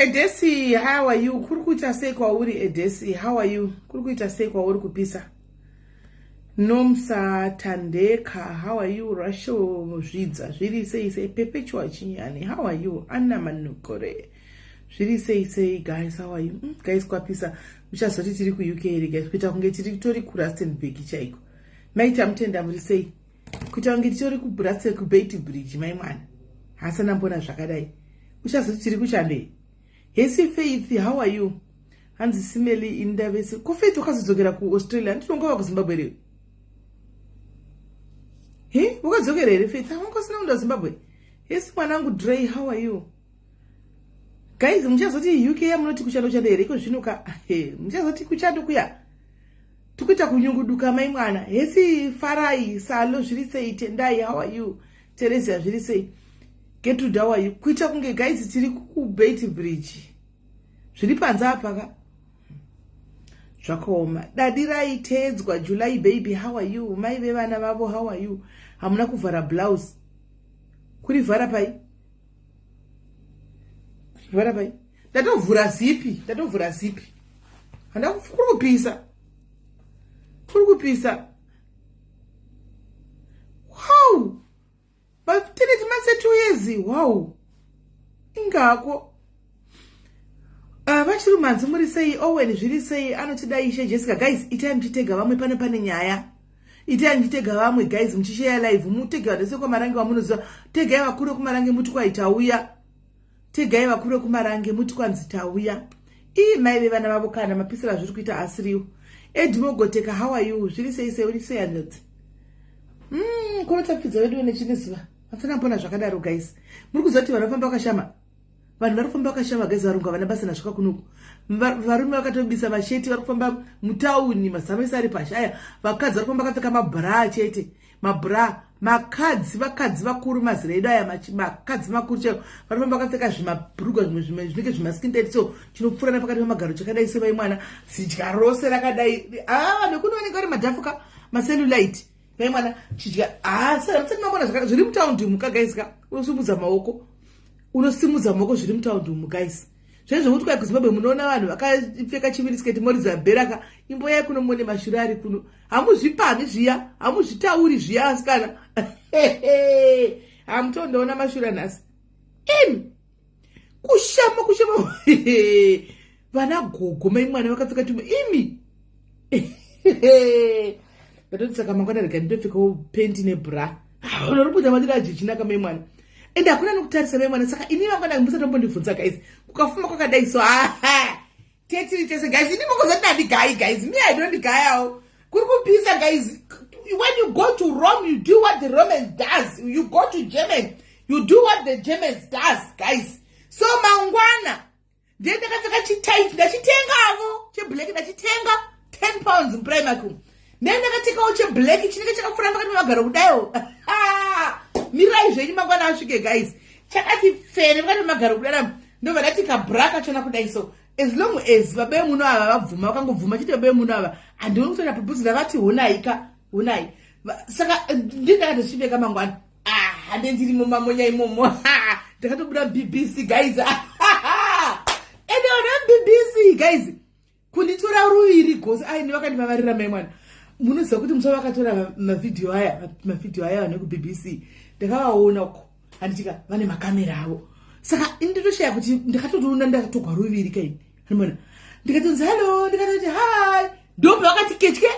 Edesi, how are you? Kurukuita sei kwauri Edesi, how are you? Kurukuita sei kwauri kupisa. Nomsa Tandeka, how are you? Rasho Zvidza, zviri sei Perpetual Chinyani, how are you? Anna Manukore. Zviri sei guys, how are you? Guys kwapisa, uchazoti tiri ku UK guys, kuita kunge tiri tori ku Rustenburg chaiko. Maita mutenda muri sei. Kuita kunge tori ku Rustenburg ku Beit Bridge mai mwana. Hasana mbona zvakadai. Uchazoti tiri kuchande. Yesi Faith, how are you? Hanzi Simeli Indavesi. Ko Faith wakazodzokera ku Australia, ndinonga ku Zimbabwe leo. Wakadzokera here Faith, wakasina kunda Zimbabwe. Yesi mwanangu Dre, how are you? Guys, muchazoti UK yamunoti kuchando chande here iko zvinuka. Muchazoti kuchando kuya. Tukuita kunyunguduka mai mwana. Yesi Farai, Salo zviri sei Tendai, how are you? Teresa zviri sei. Get to how are you? Kuita kunge guys tiri ku Beit Bridge. Zviri panza apaka. Zvakaoma. Dadirai tedzwa July baby, how are you? Mai vevana vavo, how are you? Hamuna kuvhara blouse. Kuri vhara pai? Vhara pai? Ndatovhura zipi. Handa kuri kupisa. Wow! But tell it man say 2 years. Wow. Ingako. Vachiri manzi muri sei Owen zviri sei anotidaishe Jessica guys itai mchitega vamwe pane nyaya. Itai mchitega vamwe guys mchishare live mutega wadese kwa marange wa munoziva. Tegai vakuru kumarange muti kwa itauya. Tegai vakuru kumarange muti kwa nzitauya. Ii maive vana vavo kana mapisira zviri kuita asiriwo. Edmogoteka how are you? Zviri sei uri sei anoti. Kunotapidza wedu nechiniziva. Afuna mbona zvakadaro guys. Muri kuzoti vanofamba vakashama. Vanhu vari kufamba vakashama guys varunga vana basa nasvika kunuku. Varume vakatobisa masheti vari kufamba mutauni mazamesa ari pashaya. Vakadzi vari kufamba vakapfeka mabra chete. Mabra vakadzi vakuru mazira edu aya makadzi makuru chaiwo vari kufamba vakapfeka zvimabhurugwa zvimwe zvinenge zvimaskin tight so chinopfurana pakati pemagaro chakadai sevai mwana zidya rose rakadai nekunooneka vari madhafuka macellulite vai mwana chidya musati mabona zvakadai zviri mutaundi umu kagaisika unosimudza maoko zviri mutaundi umu guys zvaizvo kuti kwai kuZimbabwe munoona vanhu vakapfeka chimirisiketi moridza beraka imbo yai kuno mone mashure ari kuno hamuzvipami zviya hamuzvitauri zviya asikana hamutondoona mashure nhasi kushama vana gogo mai mwana vakapfeka tumwe vatoti saka mangwana rega nditopfekawo pendi nebra unoribuda madira ajichinaka mai mwana ende hakuna nokutarisa mai mwana saka ini mangwana musatombondibvunza guys kukafuma kwakadai so tetiri tese guys ini mongozati handigayi guys me I don't gayawo kuri kupisa guys. When you go to Rome you do what the Romans does. You go to German you do what the Germans does guys. So mangwana ndiye ndakapfeka chitight ndachitengavo cheblack ndachitenga 10 pounds mprimaku ndiye ndakatekawo cheblack chinenge chakafura pakati pemagaro kudaiwo mirai zvenyu mangwana asvike guys chakati fere pakati pemagaro kudai ndobva ndati kabra kachona kudai so as long as babe muno ava vabvuma vakangobvuma chiti babe muno ava handioni kutoenda pubhuzi ravati honai saka ndindakatochibeka mangwana hande ndiri mumamonya imomo ndakatobuda BBC guys ende ona BBC guys kunditora ruviri gosi ndivakandivavarira mai mwana munoziva kuti musava vakatora mavhidhiyo aya vane kuBBC ndakavaona uko handitika vane makamera avo saka nditoshaya kuti ndakatotoona ndakatogwa ruviri kaini hanimona ndikatonzi halo ndikatoti hai ndombe vakati ketye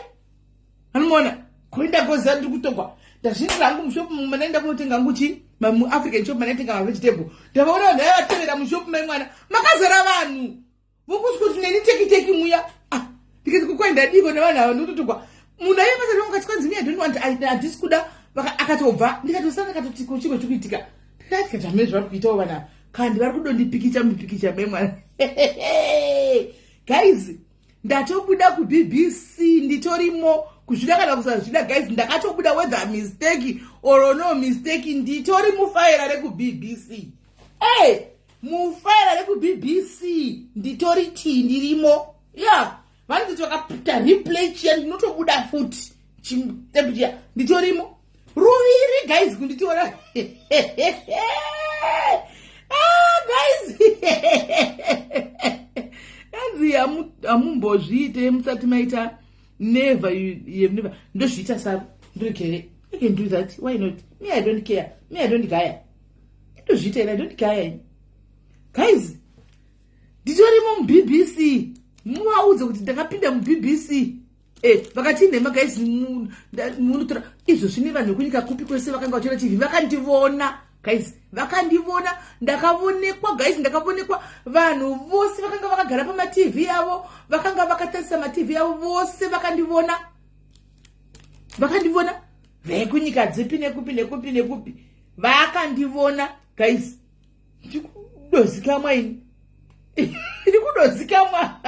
hanimona koindagoza ndiri kutogwa ndazvinira hangu mushopu manaenda kunotenga nguchi muafrican shop manaitenga mavegetable ndavaona vanhu aivatevera mushopu mai mwana makazara vanhu vokuti kuti neni tekiteki muya ndikati kukwaenda diko nevanhu ava ndikutotogwa munhu aivasari vangati kwanzi me I don't want handisi kuda akatobva ndikatosana ndikatoti chimwe chikuitika ndikati hamene zvari kuitawo vanhu ava kandi vari kudondipikicha mai mwana guys ndatobuda kuBBC nditorimo kuzvida kana kusazvida guys ndakatobuda whether mistake or no mistake nditori mufaira rekuBBC mufaira rekuBBC nditori ndirimo vanoti vakapita replay chain ndinotobuda futi chitemperature nditorimo ruviri guys kunditora guys. Yanzi hamumbozviite musati maita never, you've never. Ndozviita saro ndokere. I can do that. Why not? Me, I don't care. Me, I don't care. Ndozviita and I don't care. Guys, nditorimo BBC. Muvaudze kuti ndakapinda muBBC. Vakati nema guys munotora izvo zvine vanhu kunyika kupi kwese vakanga vachira TV vakandivona guys, vakandivona, ndakavonekwa guys, ndakavonekwa vanhu vose vakanga vakagara pama TV yavo, vakanga vakatarisa ma TV yavo vose vakandivona vekunyika dzipi nekupi vakandivona guys. Ndikudozikamwa ini ndikudozikamwa.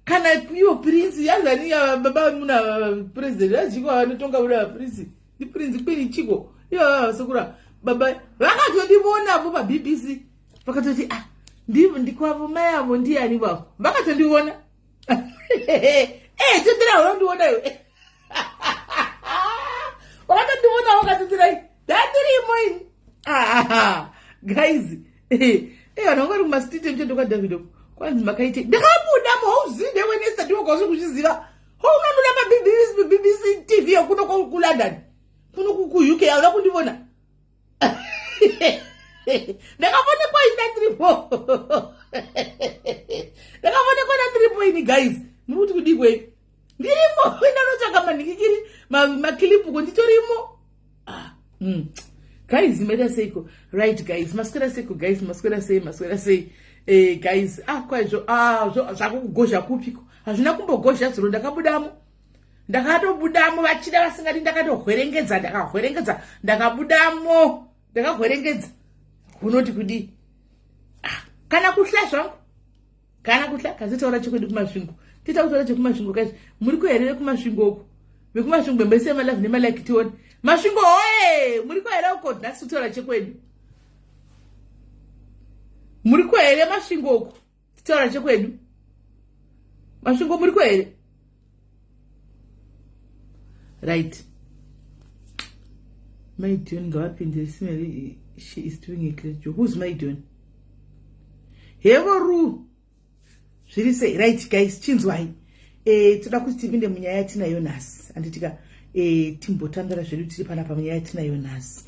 Kana iwo prince yazani ya baba muna president achiko anotonga buda prince ni prince kwini chiko yo sokura baba vakatondivona apo pa BBC vakatoti ndikwavo mai avo ndiani vavo vakatondivona tondera unondiona iwe vakatondivona vakatondira ndatirimo ini guys vanhu vangari kumastiti mchendoka Davido kwanzi makaite ndakabuda muhozinde wenesa ndiwakwazi kuchiziva hounondoda pa BBC TV yakuno ku London kuno ku UK auna kundivona ndakavonekwa na tripo ini guys muri kuti kudikwe ndirimo ndanotsvaka manhikikiri makilipu ko nditorimo guys meda seiko right guys maswera seiko guys maswera sei guys kwaizvo zvakugozha kupiko hazvina kumbogozha zuro ndakatobudamo vachida vasingati ndakahwerengedza ndakabudamo ndakahwerengedza kunoti kudi kana kuhla zvangu kana kuhla kazitaura chekwedu kumasvingo tita kutaura chekumasvingo guys muri kuherere kumasvingo uku vekumasvingo mbese malavu nemalike tione masvingo hoye muri kuherere uko nhasi kutaura chekwedu muri kuhere masvingo uku titaura chekwedu masvingo muri kuhere right. Maidon ngawapindire simeri she is doing a great job. Who's Maidon? Hevoru zviri sei right guys chinzwai toda kuti tipinde munyaya yatinayo nhasi anditika timbotandara zvedu tiri panapa munyaya yatinayo nhasi.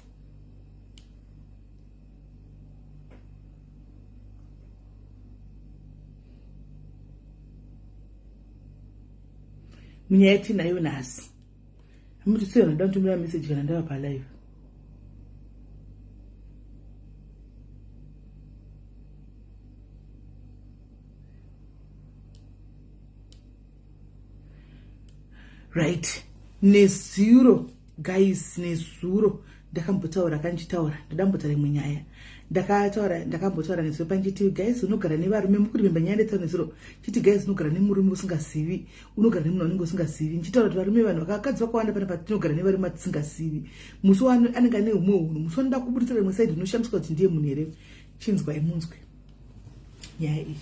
Munyaya yatinayo nhasi amutisera ndantumira message kana ndava pa live. Right, nezuro guys, nezuro ndakambotaura kanchitaura ndadambotaura munyaya ndakambotaura nezuro panchiti guys unogara nevarume mukuri memba nyaya ndetaura nezuro chiti guys unogara nemurume usingasivi unogara nemunhu anenge usingasivi nchitaura kuti varume vanhu vakakadzi vakawanda pana patinogara nevarume vatisingasivi musi wano anenge ane umwe unhu musi wanoda kubudisa rimwe saidi rinoshamiswa kuti ndiye munhu here chinzwai munzwe nyaya iyi.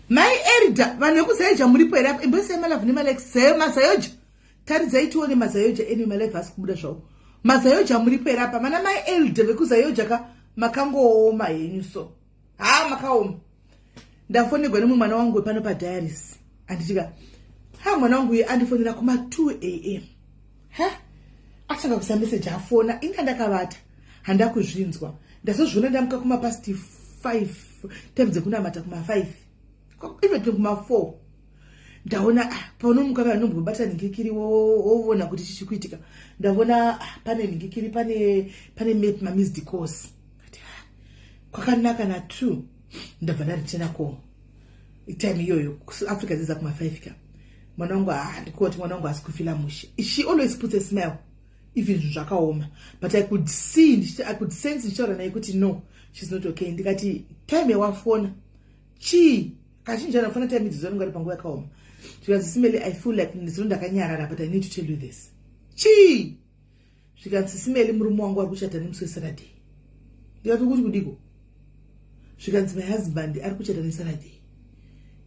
Mai Elda vanhu vekuzayoja muripo here apa imbosei malavu nemalike seyo mazayoja taridzai tione mazayoja eni malive asi kubuda zvawo mazayoja muripo here apa mana mai Elda vekuzayoja ka makangooma henyu so makaoma. Ndafonegwa nemumwe mwana wangu pano padiaris anditika mwana wangu uyu andifonera kuma 2 am atanga kusa message afona inga ndakavata handakuzvinzwa ndazozviona ndamuka kuma past 5 times kunamata kuma 5 even kuma 4 ndaona paunomuka vanhu nombobata ningikiri wovona kuti chichikuitika ndavona pane ningikiri pane map mamised course kwakanaka na 2 ndabva ndarichena ko time iyoyo Africa dziza kuma 5 ka mwana wangu ndikuti mwana wangu asikufila mushi. She always puts a smile even zvakaoma but I could sense ndichitaura naye kuti no she's not okay. Ndikati time yawafona kazhinji anofana time idzi dzanongari panguva yakaoma zvikanzi Simeli I feel like ndiziro ndakanyarara but I need to tell you this zvikanzi Simeli murume wangu ari kuchata nemusi weSaturday ndikati kuti kudiko zvikanzi my husband ari kuchata neSaturday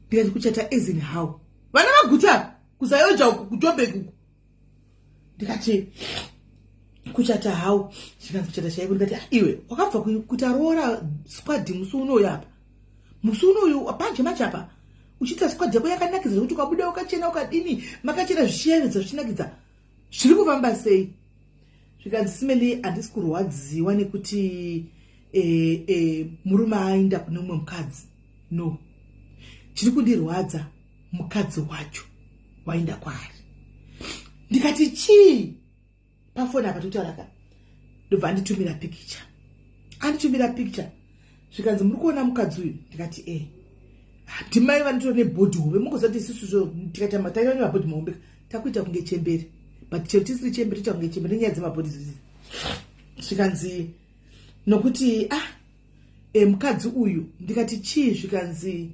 ndikati kuchata as in how vana vaguta kuzayoja uku kuJoburg uku ndikati kuchata hau zvikanzi kuchata chaiko ndikati iwe wakabva kutaroora squad musi unoyu apa musi unoyu panje machapa uchiita squad yako yakanakidza zvekuti ukabuda ukachena ukadini makachena zvichiyevedza zvichinakidza zviri kufamba sei zvikanzi simeni handisi kurwadziwa nekuti murume aenda kune mumwe mukadzi no chiri kundirwadza mukadzi wacho waenda kwaari ndikati chii pafoni apa totauraka ndobva anditumira pikicha anditumira pikicha zvikanzi muri kuona mukadzi uyu ndikati ndimai vanotora nebhodhi hombe mungozati isusu tikati mataivanyi mabhodhi mahombe takuita kunge chemberi but chero tisiri chemberi toita kunge chemberi nenyaya dzemabhodhi zizi zvikanzi nokuti mukadzi uyu ndikati chii zvikanzi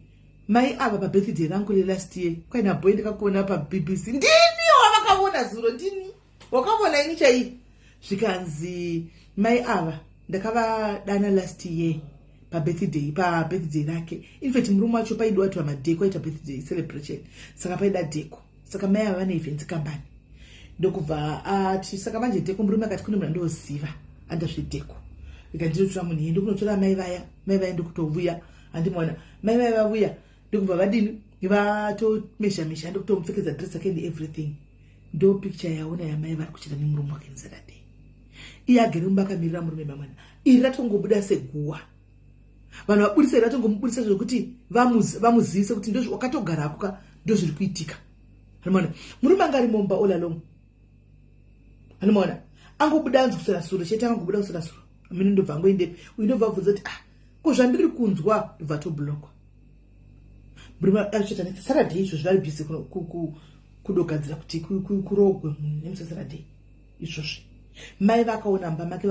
mai ava pabirthday rangu last year kwaina boy ndakakuona paBBC ndini wavakaona zuro ndini wakavona ini chai zvikanzi mai ava ndakavadana last year pabirthday rake in fact murume wacho paidi watu vamadheko aita birthday celebration saka paida dheko saka mai ava vane events company ndokubva ati saka manje dheko murume akati kune munhu andoziva andazvedheko ikandinotora munhu yende kunotora mai vaya ndokutovuya handimona mai vaya vavuya ndokubva vadini vatomesha ndokutomupfekedza dress yake and everything ndo picture yaona yamai vari kuchita nemurume wake nzakadei iye agere mumba akamirira murume mamwana iri ratongobuda seguwa vanhu vabudisa iri ratongomubudisa zvokuti vamuzivise kuti wakatogarako ndozviri kuitika hanimona murume anga ari mumba all along hanimona angobuda anzi kusera suro chete angobuda kusera suro amene ndobva angoendepi uyu ndobva abvunza kuti ko zvandiri kunzwa ndobva toblokwa murume achita nesaturday izvo zvari bhisi kudogadzira kuti kurogwe nemusasaturday izvozvi mai vakaona mba make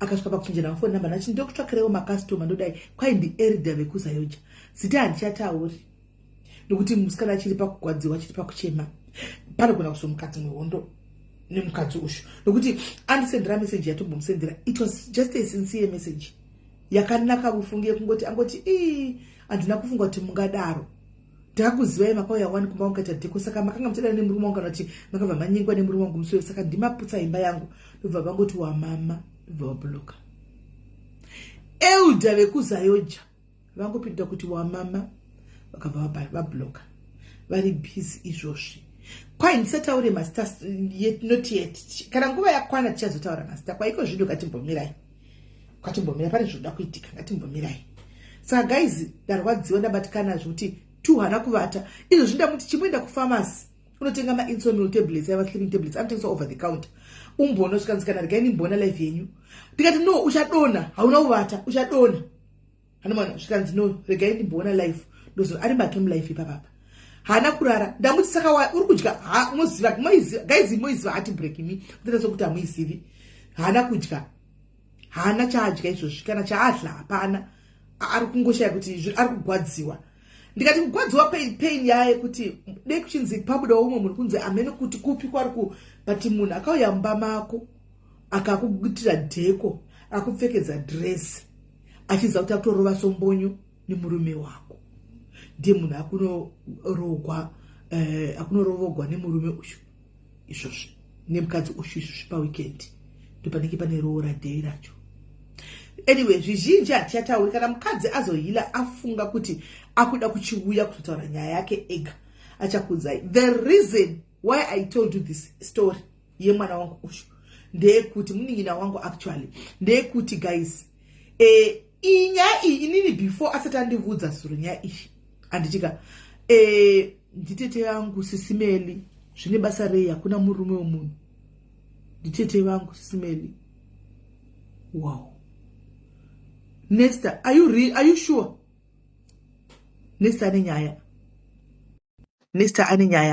akasvika pakuchinjana mafoni namba nachi ndokutsvakirewo makastoma ndodai kwai ndiErida vekuzayoja zita handichatauri nokuti musikana achiri pakugwadziwa achiri pakuchema panogona kusva mukadzi mwehondo nemukadzi ushu nokuti andisendera meseji yatombomusendera it was just a sincere message yakanaka mufunge kungoti angoti handina kufunga kuti mungadaro ndakakuzivai makauya wani kumba ungaita dheko saka makanga muchadana nemurume wangu kana kuti makabva manyengwa nemurume wangu musoro saka ndimaputsa imba yangu ndobva vangoti wamama ndobva wabhuloka Elda vekuzayoja vangopinda kuti wamama vakabva vabhuloka vari bhizi izvozvi kwai ndisataure masita not yet kana nguva yakwana tichazotaura masita kwaiko zvido katimbomirai pane zvoda kuitika ngatimbomirai saka guys ndarwadziwa ndabatikana zvokuti hana kuvata izvo zvinda muti chimboenda kufamasi unotenga mainsomil tablets yava sleeping tablets anotengeswa over the counter umbono zvikanzikana regai nimbona life yenyu ndikati no uchadona hauna kuvata uchadona hanimana zvikanzi no regai nimbona life ndozo ari makem life ipapapa hana kurara ndamuti saka uri kudya muziva guys moiziva ati break me ndita sokuti hamuizivi hana kudya hana chaadya izvozvi kana chaadla hapana ari kungoshaya kuti ari kugwadziwa ndikati kugwadziwa pain yaye kuti dei kuchinzi pabuda umwe munhu kunze amene kuti kupi kwari but munhu akauya mumba mako akakugutira dheko akupfekedza dress achiziva kuti akutorova sombonyo nemurume wako ndiye munhu akunorovogwa nemurume uyu izvozvi nemukadzi ushu izvozvi paweekend ndopanenge pane roora dhei racho anyway zvizhinji hatichatauri kana mukadzi azohila afunga kuti akuda kuchiuya kutotaura nyaya yake ega achakudzai the reason why I told you this story yemwana wangu ushu ndeyekuti munin'ina wangu actually ndeyekuti guys inyaya iyi inini before asati andibvudza suro nyaya iyi andichika nditete vangu Sisimeli zvine basa rei hakuna murume womunhu nditete vangu Sisimeli wow Nesta, are you sure? Nesta ane nyaya.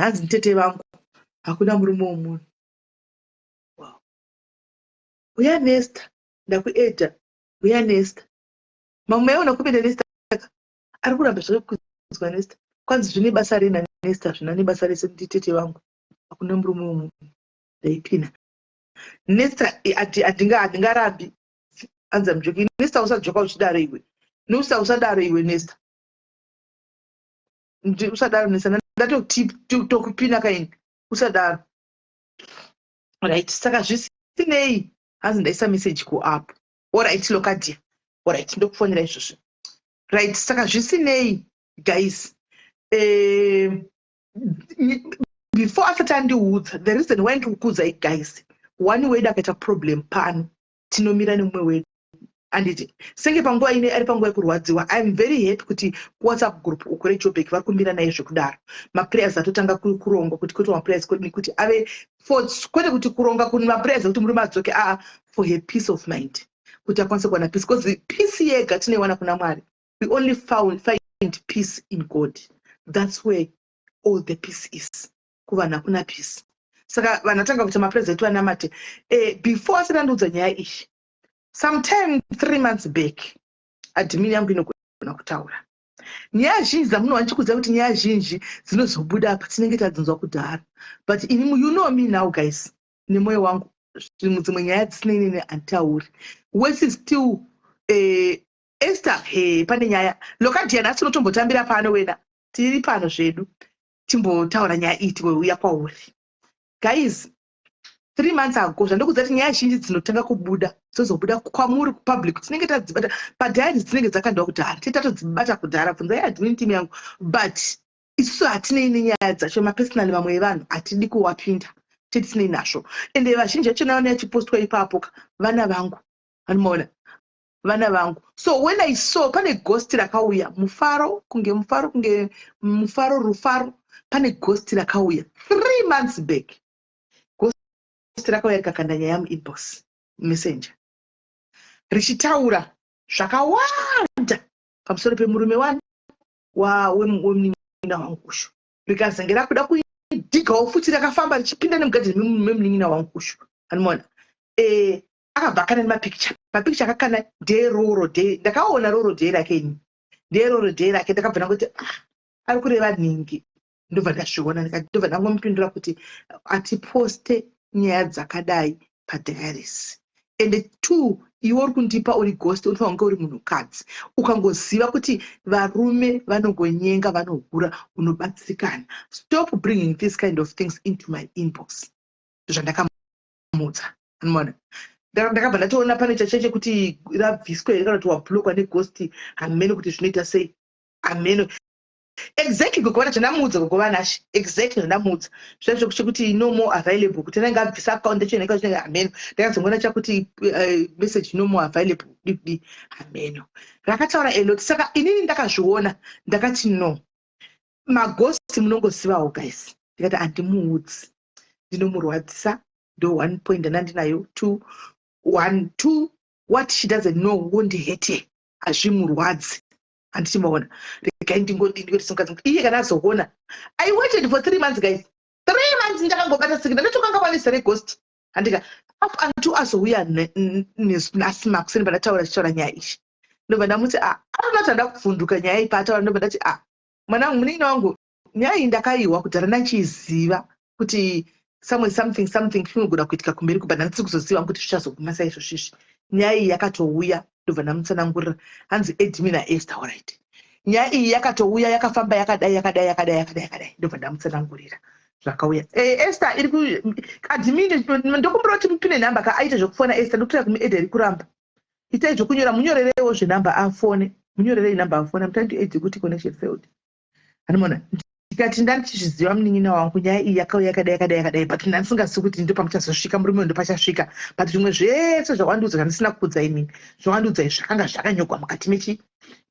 Hanzi nditete vangu. Hakuna murume womunhu. Wow. Uya Nesta, ndakuedha. Uya Nesta. Mama yaona kupenda Nesta. Ari kuramba zvekuzwa Nesta. Kwanzi zvine basa rena Nesta, zvina nebasa rese nditete vangu. Hakuna murume womunhu. Ndaipina. Nesta handingarambi. Anza mjoki Nesta usajoka uchidaro iwe. Usadaro iwe Nesta. Usadaro Nesta. Ndato tokupina kaini. Usadaro. Right. Saka zvisinei hanzi ndaisa message kuapp. Alright lokadia. Alright ndokufonera izvozvo. Right, saka zvisinei guys. Before asati andiudza, the reason why ndikukuudzai guys, one wedu akaita problem pano, tinomira nemumwe wedu. Anditi senge panguva ine ari panguva yekurwadziwa, I'm very happy kuti WhatsApp group ukore Joburg vari kumira naye zvekudaro. Maprayers atotanga kuronga kuti kwete maprayers kuti ave kwete kuti kuronga kuni maprayers kuti murume adzoke for her peace of mind. Kuti akwanise kuwana peace, because peace yega tinoiwana kuna Mwari. We only find peace in God. That's where all the peace is. Kuwana kuna peace. Saka vanatanga kuti maprayers etu anamate. Before asandandiudza nyaya ishi, sometime 3 months back, admin yangu inogona kutaura. Nyaya zhinji dzamunowana chikudza kuti nyaya zhinji dzinozobuda apa tinenge tadzinzwa kudhara. But you know me now guys, nemwoyo wangu dzimwe nyaya dzisinei handitauri. Wes is still Esther, pane nyaya lokadia nhasi tinotombotambira pano wena, tiri pano zvedu timbotaura nyaya iyi tigouya kwauri guys. 3 months ago zvandokudza kuti nyaya zhinji dzinotanga kubuda dzozobuda kwamuri kupublic tinenge tadzibata padhari dzinenge dzakandwa kudhara titatodzibata kudhara bvunzai admin team yangu, but isusu hatinei nenyaya dzacho mapersonal mamwe evanhu hatidi kuwapinda titinei nazvo. Ende vazhinji vacho naona yachipostwa ipapo vana vangu vanomaona vana vangu. So when I saw pane ghost rakauya mufaro kunge rufaro pane ghost rakauya 3 months back. Rakauya rikakanda nyaya muinbox messenger richitaura zvakawanda pamusoro pemurume wemunin'ina wangu ushu, rikazenge rakuda kuidhigawo futi rakafamba richipinda nemugadheni memunin'ina wangu ushu. Anomaona akabva kana nemapikicha akakanda ndeeroro dhei. Ndakaona roro dhei rake ini ndeeroro dhei rake, ndakabva kuti ari kureva nhingi. Ndobva ndazviona ndobva ndangomupindura kuti atiposte nyaya dzakadai padiaries. And 2, iwe uri kundipa uri ghost, unofanira kunge uri munhukadzi ukangoziva kuti varume vanongonyenga vanohura unobatsikana. Stop bringing these kind of things into my inbox. Zvandakamudza anoona ndakabva ndatoona pane chacheche kuti rabviswe here kana kuti wablokwa neghost hameno kuti zvinoita sei hameno. Exactly kugovana chandamudza kugovanashi exactly chandamudza zvaizvo kuti no more available kuti anenge abvisa account yacho inenge chinenge hameno. Ndakazongona chakuti message no more available didi hameno. Rakataura eloti. Saka inini ndakazviona ndakati no, maghost munongosivawo guys. Ndikati handimuudzi ndinomurwadzisa. Ndo 1 point andinayo. 2 what she doesn't know wondihete hazvimurwadzi. Handiti maona regai ndingotisimukadzi iye kana azoona. I waited for 3 months guys. 3 months ndakangobata sikina ndotokangakwanisa reghost. Handika up until azouya nhasi makuseni pandataura chichitaura nyaya ishi. Ndobva ndamuti anoti handa kuvhunduka nyaya iyi paataura. Ndobva ndati mwanangu munin'ina wangu nyaya iyi ndakaiwa kudhara ndachiziva kuti something chinogona kuitika kumberi kubva ndandisi kuzoziva kuti zvichazoguma saizvozvizvi. Nyaya iyi yakatouya ndobva ndamutsanangurira hanzi admin naEsther. Alright, nyaya iyi yakatouya yakafamba yakadai ndobva ndamutsanangurira zvakauya. Esther iri admin ndokumbira kuti mupine nhamba aite zvokufona Esther ndokutora kumuedha iri kuramba itai zvokunyora munyorerewo zvenhamba afone munyorerei nhamba afone mutandi edhi kuti connection failed. Anoona ndikati ndandichizviziva munin'ina wangu nyaya iyi yakauya yakadai but ndandisingasivi kuti ndo pamuchazosvika murume ndo pachasvika, but zvimwe zvese zvawandiudza zvandisina kuudza inini zvawandiudzai zvakanga zvakanyogwa mukati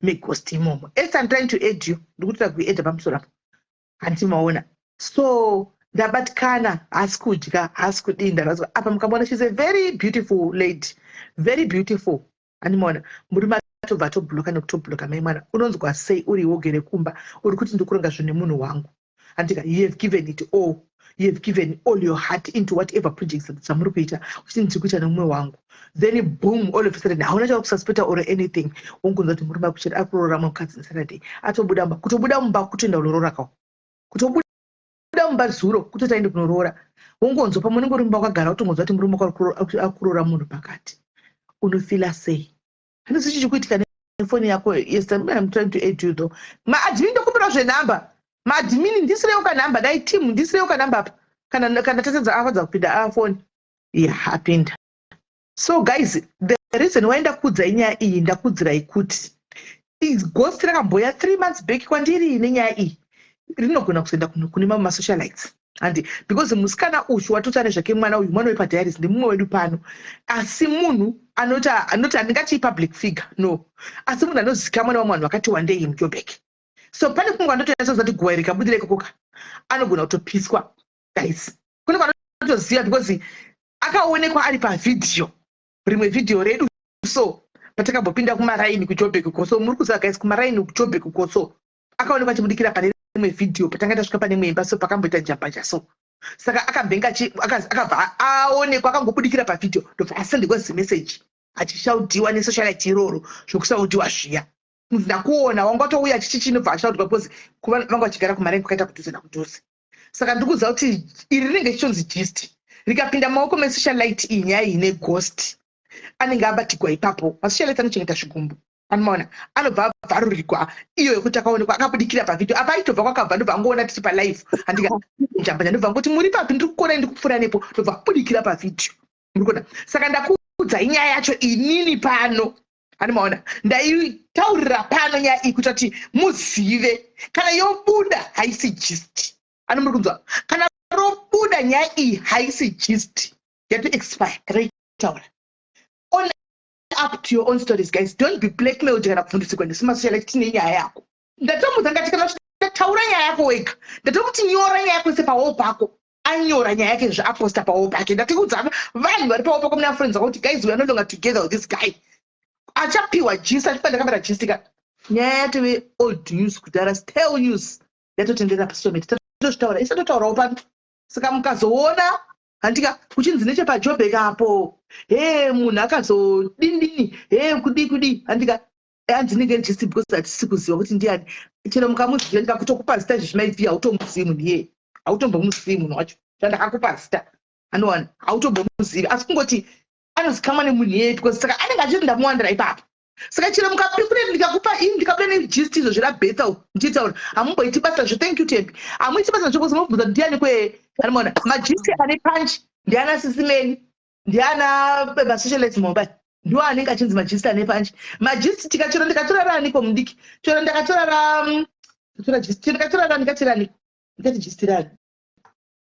meghost imomo. Esther I'm trying to aid you, ndikutoda kuedha pamusoro apo handiti maona. So ndabatikana hasi kudya hasi kudii ndakazwa apa mukamona she's a very beautiful lady, very beautiful. Handimona murume atobva atobhuloka nekutobhuloka mai mwana unonzwa sei uri wogere kumba uri kuti ndikuronga zvinhu nemunhu wangu. Handika you have given it all, you have given all your heart into whatever projects dzamuri kuita uchiti ndiri kuita nemumwe wangu, then boom all of a sudden hauna chakususpecta or anything. Wongonzwa kuti murume akuchera akuroora mukadzi Saturday atobuda mumba, kutobuda mumba kutoenda kunoroora kawo, kutobuda mumba zuro kutotaende kunoroora. Wongonzwa pamunenge uri mumba wakagara utongonzwa kuti murume akuroora munhu pakati, unofila sei? Handisi chichikuitika nefoni yako. Yes, I'm trying to aid you though. Maadmin ndokumbira zvenhamba. Maadmin ndisirewo kanhamba dai team ndisirewo kanhamba apa. Kana tasedza apadza kupinda afoni. Yeah, apinda. So guys, the reason why ndakudzai nyaya iyi ndakudzirai kuti ghost rakamboya 3 months back kwandiri nenyaya iyi rinogona kuzoenda kune mamwe masocialites handi because musikana uyu watotane zvake mwana uyu mwana wepadhiaris ndemumwe wedu pano, asi munhu anoti handingati public figure no, asi munhu anozivikanwa mwana wamunhu wakati wandei muJoburg. So pane kumwe kwandotoyatsoziva kuti guwai rikabudira ikokoka anogona kutopiswa guys, kune kwanotoziva because akaonekwa ari pavhidhiyo, rimwe vhidhiyo redu so patakambopinda kumaraini kuJoburg uko. So muri kuziva guys, kumaraini kuJoburg uko so akaonekwa achibudikira pane rimwe vhidhiyo patanga tasvika pane imwe so pakamboita jambanja so saka akabvenga akabva aonekwa akangobudikira pavhidhiyo ndobva asendekwa zimeseji achishautiwa nesocialite iroro zvokusautiwa zviya. Ndakuona wangatouya chichinobva ashautirwa because vanga vachigara kumaraini kwakaita kudhuze nakudhuze. Saka ndikuziva kuti iri rinenge chichonzi gist rikapinda maoko mesocialite iyi nyaya ine ghost anenge abatigwa ipapo. Masocialite anochengeta zvigumbu anomaona anobva abvarurigwa iyo yekuti akaonekwa akabudikira pavhidhiyo apa aitobva kwakabva ndobva ngoona tiri palive handikajambanya ndobva ngoti muri papi ndiri kuona ndikupfuura nepo ndobva abudikira pavhidhiyo muri kuona. Saka ndakuudza inyaya yacho inini pano anomaona ndaitaurira pano nyaya iyi kuita kuti muzive kana yobuda haisi gist ano muri kunzwa kana robuda nyaya iyi haisi gist yato expire raitaura up to your own stories guys, don't be blackmailed kana kufundisirwa nesumasocialite tine nyaya yako. Ndatomudza ngati kana taura nyaya yako wega, ndatokuti nyora nyaya yako sepawall pako anyora nyaya yake zveaposta pawall pake. Ndatikuudza vanhu vari pawall pako muna friends kuti guys we are no longer together with this guy achapiwa gist achifana kamera gistika nyaya yatove old news kudhara stale news yatotendera pasometi tatozvitaura isatotaurawo pano. Saka mukazoona handika kuchinzi nechepaJoburg apo munhu akazodini kudi handika hanzi nenge gist because hatisi kuziva kuti ndiani chero mukamuziva ndikakutokupa zita zvezvimaibvi hautomuzivi munhu iyeye hautombomuzivi munhu wacho chandakakupa zita anowana hautombomuzivi asi kungoti anozikamwa nemunhu iyeye because saka anenge achiti ndamuwandira ipapo. Saka chero mukapipureti ndikakupa ini ndikabuda negist izvo zverabethel ndichitaura hamumboiti basa zvo. Thank you Tembi, hamuiti basa zvokuzi mubvunza ndiani kwe anomaona magist ane punch ndiana sisimeni ndiana masocialites mobile ndiwo anenge achinzi magist ane punch. Magist tikachero ndikatora raniko mudiki chero ndakatora ndikati gist rani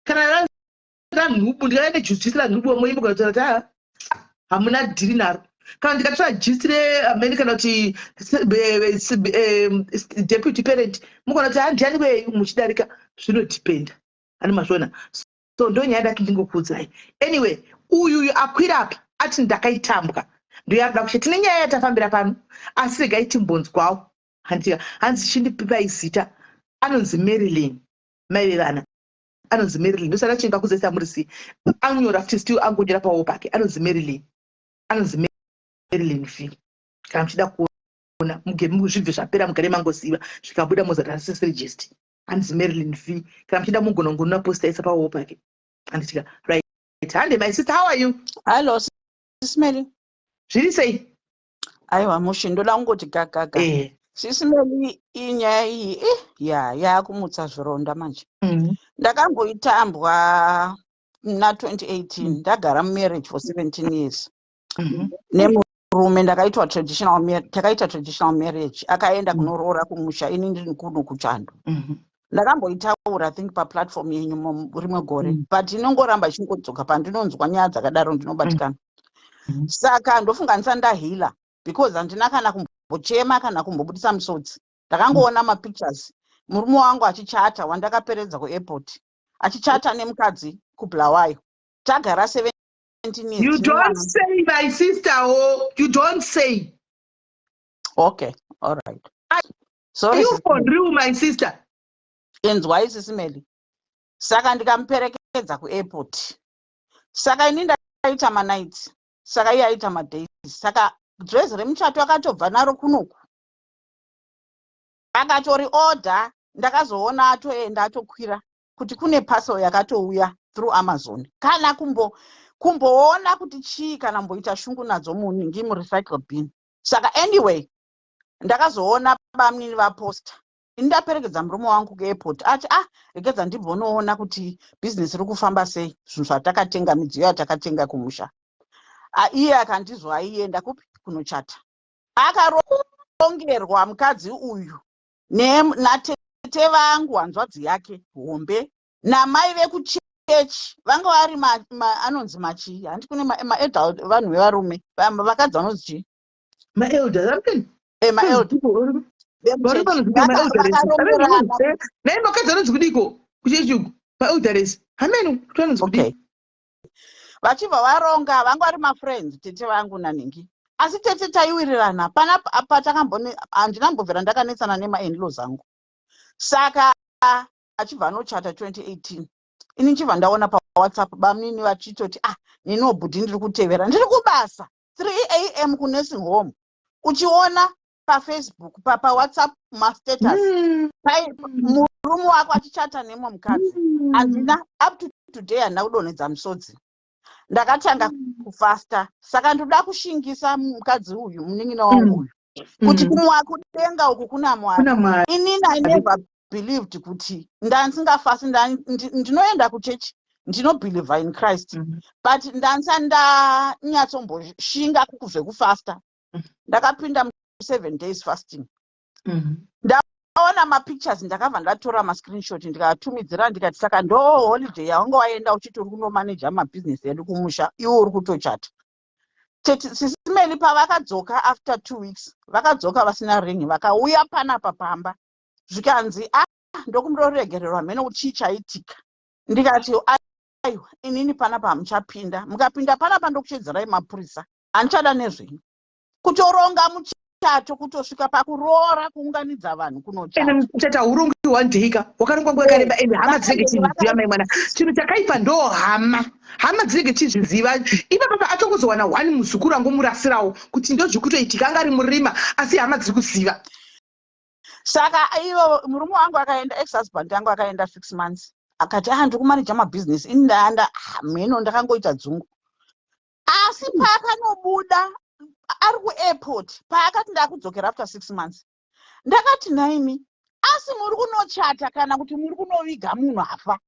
kana ranhubu ndikaenda negist ranhubu moimbo kanatora kuti hamuna dhiri naro. Kana ndikatora gist reameni kana kuti deputy parent mukona kuti handiani kwe muchidarika zvinodhipenda ani mazvona. So ndo nyaya dati ndingokuudzai. Anyway uyu akwira apa ati ndakaitambwa ndoyakuda kushe tine nyaya yatafambira pano asi regai timbonzwawo handika hanzi chindipipai zita anonzi Marilyn maive vana anonzi Marilyn ndosaka chinga kuzoisa murisi anyora futi still angonyora pawo pake anonzi Marilyn V. Kana muchida kuona muzvibve zvapera mugare mangoziva zvikabuda muzarasisiri gist anonzi Marilyn V. Kana muchida mugonongonona posta isa pawo pake anditika right. Hande my sister, how are you? Hello Sisimeli. Zviri sei? Aiwa mushindoda ngoti gaga. Sisimeli inyaya iyi yakumutsa zvironda manje. Ndakamboitambwa na 2018 ndagara marriage for 17 years. Nemurume ndakaita traditional marriage akaenda kunoroora kumusha ini ndiri kuno kuchando. Ndakamboitaura think paplatform yenyu rimwe gore but inongoramba ichingodzoka pandinonzwa nyaya dzakadaro ndinobatikana. Saka ndofunganisa ndahila because handina kana kumbochema kana kumbobudisa musodzi. Ndakangoona mapictures murume wangu achichata wandakaperedza kuairport achichata nemukadzi kuBulawayo. Tagara 17 years. You don't say my sister, oh you don't say. Okay, all right. Sorry, you for real my sister. Enzwai Sisimeli. Saka ndikamuperekedza kuairport. Saka ini ndaita manights. Saka iye aita madays. Saka dress remuchato akatobva naro kunoku. Akatori order ndakazoona atoenda atokwira kuti kune parcel yakatouya through Amazon. Kana kumboona kuti chii kana mboita shungu nadzo muningi murecycle bin. Saka anyway ndakazoona bamnini vaposta. Ndaperekedza murume wangu kuairport ati rekedza ndimbonoona kuti business riri kufamba sei zvinhu zvatakatenga midziyo yatakatenga kumusha. iye akandizwa aienda kunochata. Akarongerwa mukadzi uyu natete vangu hanzvadzi yake hombe namai vekuchechi vanga vari anonzi machii handi kune maadult vanhu vevarume vakadzi vanonzi chii maelders nai makadzi anonzi kudiko kuchechiko maelders hameno kuti anonzi kudiko. Vachibva varonga vanga vari mafriends tete vangu nanhingi, asi tete taiwirirana handinambobvira ndakanetsana nemainlaws angu. Saka achibva anochata 2018 ini nchibva ndaona pawhatsapp bamnini vachitoti ninobhudhi ndiri kutevera ndiri kubasa 3 AM kunursing home, uchiona pafacebook pawhatsapp mastatus murume wako achichata nemwe mukadzi. Handina up to today handina kudonhedza musodzi, ndakatanga kufasta. Saka ndoda kushingisa mukadzi uyu munin'ina wangu uyu kuti kudenga uku kuna Mwari. Inini I never believed kuti ndansingafasti ndinoenda kuchechi, ndinobelieve in Christ, but ndanyatsomboshinga zvekufasta. Ndakapinda 7 days fasting. Ndaona mapictures ndakabva ndatora mascreenshot ndikatumidzira ndikati saka ndo holiday yaunga waenda uchitori kunomaneja mabhizinesi edu kumusha iwe uri kutochata. Sisimeli pavakadzoka after 2 weeks vakadzoka vasina ring, vakauya panapa pamba zvikanzi ndokumboregererwa mheno kuti chii chaitika. Ndikati aiwa inini panapa hamuchapinda, mukapinda panapa ndokuchedzerai mapurisa, handichada nezvenyu. Kutoronga muchato kutosvika pakuroora kuunganidza vanhu kunochata. Muchata urungi wandika wakarongwa nguva yakareba ende hama dzinenge chiziziva mai mwana. Chinhu chakaipa ndo hama dzinenge chizviziva. Ipapa atokuzowana 1 muzukuru angomurasirawo kuti ndozvikutoitika anga ari murima asi hama dziri kuziva. Saka ivo murume wangu akaenda, ex-husband yangu akaenda 6 months. Akati ndikumaneja mabhizinesi ini ndaanda mheno ndakangoita dzungu. Asi paakanobuda ari kuairport paakati ndakudzokera after 6 months. Ndakati naimi asi muri kunochata kana kuti muri kunoviga munhu afa.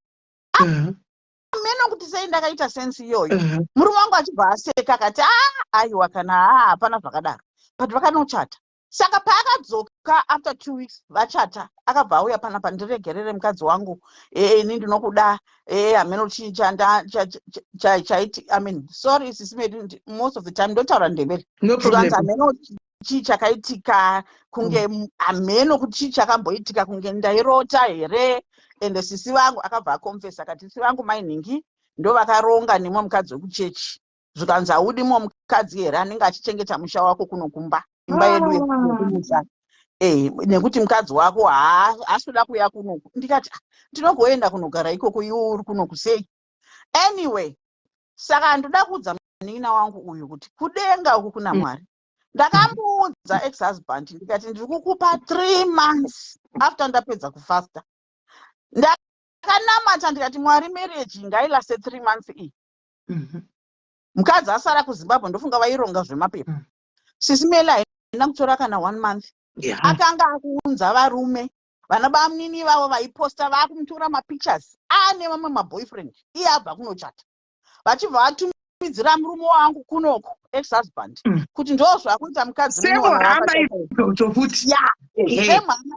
Mheno kuti sei ndakaita sense iyoyo. Murume wangu achibva aseka akati aiwa kana hapana zvakadaro, but vakanochata. Saka paakadzoka after 2 weeks vachata, akabva auya panapa ndiregerere mukadzi wangu, ini ndinokuda, hameno chii chaiti, I mean sorry sisimedi most of the time ndotaura ndebere. No problem. Hameno chii chakaitika kunge hameno kuti chii chakamboitika kunge ndairota here. Ende sisi vangu akabva akonfesa akati sisi vangu mainhingi ndo vakaronga nemwe mukadzi wekuchechi. Zvikanzi haudi mwe mukadzi here anenge achichengeta musha wako kunokumba imba yedu yekumusha. Nekuti mukadzi wako haasikuda kuya kunoku. Ndikati ndinogoenda kunogara ikoko iwe uri kunoku sei. Anyway, saka ndoda kuudza munin'ina wangu uyu kuti kudenga uku kuna Mwari. Ndakamuudza ex-husband ndikati ndiri kukupa 3 months after ndapedza kufasta. Ndakanamata ndikati Mwari marriage ngailaste 3 months iyi. Mukadzi asara kuZimbabwe ndofunga vaironga zvemapepa. Sisimela haina kutora kana 1 month. Akanga akuunza varume vana bamnini vavo vaiposta vakumutora mapictures ane mamwe maboyfriend iye abva kunochata. Vachibva vatumidzira murume wangu kunoko ex-husband kuti ndo zvakuita mukadzi semhama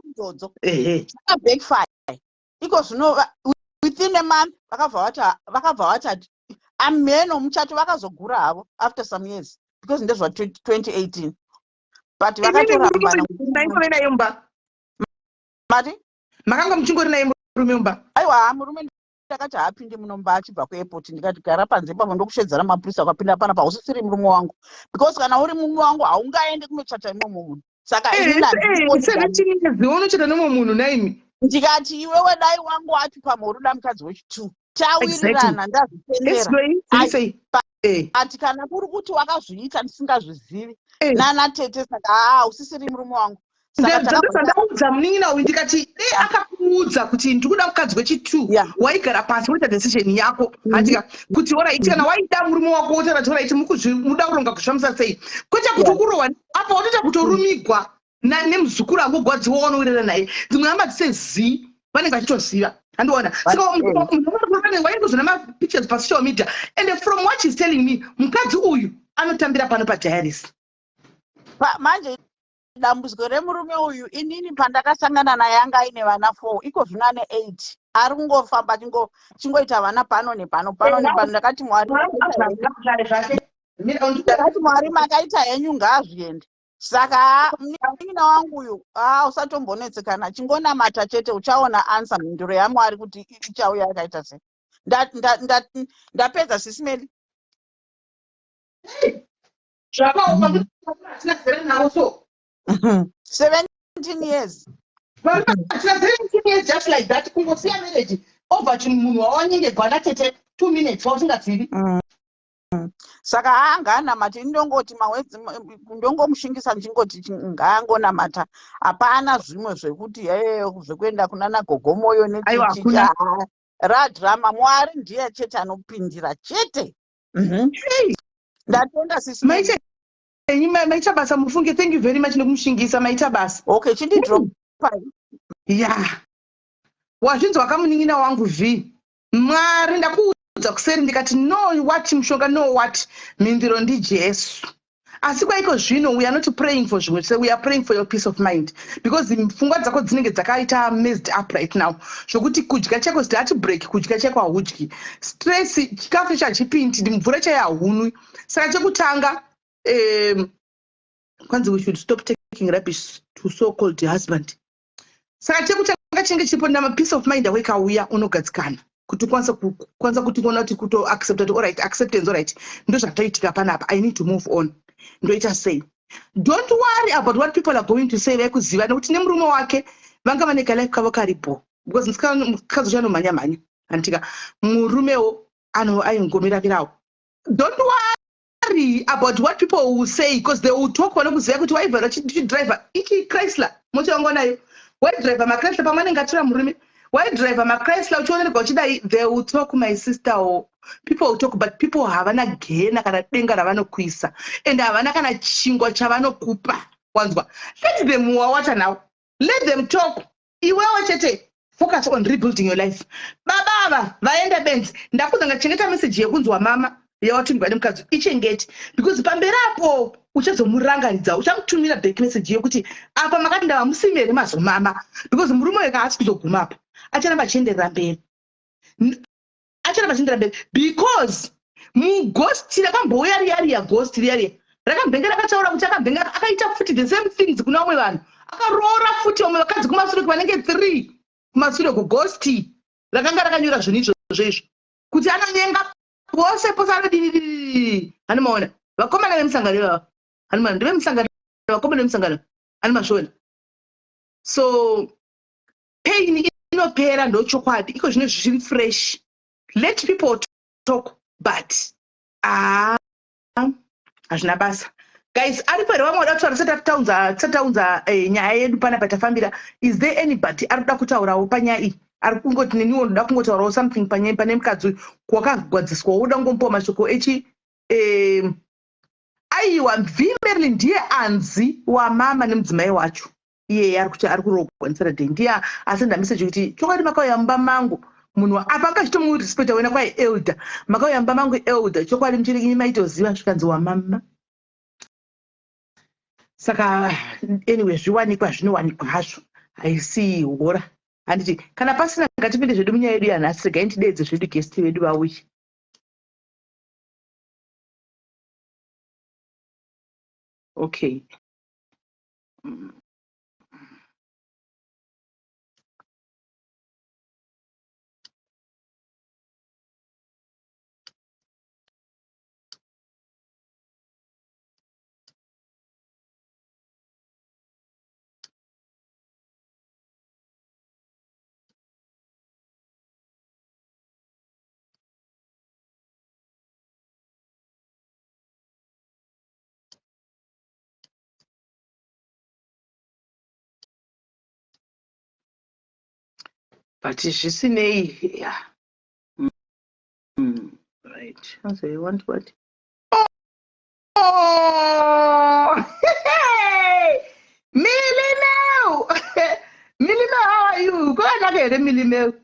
idzodzo. Backfire iko zvino within a month vakabva vati amheno muchato vakazogura havo after some years because ndezva 2018. But vakatorambana. Mati makanga muchingori naye murume mumba? Aiwa murume ndakati haapinde munomba achibva kuairport. Ndikati gara panze pavo ndokushedzera mapurisa akapinda pana pausisiri murume wangu because kana uri murume wangu haungaende kunochata imwe munhu. Saka unochata nemwe munhu naimi. Ndikati iwewe dai wangu ati pamoruda mukadzi wechi2 tawirirana ndazvitendera. Ati kana kuri kuti wakazviita ndisingazvizivi nana tete saka usisiri murume wangu. Ndaudza munin'ina uyu ndikati akakuudza kuti ndikuda mukadzi wechi2 waigara pasi woita decision yako handika kuti oraiti kana waida murume wako wotaura kuti oraiti muda kuronga kuzvamisa sei kwete kuti ukurohwa apa watoita kutorumigwa nemuzukuru angogwadzi waonowerera naye. Dzimwe hama dzisezivi vanenge vachitoziva handiona. Saka waingozona mapictures pasocial media and from what she's telling me mukadzi uyu anotambira pano padiaris. Manje dambudziko remurume uyu inini pandakasangana naye anga aine vana 4 iko zvino ane 8 ari kungofamba chingoita vana pano nepano ndakati Mwari makaita henyu ngaazviende. Saka munin'ina wangu uyu usatombonetsekana chingonamata chete uchaona ansa mhinduro yaMwari kuti ichauya yakaita sei. Ndapedza sisimeli. Zvakaoma zera nawo so 17 years. 17 years just like that kungosiya marriage over chimunhu wawanyengerwa natete 2 minutes wausingadziri. Saka haanganamati ndongoti mawedzi ndongomushingisa ndingoti ngaangonamata. Hapana zvimwe zvekuti zvekuenda kunana gogomoyo netichicha radhrama. Mwari ndiye chete anopindira chete. Ndatenda sisimeli. Maita basa mufunge. Thank you very much nekumushingisa maita basa. Okay, chindi drop. Yeah. Wazvinzwa kamunin'ina wangu V. Mwari ndakuudza kuseri ndikati no what mushonga no what mhinduro ndiJesu. Asi kwaiko zvino we are not praying for zvimwe, so we are praying for your peace of mind because pfungwa dzako dzinenge dzakaita messed up right now. Zvokuti kudya chako start break, kudya chako haudyi. Stress chikafu chachipindi mvura chayo hahunwi. Saka chekutanga kwanzi we should stop taking rubbish to so-called husband. Saka chekutanga chinenge chiripo peace of mind awekauya unogadzikana. Kuti kwanza kuti kuona kuti kuto accept that all right, acceptance all right. Ndo zvatoitika panapa. I need to move on. Ndoita say. Don't worry about what people are going to say. Vekuziva nekuti nemurume wake vanga vane life kavo karipo. Because mkazo chano manya. Antika murumewo aingomiravirawo. Don't worry about what people will say because they will talk vanokuziva kuti waivhara driver ichi Chrysler moti wangu nayo. Why driver maChrysler pamwe ngatira murume. Why driver maChrysler uchioneka uchidai they will talk my sister or people will talk but people havana gena kana denga ravanokuisa and havana kana chingwa chavanokupa wanzwa. Let them what now. Let them talk. Iwewe chete focus on rebuilding your life. Baba vaenda benzi ndakuza ngachengeta message yekunzwa mama yawatindwa nemukadzi ichengeti because pamberapo uchazomurangaridza uchamutumira back message yekuti apa makati ndavamusimere mazomama because murume weka haasi kuzogumapo acharamba achienderera mberi because mughost rakambouya riya ghost riya rakambenge rakataura kuti akambenge akaita futi the same things kuna vamwe vanhu akaroora futi vamwe vakadzi kumashure kuvanenge 3 kumashure kughost rakanga rakanyora zvinhu izvozvo izvo kuti anonyenga pose anodii anomaona vakomana vemusangano ivava anomaona ndevemusangano vakomana vemusangano anomazviona. So pain inopera ndochokwadi iko zvino zviri fresh. Let people talk but hazvina basa. Guys, aripo here vamwe vada kutaura tisataunza nyaya yedu panapa tafambira. Is there anybody ari kuda kutaurawo panyaya iyi? Ari kungoti neniwo ndoda kungotaurawo something pane mukadzi wakagwadziswa woda kungomupawo mashoko echi aiwa Vimberly ndiye anzi wamama nemudzimai wacho. Iye ari kurogwa nSaturday ndiye asenda message kuti chokwadi makauya mumba mangu munhu apa angachitomurespekta wena kwai elder makauya mumba mangu elder chokwadi muchiri maitoziva zvikanzi wamama. Saka anyway zviwanikwa zvinowanikwa hazvo haisi hora. Handiti kana pasina ngatipinde zvedu munyaya yedu yanhasi regai tidedze zvedu guest vedu vauye. Okay. But zvisinei, yeah. Right. So you want what? Oh, Milimel! Milimel, how are you? Go ahead, okay, Milimel.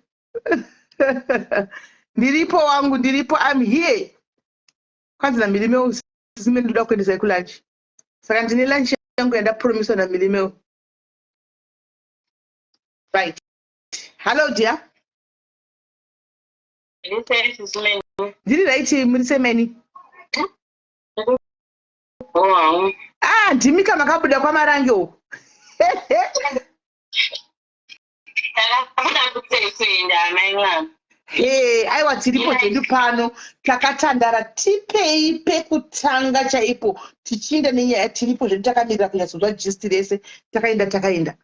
Ndiripo wangu, ndiripo, I'm here. Kwanza Milimel sime ndoda kuendesa kulunch. Saka ndine lunch yangu yandapromiswa naMilimeo. Right. Hello dear. Ndiri right muri semeni. Ndimi kama kabuda kwaMarange uko. Aiwa tiripo zvedu pano takatandara tipei pekutanga chaipo tichienda nenyaya tiripo zvedu takamirira kunyatsonzwa gist rese takaenda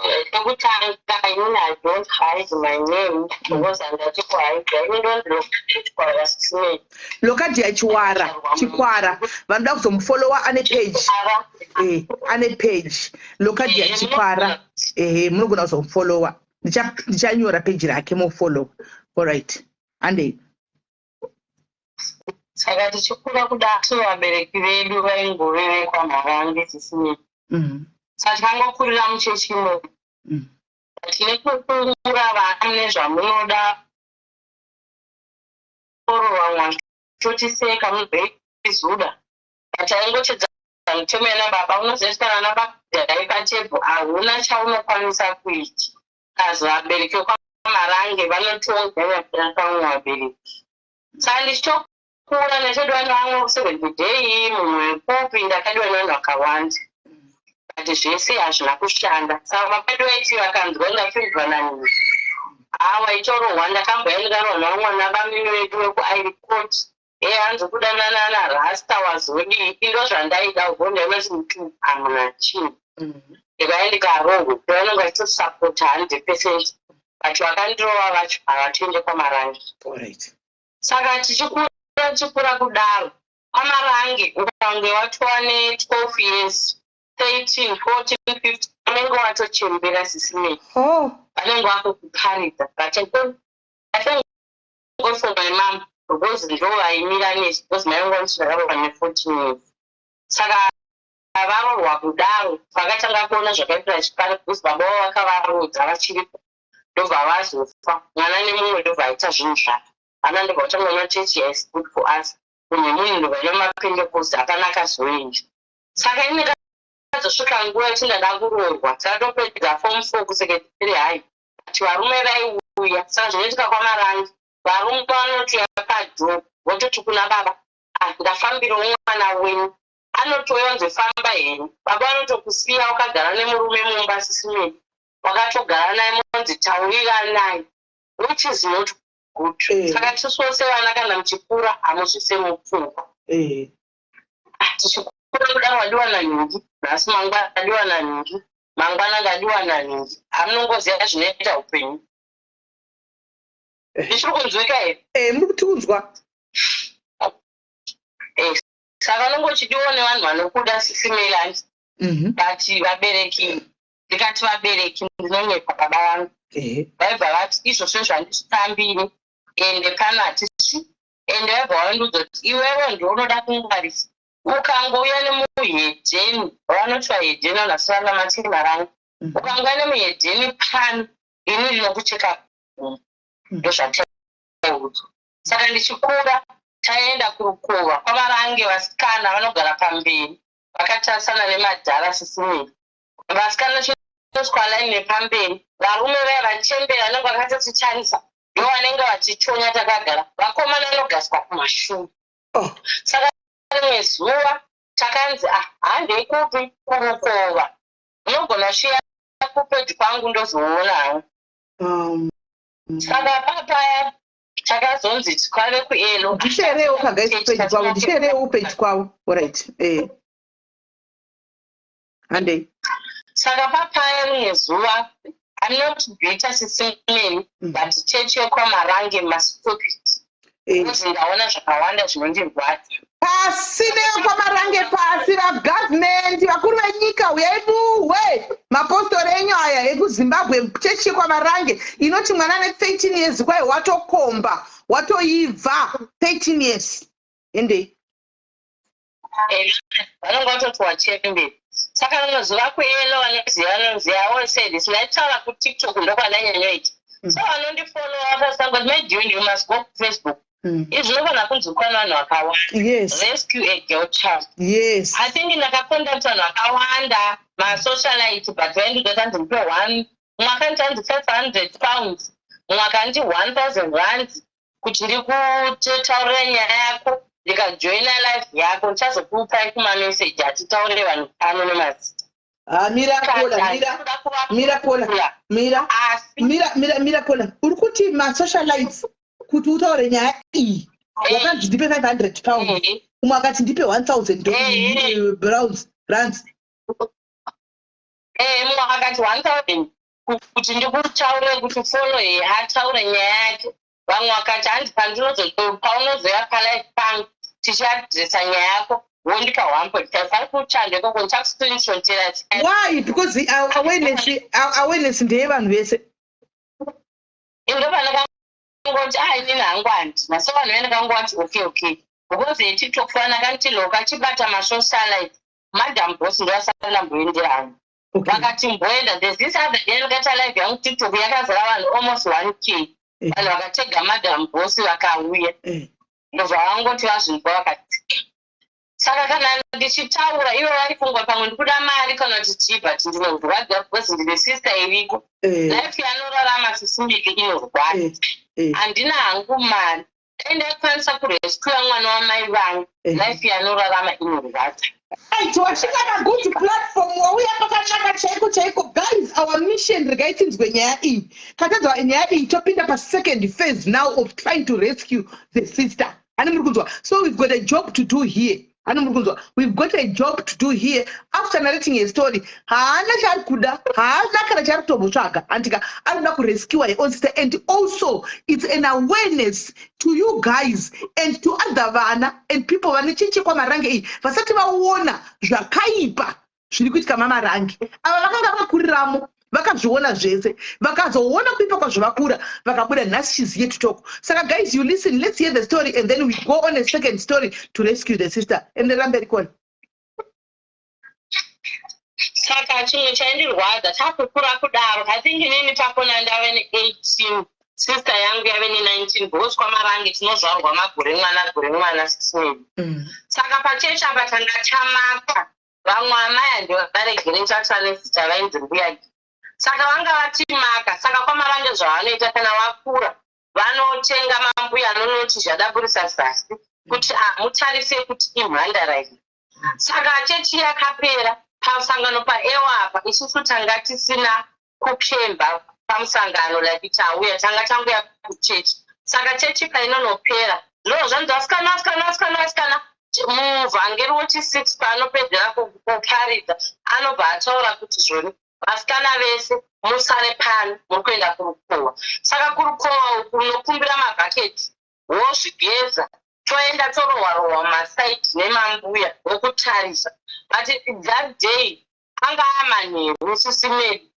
I don't hide my name because I'm the Chikwara. Lokati ya Chikwara vanoda kuzomufollowa ane page Lokati ya Chikwara munogona kuzomufollowa ndichanyora page rake mufollow. Alright. Ande saka tichikura kudai vabereki vedu vaingoreve kwaMarange sisine saka tikangokurira muchechi imomo tine kukungura vana nezvamunoda orowa Mwari totiseka mubheizuda taingochedza mitemo yana baba unozoitikana nabadhai patebho hauna chaunokwanisa kuita kazi vabereki kwaMarange vanotionganya pamwe vabereki saka ndichitokura nechedu vanhu vamwe day mumwe kupi ndakadiwa nevanhu vakawanda ati zvese hazvina kushanda saka mapedo aiti vakanzwa ndapindwa nanyika ichorohwa ndakamboenda mwana vamini vedu vekuiripot hanzi kudanana narasta wazodii indozvandaida uvondainoti mutu hamuna chii ndikaendikarohwe pavanonga vachitosapota 100% but vakandirova vacho havatoende kwaMarange. Saka tichikura kudaro kwaMarange ukange watova ne12 years 13, 14, 15 vanenge watochembera sisimei vanenge vakukuparidza but I thank God for my mom because ndo vaimira nesi because mai vangu vanosvika ne14 years saka varohwa kudaro vakatanga kuona zvakaitira Chipare because baba vavo vakavarodza vachiripo ndobva vazofa mwana nemumwe ndobva aita zvinhu zvake vana ndobva vatangaona chechi is good for us kunye munhu ndobva ine mapentecost akanaka zoenje saka ine kazosvika nguva yatindada kuroorwa takatopedza form 4 kusekondari hai ati varume vaiuya saka zvinoitika kwaMarange varume vanotoya padhoo vototi kuna baba ndafambirawo mwana wenyu anotoya nzofamba henyu baba vanotokusiya wakagara nemurume mumba sisimei wakatogara naye monzi taurira naye which is not good. Saka tisu sevana kana muchikura hamuzvise mupfungwa tichikura kudaro wadiwa nanhingi nhasi mangwana adiwa nanhingi mangwana ngadiwa nanhingi hamunongoziva zvinoita upenyu ndichiri kunzwika here muri kutiunzwa saka nongochidiwa nevanhu vanokuda sisimilandi but vabereki ndikati vabereki ndinonyepa baba vangu vaibva vati izvozvo zvandisitambiri ende pano hatisvi ende vaibva vanduudza kuti iwewe ndounoda kungwarisa ukangouya nemuhedheni vanoti vahedheni vanasirana matiri Marange ukanga nemuhedheni pano ini rinokucheka ndozvataudzwa saka ndichikura taenda kurukova kwaMarange vasikana vanogara pamberi vakatarisana nemadhara sisimei vasikana chinoswa laini nepamberi varume vaya vachembera vanenge vakatatitarisa ndo vanenge vachichonya takagara vakomana vanogaswa kumashure saka rimwe zuva takanzi handei kupi kurukova unogona sviya kupedhi kwangu ndozoonawo saka papaya takazonzi tikwave kuelo ndisherewo pedhi kwavo right handei saka papaya rimwe zuva anoti greater sisimeni but chechi yekwaMarange mastopit uzi ndaona zvakawanda zvinondirwadza pasi neyokwamarange pasi vagavhmendi vakuru venyika uyai muhwe mapostori enyu aya ekuzimbabwe chechi yekwamarange inoti mwana ne13 years kwai watokomba watoibva 13 years endei vanenge vatoti wachemberi saka rimwe zuva kuyelo vanoziva vanonziva wesedi sinaitaura kutiktok ndokwandanyanyoiti so vanondifollowa vasangoti my dude you must go Facebook izvi zvinogona kunzi kwana vanhu vakawanda. Yes. Rescue a girl child. Yes. I think ndakacontact vanhu vakawanda masocialite but vaindidoda ndimpe 1 mwaka ndichanzi 500 pounds mwaka ndi 1000 rand kuti ndikutaurira nyaya yako ndikajoina life yako ndichazokupai kumameseji atitaurire vanhu pano nemazita. Miracola uri kuti masocialites kuti utaure nyaya iyi wakanzi ndipe 500 pounds umwe akati ndipe 1000 rands mumwe akati 1000 kuti ndikutaurire kuti follow ataure nyaya yake. Vamwe vakati handi paunozoya palife pangu tichadresa nyaya yako wondipa 1.5 ari kuchanda ikoko ndichakuscreenshotera. Why? Because awareness ndeyevanhu vese. Ngoti inini hangu handina so vanhu vendakangoti okay because yetiktok fana kanti loka chibata masocialite madam boss ndovasara ndamboendera hangu vakati mboenda there's this other day ndakata live yangu tiktok yakazara vanhu almost 1k vanhu vakatega madam boss vakauya ndozvavangoti vazvinzwa vakati. Saka kana ndichitaura ivo vari kungwa pamwe ndikuda mari kana kuti chibva ndinozvadza because ndine sister iriko life yanorarama sisimbike inorwara handina hangu mari ndakwanisa kurescue mwana wamai vangu life yanorarama inorwadza. Wasvika pagood platform wauya pakanaka chaiko guys. Our mission regaitinzwe nyaya iyi katadza nyaya iyi topinda pasecond phase now of trying to rescue the sister. So we've got a job to do here. We've got a job to do here. After narrating a story, haana charikuda, haana kana charitobotsvaga, antika arikuda kurescue her own sister. And also, it's an awareness to you guys and to other vana and people vane chinchekwa marange iyi vasati vaona zvakaipa zviri kuitika mamarange. Ava vakanga vakuriramo vakazviona zvese vakazoona kuipa kwazvo vakura vakabuda nhasi she's here to talk. Saka guys, you listen, let's hear the story and then we go on a second story to rescue the sister. And then Ramberikon. Saka chimwe chaindirwadza takukura kudaro. I think inini pakona ndave ne-18 sister yangu yave ne-19 because kwamarange tinozvarwa magore mwana 16. Saka pachechi apa tanga tamaka vamwe amai ndovaregere chatsvanesita vainzi mbuya. Saka vanga vatimaka saka kwamarange zvavanoita kana vakura vanotenga mambuya anonoti zvadaburisa zasi kuti mutarise kuti imhandara iyi. Saka chechi yakapera pamusangano paewapa isusu tanga tisina kupemba pamusangano like tauya tanga tanguya kuchechi. Saka chechi painonopera ndozvanzvasikana muvhangeri wechi6 paanopedzera kuparidza anobva ataura kuti zvoni vasikana vese musare pano muri kuenda kurukohwa. Saka kurukohwa uku unokumbira mabhaketi wozvigeza toenda torohwa masaiti nemambuya wokutarisa. But that day anga amanheru sisimeri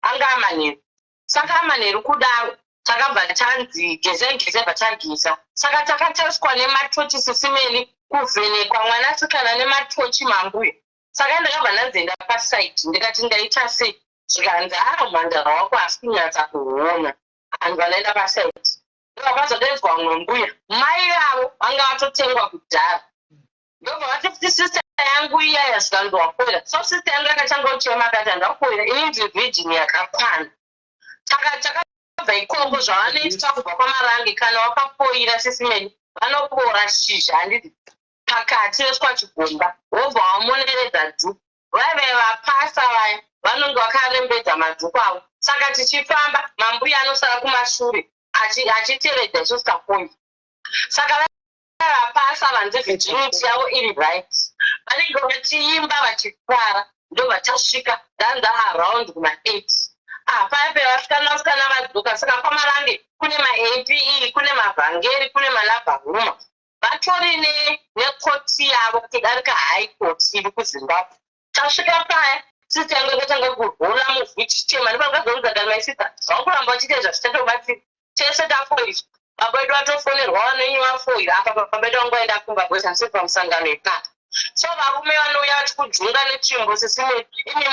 anga amanheru. Saka amanheru kudaro takabva tanzi gezengeze vatagisa. Saka takatariswa nematochi sisimeri kuvhenekwa mwanasikana nematochi mambuya. Saka ndakabva ndanzenda pasaiti ndikati ndaita sei zvikanzi mhandara wako hasi kunyatsa kuona vanhu vanoenda pasaiti. Ndokapazodaidzwa mumwe mbuya mai vavo vanga vatotengwa kudhara ndobva vati kuti sister yangu iya yazvikandwakwira. So sister yangu yakachangochema akati handakwira ini ndiri virgin yakakwana. Takabva ikoko zvavanoita kubva kwamarange kana wakafoira sisimeni vanopora shizha handiti pakati veswa chigomba wobva wamoneredza dhuku. Vaive vapasa vaya vanonge vakarembedza madhuku avo. Saka tichifamba mambuya anosara kumashure achitevedza isusu tapoint. Saka vapasa vanze virginity yavo iri right vanenge vachiimba vachikwara ndobva tasvika danza around kuma8 paya pevasikana vadzoka. Saka kwamarange kune ma-APE kune mavhangeri kune malabharuma vatori nekoti yavo kudarika high court iri kuzimbabwe. Tasvika paya sisi yangu yakatanga kurwora muvhu chichema ndipakazoudzaka maisita vakuramba vachiita zvachitatobatsira tese tafoirwa. Baba vedu vatofonerwa vanonyi vafoira apa baba vedu vangu vaenda kumba bwezi asi pamusangano ipapa. So varume vanouya vachikujunga netsvimbo sisimeri imi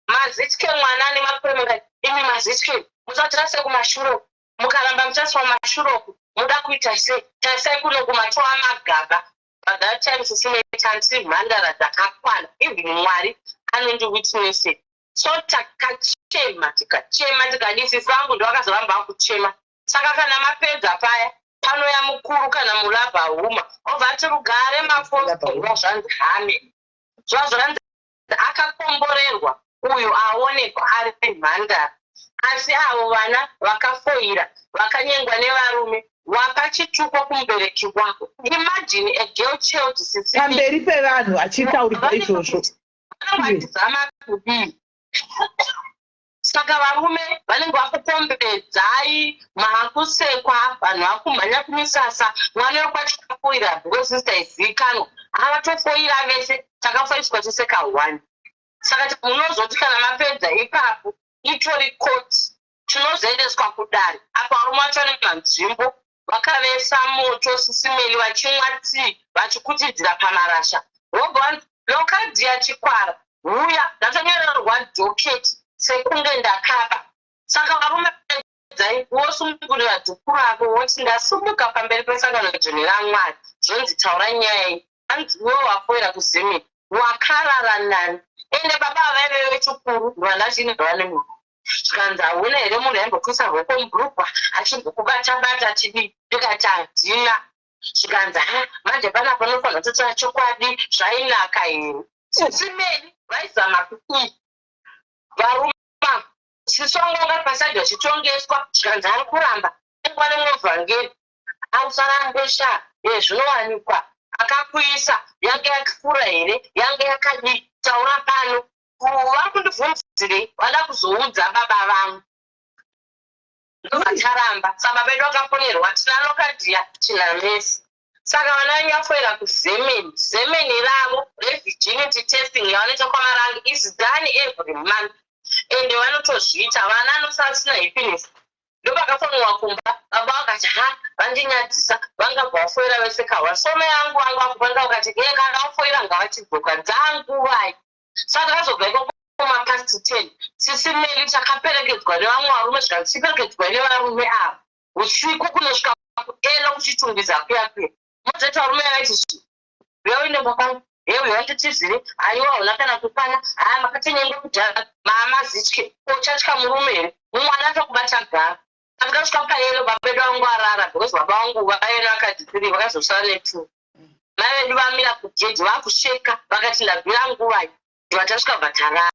mazitye mwana nemakore mukati imi mazitye musatirase kumashure mukaramba muchaswa mashure uku muda kuita sei? Tarisai kuno kumatova magaba. By that time sisime chansi mhandara dzakakwana. Even Mwari anondiwitness. So takachema tikadisi sangu ndo akazoramba kuchema. Saka kana mapedza paya panouya mukuru kana murabha huma obva ati rugare mafoswa zvanzi hame zvazvanzi akakomborerwa uyu aonekwa ari mhandara. Asi avo vana vakafoira vakanyengwa nevarume wakachituka kumubereki wako. Imagine a girl child pamberi pevanhu achitaurirwa izvozvo vanotizama kudii. Saka varume vanenge vakukombedzai maakusekwa vanhu vakumhanya kumisasa mwana wekwachikafoira bhosista izikanwa avatofoira vese takafoiswa tiseka 1. Saka munozoti kana mapedza ipapo itori koti tinozoendeswa kudare apo varume vacho nemanzvimbo vakavesa moto sisimeli vachimwa tii vachikutidzira pamarasha vobva lokadhi yachikwara huya ndatonyorerwa dhoketi sekunge ndakaba. Saka varume dzai vosumbukurira dhuku rako woti ndasumuka pamberi pesangano dzvene raMwari zvonzi taura nyaya iyi anziwo wafoira kuzemeni wakarara nani ende baba vaive vechikuru vandachinirwa nemunhu zvikanzi hauna here munhu aimbokwisa rwoko mugurugwa achimbokubata-bata chidii ndikati handina. Zvikanzi manje pana panofanira totora chokwadi zvainaka here sisimeni vaizama kudii varume sisongonga pasadi vachitongeswa zvikanzi ari kuramba engwa nemuvhangeri ausarambesha zvinowanikwa akakuisa yange yakakura here yange yakadii taura pano vari kundibvunzirei vada kuzoudza baba vangu ndovacharamba saka vedu vakaponerwa tina lokadhiya tina mesi. Saka vana venyu vafoira kuzemeni ravo revirginity testing yavanoita kwamarangi is done every month ende vanotozviita vana anosasina happiness ndopakafonwa kumba baba vakati vandinyadzisa vanga vafoira vese kahwa some yangu vangu vakuvanga vakati kana vafoira ngavachidzoka dzanguvai. Saka vazobva ikoko kumapasti 10 sisimeli takaperekedzwa nevamwe varume zvikanzi chiperekedzwa nevarume ava usiku kunosvika kuela uchitumbidza kuya mozoti varume vaiti veuine baba hewe wanditizire aiwa una kana kupana makatenyenga kudhara maamazitye uchatya murume here mumwana atokubata gara akasvika paelo baba vedu vangu arara because baba vangu vaena vakadhipiri vakazosara netu mai vedu vamira kugedhi vakusheka vakati ndabvira nguvai vatasvika bvatarara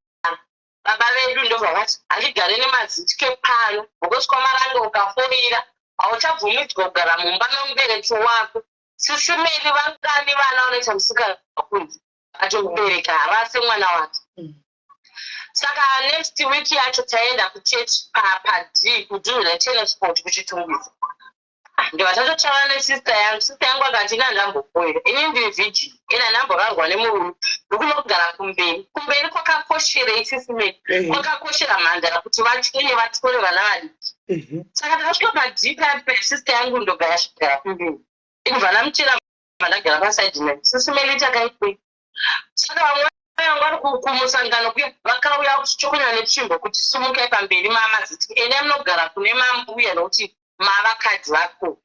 baba vedu ndovavati handigare nemazitye pano because kwamarange ukafoira hauchabvumidzwa kugara mumba nomubereki wako. Sisimeli vangani vana vanoita musikana kunzi atomubereka havase mwana wake. Saka next week yacho taenda kuchechi pad kudhurira tennis court kuchitungidza ndovatatotaura nesista yangu akati ina ndambofoira ini ndiri virgin ina ndamborarwa nemurume ndokunogara kumberi kwakakoshera isisimeli kwakakoshera mhandara kuti vatyinye vatore vana vadiki. Saka takasvika pad pesista yangu ndobva yasvigara kumberi ini vana muchera vandagara pasaidi nai sisimeli takaikwei. Saka vamwe vangu vari kumusangano kuya vakauya kuchichokonya netsvimbo kuti simukai pamberi mamaziti ende munogara kune mambuya nokuti mavakadzi vako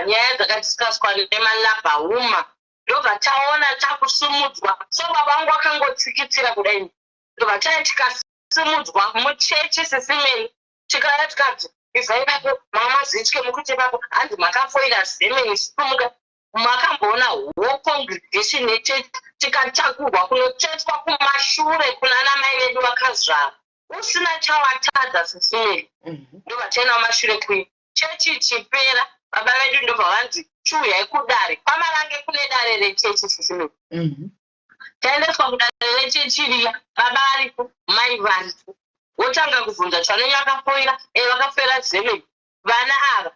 nyaya dzakadiskaswa nemalabhauma ndobva taona takusumudzwa. So baba vangu vakangotsikitsira kudai ndobva taa tikasimudzwa muchechi sisimeni tikaya tikati ibvai papo mamazitye mukuti papo hanzi makafoira zemeni simuka makamboona whole congregation yechechi tikatakurwa kunotsvetswa kumashure kunana mai vedu vakazvara usina chawatadza sisimeni ndobva taenda mashure kui chechi chipera baba vedu ndobva vanzi chiuyai kudare kwamarange kune dare rechechi sisimeni taendeswa kudare rechechi riya baba varipo mai varipo wotanga kubvunza chanonye vakafoira vakafoira zemeni vana ava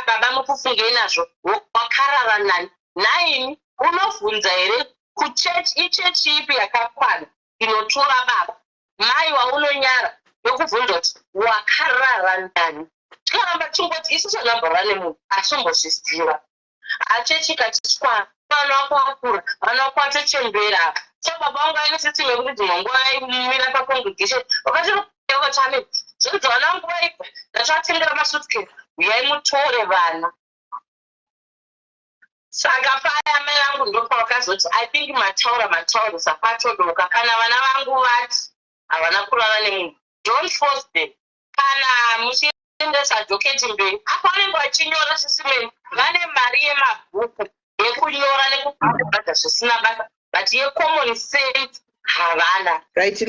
baba mukufungei nazvo wakarara nani naini unobvunza here kuchechi ichechi ipi yakakwana inotora baba mai waunonyara yokubvunza kuti wakarara nani tikaramba tingoti isusu anamborwa nemunhu atimbozviziva achechi katiswa vana wako akura vana wako atochembera apa. So baba vangu ainesitime kuti dzimwe nguva aimira pacongregation wakati zvekuti vana vangu vaibva ndatatengera masutkesi uyai mutore vana. Saka paya mai vangu ndopa vakazoti I think mataura sapatodoka kana vana vangu vati havana kurara nemunhu, don't force them. Kana muchiendesa doketi mberi apo vanenge vachinyora sisimeni vane mari yemabhuku yekunyora nekubhadha zvisina basa, but yecommon sense havana. Right,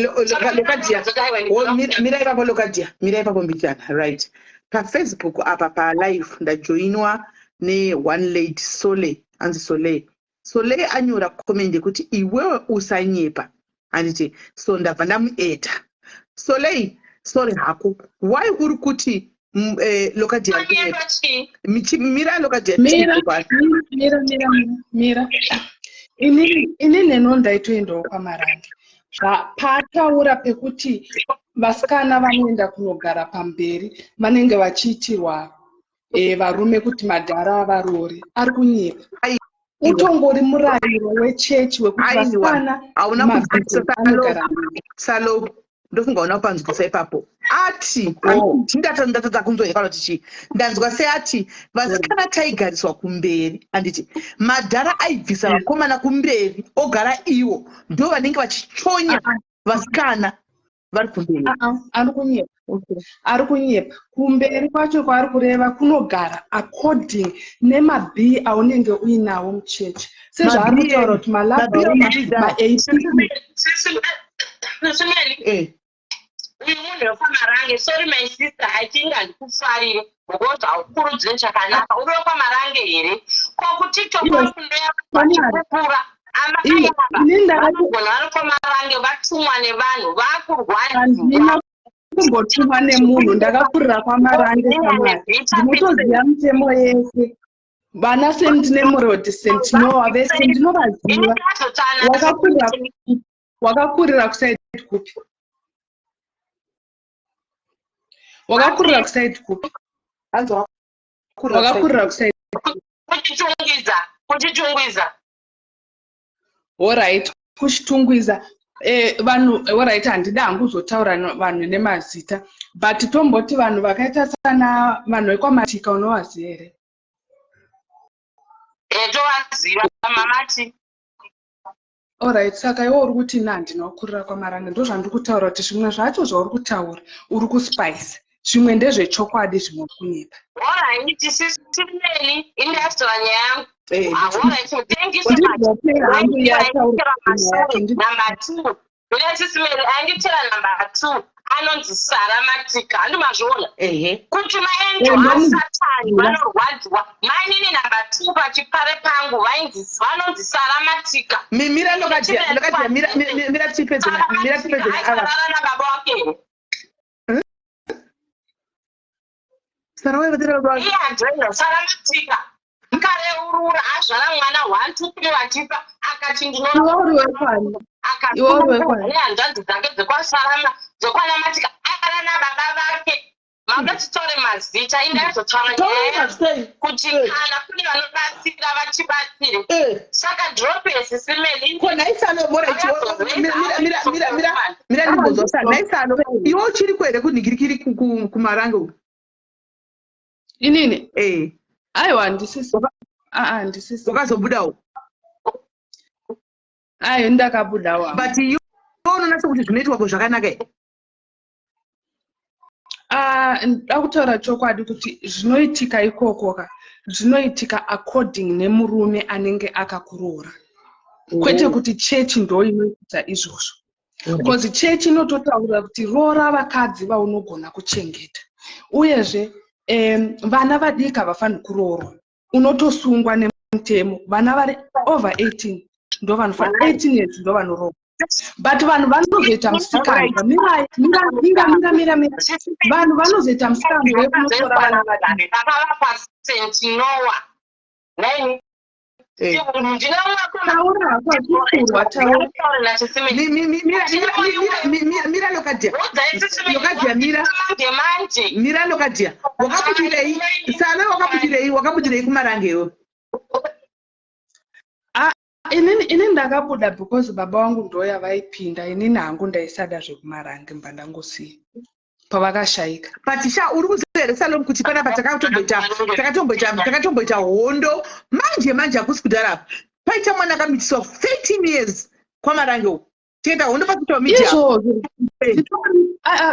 mirai papo mbichana. Right, pafacebook apa palive ndajoinwa ne-one lady Sole, anzi Sole anyora comment yekuti iwewe usanyepa, handiti so ndabva ndamuedha. Sole, sorry hako, why uri kuti Lokadia kunyepa? Mira Lokadia mira ini neno ndaitoendawo kwaMarange pataura pekuti vasikana vanoenda kunogara pamberi vanenge vachiitirwa varume kuti madhara avarori ari kunyepa. Utongori murayiro wechechi wekuti vasikana vanogara Salo ndofunga una kupanzwisa ipapo ati ndatadza kunzwa kana tichi ndanzwa seati vasikana taigariswa kumberi, anditi madhara aibvisa vakomana kumberi ogara iwo ndo vanenge vachichonya vasikana vari kumberi. Ari kunyepa kumberi kwacho kwaari kureva kunogara according nemabhi aunenge uinawo muchechi sezvaari kutaura kuti uyu munhu wekwaMarange, sorry my sister, hatingi handikufarire ngokuti haukurudziri chakanaka. Uri wekwaMarange here? Kokutiktok kundoya vachikukura amai vanogona vari kwaMarange vatumwa nevanhu vakurwadzirwa. Kumbotumwa nemunhu ndakakurira kwaMarange samari ndinotoziva mitemo yese. Vana Sendinamurodi, Sentinoa vese ndinovaziva. Wakakurira kusaidi kupi? Wakakurira kusaidi kupi? Wakakurira kusaidi kupi? Kuchitungwiza. Alright, kuchitungwiza. Vanhu alright, handida hangu kuzotaura vanhu nemazita, but tomboti vanhu vakaita sana vanhu vekwaMatika unovaziva here? Tovaziva mamati. Alright, saka iwe uri kuti ndinokurira kwaMarange ndozvandiri kutaura kuti zvimwe zvacho zvauri kutaura uri kuspice, zvimwe ndezvechokwadi zvimwe uri kunyepa. Alright, sisimeni industry yangu. Alright, thank you so much. Number 2. Sisimeni anditira number 2. Anonzi Sara Matika. Andimazviona. Kuti maende wasatani vanorwadziwa. Mainini number 2 pachipare pangu vanonzi Sara Matika. Mira Lokadia, mira tipedza ava. Baba wake. Sara wewe ndira baba. Sara Matika. Kareurura azvara mwana 1 2 3 vachipa akati ndinoona hanzvadzi dzake dzekwana Matika akara nababa vake. Magatitore mazita indazotaura kuti kana kune vanobatsira vachibatsire. Saka drop sisimeni naisano mira ndibozosana naisano iwe uchiri kwere kunhingirikiri kuMarange uku inini aiwa ndisisi ndisisi wakazobudawo ayo ndakabudawo but iwe unonatsa kuti zvinoitwa ko zvakanaka here? Ndoda kutaura chokwadi kuti zvinoitika ikokoka zvinoitika according nemurume anenge akakuroora, kwete kuti chechi ndo inoita izvozvo. Because chechi inototaura kuti roora vakadzi vaunogona kuchengeta, uyezve vana vadiki havafaniri kuroorwa, unotosungwa nemutemo. Vana vari over 18 ndo vanofanira 18 years ndo vanoroorwa. But vanhu vanozoita musikana mira vanhu vanozoita musikana wekunotora vana vadiki. Vakavapa Sentinoa. Mira Lokadia, wakabudirei sana, wakabudirei kuMarangewo. Ini ndakabuda because baba wangu ndoya vaipinda, inini hangu ndaisada zvekuMarange mbandangosiya pavakashaika. But sha uri kuzere Salom kuti panapa takatomboita hondo manje hakusi kudhara paita mwana akamitiswa 13 years kwaMarange tienda hondo pakuita media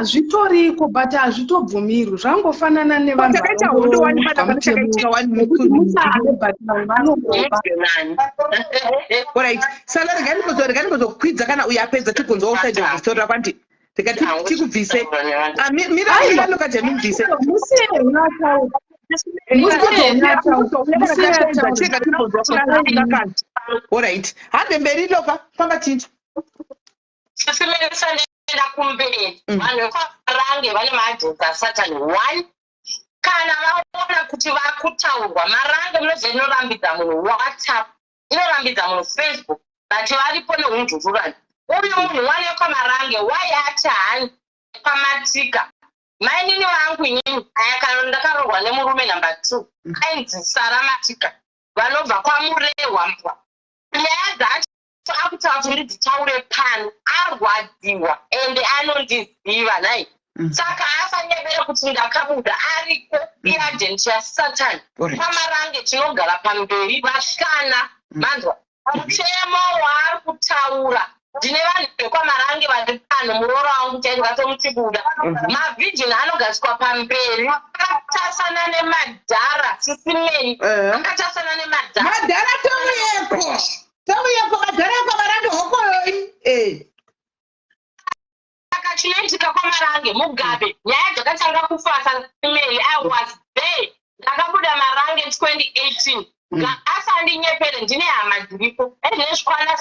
zvitoriko but hazvitobvumirwi zvangofanana nevanhu takaita hondo wani pana takaita wani alright saka regai kuzokwidza kana uya apedza tigonzo outside of the story kwandi tikubvise mira lokati mubvise alright hambe mberi loka famba chinja sisimesanenda kumberi vanhu vekwaMarange vane maagents asatani 1 kana vaona kuti vakutaurwa Marange munoziva inorambidza munhu WhatsApp inorambidza munhu Facebook vati varipo neunjururani uyu munhu mwana wekwaMarange wayati hani pamatika mainini vangu inini aya ndakarorwa nemurume namba 2 ainzi Sara Matika vanobva kwamurehwa mbwa nyaya dzacho akutaura kuti ndidzitaure pano arwadziwa ende anondiziva nai saka afanyebere kuti ndakabuda ariko iagent yaSatani kwaMarange tinogara pamberi vashana manzwa mutemo waari kutaura ndine vanhu vekwaMarange vari pano muroora wangu chaizvo vatomuchibuda mavhijini anogariswa pamberi akatasana nemadhara sisimeni akatasana nemadhara tauyeko madhara ekwaMarange hokoyoi saka chinoitika kwaMarange Mugabe nyaya dzakatanga kufasa sisimeni I was there ndakabuda Marange 2018 asandinyepere ndine hama dziripo ezvinesvikwana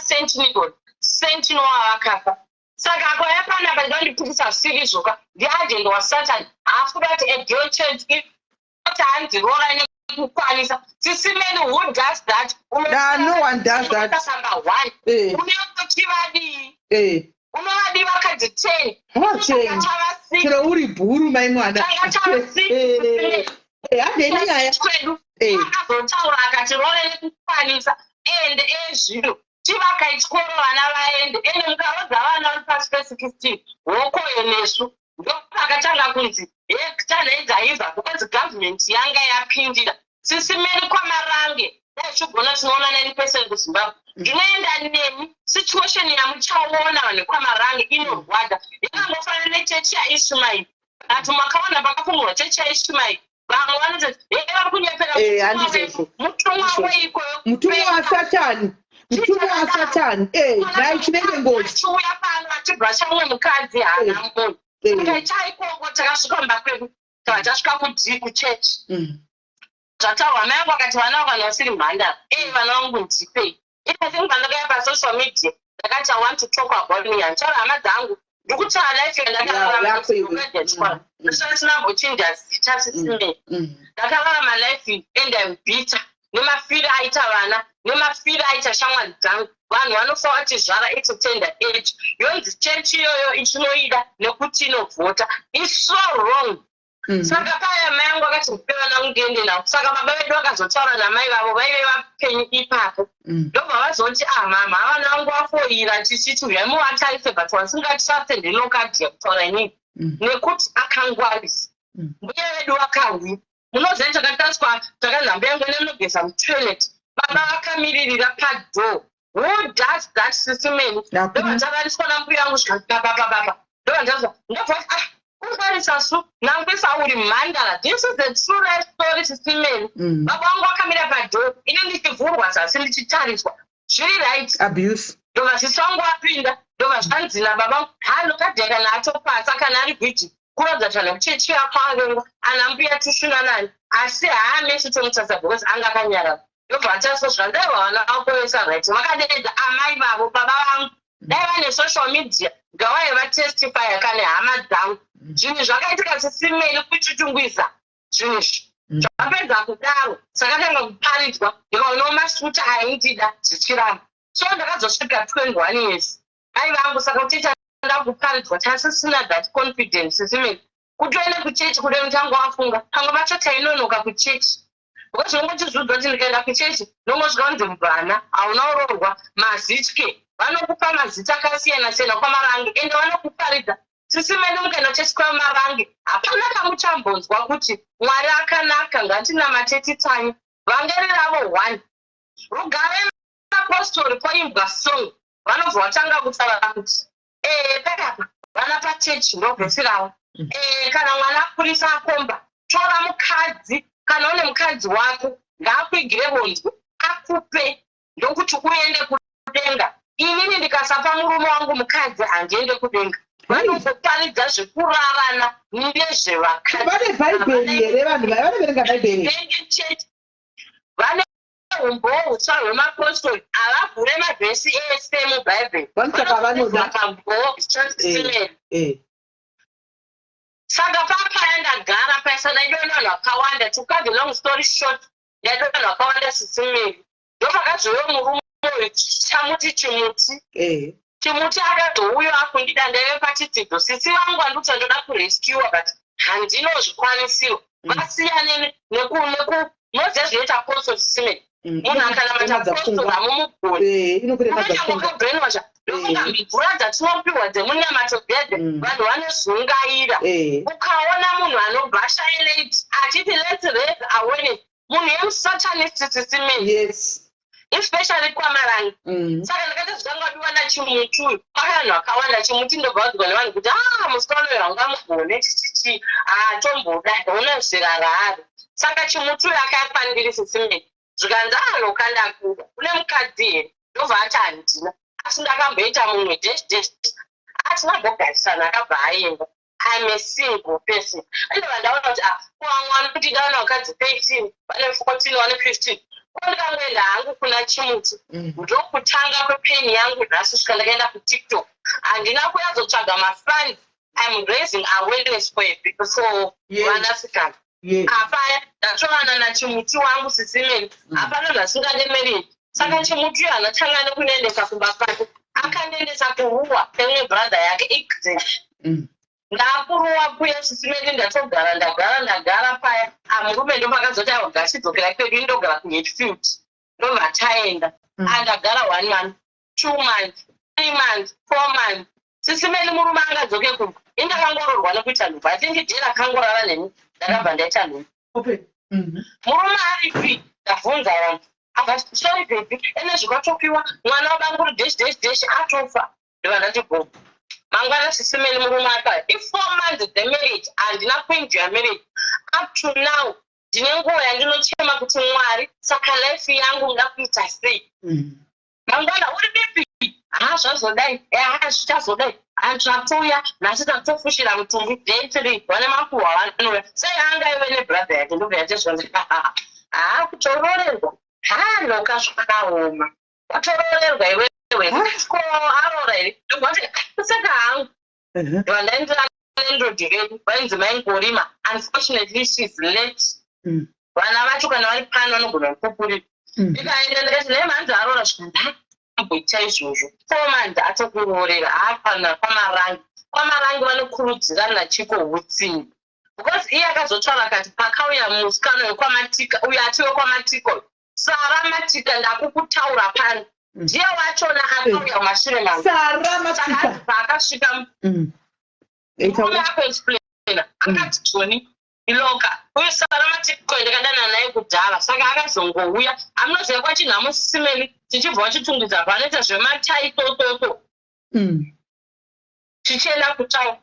Sentinel wavakafa saka akwaya panapa ndinondipikisa sivi zvoka ndiagent waSatani haasi kuda kuti egirl church kuti handirora nekukwanisa sisimeni who does that no one does that number 1 uneochivadii unovadii vakadzi 10 chero uri bhuru mai mwana handeni nyaya akazotaura akati rore nekukwanisa ende ezvino chivakaitykoro vana vaende ende mukarodza vana vari pasi pe16 hokoyo nesu ndopakatanga kunzi tanhaidzaiva because government yanga yapindira sisimeni kwaMarange daishugona tinoona 9% kuZimbabwe ndinoenda nemi situation yamuchaona vanhu kwaMarange inorwadza yakangofanana nechechi yaIsmail ati makaona pakafungurwa chechi yaIsmail vamwe vanoti vari kunyepera mutumwa weikoyo mutumwa waSatani dai chinenge ngozi chiuya pano achibva chamwe mukadzi haana munhu saka chaikoko takasvika mba kwedu tava tasvika kuchechi zvataurwa mai vangu akati vana vangu vasiri mhandara vana vangu ndipei ipathink pandakaya pasocial media ndakati I want to talk about me handichaura hama dzangu ndikutaura life yandakararama sinambochinja zita sisimeni ndakararama life endambita nemafiri aita vana nemafiri aita shamwari dzangu vanhu vanofa vachizvara itotenda age yonzi chechi iyoyo ichinoida nekuti inovhota is so wrong saka paya mai angu akati mupe vana undiende navo saka baba vedu vakazotaura namai vavo vaive vapenyu ipapo ndobva vazoti mama vana vangu vafoira chichiti uyai muvatarise but vasingatisase ndinokadhiya kutaura inini nekuti akangwarisa mbuya vedu vakahwi munoziva chakataswa takanhambo yangu nemunogeza mutoilet baba vakamiririra padoo who does that sisimeni ndobva ndavariswa nambuya vangu zvikasika baba ndobva ndazva ndobva kungwarisa su nangwisa uri mhandara this is the true life story sisimeni baba vangu vakamira padoo ine ndichivhurwa zasi ndichitariswa zviri right abuse ndobva zvisu vangu vapinda ndobva zvanzina baba vangu hanokadhia kana atopasa kana ari gwiji kurodza nekuchechi yakwavenga anambuya tishuna nani asi haamesi tomutasa because anga akanyarara ndobva atasosva ndaiva vana vakoyesa right vakaderedza amai vavo baba vangu dai vane social media ngavai vatestifya kane hama dzangu zvinhu zvakaitika sisimeni kuchitungwiza zvinhu izvi zvapedza kudaro saka tanga kuparidzwa ndikaona masuta aindida zvichiramba so ndakazosvika 21 years mai vangu saka kutiita ndakuparidzwa tasisina that confidence sisimeni kutoenda kuchechi kudai mutangu wafunga pamwe pacho tainonoka kuchechi because nongochizviudzwa kuti ndikaenda kuchechi nongosvika kunzi mubvana hauna urorwa mazitye vanokupa mazita akasiyana siyana kwaMarange ende vanokuparidza sisimene mukaenda chesika marangi hapana kamuchambonzwa kuti Mwari akanaka ngatinamate titanye vangere ravo 1 rugare apostori poimbwa song vanobva vatanga kutaura kuti pekapa vana pachechi ndobvesi ravo kana mwana akurisa akomba tora mukadzi kana une mukadzi wako ngaakuigire bonzwi akupe ndokuti uende kudenga inini ndikasapa murume wangu mukadzi handiende kudenga vanozoparidza zvekurarana ndezvevakadzi vane bhaibheri here vanhu vaya vanoverenga bhaibheri vane umbowo hutsva hwemapostori havavhure mavhesi ese mubhaibheri vanosaka vanoda pambowo saka papaya ndagara paisa ndaidiona vanhu vakawanda to cut the long story short ndaidiona vanhu vakawanda sisimeri ndopakazouya murume uyu chamuti chimuti akazouya akundida ndaive pachidzidzo sisi vangu andikuti ndoda kurescua but handinozvikwanisiro vasiyane noziva zvinoita apostle sisimeri munhu akanamata apostle hamumugoni unochamukabrainwasha ndofunga mvura dzatinopiwa dzemunyamato gedhe vanhu vanozungaira ukaona munhu anobhasha elate achiti let's raise awareness munhu yemusatanist sisimeri especially kwamarangi saka ndakatozvangadiwa nachimuti uyu pavanhu vakawanda chimuti ndobva vadzwa nevanhu kuti musikana uyu hangamugone chichichi tomboda unozvira raari saka chimuti uyu akakwandirisa sisimeri zvikanzi lokandakura une mukadzi here ndobva ati handina asi ndakamboita mumwe atina bogarisana akabva aenda I'm a single person ende vandaona kuti kuamwana kuti ndaona vakadzi 13 vane 14 vane 15 kondikangoenda hangu kuna chimuti ndokutanga kwepeni yangu nhasi svika ndakaenda kutiktok handina kuyazotsvaga mafans I'm raising awareness for vanasikana apaya ndatowana nachimuti wangu sisimeni hapana zvasingademereri saka chimuti uyu anatanga nekunoendesa kumba kwake akanendesa kuruwa pemwe brother yake exact ndakuruwa kuya sisimeni ndagara paya murume ndopakazoti gasidzokera kwedu indogara kuhetfield ndobva taenda andagara 1 month 2 months 3 months 4 months sisimeni murume angadzoke kumba indakangororwa nekuita nhumbu atingi jera akangorara neni ndakabva ndaita nhumbu murume aripi ndabvunza vanhu akati sorry baby ene zvikatopiwa mwana wabanguri dash atofa ndobva ndati go mangwana sisimeni murume akati if 4 months the marriage handina kuenjoya marriage up to now ndine nguva yandinochema kuti Mwari saka life yangu ngakuita sei mangwana uri bipi zvazodai zvichazodai handizvatuya nhasi tatofushira mutumbi day 3 vane makuhwa vanouya sei angaive nebrother yake ndobva yatezvanzi kutororerwa loka zvakaoma watororerwa iwewe ko arora here ndobvati saka hangu vandaindiranendrodhiredu vainzi maingorima unfortunately she's late vana vacho kana vari pano vanogona kupupurira ndikaenda ndikati nemhanzi arora zvikandai amboita izvozvo 4 months atokurorera aapana kwamarangi vanokurudzirana chiko hutsingi because iye akazotsvara akati pakauya musikana wekwamatika uyo atiwe kwamatika Sara Matika ndakukutaura pano ndiye wachona akauya mashure mangu Sara Matika akasvika akaexplaina akati Tony iloka uyu Sara Matika ndakadana naye kudhara saka akazongouya amunoziva kwachinhamo sisimeni tichibva wachitungidza panoita zvemataito toto tichienda kutaura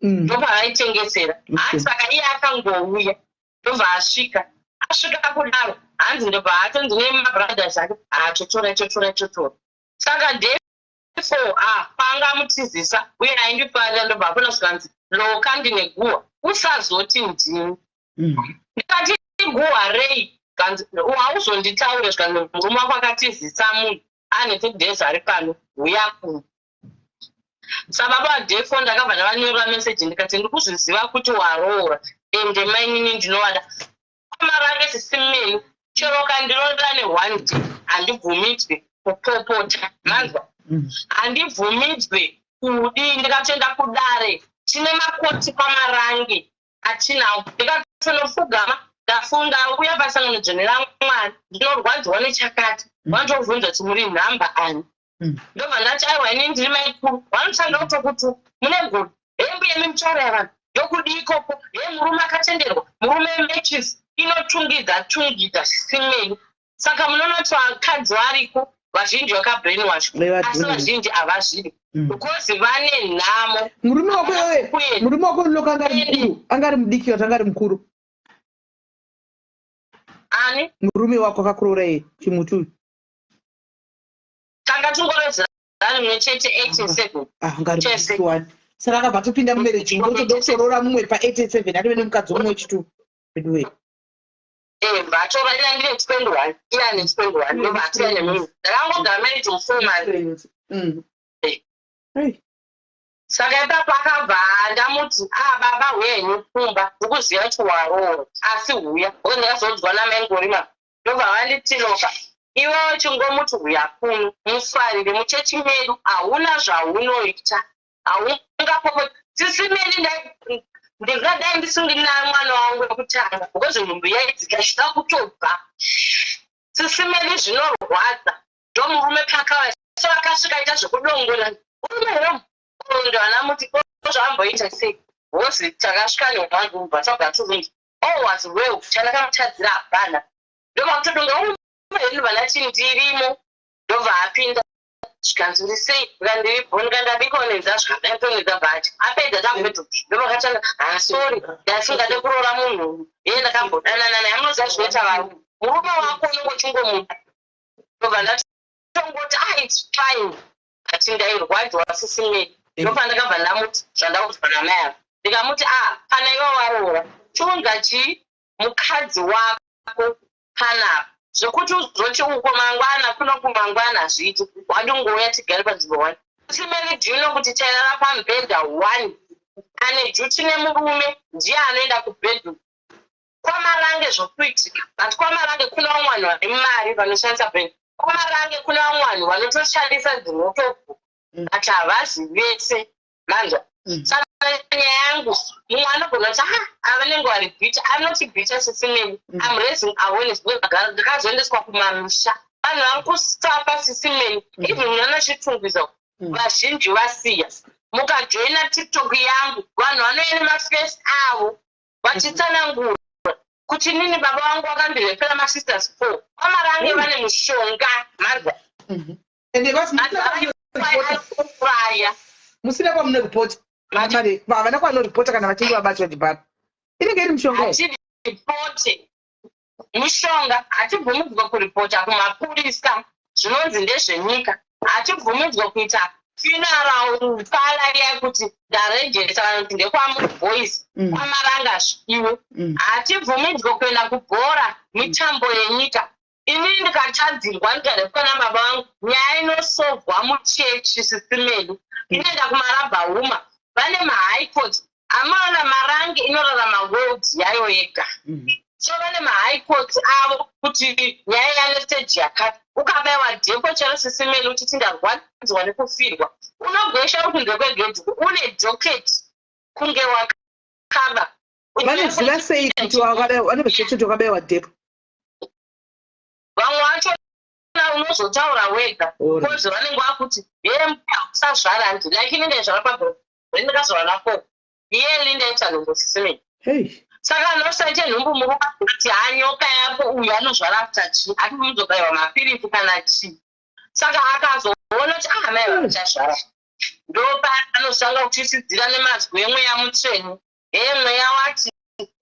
ndobva vaitengesera asi saka iye akangouya ndobva asvika kudaro hanzi ndobva atonzi nemabrothers ake chotora saka therefore panga mutizisa uye aindifarira ndobva apona svikanzi loka ndine guhwa usazoti ndini ndikati guhwa rei kanzi hauzonditaure zvikanzi murume wako akatizisa munhu ane 2 days ari pano uya kuno sababa vadefo ndakabva ndavanyorera meseji ndikati ndiri kuzviziva kuti waroora ende mainini ndinovada kwamarange sisimeni chero kandiroda ne1 day handibvumidzwe kupopota manzwa handibvumidzwe kudi ndikatenda kudare tine makoti kwamarange atinawo ndikatonofugama ndafunga uya pasangano dzvene raMwari ndinorwadziwa nechakati vanotobvunza kuti muri nhamba ani ndobva ndati aiwa ini ndiri maikuru vanotanga kutokuti mune hembe yemimutaura yavanhu yokudi ikoko murume akatenderwa murume matches inotungidza simeni. Saka munonoti vakadzi variko vazhinji vakabrainwash asi vazhinji havazviri because vane nhamo. Murume wako unoka anga ari mudiki kana anga ari mukuru? Ani murume wako akakurora chimutu tanga tungoredzera rimwe chete 87 saka akabva topinda mumereji ngotoda kutorora mumwe pa87 atove nemukadzi omwe wechitu bedwe vatora ina ndine expend one ina nexpend one ndovatira nemunhu ndakangogara marriage mufomari. Saka ipapo akabva ndamuti baba huya inokumba ndikuziva kuti waroora asi huya ndakazodzwa namaingorima ndobva vanditinoka iwewe chingomuti huya kuno muswarire muchechi medu hauna zvaunoita haungapopo tisimeni ndingadai ndisingina mwana wangu wekutanga because nhumbu yaidzika chida kutobva tisimeni zvinorwadza ndomurume pakava so akasvika ita zvekudongona umerom ndovana muti zvamboita sei hozi takasvika newangu ubva tabva tuvindi was well chandakamutadzira hapana ndobva kutodonga umeni vana tindirimo ndobva apinda zvikanzuri sei ndandiribonika ndabikoonedza zvakadaitoedza bhati apedza takupeto ndobva katanga sorry ndasingade kuroora munhu ndakambodanana naye munoziva zvinoita vanhu murume wako unongochingomuna ndobva ndatongoti its fine ati ndairwadziwa sisimeni ndopa ndakabva ndamuti zvandakudzwa namai avo ndikamuti kana iwe waroora chiunza chii mukadzi wako panapa zvekuti uzoti uko mangwana kuno kumangwana hazviiti wadingouya tigare panzvimbo 1 simeni dhino kuti tairara pamubhedha 1 ane juti nemurume ndiye anoenda kubhedhu kwamarange zvokuitika but kwamarange kuna vamwe vanhu vane mari vanoshandisa bhedhu kwamarange kuna vamwe vanhu vanotoshandisa dzinotoku ati havazi vese manzwa saka nyaya yangu mumwe anogona kuti avanenge vari bhita anotibhita sisimeni am raising awareness ndakazoendeswa kumamusha vanhu vari kusafa sisimeni even munana chitungwiza vazhinji vasiya mukajoina tiktok yangu vanhu vanoenda mafesi avo vachitsanangura kuti nini baba vangu vakandirepera masisters 4 kwamarange vane mushonga manzwa ende musina kwamunoripota havana kwanoripota kana vachinge vabatwa ndibhara inenge iri mushonga hatiripote mushonga hatibvumidzwa kuripota kumapurisa zvinonzi ndezvenyika hatibvumidzwa kuita funeral falaya kuti ndarejesa kuti ndekwamuvoice kwamaranga zviiwe hatibvumidzwa kuenda kubhora mitambo yenyika ini ndikatadzirwa ndikarepwa nababa vangu nyaya inosovhwa muchechi sisimeni inoenda kumarabha huma vane mahigh court amaona marangi inorarama world yayo yega so vane mahigh court avo kuti nyaya yane stage yakati ukabayiwa dhepo chero sisimeni uchiti ndarwadziwa nekufirwa unogwesha ukunze kwegedhi une doketi kunge wakaba vanoziva sei kuti vanoziva kuti wakabayiwa dhepo vamwe vacho unozotaura wega kozi vanenge vakuti usazvara ndi like ndezvara pabhero ndikazvara nako iye lindaita nhumbu sisimeni saka anosaite nhumbu muruati hanyoka yako uyu anozvara after chi atimuzobayiwa mapirisi kana chi saka akazoona kuti mai vachazvara ndopa anosanga kuchisidzira nemazwi emweya mutsveni mweya wati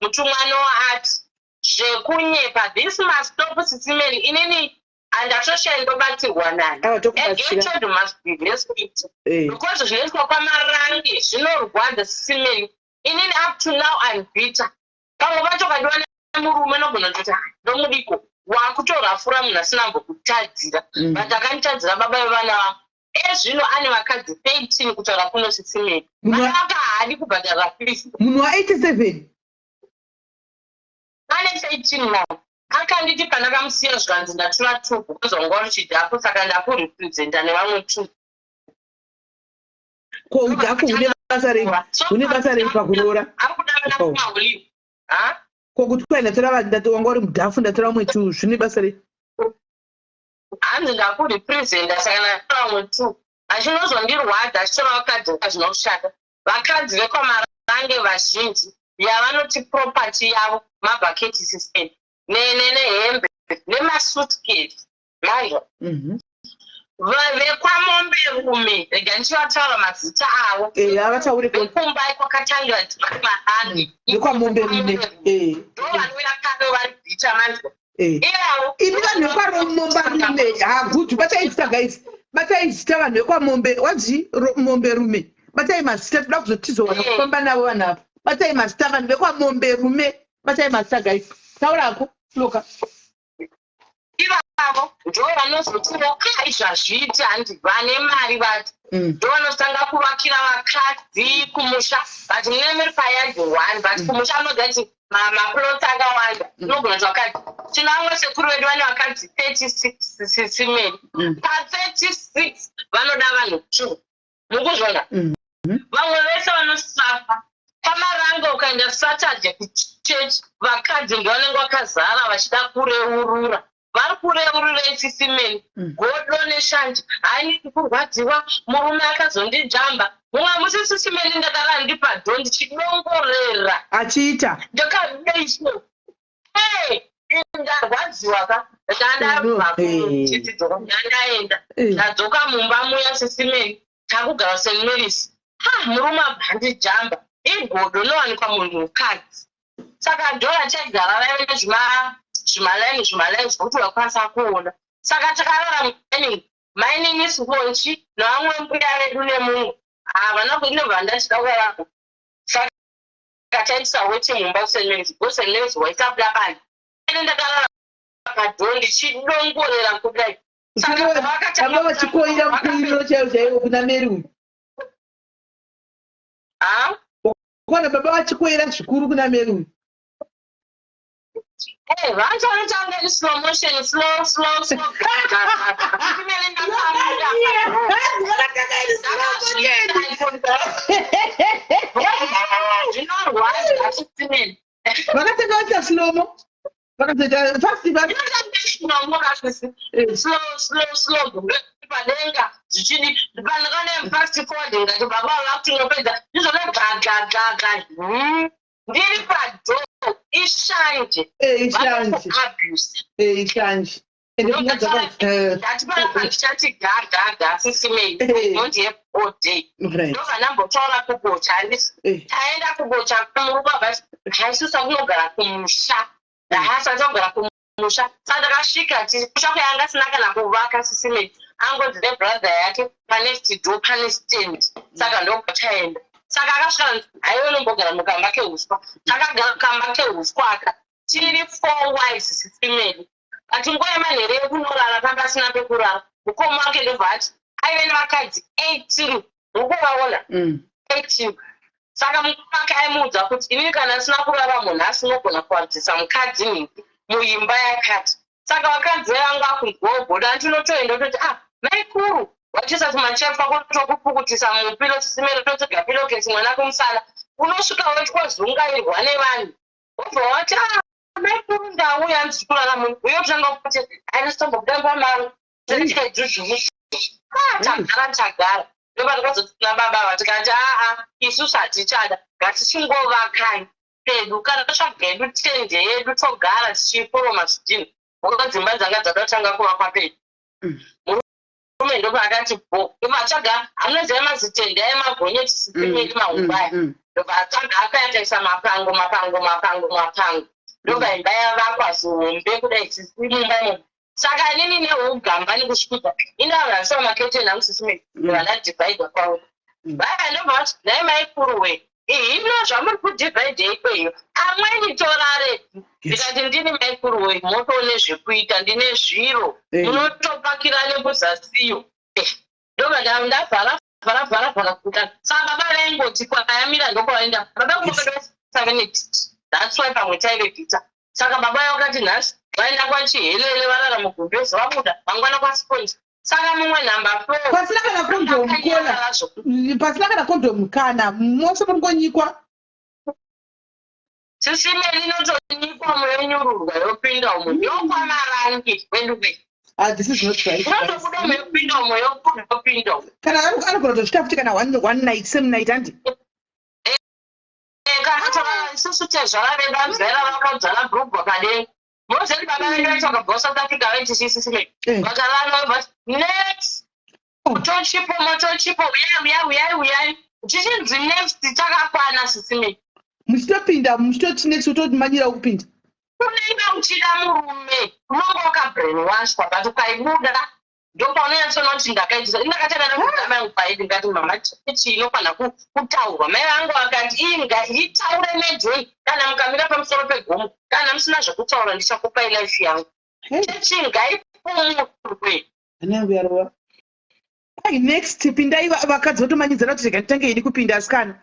mutumwano ati zvekunyepa this must stop sisimeni inini andatoshayi ndobatsirwa naye engagement must be respect because zvinoitwa kwamarangi zvinorwadza sisimeni inini up to now I'm bitter pamwe pacho kadiwa nemurume nogona kuti ndomudiko wakutorafura munhu asina mbokutadzira but akanditadzira baba vevana vangu ezvino ane vakadzi 13 kutaura kuno sisimeni vanaka haadi kubhadharira fees munhu wa87 ane 13 now akanditi pandakamusiya zvikanzi ndatura 2 kuzonga ruchidhapo saka ndakurepresenta nevamwe 2 ko udhapo une basa rei pakuroora ari kudavana kumaholive ko kuti kwai wanga uri mudhafu ndatora vamwe 2 zvine basa rei hanzi ndakurepresenta saka ndatora vamwe 2 achinozondirwadza achitora vakadzi zvinoshata vakadzi vekwamarange vazhinji yavanoti property yavo mabhaketi system nehembe nemasuitcase maizvo vekwamombe rume rega ndichivataura mazita avo havatauri vekumbai kwakatangira mahani vekwamombe rume ndo vanouya kado vari bhicha manzwa ivavo ini vanhu vekwamombe rume hagudu bataizita guys bataizita vanhu vekwamombe wadzi mombe rume batai mazita toda kuzotizowana kufamba navo vanhu avo batai mazita vanhu vekwamombe rume batai mazita guys taurako loka ivavo ndo vanozotiro izvazviti handi vane mari vati ndo vanotanga kuvakira vakadzi kumusha but mune muri payadi 1 but kumusha anogati maploti akawanda inogona kuti vakadzi tinamwe sekuru vedu vane vakadzi 36 sisimeni pa36 vanoda vanhu 2 mukuzvona vamwe vese vanosafa pamaranga ukaenda saturday kuchechi vakadzi ndo vanenge vakazara vachida kureurura vari kureurura isisimeni godo neshanje hainidi kurwadziwa murume akazondijamba mumwe musi sisimeni ndakara ndipadho ndichidongorera achiita ndakadeiso ndarwadziwa ka ndandachidzidzo ndandaenda ndadzoka mumba muya sisimeni takugara st marys murume abhandijamba igodo nowanikwa munhu mukadzi saka dhora chaigara vaive zvimalaini zvokuti vakwanisa kuona saka takarara mining sponchi nevamwe mbuya vedu nemumwe havana kuinobva ndachida kuvarako saka taitisa weti mumba kusenezi waitabuda bani ene ndakarara padho ndichidongorera kudai vanga vachikoira mukuiriro chaivo chaivo kuna meri uyu kona baba vachikoira zvikuru kuna meri uyu vantu vanotanga islow motion slow vakatanga vaita slomo vakazoita padenga zvichidi panakane fast forwarding ngati baba vakutinopedza ndizvona gagaga ndiri padho ishanje ishanje ndatipanapandishati gaga sisimei don't have all day ndovanambotaura kugocha handisi taenda kugocha kumuruba but haisusa kunogara kumusha ndahasati kugara kumusha saka ndakasvika kusha kuyanga sina kana kuvaka sisimei angodzine brother yake pane stido pane stand saka ndogotaenda saka akasvika haiwe nombogara mukamba keuswa takagara kamba keuswa aka tiri 4 wives sisimei ati nguva yemanhere yekunorara pambasina pekurara mukoma wake ndobva ati aive nevakadzi 18 mukuvaona 18 saka mukoma wake aimuudza kuti inini kana asina kurara munhu asinogona kuwadzisa mukadzi nhingi muimba yakati saka vakadzi vangu akungogoda andinotoenda toti maikuru watisati machefa kutokupukutisa mupilo sisimero totigapilokesi mwana kumusana unosvika wechikozungairwa nevanhu wobva wati maikuru ndauya ndichikurara munhu uyo kutanga kuti ainostombokudamba maro tikaidhuzvuu tagara ndopatikazotuna baba vatikati isusu hatichada ngatichingovakai pedu kana totsvaga yedu tende yedu togara tichiforoma zvidhini uka dzimba dzanga dzakatanga kuvakwa pedu murume ndopaakati ndopatsvaga hamunoziva mazitende aemagonyeti sisimeri mahumbaya ndopatsvaga akaendesa mapango ndobva imba yavakwa zihombe kudai sisimumba saka inini neugamba nekusvikuta indavanasema maketeni amusisimei vanadhivhaidha kwavo vaya ndobva nai maikuruwe hino zvamuri kudhivhaidha ikweyo amweni toraretu ndikati ndini maikuruwe motoone zvekuita ndine zviro munotopakira nekuzasiyo ndobva ndavharavhara kuta saka baba vaingoti kwayamira ndokwavaenda baba kuovedosavene that's why pamwe taive bhita saka baba yakati nhasi vaenda kwachihelele varara mugumbezo vabuda mangwana kwasiponji saka mumwe nhamba 4 pasina kana kondomu kana mose mungonyikwa sisimeri inotonyikwa muyenyururwa yopinda umo yokwamarangi wenduve inotobuda umo yopinda umo yopinda umo kana anogona kutosvika futi kana one night same night handi vakatoa isusu tezvara vedu amzera vakadzala group vakadenga mozeri baba vedu vaitoka bva South Africa vaitisisisime vakarano next motochipo uyai tichinzi next takakwana sisime muchitopinda muchitoti next utotimanyira kupinda unenge uchida murume unonge wakabrainwashwa but ukaibuda ndopaunoyatsona kuti ndakaitisa indakatanga nekudama yangu paidi ngati mama chechi inokwana kutaurwa mai vangu vakati inga itaure nejoi kana mukamira pamusoro pegomo kana musina zvekutaura ndichakupai life yangu chechi ngaipumurwe ananguyarowa ai next pindai vakadzi votomanyidzana kuti rega nditange idi kupinda asikana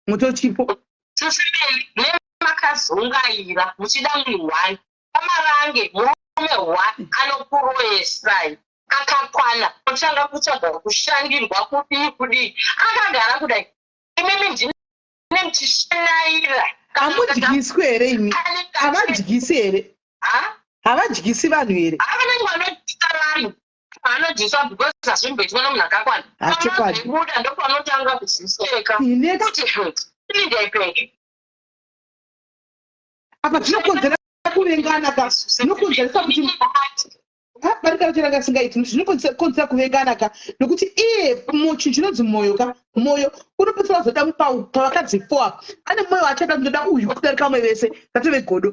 mutochipo tisibeni nemakazungaira muchida munhu one pamarange murume one anokuroyesai akakwana otanga kutsvaga kushandirwa kudii akagara kudai imimi ndine muchishanaira hamudyiswi here imi havadyisi here havadyisi vanhu here avanenge vanodyisa vanhu vanodyiswa because hazvimboitwa munhu akakwana buda ndopanotanga kudziseka kuti indaipenge apa zvinokonzera kuvengana ka zvinokonzeresa kuti barikachiranga singaiti zvinokonzera kuvengana ka nokuti iye chinhu chinonzi mwoyo ka mwoyo unopedzisira zoda pavakadzi 4 ane mwoyo achada kundoda uyu kudarika vamwe vese tatovegodo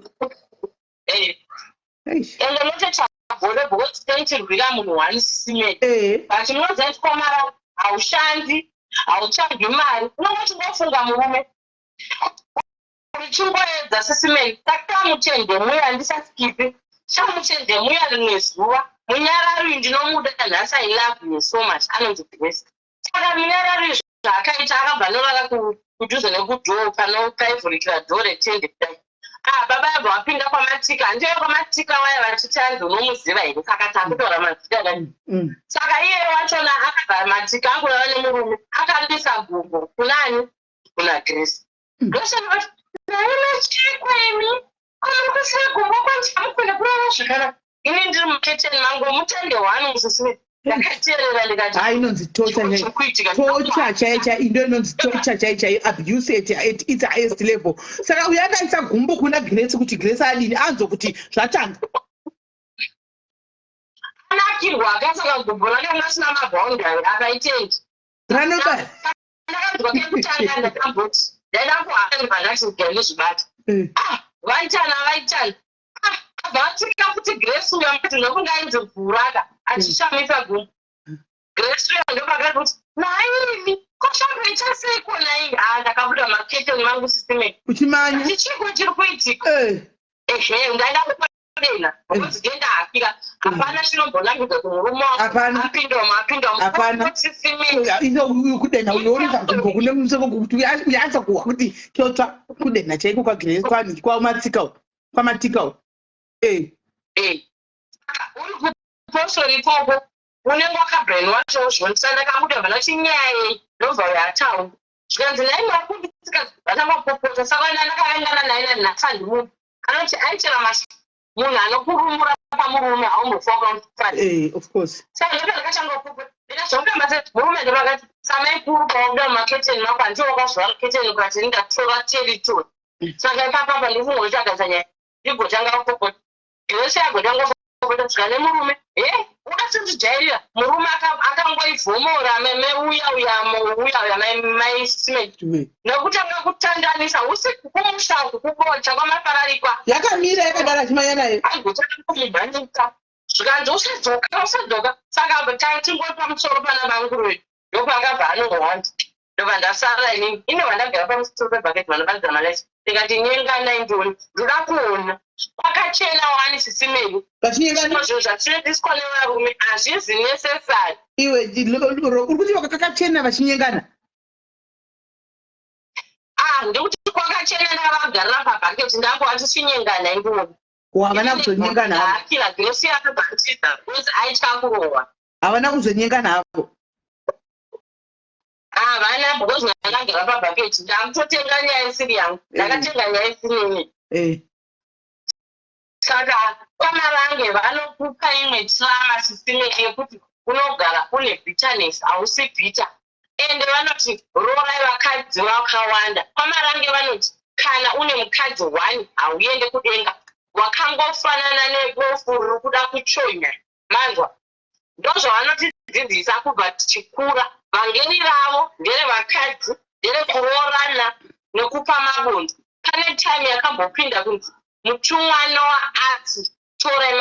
ende notochagodo because taichirwira munhu one simeti but munozaitwa mara haushandi hautsvagi mari unonga chingofunga murume richingoedza sisimeni takamutende muya handisaskipi chamutende muya rimwe zuva munyarari ndinomuda nhasi I love you so much anonzi Grace saka munyarari zvaakaita akabva norara kudhuze nekudhoo panokaivhurikira dhoo retende kudai baba yabva wapinda kwamatika handiyo kwamatika waya vachiti andonomuziva here saka takutora mazita dai saka iye wachona akabva matika ankurava nemurume akandisa gumbo kunani kuna Grace Grace anoti nainachikweni amukusira gumbo kwandiamukunda kurara zvakanaka ini ndiri muketeni mangu mutende one musisime ndakateerera ndikati inonzi tocha chaicha indo inonzi tocha chaichai abuse at its highest level saka uyo akaisa gumbo kuna Grace kuti Grace adini anzo kuti zvatanga anakirwa akasaka gumbo rakanga asina maboundary akaitendi ranoba ndakanzwa kekutanga ndakamboti ndaida kuhamba ndachigandizvibata vaitana vatika kuti Grace uyo amati nokungainzi vhuraka achishamisa gumbo Grace uyo ndopakati kuti naimi koshamboita sei kona iyi ndakabuda maketeni mangu sisimeni uchimanya ndichiko chiri kuitika ndaida kupodena because genda hakira hapana chinombonangidza kumurume apindamo kudena uyooneza gumbo kune museko kuti uyaanza kuhwa kuti kyotsva kudena chaiko kwaGrace kwamatika uri kuposori ikoko unenge wakabrainwashawo zvonisa ndakabuda vanachinyaya ndobva yataura zvikanzi nai makundisika vatangapopota saka ndakaengana naye nanhasandimunhu anoti aichera masi munhu anokurumura pamurume haumbofa of course saka ndopa ndakachangopopota ndikazvokambase murume ndopakati samai kuru pawabuda mumaketeni mako handiwo wakazvara keteni ukati ndatora territory saka ipapapa ndifunga kuti agadzanya igotanga kupopota Grace yagotanga kupopota kusvika nemurume ukatozvijairira murume akangoivhomora meuya maisimeti nekutanga kutandanisa usiku kumushango kubocha kwamafararikwa yakamira yakadara achimanya naye aigotanga kumubhandika zvikanzi usadzoka saka tingori pamusoro pana banguru vedu ndopangabva anongowanda ndobva ndasara inini ine vandagara pamusoro pebhaketi vanobandira malaisi ndikati nyenganai ndoni ndoda kuona kwakachena wani sisimeni zvinhu zvatinodiswa nevarume hazvizi necessary iwe uri kuti vakakachena vachinyengana ndekuti kwakachena ndakavagarira pabhaketi ndango tichinyengana indoni havana kuzonyengana hakira Grace yakabhatidza because aitya kurohwa havana kuzonyengana havo havana because ndakagara pabhaketi ndakutotenga nyaya isiri yangu ndakatenga nyaya isiri ini saka kwamarange vanokupa imwe trama system yekuti unogara une bitterness hausi bitter ende vanoti rorai vakadzi vakawanda kwamarange vanoti kana une mukadzi 1 hauende kudenga, wakangofanana nebofu riri kuda kuchonya. Manzwa, ndozvavanotidzidzisa kubva tichikura. Vangeni ravo nderevakadzi, nderekuroorana nekupa mabonzo. Pane time yakambopinda kunzi mutumwa Noa ati torai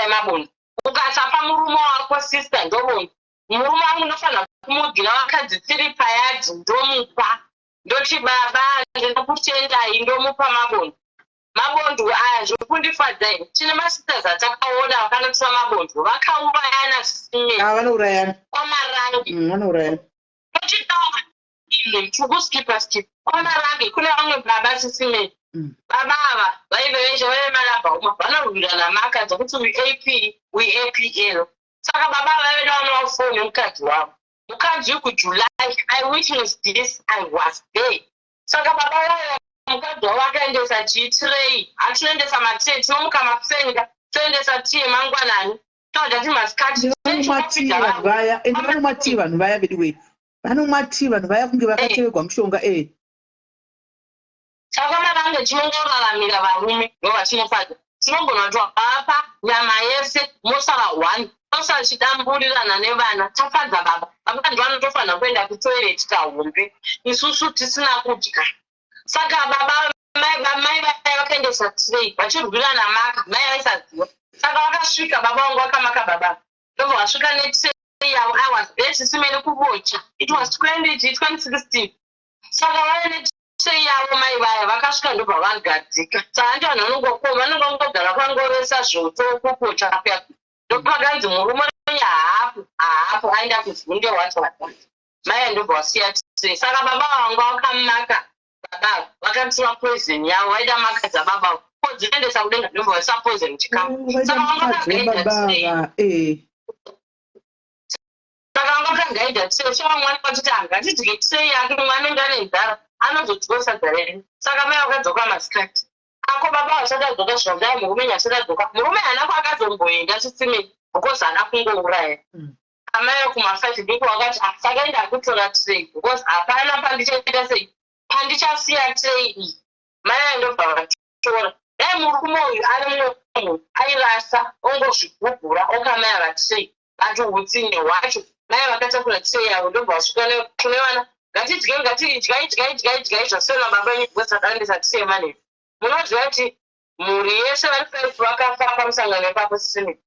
mabonzo. Ukasapa murume wako sister ndobonzo, murume wangu unofanira kumugina vakadzi 3 payadhi ndomupa, ndoti baba ndinokutendai ndomupa mabonzo. Mabonzo aya zvokundifadzai, tine masisters atakaona vakanotiswa mabonzo vakaurayana zvisinei. Vanourayana Kwamarangi vanourayana tochitaura ine tukuskipa kwamarangi. Kune vamwe baba sisinei, baba ava vaive veshe vaive manabhauma vanorwirana maka dzokuti we-APL. Saka baba vaive navanofoni mukadzi wavo. Mukadzi kuJuly, I witnessed this, I was there. Saka baba vaive mukadzi wavo akaendesa chitirei, atinoendesa matirei, tinomuka mafenga, toendesa tii mangwanani, toda ti masikati. vanomwatii vanhu vaya, ende vanomwatii vanhu vaya bediwei, vanomwatii vanhu vaya kunge vakateverwa mushonga. Saka marange tinongoraramira varume ndovatinofadza. Tinogona kuti apa nyama yese mosara 1, tosara chidamburirana nevana, tafadza baba. Baba ndovanotofanira kuenda kutoireti tahombe, isusu tisina kudya. Saka baba mai vakaendesa tirei vachirwirana maka, mai vaisadziva. Saka vakasvika baba vangu vakamaka baba, ndobva vasvika netirei yavo. I was there tisimene kubocha. It was 2016. Saka vaine sei yavo mai vaya vakasvika ndobva vagadzika. Saka ndi vanhu vanongogara kwangoresa zvoto kukocha pya. Ndopakanzi murume hapo aenda kuvhunde wati. Mai ndobva wasiya tirei. Saka baba vangu vakamaka baba, vakatsiva poison yavo, vaida maka dzababa. Kodziendesa kudenga ndobva vasa poison chikamu. Saka vangu vakagaida tirei. Saka vangu vakagaida tirei. So vamwe vakati hangatidye tirei yake, mumwe anenge ane nzara anozodzosa dzareni. Saka mai vakadzoka masikati. Ako baba vasati adzoka zvondai, murume nyasati adzoka. Murume haana kwakazomboenda chisimeni because haana kungouraya. Amai kuma5 ndiko wakati saka ndakutora tirei because hapana pandichaita sei, pandichasiya tirei iyi. Mai ndobva vatora. Dai murume uyu ari munhu airasa ongozvigubhura okamai avatirei ati utsinye hwacho. Mai vakatakura tirei yavo ndobva vasvika kune vana, ngatidyai zvasiyana baba venyu because akaendesa tirei mane. Munoziva kuti mhuri yese vari 5 vakafa pamusangano ipapo sisini.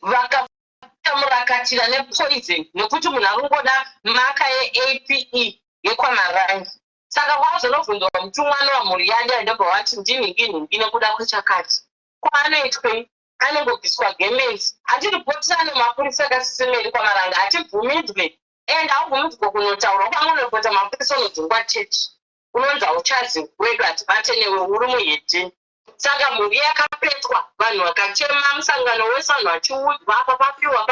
Vakamurakatira nepoison nekuti munhu aringoda maka yeAPE yekwamarangi. Saka kwazonobvunzwa mutumwa Noa mhuri yade ndobva wati ndinhingi nekuda kwechakati. Kwaanoitwei? Anongobviswa gemens. Hatiripotisane mapurisa akasisimeri kwamarangi, hatibvumidzwe. And haubvumidzwe kunotaura. Kwamunopota mapurisa unodzingwa chechi. Unonzi hauchazi wedu hatibate newe uri muhedheni. Saka mhuri yakapetwa, vanhu vakachema, musangano wese vanhu vachiudzwa, apa papiwa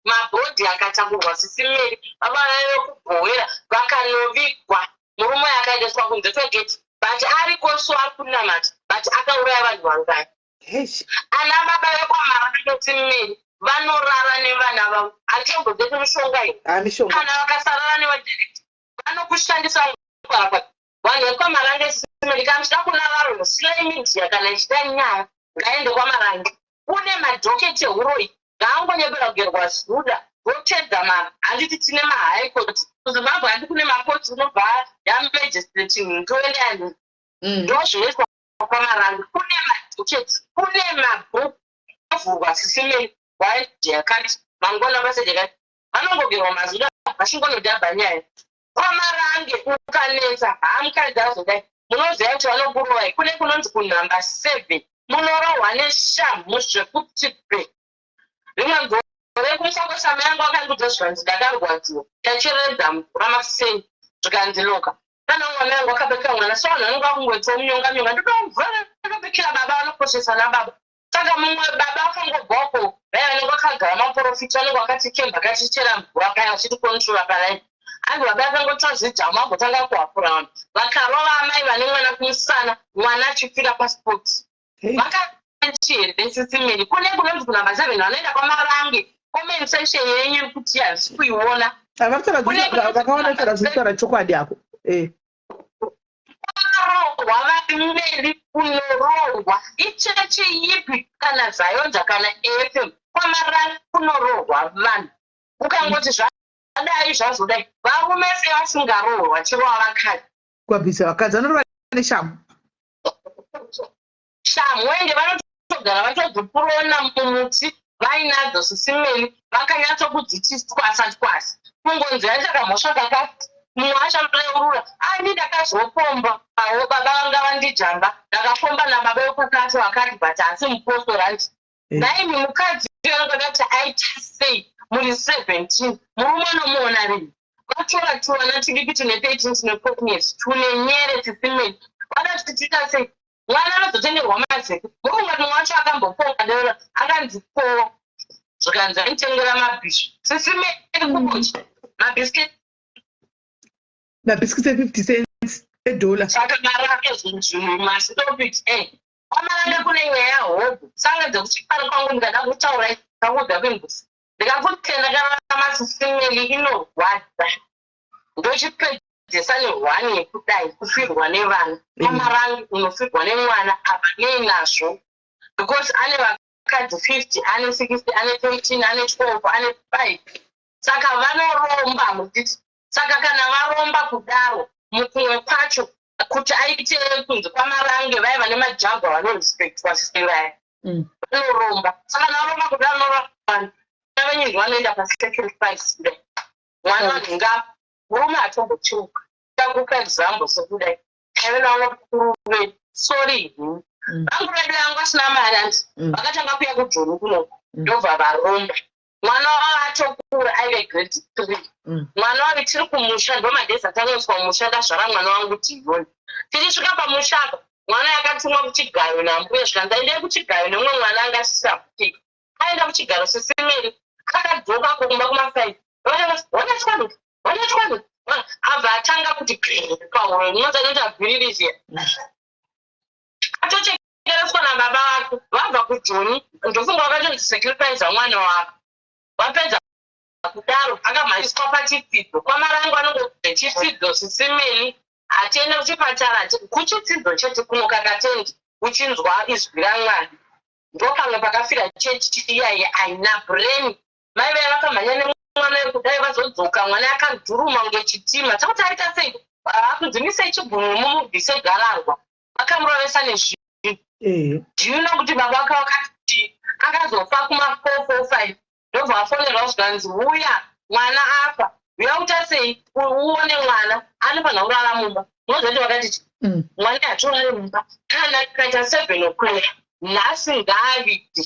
mabhodhi akatakurwa sisimeri. Baba vaive kubhowera vakanovigwa. Murume akaendeswa kunze kwegeti, but ariko so ari kunamata, but akauraya vanhu vangani. Ana baba vekwamarangi simeri vanorara nevana vavo. Hatichambozeti mishonga iyi. Kana vakasarara nevadirekta vanokushandisa apa. Vanhu vekwamarangi simeri kamuchida kuna varo slay media kana ichida nyaya ngaende kwamarangi. Une madhoketi ehuroi ngaangonyepera kugerwa zuda votedza mara. Handiti tine mahigh court kuzimbabwe, handi kune makoti unobva yamajistrate ndoende yani ndozvinoitwa kwamarangi. Kune madhoketi, kune mabhuku avhurwa sisimeri waidhakati mangona vasedhakati vanongogerwa mazuda vachingonodhabha nyaya. Kwamarangi ukanetsa hamukadzi azodai munoziva kuti vanokurovai. Kune kunonzi kunhamba 7 munorohwa neshamhu zvekuti pe. Rimwe gore kumusangosama yangu akandudza zvikanzi ndakarwadziwa tachiredza mvura maseni zvikandiloka. Kana mwana yangu akabekera mwana, so vanhu vanonga kungwetsa munyonga ndotomvura akabekera baba vanokoshesa nababa. Saka mumwe baba akangobvako vaya vanenge vakagara maprofita vanenge vakati kemba katichera mvura paya vachitikontrola palaini. Andu baba akangotsa zvidhamu agotanga kuhapura vanhu vakarova amai vane mwana kumusana, mwana achifira pasipoti. Vakachiri sisimeri kune kunonzi kunhamba 7 vanoenda kwamarangi. Comment section yenyu kuti hazisi kuiona. Vakaona kuti zvitaura chokwadi ako. kunotorwa vameri kunorohwa ichechi ipi kana zayonza kana FM kwamarani kunorohwa vanhu ukangoti zvadai zvazodai varume sevasingarohwa chirova vakadzi kwabvisa vakadzi vanorova neshamu shamu ende vanotogara vachozopurona mumuti vainadzo sisimeni vakanyatsokudziti twasa kungonzi yaisaka mhosva kakati mumwe achamurayurura ani ndakazopomba awo baba vanga vandijamba ndakapomba nababa wepakati wakati but asi mupostorandi naimi mukadzi anongoda kuti aita sei muri 17 murume nomuona rini vatora tuwana tidiki tine 13 tine 14 years tune nyere tisimeni vada tichita sei mwana anozotengerwa mazeko murungati mwacho akambopomba dera akanzipowa zvikanzi aitengera mabhishu sisimeni kukocha mabhisketi mabhiskiti 50 cents $1 saka marake zvinhu mastopit kwamarake kune nyaya yahobu sanga dzekuchipara kwangu ndikada kutaura kakuda kwembusi ndikakutenda kana masisimeli inorwadza ndochipedzesa nehwani yekudai kufirwa nevana kwamarangi unofirwa nemwana apa neinazvo because ane vakadzi 50 ane 60 ane 13 ane 12 ane 5 saka vanoromba mutiti saka kana varomba kudaro mukumwe kwacho kuti aite kunze kwamarange vaiva nemajagwa vanorespektwa sisem vaya vanoromba saka navaromba kudaro navavenyenzi vanoenda pasacrifice kudai mwana wanhinga murume atombochiuka takupa example sekudai aivenavakuruve sori vangu vedu yangu asina mari anti vakatanga kuya kujoni kuno ndobva varomba mwana wavo atokura aive grade 3 mwana wavo tiri kumusha ndomadhesi atangoiswa mumusha ndazvara mwana wangu tivoni tichisvika pamushaka mwana yakatumwa kuchigayo nambuya zvikanzi aendei kuchigayo nemumwe mwana anga asisaputiki aenda kuchigaro sesimeri akadzoka kumba kuma5 wanachwanu abva atanga kuti pauro unozanota bhiririsia atochekereswa nababa vako vabva kujoni ndofunga vakatonzi sacrifice mwana wako vapedza kudaro akamhanyiswa pachitsidzo kwamarangu anongoe chitsidzo sisimeni atiende kuchipatara kuchitsidzo chete kumukakatendi uchinzwa izwi ramwari ndopamwe pakafira chechi iyai aina breni mai vaya vakamhanya nemwana wekudai vazodzoka mwana yakadhuruma ngechitima chakuti aita sei vakunzimisei chibhunu mumubvise gararwa vakamurovesa nezvinhu ndiuno kuti baba vaka vakati akazofa kuma445 ndobva vafonerwa zvikanzi uya mwana afa uyauta sei uone mwana anofanha kurara mumba unozoti vakati mwana yatorare mumba kana kaita 7 o'clock nhasi ngaavidi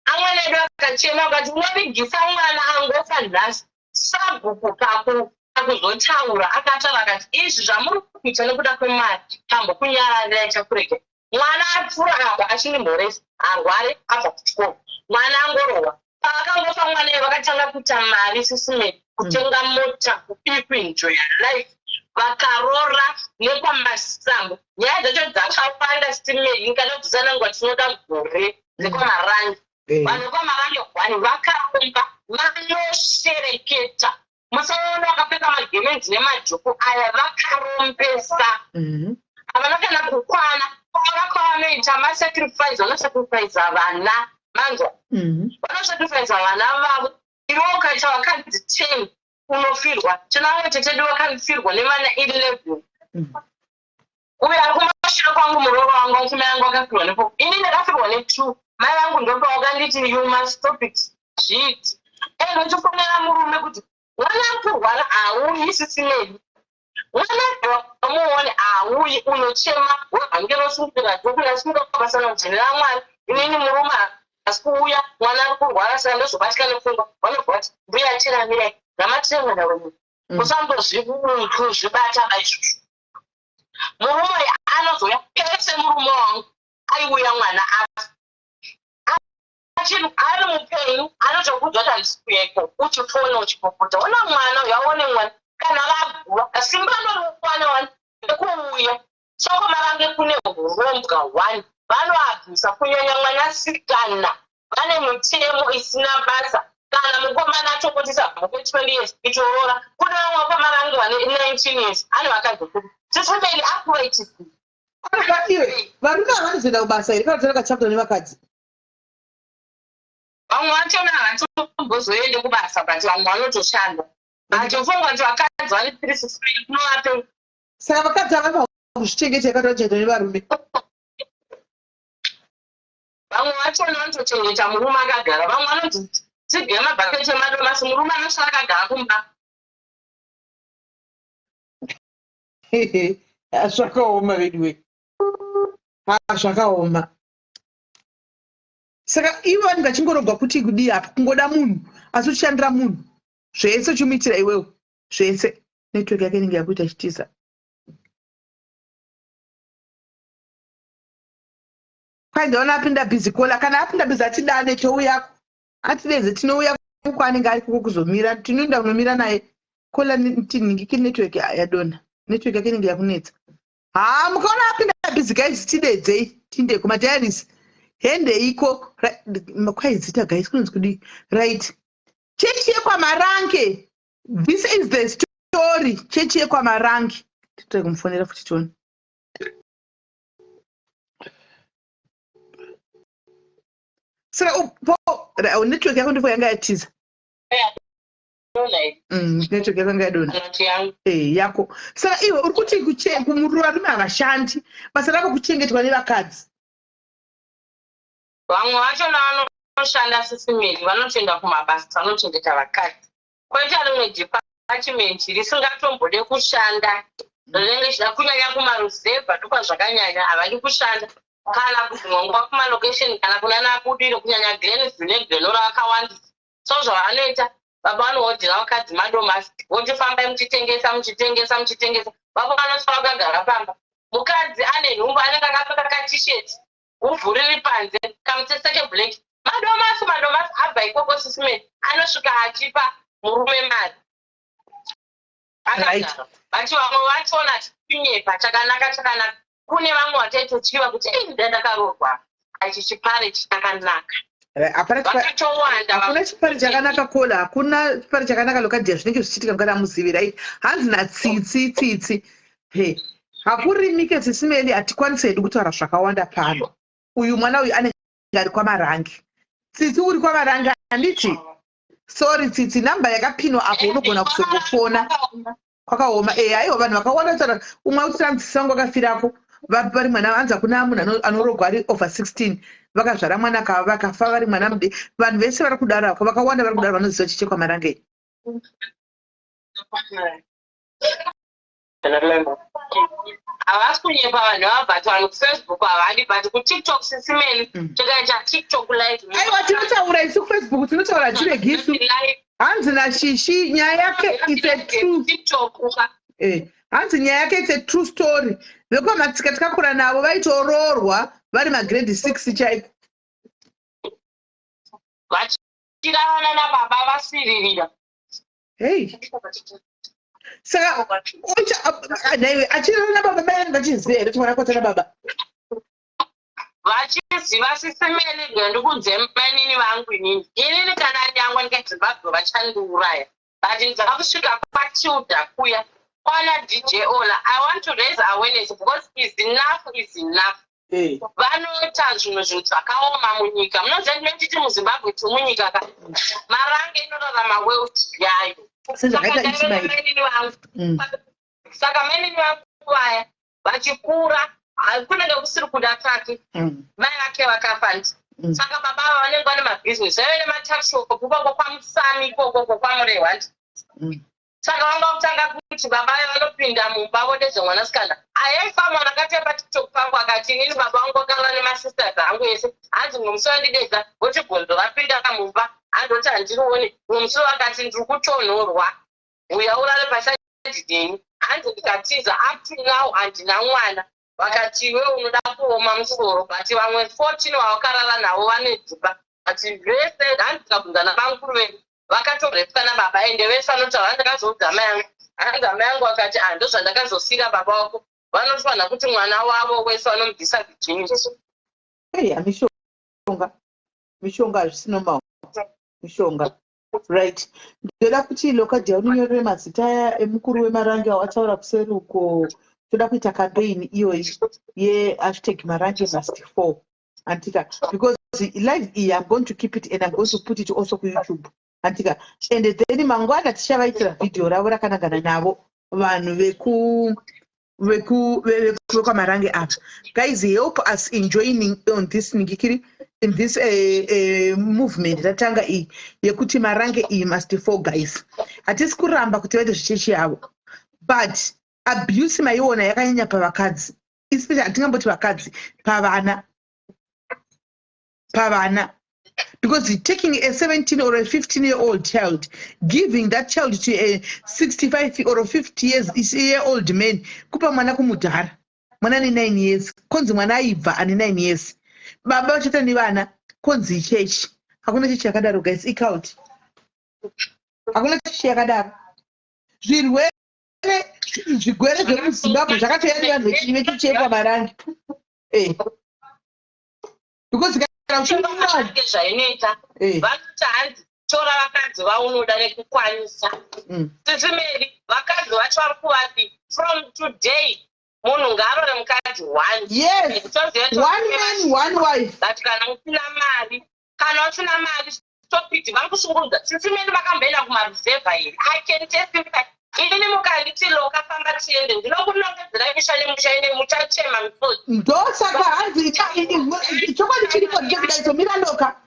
amweni edu akachema akati unovigisa mwana angofa nhasi sabhuku pakuzotaura akataura akati izvi zvamuri kuita nekuda kwemari tambokunyararira chakurege mwana apfura apa achini mhoresi arware abva kuchikoro mwana angorohwa paakangofa mwana iye vakatanga kuita mari sisimeni kutenga mota kuenjoya life vakarora nekwamasambo nyaya dzacho dzakawanda sitimeni kana kuzanangwa tinoda gore dzekwamarangi vanhu kwamarangi hwani vakaromba vanoshereketa musaona vakapfeka magemenzi nemajuku aya vakarombesa havana kana kukwana vakavanoita masacrifice vanosacrifice vana manzwa vanosacrifice vana vavo ivo ukaita vakadzi 10 unofirwa tinavo tetedu vakafirwa nevana 11 uye ari kumashira kwangu muroro wangu akume yangu akafirwa nepo ini ndakafirwa ne2 mai vangu ndopa wakanditi you must stop it zviti ndochifonera murume kuti mwana kurwara auyi sisimeni mwana amuone auyi unochema wangenosungura dzokurasungura kwabasana kujenera mwari inini murume asi kuuya mwana ari kurwara saka ndozobatika nepfungwa vanobva kuti mbuya atiramirai ramatiremwana wenyu musambozvibata vaizvozvo murume anozoya pese murume wangu aiuya mwana afa ari mupenyu anotokudza kuti handisikuyaiko uchifona uchipopota ona mwana uyaone mwana kana vagura simba norikwana wani ekuuya soko marange kune urombwa 1 vanoabvisa kunyanya mwanasikana vane mitemo isina basa kana mukomana atokotisa bva 20 years itorora kuna vamwe pamarange vane 19 years ane vakadzokuti sisimeni akuvaitisi Iwe varume havanozoenda kubasa here kana kutoenda kachapta nevakadzi. Vamwe vachona havatombozoende kubasa but vamwe vanotoshanda. Vachifunga kuti vakadzi vane 365 kunovape. Saka vakadzi havana kuzvichengeta yakatochengeta nevarume. Vamwe vachona vanotochengeta murume akagara. Vamwe vanoti tigere mabhaketi emadomasi murume anosvika akagara kumba. Zvakaoma veduwe. Zvakaoma. Saka ivo vanhu ngachingorogwa kuti kudii apa kungoda munhu asi uchishandira munhu zvese uchimuitira iwewe zvese. Network yake inenge yakuita chitiza. Kwai ndaona apinda busy kola kana apinda busy atidane touya atideze tinouya kwanenge ari kuko kuzomira tinoenda kunomira naye kola tiningiki network yadona. Network yake inenge yakunetsa. Mukaona apinda busy guys tidedzei tinde kumadiaries. Hende iko makwaidzita guys kunonzi kudi right. Chechi yekwamarange. This is the story. Chechi yekwamarange. Titoda kumufonera futi tione. Saka network yako ndipo yanga yatiza. Network yako yanga yadona. Yako. Saka iwe uri kuti kumurume havashandi basa rako kuchengetwa nevakadzi. Vamwe vachona vanoshanda sesimeni vanotoenda kumabasa vanochengeta vakadzi. Koita rimwe department risingatombode kushanda rinenge chida kunyanya kumaruzevha ndokwa zvakanyanya havadi kushanda kana kuzvingwa kumalocation kana kunana abudiro kunyanya Glenisville neGlenora vakawandisa. So zvavanoita baba vanohodhera vakadzi madomasi vochifamba muchitengesa. Baba vanosvika vakagara pamba. Mukadzi ane nhumbu anenge akapfeka katisheti uvhu riri panze kamutsetse keblack madomasi abva ikoko sisimeni anosvika achipa murume mari akagara. But vamwe vachona chikunyepa chakanaka. Kune vamwe vataitochiva kuti ndakaroorwa achi chipare chakanaka. Hakuna chipare chakanaka kola. Hakuna chipare chakanaka lokadhiya zvinenge zvichiitika mukana muzivira iyi. Hanzi natsitsi. Hakurimike sisimeni hatikwanisi hedu kutaura zvakawanda pano. Uyu mwana uyu anenge ari kwamarangi. Tsitsi uri kwamarangi handiti. Sorry tsitsi namba yakapinwa apo unogona kuzongofona. Kwakaoma. Aiwa vanhu vakawanda kutaura umwe utsiranzisa wangu akafirapo. Vari mwana anza kuna munhu anorogwa ari over 16 vakazvara mwana vakafa vari mwana mude. Vanhu vese vari kudaro apo vakawanda vari kudaro vanoziva chiche kwamarangi. Havasi kunyepa vanhu vabva vanhu kuFacebook havadi but kuTikTok sisimeni tikaita TikTok live. Aiwa tinotaura isu kuFacebook tinotaura tiregisu. Hanzi nashishi nyaya yake it's a true TikTok. Hanzi nyaya yake it's a true story. Vekwamatsika takakura navo vaitoroorwa vari magrade 6 chaipo. Vachiravana nababa vasiririra. Saka achirana nababa mai vachiziva here kuti mwana kwatana baba. Vachiziva sisimeni ndokunze mainini vangu inini. Inini kana nyangwa ndikaZimbabwe vachandiuraya. But ndakakusvika kwaTilda kuya. Kwana DJ Ola, I want to raise awareness because is enough. Vanoita zvinhu zvakaoma munyika. Munoziva ndinotiti muZimbabwe timunyika ka. Marange inorarama wealth yayo. Saka mainini vangu vaya vachikura kunenge kusiri kuda kwake. Mai vake vakafa. Saka baba vanenge vane mabhizinesi vave nemataxshop ikoko kwaMusami ikoko kwaMurehwa. Saka vanga kutanga kuti baba vanopinda mumba vodedza mwanasikana. Aifa mwana akatepa TikTok pangu akati inini baba vangu vakanga nemasisters angu ese. Hanzi musi wandidedza vochibvunzo vapinda mumba. Handoti handirioni. Musi wakati ndiri kutonhorwa. Uya urare pasadhidheni. Hanzi ndikatiza up to now handina mwana. Vakati iwe unoda kuoma musoro. But vamwe 14 vavakarara navo vane dzimba. Ati vese hanzi ndikabvunza nabamukuru vedu. Vakatorepwa nababa ende vese vanotaura ndakazoudza mai yangu. Hanzi mai yangu akati ndozvandakazosira baba wako. Vanofanira kuti mwana wavo wese vanomubvisa virginity. Mishonga zvisina maoko. Mishonga. Right. Ndoda kuti lokadhiya unonyorere mazita emukuru wemarangi awataura kuseri uko toda kuita campaign iyoyi ye #Marange must fall antika, because live iyi I'm going to keep it and I'm going to put it also ku YouTube antika, and then mangwana tichavaitira video ravo rakanangana navo vanhu vekwaMarange ava. Guys, help us in joining on this ningikiri in this movement ratanga iyi yekuti Marange iyi must fall. Guys, hatisi kuramba kuti vaite zvichechi yavo, but abuse maiona yakanyanya pavakadzi, especially hatingamboti vakadzi, pavana, because taking a 17 or a 15-year-old child, giving that child to a 65 or a 50-year-old man, kupa mwana kumudhara, mwana ni 9 years, konzi mwana aibva ane 9 years, baba vachata nevana, konzi chechi. Hakuna chechi yakadaro, guys, ikaut. Hakuna chechi yakadaro. Zvirwere zvemuZimbabwe zvakatouya nevanhu vechichekwa Marange. Because zvainoita vanoti hanzi tora vakadzi vaunoda nekukwanisa. Tisimeri vakadzi vacho vari kuvapi from today. Munhu ngaarore mukadzi one. Yes, one man, one wife. That kana usina mari stop it. Vari kushungurudza. Tisimeri vakamboenda kumaruzevha here. I can testify. Ini mukanditi loka famba tiende ndinokunongedzera misha nemusha ine muchachema mifodzi. Ndosaka hanzi chokwadi chiripo ndekudaiso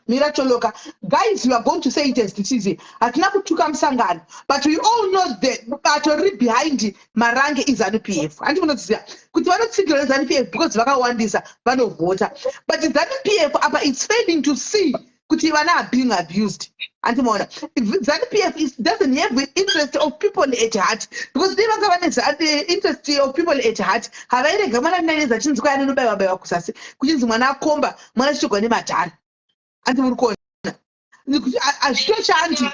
mira choloka. Guys, you are going to say it as it is. Hatina kutuka msangano, but we all know that batori behind Marange is ZANU-PF. Handi munoziva kuti vanotsikira ZANU-PF because vakawandisa vanovhota, but ZANU-PF apa it's failing to see kuti vana are being abused. Antimona, ZANU-PF doesn't have the interest of people at heart, because they don't have the interest of people at heart. Havaire gamana nane zachinzwa anobaiwa kusasi kuchinzi mwana akomba mwana chitogwa nematara. Antimurikona azvitosha anti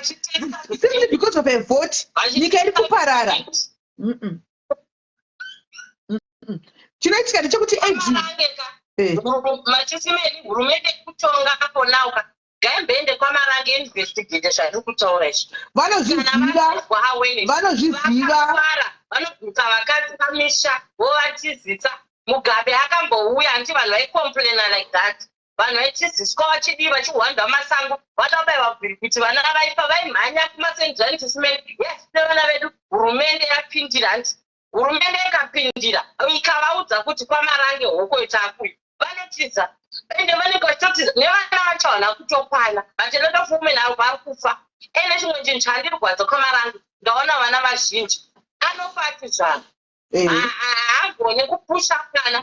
simply because of a vote nyika iri kuparara. Chinoitika ndechekuti machisimeni hurumende kutonga aponauka ngaimboende kwaMarange investigate zviri kutaura izvi. Vanozviziva vanobvuka vakadzi pamisha vovatizisa. Mugabe akambouya anti vanhu vaicomplaina like that. Vanhu vaitiziswa vachidii vachihwanda masango vatabayiwa bviri kuti vana vaipa vaimhanya kumasenjani tisimeni. Yes, nevana vedu hurumende yapindira anti hurumende ikapindira ikavaudza kuti kwaMarange hoko itakui vanotiza ende vanenge vachitotiza nevana vacho havana kutokwana vachinotofume navo vari kufa. Ene chimwe chinhu chandirwadza kwaMarange ndaona vana vazhinji anofati zvanhu haagone kupusha mwana.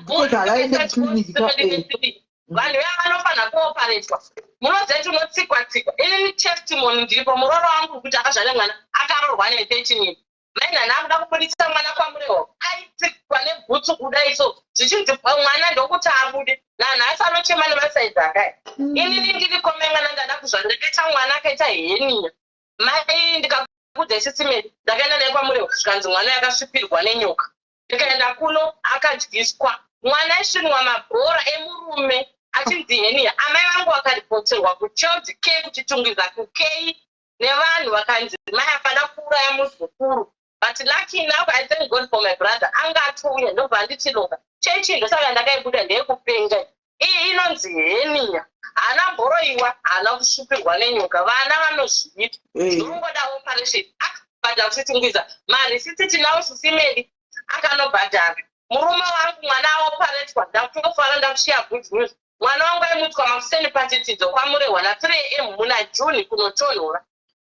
Vanhu vaya vanofanira kuoparetwa. Munoziva kuti unotsikwa-tsikwa. Ini testimony ndiripo, muroro wangu kuti akazvare mwana akarorwa ne13 maina nakuda kubudisa mwana kwaMurewa aitsikwa nebhutsu kudai so zvichinzi mwana ndokuti abude nanhasi anochema nemasaidzi akaya. Inini ndirikome mwana ndada kuzva ndakaita mwana akaita heniya mai ndikakudza isisimeri ndakaenda naye kwaMurewa zvikanzi mwana yakasvipirwa nenyoka. Ndikaenda kuno akadyiswa mwana aisvinwa mabhora emurume achinzi heniya. Amai vangu vakaripoterwa kuchild care kuchitungidza kukei nevanhu vakanzi mai afada kuuraya muzukuru. But lucky enough, I thank God for my brother. Anga atouya ndobva ndichilonga chechi ndosaka ndakaibuda ndeyekupenga. Iyi inonzi heniya. Haana mboroiwa, haana kusvipirwa nenyoka. Vana vanozviita. Ndinongoda operation. Akabhadhara kuchitungidza mari sisi tinawo sisimeri akanobhadhara. Murume wangu mwana aoparetwa ndakutofara ndakushiya good news. Mwana wangu aimutswa makuseni patitidzo kwaMurewa na3 AM muna June kunotonhora.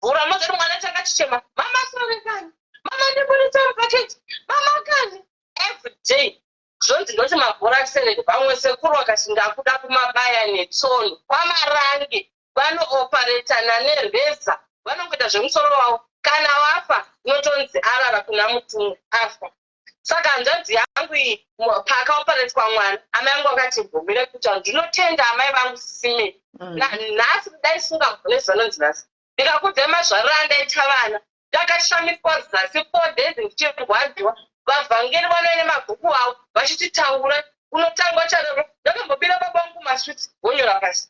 Vhura mozoti mwana chakachichema mama sorekani. Mama ndibuditsa package. Mama kani. Every day. Zvonzi ndoti mabhora aserere pamwe sekuru vakashinda kuda kumabaya netsono. kwaMarange vanooparetana nereza. Vanongoita zvemusoro wavo. Kana wafa unotonzi arara kuna mutumwa afa. Saka hanzvadzi yangu iyi pakaoparetwa mwana amai vangu vakati bvumire kuti ndinotenda amai vangu sisimeri. Nhasi kudaisunga nezvanonzi nhasi. Ndikakudza mazvariro andaita vana. Ndakashamiswa zasi 4 days ndichirwadziwa. Vavhangeri vanoine mabhuku avo vachititaura unotangwa charero. Ndakambobira baba vangu maswiti vonyora pasi.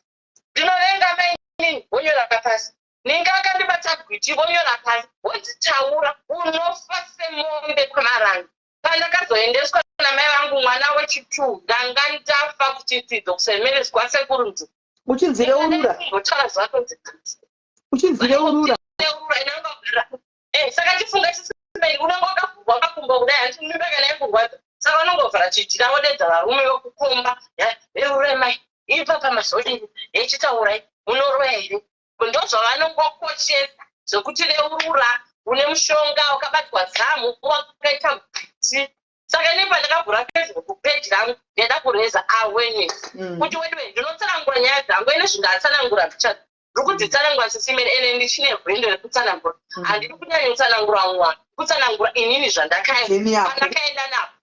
Ndinovenga mainini vonyora pasi. Ninga akandibata gwiti vonyora pasi. Vonditaura unofa semombe kwaMarange. pandakazoendeswa namai vangu mwana wechi2 ndanga ndafa kuti dzidzo kuseminary kwasekuru nzi uchinzire urura ngotaura zvatonzi uchinzire urura saka chifunga chisimeni unenge wakavhurwa kudai handiti mimba kana yekurwadza saka vanongovhara chijira vodedza varume vokukomba veuremai ipa pamazodini yechitaurai munorwa here ndozvavanongokoshesa zvokuti reurura une mushonga wakabatwa zamu wakaita kuti saka ine pandakavhura facebook page rangu ndenda kureza awareness kuti wewe ndinotsanangura nyaya dzangu ine zvindatsanangura mbichati ndiri kudzitsanangura sisimene ene ndichine bhendo rekutsanangura handiri kunyanya kutsanangura mwana kutsanangura inini zvandakaenda napo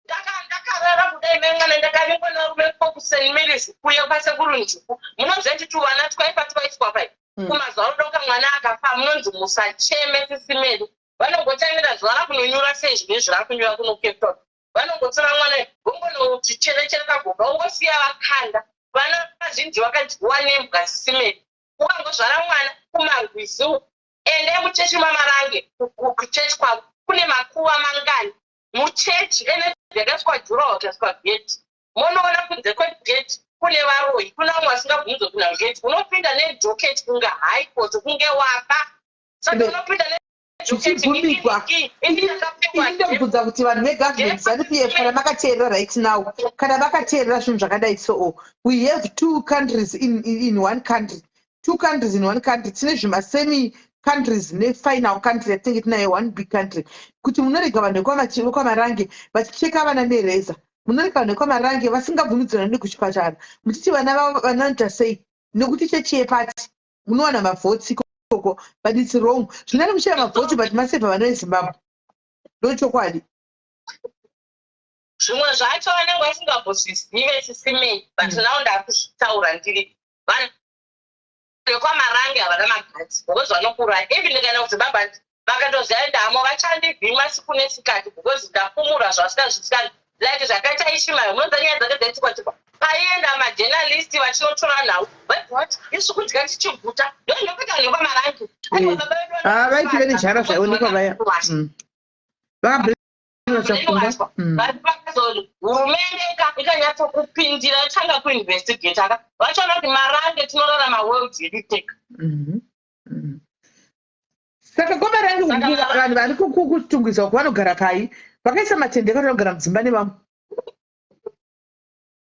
ndakarara kudai mengana ndakavingwa narume kokuseni maris kuyo kwasekuru njuku munoziva kuti tuvana twaipa twaiswa pai kumazuva rudoka mwana akafa munonzi musacheme sisimeri vanongotangira zuva rakunonyura sei zvinhu zvirakunyura kuno Cape Town vanongotsira mwana gongonoti cherechere kagoga ungosiya vakanda vana vazhinji vakadyiwa nembwa sisimeri ukangozvara mwana kumarwizi ende muchechi mamarange kuchechi kwavo kune makuva mangani muchechi ene yakaiswa jurawo yakaiswa geti munoona kunze kwegeti kune varoi kuna umwe asingabvunzi kuna geti unopinda nejoketi kunge high court kunge wapa saka unopinda ndinobvunza kuti vanhu vegovernment zanupf kana makateerera right now kana vakateerera zvinhu zvakadai so we have two countries in one country tine zvimasemi countries nefinal country yatinenge tinayo one big country kuti munorega vanhu vekwamarange vachicheka vana nereza munorega vanhu vekwamarange vasingabvumidzirani nekuchipatara muchiti vana vanoita sei nekuti chechi yepati munowana mavhotsi ikoko but it's wrong zvinari kushaya mavhotsi but masevha vana vezimbabwe ndochokwadi zvimwe zvacho vanenge vasingambozvizive sisimei but nao ndakuzvitaura ndiri vanhu vekwamarange havana magadzi because vanokura even kana kuzimbabwe vakatoziva ndamo vachandivhima siku nesikati because ndapumura zvasingazvisikani like zvakaita ishimayo munonza nyaya dzake dzaitikwatikwa paienda majenalisti vachinotora nhau what isu kudya tichiguta ndokuita vanhu vekwamarange vaitive nezhara zvaionekwa vaya hurumende ikanyatsokupindira tanga kuinvestigate aka vachiona kuti marange tinorarama world edutech saka kwamarange vanhu vari kutungisa vanogara pai vakaisa matendeka vanogara mudzimba nevamwe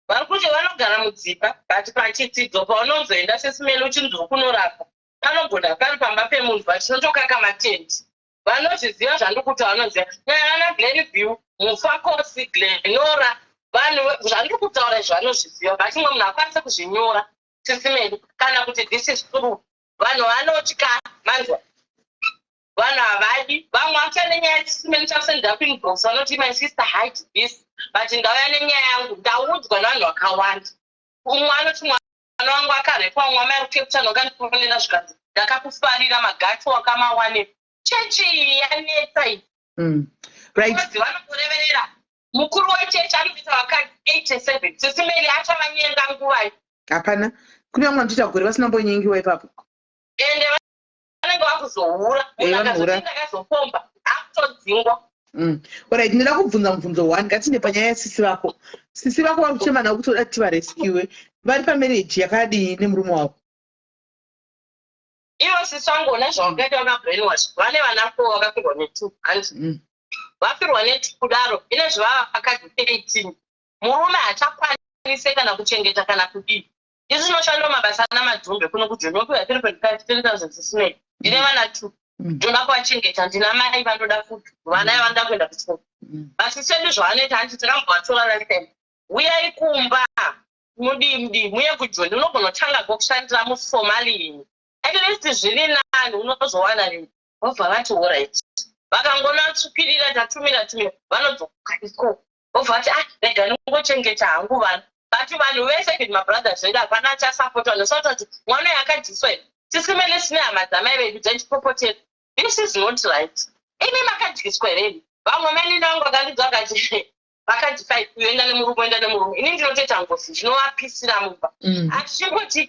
vari kuti vanogara mudzimba but pachidzidzo paunonzoenda sesimeni uchinzwa kunorapa panogona pari pamba pemunhu vachinotoka matendi vanozviziva zvandiri kuti vanoziva nyaya glenview mufakosi glenora vanhu zvandiri kutaura izvi vanozviziva but imwe munhu akwanise kuzvinyora sisimeni kana kuti this is true vanhu vanotya manzwa vanhu havadi vamwe vacha nenyaya yesisimeni chasendira kuinbox vanoti my sister hide this but ndauya nenyaya yangu ndaudzwa navanhu vakawanda umwe anoti mwana wangu akarepwa umwe amai rukeputano wakandifonera zvikanzi ndakakufarira magati wakamawanepo chechi yanetsa iyi vanokureverera mukuru wechechi anoita vakadzi 87 sisimeri achavanyenga nguvai hapana kune vamwe vanotoita gore vasina mbonyengiwa ipapo ende vanenge vakuzohura munhu akazopomba akutodzingwa orit ndinoda kubvunza mubvunzo 1 ngatinde panyaya yasisi vako vari kuchemana kutoda kuti varescue vari pamereji yakadii nemurume wavo ivo sisi vangoona zvavakaita vakabrainwash vane vana 4 vakafirwa ne2 handi vafirwa ne2 kudaro ine zvivava vakadzi 18 murume hachakwanise kana kuchengeta kana kudii izvi zvinoshandwa mabasa namadhumbe kuno kujonopiwa 3,000 ndine vana 2 ndoda kuvachengeta ndina mai vanoda futi vana vanoda kuenda kuchikoro basi sedu zvavanoita handi tingambovatora lifetime uyai kumba mudimdi muye kujondi unogona kutanga kokushandira musomalini at least zviri nani unozowana rini vobva vati allright vakangona tsukirira tatumira vanodzoka ikoko vobva vati rega ndingochengeta hangu vanhu but vanhu vese kuti mabrothers vedu hapana achasapota nosauta kuti mwana uyu akadhiswa here tisimene sine hama dzamai vedu dzachipopotera this is not right imi makadyiswa hereni vamwe menina vangu vakandidzwa vakati vakadecide kuenda nemurume ini ndinotoita ngozi ndinovapisira mumba achingoti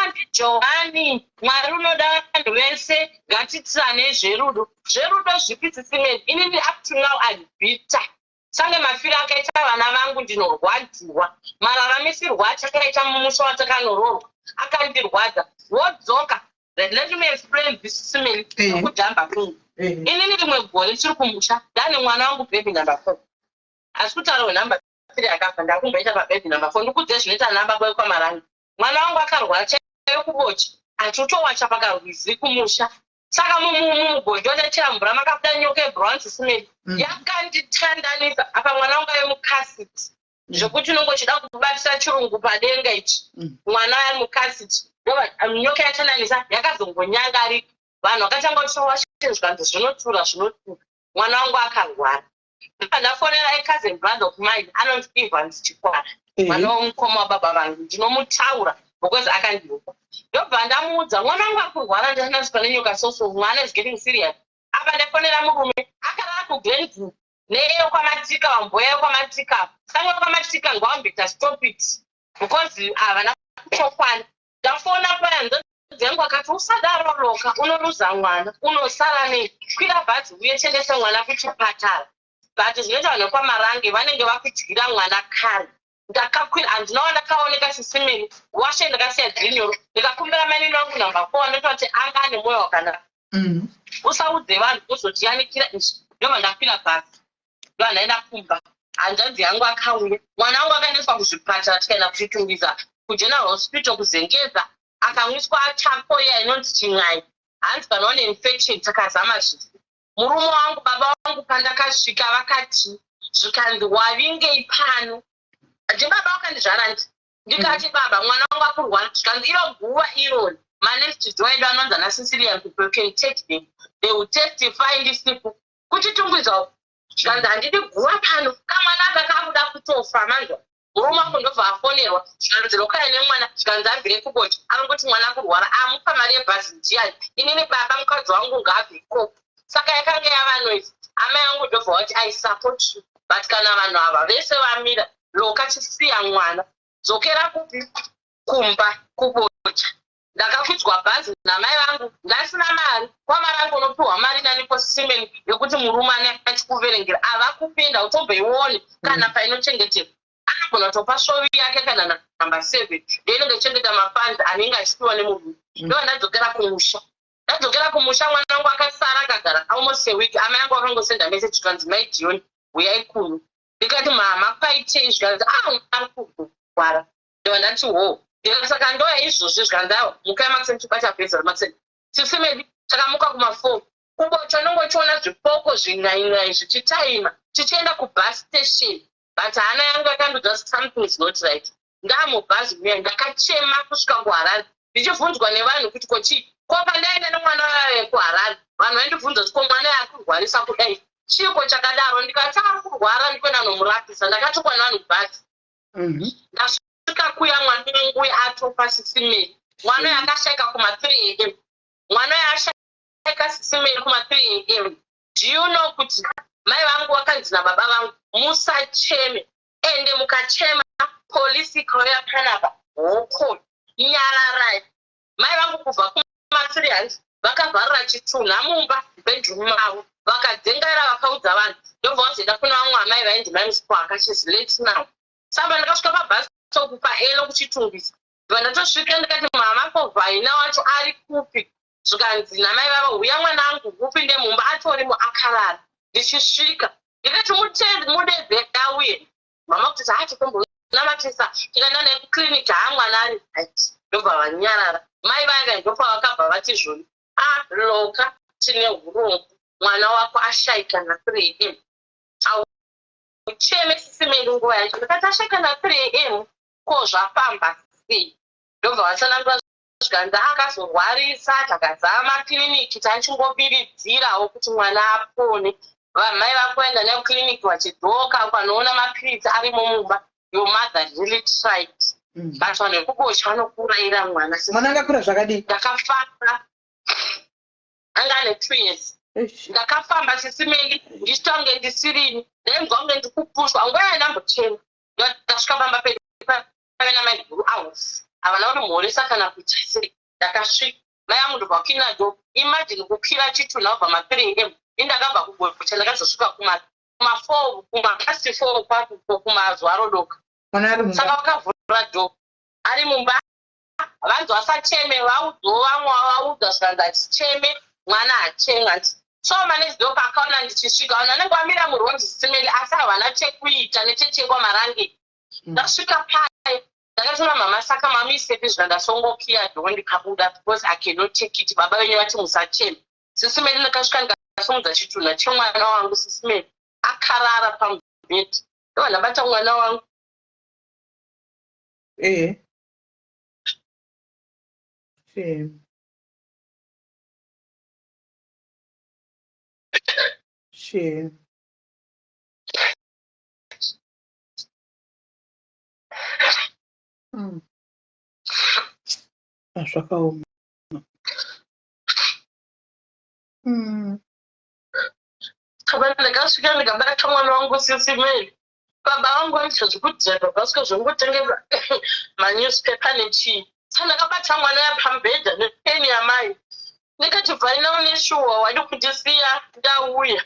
ndijohani mwari unoda vanhu vese ngatitiranei zverudo zvipi Sisimeni inini up to now adbita sange mafiro akaita vana vangu ndinorwadziwa mararamisirwo achakaita mumusha watakanororwa akandirwadza wodzoka let me explain this Sisimeni kudhamba kungu inini rimwe gore tiri kumusha ndane mwana wangu baby number 4 asi kutaura number 3 akafa ndakumboita pababy number 4 ndikudze zvinoita namba boy kwamaranga mwana wangu akarwara chaiyo kubochi achotowacha pakarwizi kumusha saka mumugodi watachira mvura makabuda nyoka yebrown Sisimeni yakanditandanisa apa mwana wangu ayemukasiti zvekuti unongochida kubatisa chirungu padenga ichi mwana ari mukasiti nyoka yatandanisa yakazongonyangarika vanhu vakatanga kuchiwashizvanzi zvinotura mwana wangu akarwara ndafonera cousin brother of mine anonzi Evans Chikwara mwana womukoma wababa vangu ndinomutaura because akandiupa ndobva ndamuudza mwana wangu akurwara ndandasvika nenyoka soso mwana is getting serious apa ndafonera murume akarara kuGlenview neyo kwamatika vamboya kwamatika sange kwamatika ngawambita stop it because havana kutokwana ndafona paya dzengu akati usadaro loka unoluza mwana unosara nei kwira bhazi uye tendese mwana kuchipatara but zvinoita vanhu kwamarange vanenge vakudyira mwana kare ndakakwira handinowa ndakaoneka Sisimeni washe ndakasiya drinyoro ndikakumbira maini wangu number 4 ndototi anga ane mwoyo wakanaka usaudze vanhu uzotiyanikira izvi ndobva ndakwira bhazi ndo ndaenda kumba hanzvadzi yangu akauya mwana wangu akaendeswa kuzvipatara tikaenda kuchitungisa kugeneral hospital kuzengeza akamwiswa takoya inonzi chin'ai hanzi kana une infection takazama zvisi murume wangu baba wangu pandakasvika vakati zvikanzi wavingei pano ndibaba wakandizvara ndikati baba mwana wangu akurwara zvikanzi iro guva ironi manext door edu anonzi ana Sicilian people can take them they will testify ndisipo kuchitungwiza zvikanzi handidi guva pano kamwana kakabuda kutofa manzwa murume wako ndobva afonerwa zvikanzi lokaya nemwana zvikanzi abvire kubochi anongoti mwana kurwara amupa mari yebhazi ndiyani inini baba mukadzi wangu ngaabviko saka yakanga yava noise amai yangu ndobva wati I support you but kana vanhu ava vese vamira loka chisiya mwana dzokera kupi kumba kubocha ndakafudzwa bhazi namai vangu ndasina mari kwamarangu unopiwa mari nanipo Sisimeni yokuti murume ane achikuverengera ava kupinda utomboione kana painochengeterwa anogona kutopa svovi yake kana number 7 ndeinenge ichengeta mafandi anenge achipiwa nemurume ndo ndadzokera kumusha mwana wangu akasara akagara almost a week amai yangu akangosenda message zvikanzi mai Dion uyai kuno ndikati mama kwaitei zvikanzi ari kurwara ndo ndati ho saka ndoya izvozvi zvikanzi mukai Maxen chibata bheza Maxen Sisimeni takamuka kuma4 kubocha nongochiona zvipoko zving'aing'ai zvichitaima chichienda kubus station but hana yangu yakandudza something is not right ndamubhazi muya ndakachema kusvika kuHarare ndichibvunzwa nevanhu kuti kochi kopa ndaenda nemwana waye kuHarare vanhu vaindibvunza kuti ko mwana yakurwarisa kudai chiko chakadaro ndikati arikurwara ndikuenda nomurapisa ndakati kwana vanhu bhazi ndasvika kuya mwana wangu atopa Sisimeni mwana yakashaika kuma 3 am mwana yashaika Sisimeni kuma 3 am do you know kuti mai vangu vakanzi nababa vangu musacheme ende mukachema polisi ikauya panapa hoko nyararai mai vangu kubva kuma3 vakavharira chitunha mumba bedroom mavo vakadzengaira vakaudza vanhu ndobva vazoenda kuna vamwe amai vaindimamispo akashizi late now saka ndakasvika pabhasi stop paeno kuchitungisa ndobva ndatosvika ndikati mama ko vhaina wacho ari kupi zvikanzi namai vavo uya mwana angu kupinde mumba atorimo akarara ndichisvika ndikati mudebheka auye mama kuti hatikombonamatisa tikaenda nekukiriniki mwana ari right ndobva vanyarara mai vanga ndopa vakabva vati zvoni loka tine urombo mwana wako ashaika na3 am aucheme Sisimeni nguva yacho ndikati ashaika na3 am ko zvapamba sei ndobva vatsanangura zvikanzi akazorwarisa takazama kiriniki tachingobiridzirawo kuti mwana apone vamai vakuenda nekukiriniki vachidzoka ukanoona mapiritsi arimo mumba your mother really tried but vanhu vekubocha vanokurayira mwana mwana angakura zvakadii ndakafara anga ane 2 years ndakafamba sisimeli ndichitonge ndisirini ndengonge ndikupushwa nguva yanambochena ndasvika pamba pavena maiguru ahosi havana kuti mhoresa kana kuita sei ndakasvika mai angu ndobva kuinado imagine kukwira chitunha kubva ma3 am indakabva kugocha ndakazosvika kuma4 kumakasi 4 kwakuko kumazuva rodoka saka vakavhura dho ari mumba vanzi vasacheme vaudza zvikanzi achicheme mwana hachemwa so manezi doko akaona ndichisvika vanhu vanenge vamira muronzi simeli asi havana chekuita nechechekwa marangi ndasvika paye ndakatuma mama saka mamisepi zvandasongokiya dho ndikabuda because I cannot take it baba venyu vati musacheme sisimeli ndakasvika ndikasomudza chitunha chemwana wangu sisimeli akarara pamubhedhi ndo ndabata mwana wangu Shame. Zvakaoma. ndakasvika ndikabata mwana wangu sisimeli baba vangu vaita zvekudheva vasvika zvongotengesa manewspaper nechii saka ndakabata mwana yapambedha nepeni yamai ndikati vhaina uneshuwa wadi kundisiya ndauya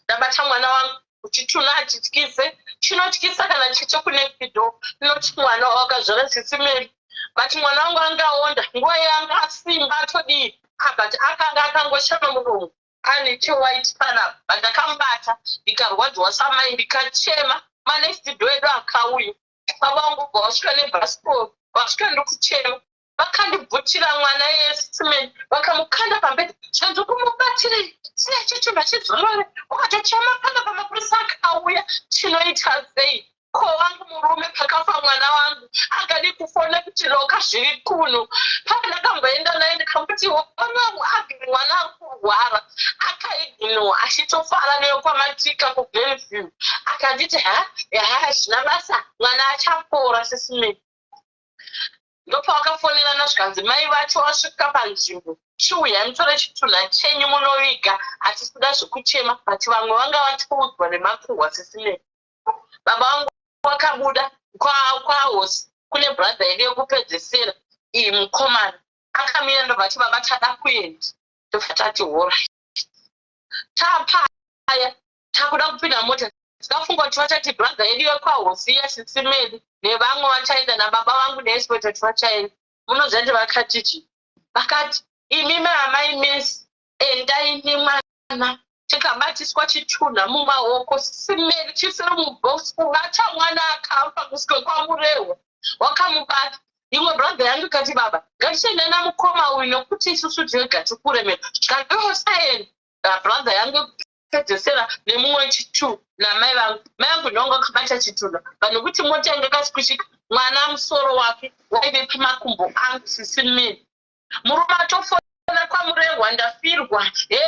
ndabata mwana wangu uchituna achityise chinotyisa kana chichekunekido inoti mwana wakazvara sisimeli but mwana wangu angaonda nguva yanga asimba atodii but akanga akangoshama muromo ane chewhite panapa but ndakamubata ndikarwadziwa samai ndikachema manesti dhoedu akauya baba vangu bva vasvika nebhasikoro vasvika ndokuchema vakandibvutira mwana yesisimeni vakamukanda pambedha zvanzi kumubatirei siya chitunha chidzorore ukatochema panga pamapurisa akauya chinoita sei ko wangu murume pakafa mwana wangu akadi kufona kuti roka zviri kuno pandakamboenda naye ndikambuti mwana wangu agiri mwana akurwara akaiginowa achitofara neyo kwamatika kubelleview akanditi zvina basa mwana achapora sisimeni ndopavakafonerana zvikanzi mai vacho vasvika panzvimbo chiuyai mutore chitunha chenyu munoviga hatisida zvekuchema but vamwe vanga vatiudzwa nemakuhwa sisimeni baba vangu vakabuda kwahosi kune brother yedu yekupedzisira iyi mukomana akamira ndobvati baba tada kuenda ndobva tati hora tapaya takuda kupinda mota tikafunga kuti vachati brother yedu yekwahosi yasisimeli nevamwe vachaenda nababa vangu neesipota kuti vachaenda munoziva kuti vakatichi vakati imi maamai mesi endai nemwana tikabatiswa chitunha mumaoko sisimeli chisiri mubox kubata mwana akafa kusvika kwamurehwa wakamubata imwe brother yangu ikati baba ngatichienda namukoma uyu nokuti isusu tega tikuremera zvikandosaenda brother yangu pedzesera nemumwe chitu namai vangu mai vangu ndonga akabata chitunha panokuti mota yange kasikushika mwana musoro wake waive pamakumbo angu sisimeli murume atofona kwamurehwa ndafirwa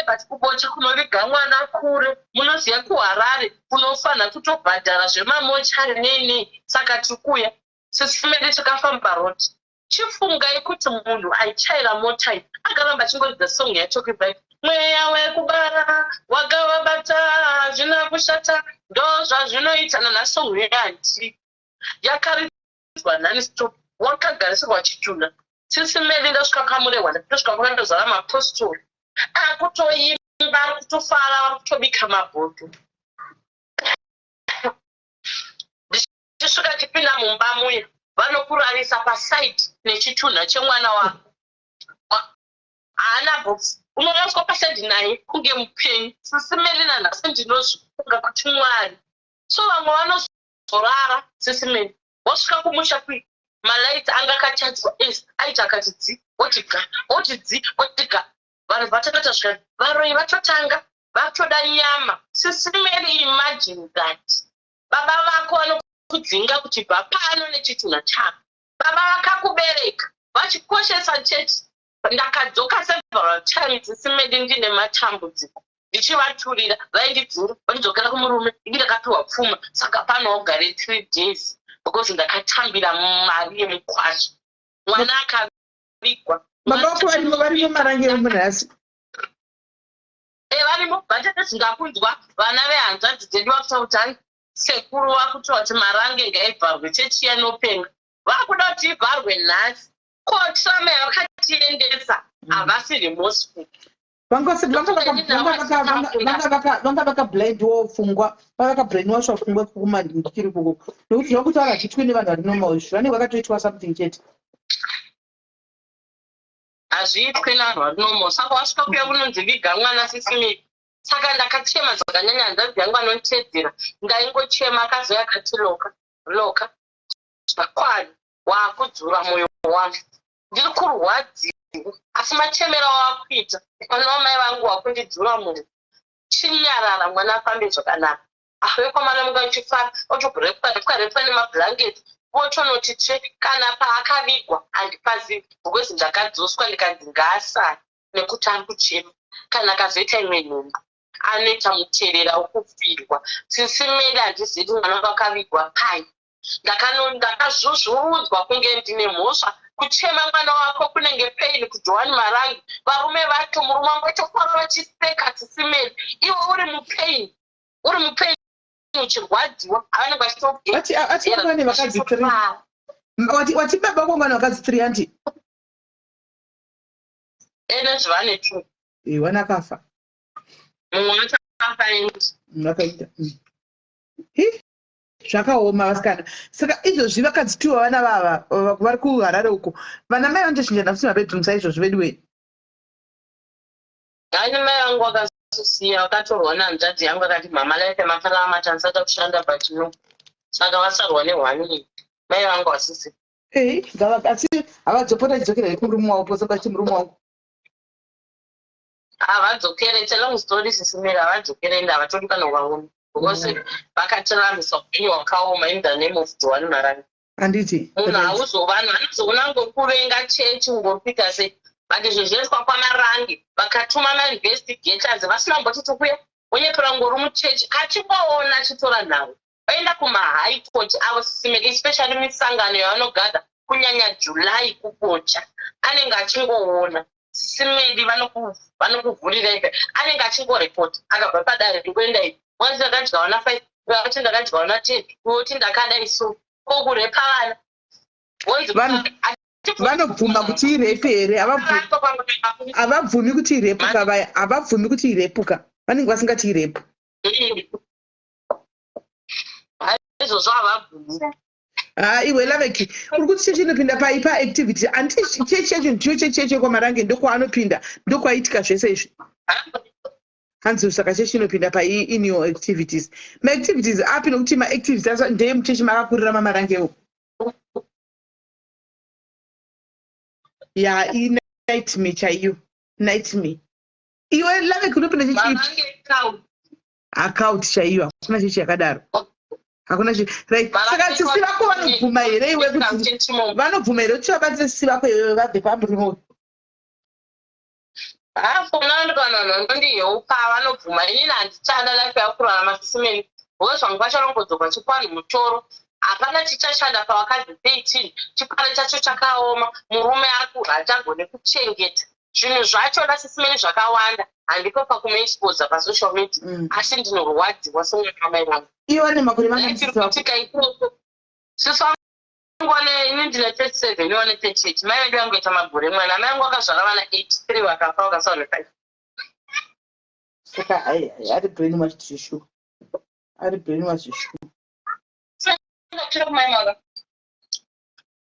but kubocha kunoviga mwana kure munoziva kuharare kunofanira kutobhadhara zvemamochari nei saka tikuya sisimeli tikafamba roti chifungai kuti munhu aichaira mota iyi akaramba achingoridza song yachokibai mweya wekubara wakavabata hazvina kushata ndo zvazvinoita nanasongo yeanti yakaridzwa nhani stop wakagarisirwa chitunha sisimeli ndasvika kamurehwa ndasvika kwakandozara mapostori akutoimba ari kutofara ari kutobika mabhoto ndichisvika chipinda mumba muya vanokurarisa pasaidi nechitunha chemwana wako haana box unoraswa pasaidi naye kunge mupenyu sisimeli nanhasi ndinozvifunga kuti mwari so vamwe vanozorara sisimeli wasvika kumusha kui malaiti anga akachadzwa aiti akati dzi otiga oti dzi otiga vanhu vatakata svika varoi vatotanga vatoda nyama sisimeli imagine that baba vako vanokudzinga kuti bva pano nechitunha chako baba vakakubereka vachikoshesa chechi ndakadzoka several times sisimeli ndine matambudziko ndichivaturira vaindidzura vandidzokera kumurume ingi ndakapiwa pfuma saka pano ugare 3 days because ndakatambira mari yemukwasha mwana akavigwa baba vako varimo marangi emunhasi varimo bhatete zvingakunzwa vana vehanzvadzi dzedu vakutautani sekuru vakutora kuti Marange ngaivharwe chechi yanopenga vakuda kuti ivharwe nhasi kotrama yavakatiendesa havasi remorseful vanga vakablindwa pfungwa vakabrainwashwa pfungwa kumandikiri kuko nokuti zvakuti havazvitwi nevanhu vari normal izvi vanenge vakatoitwa something chete hazviitwi navanhu vari normal saka wasvika kuya kunonzi viga mwana sisimiri saka ndakachema zvakanyanya hanzvadzi yangu anonditeedzera ngaingochema akazouya akati loka zvakwani waakudzura mwoyo wangu ndiri kurwadziwa asi machemero wakuita mwana mai vangu wakundidzura mwoyo chinyarara mwana afambe zvakanaka avekomana munga uchifara ochokurepwa nemabhlanketi votonoti tsve kana paakavigwa handipazivi because ndakadzoswa ndikanzi ngaasara nekuti ari kuchema kana akazoita imwe nhombo anoita muterera wokufirwa sisimeri handizivi mwana wakavigwa pai ndakazvuzvurudzwa kunge ndine mhosva kuchema mwana wako kunenge paini kuJohani Marange varume vacho murume wangu vachofara vachiseka sisimeri iwe uri mupaini uchirwadziwa avanenge vachitokane vakadzi 3 wati baba vangu vana vakadzi 3 handi ene zvivane 2 wana akafa mumwe akaita zvakaoma vasikana saka izvozvi vakadzitiwa vana vava vari kuHarare uko vana mai vanotoshinja nafuti mabedroom saizvozvo veduwe hani mai vangu vakazosiya vakatorwa nahanzvadzi yangu akati mama laite mafara amachanisata kushanda pachino saka vasarwa nehwani mai vangu vasisi asi havadzopota chidzokera kumurume wavo pose pachi murume wangu havadzokere telong story sisimera havadzokere ende havatoduka novaona because vakatiramisa upenyu hwakaoma in the name of Johani Marange handiti munhu hauzovanhu vanozoona ngokuvenga chechi ngopita sei but izvo zvinoitwa kwaMarange vakatuma mainvestigators vasina kumbotiti kuya wenyepera ngori muchechi achingoona achitora nhau vaenda kumahigh court avo sisimeka especially misangano yavanogadha kunyanya July kukocha anenge achingoona simedi vanokuvhurira ipe anenge achingorepota akabva padare ndikuenda ipi mwanzi ndakadyawa na 5 vakati ndakadyawa na 10 kuti ndakadai so kokurepa vana vanobvuma kuti irepe here havabvumi kuti irepuka vaya havabvumi kuti irepuka vanenge vasingati irepu izvozvo havabvumi iwe laveki uri kuti chechi inopinda paactivity handi chechi ndiyo chechi kwaMarange ndokwaanopinda ndokwaitika zvese izvi hanzi saka chechi inopinda in your activities maactivities api nokuti maactivities ndeye muchechi makakurira maMarangewo inightmare chaiyo nightmare iwe laveki unopinda chechi account chaiyo hakuna chechi yakadaro hakuna right saka sisi vako vanobvuma here iwe kuti vanobvuma here kuti vabatire sisi vako iwe vabve pamurimo hafunandikana nhondo ndiyeupa vanobvuma inini handichada life yakurarama sisimeni because vangu vachanongodzoka chikwani mutoro hapana chichashanda pavakadzi 13 chikwani chacho chakaoma murume ari kurachagone kuchengeta zvinhu zvachona sisimeni zvakawanda handiko pakumaexposa pasocial media asi ndinorwadziwa somwana mai vangu iwe nemakore kuitika ikoko sisangone ini ndine 37 iwane 38 mai vedu vangoita magore mwana mai vangu vakazvara vana 83 vakafa vakasaonekana saka ari brainwash tishu ari brainwash tishu tiri kumai manga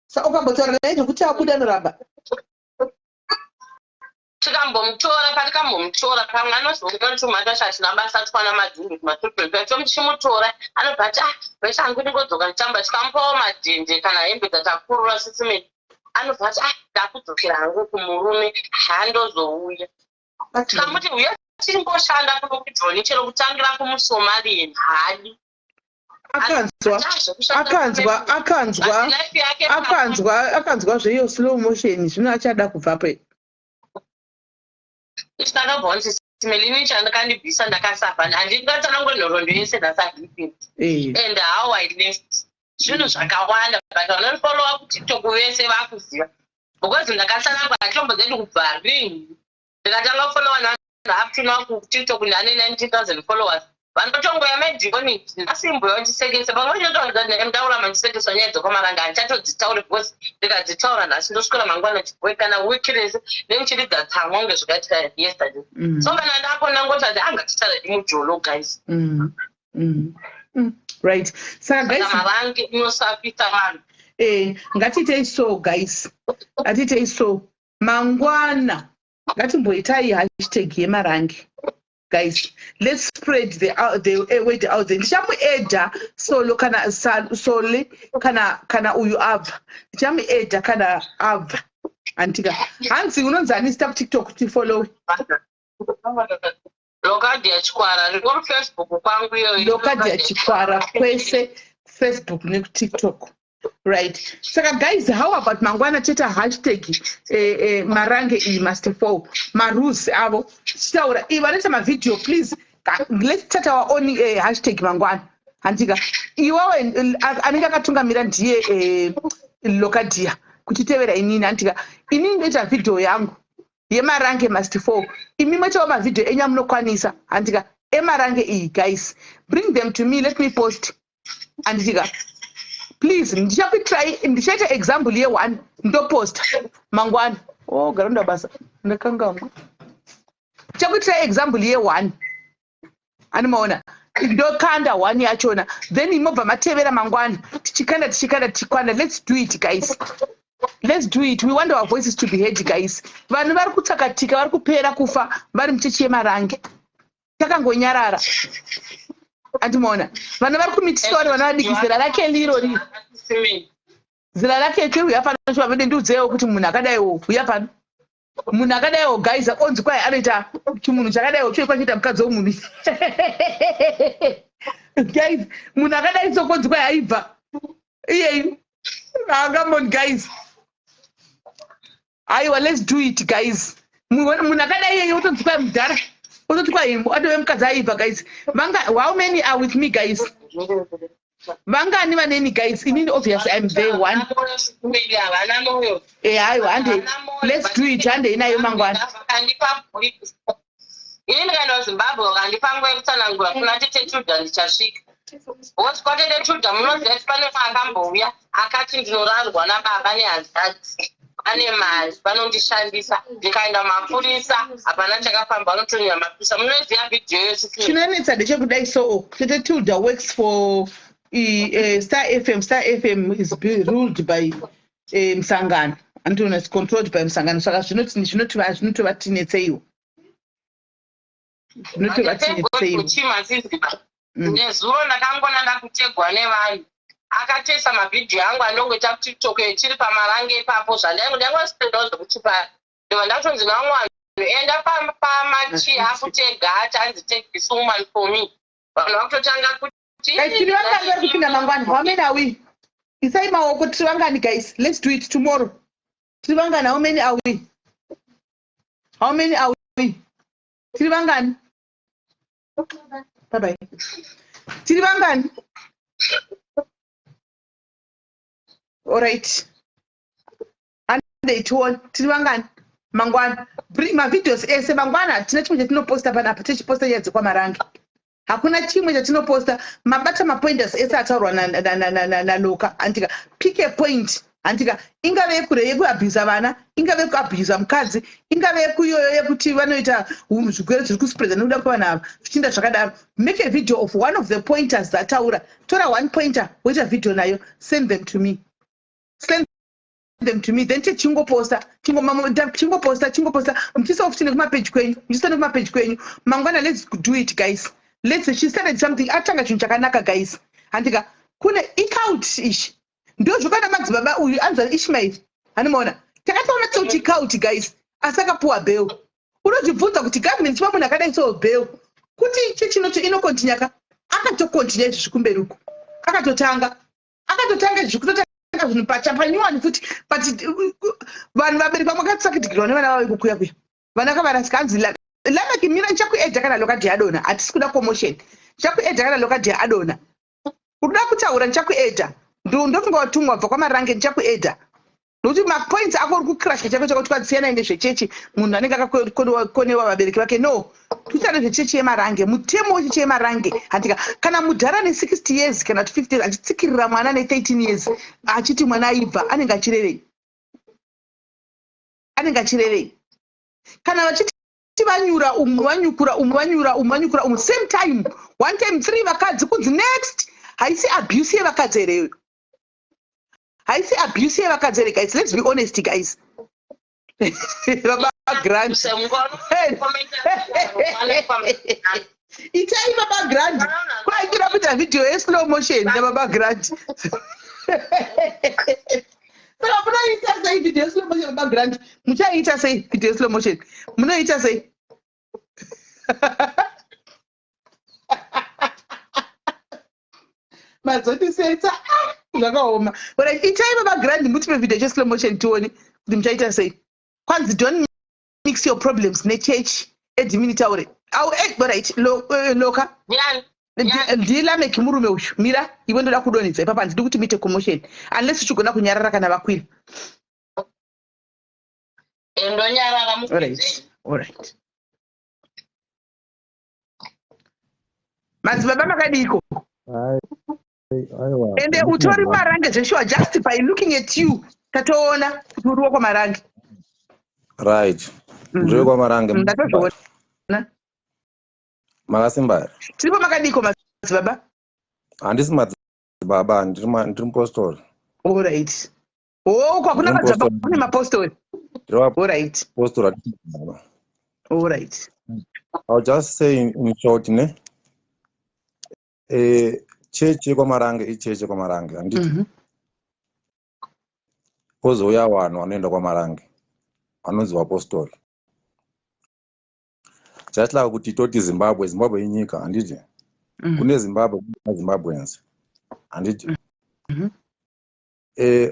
saka ukambotaura naye nekuti abuda anoramba tikambomutora patikambomutora pamwe anozongatuma hatina basa twana madhindi kumatriple tomuchimutora anobva ati vesha hangu ndingodzoka nditamba tikamupawo madhende kana hembe dzatakurura sisimeni anobva ati ndakudzokera hangu kumurume handozouya tikamuti uya tingoshanda kuno kujoni chero kutangira kumusomalian hadi akanzwa zveiyo slow motion zvino achada kubvapo ndakabvonzi simelini chandakandibvisa ndakasafana handingatsanangwe nhoroondo yese ndasagipinda and how I left zvinhu zvakawanda but vanofolowa kutiktok vese vakuziva because ndakatsanangwa atlombo dzedu kubva ringi ndikatanga kufolowa up to now kuTikTok ndane 90,000 followers. Vanotongoya medhikoni asimbo yondisekesa pamwe ndaura mandisekeswa nyaya dzokamaranga handichatozitauri because ndikadzitaura nhasi ndoswera mangwana chiboi kana weekends nemuchiridza tsamwa unge zvakaitika yesterday. So kana ndapo ndangoti angatitara imujolo guys. Right. Saka guys marange inosafisa vanhu. Ngatiitei so guys. Ngatiitei so mangwana ngatimboitai hashtag yemarange. Guys, let's spread the word out there. Ndichamuedha solo kana sole kana uyu abva. Ndichamuedha kana abva. Antika. Hanzi unonzani stop TikTok to follow. Lokadi ya Chikwara rikuru Facebook kwangu iyo. Lokadi ya Chikwara kwese Facebook ne TikTok. Right. Saka guys, how about mangwana cheta hashtag marange I must fall. Marus avo. Staura. Ivaneta ma video please. Let's start our own hashtag mangwana. Antika. Iwawe anika katungamira ndiye lokadia. Kutitevera inini antika. Inini ndeta video yangu. Yemarange must fall. Imimeta ma video enya munokwanisa. Antika. Emarange I guys. Bring them to me. Let me post. Antika. Please, ndichaita example ye one ndopost mangwana. Oh, garonda basa. Ndakangamwa. Ndichakuitira example ye one. Animaona. Ndokanda one yachona. Then imobva matevera mangwana. Tichikanda. Let's do it guys. Let's do it. We want our voices to be heard guys. Vanhu vari kutsakatika, vari kupera kufa, vari muchechi yemarange. Takangonyarara. Antimona. Vanhu vari kumitisori vana vadiki zera rake liro. Zera rake kiri uya pano zvavende ndiudzewo kuti munhu akadaiwo uya pano. Munhu akadaiwo guys onzi kwai anoita chimunhu chakadaiwo chiri kwachiita mukadzi womunhu. Guys, munhu akadai sokonzi kwai aibva. Iyeyu. Come on guys. Aiwa, let's do it guys. Munhu akadai iyeyu utonzi kwai mudhara. Guys, how many are with me guys? Vangani vaneni guys? Inini obviously I'm there one. I want. Let's do it and inayo mangwana. Inini kana Zimbabwe ngandipangwe kutsanangura kuna tete Tudha ndichasvika. What's got it Tudha munoziva pane akambouya akati ndinorarwa nababa nehanzvadzi. Ane mari vanondishandisa ndikaenda mapurisa hapana chakafamba vanotonera mapurisa munoziva video yose. Chinonetsa ndechekudai so tete Tudha works for Star FM is ruled by Msangano and is controlled by Msangano. Saka zvinotova tinetseiwo. Nezuro ndakangona ndakutegwa nevanhu akatesa mavhidhiyo angu anongoita kuTikTok chiri pamarange ipapo zvandangospredawo zvekuchipa ndova ndatonzi vamwe vanhu enda pamachi akutega atanzi take this woman for me. Vanhu vakutotanga kuti tiri vangani vari kupinda mangwana. How many are we? Isai maoko tiri vangani guys? Let's do it tomorrow. Tiri vangani? How many are we? How many are we? Tiri vangani? Bye bye. Tiri vangani? All right. And they told tiri vangani mangwana. Bring my videos ese mangwana tina chimwe chatinoposta panapa tichiposta yedzi kwa marange. Hakuna chimwe chatinoposta mabata mapointers ese ataurwa na Loka antika pick a point antika ingave kure yekuabhiza vana ingave kuabhiza mukadzi ingave kuyoyo yekuti vanoita zvigwere zviri kuspread nekuda kwevanhu ava zvichinda zvakadaro. Make a video of one of the pointers dzataura. Tora one pointer woita video nayo, send them to me. Send them to me, then chingoposta mchisofuti nekumapage kwenyu mangwana. Let's do it guys. She started something atanga chinhu chakanaka guys. Andika kune ikaut ishi ndio zvokana madzibaba uyu anzwa Ishmael animaona takataona kuti ikaut guys asakapuwa bail. Unozvibvunza kuti government chipa munhu akadai so bail kuti ichi chinoti inokontinyaka akatokontinya izvi zvikumberi uko akatotanga zvekutotanga zvinhu pachapanyuwani futi but vanhu vabereki vamwe vakatsakitikirwa nevana vavo ikukuya vana kavarasika anzi lamaki mira ndichakuedha kana Lokadi adona. Hatisi kuda commotion. Ndichakuedha kana Lokadi adona. Unoda kutaura ndichakuedha. Ndofunga watumwa bva kwamarange ndichakuedha. nokuti mapoints ako uri kukrasha chako chakuti kwadziyanai nezvechechi munhu anenge akakonewa vabereki vake no tutsane zvechechi yemarange mutemo wechechi yemarange handika kana mudhara ne60 years kana 50 years achitsikirira mwana ne13 years achiti mwana aibva anenge achirevei kana vachiti vanyura umwe same time one time 3 vakadzi kunzi next haisi abuse yevakadzi here haisi abuse yevakadzi here guys, let's be honest guys. Baba Grand itai Baba Grand kwaikira kuita video yeslow motion nababa Grand saka munoita sei video yeslow motion Baba Grand muchaita sei video yeslow motion munoita sei mazotisetsa zvakaoma but itai Baba Grand mutipe video yeslow motion tione kuti muchaita sei kwanzi don't mix your problems nechurch edimini taure au right loka ndilameki murume uyu mira iwe ndoda kudonhedza ipapa handidi kuti muite commotion unless uchigona kunyarara kana vakwira alright madzibaba makadiko ende utori marange zveshuwa just by looking at you tatoona kuti uriwo kwamarange right ndiri kwamarange ndatozvoona makasimba tiripo makadiko madzibaba handisi madzibaba ndiri mupostori alright kwakuna madzibaba kune mapostori alright postori alright I'll just say in short ne chechi kwamarange ichechi kwamarange handiti pozouya vanhu vanoenda kwamarange vanonzi vapostori just like kuti toti zimbabwe inyika handiti kune zimbabwe zimbabweans handiti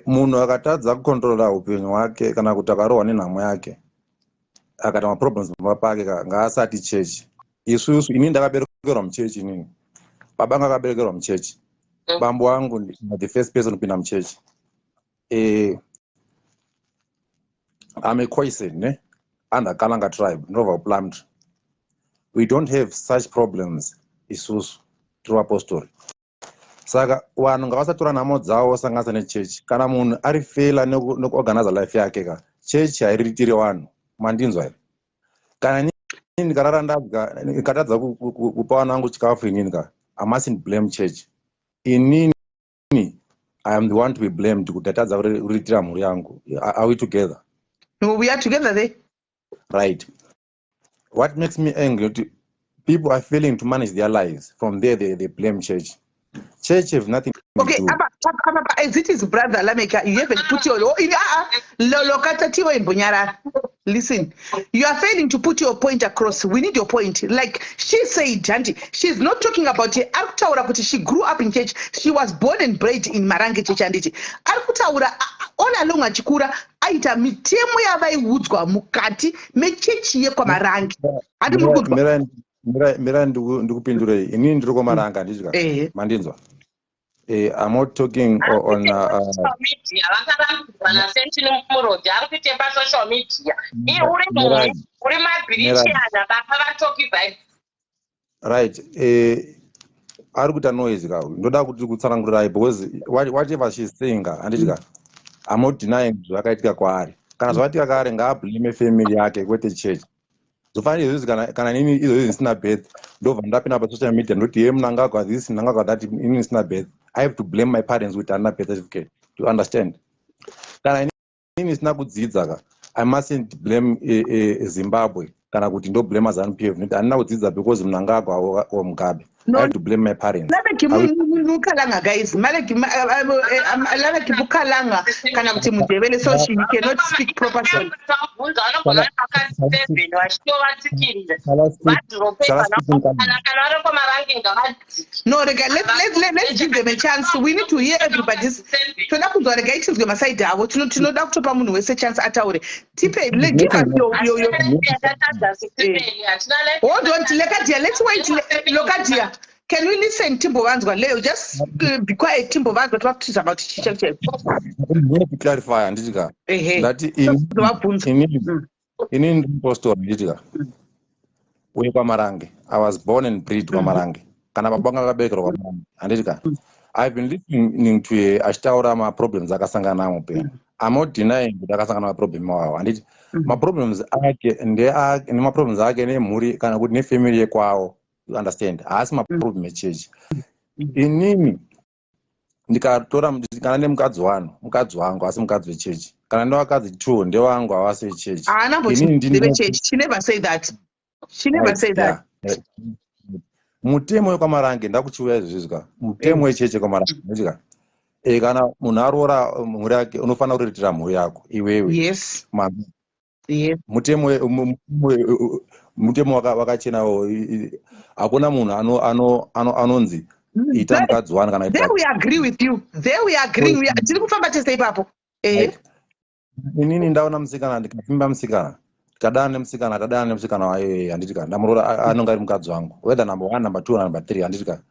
munhu akatadza kukontrola upenyu hwake kana kuti akarohwa nenhamo yake akata maproblems pamba pake ngaasati chechi isusu ini ndakaberekerwa muchechi inini baba anga akaberekerwa muchechi bambo wangu the first person kupinda muchechi I'm a Khoisan, ne? And a Kalanga tribe, Nova Plumtree. We don't have such problems, Isus, through apostle. Saga, one Gasatura Namo Zao Sangas and a church, Kanamun, Arifela, no organize a life yakeka, church, I retire one, Mandinzo. Can I in Garanda, Kataza, Upanangu Chikafininga? I mustn't blame church. In Nini, I am the one to be blamed to Tataza retire Muriangu. Are we together? No, we are together there. Right. What makes me angry, people are failing to manage their lives. From there, they blame church. Church have nothing to do. Okay, as it is brother Lameka, you haven't put your listen, you are failing to put your point across. We need your point. Like she said, Auntie, she's not talking about it. She grew up in church. She was born and bred in Marange Church. All along achikura aita mitemo yavaiudzwa mukati mechechi yekwamarange hadi murikudzwa mira ndikupindurei inini ndiri kwamaranga nditya mandinzwa I'm not talking on media vakarambidzwa nasentini murodhi ari kuite pasocial media uri mabhirichiana baba vatoki vibes right ari kuita noise ka ndoda kuti kutsanangurirai because whatever she's saying handitya I'm not denying zvakaitika kwaari kana zvakaitika kwaari ngaablame family yake kwete church zofanira izvozvi kana inini izvozvi zvisina birth ndobva ndapinda pasocial media ndoti ye munangagwa this munangagwa that inini zvisina birth I have to blame my parents with another birth certificate to understand kana inini zvisina kudzidza ka I mustn't blame Zimbabwe kana kuti ndo blame ZANU-PF noti handina kudzidza because munangagwa or Mugabe I have to blame my parents. Mukalanga guys, Malaki Bukalanga kana kuti mudevele so she cannot speak properly. No, let's give them a chance. We need to hear everybody's. Toda kuzwa rega ichizwe masaidi avo tinoda kutopa munhu wese chance ataure. Tipe give us your hold on, let's wait. Look at here. Can we listen, Timbo Vanzwa? Leo, just be quiet, Timbo Vanzwa, talk to us about check. ndine kuclarify handitika ndati ini ndimpostori nditika uye kwaMarange. I was born and bred kwaMarange. Kana baba vangu akaberekerwa kwaMarange handitika. I've been listening to achitaura maproblems akasangana namo pera. I'm not denying kuti akasangana maproblem awawo handiti. Maproblems ake nemaproblems ake nemhuri kana kuti nefamily yekwavo, you understand, haasi maproblem echechi. Inini ndikatora kana nemukadzi wangu asi mukadzi wechechi, kana nevakadzi 2 ndevangu havasi vechechi. She never said that. She never said that. Mutemo wekwamarange ndakuchiuya izvizvika. Mutemo wechechi kwamarange ndika. Kana munhu aroora mhuri yake unofanira kuriritira mhuri yako iwewe. Yes. Yes. Mutemo wakachenawo. Hakuna munhu anonzi ita mukadzi wanu kana There we agree with you. There we agree. Tiri kufamba tese ipapo. Inini ndaona musikana ndikafimba musikana. Tadana nemusikana waye handitika. Ndamuroora anonga ari mukadzi wangu. Whether number 1, number 2 number 3 handitika.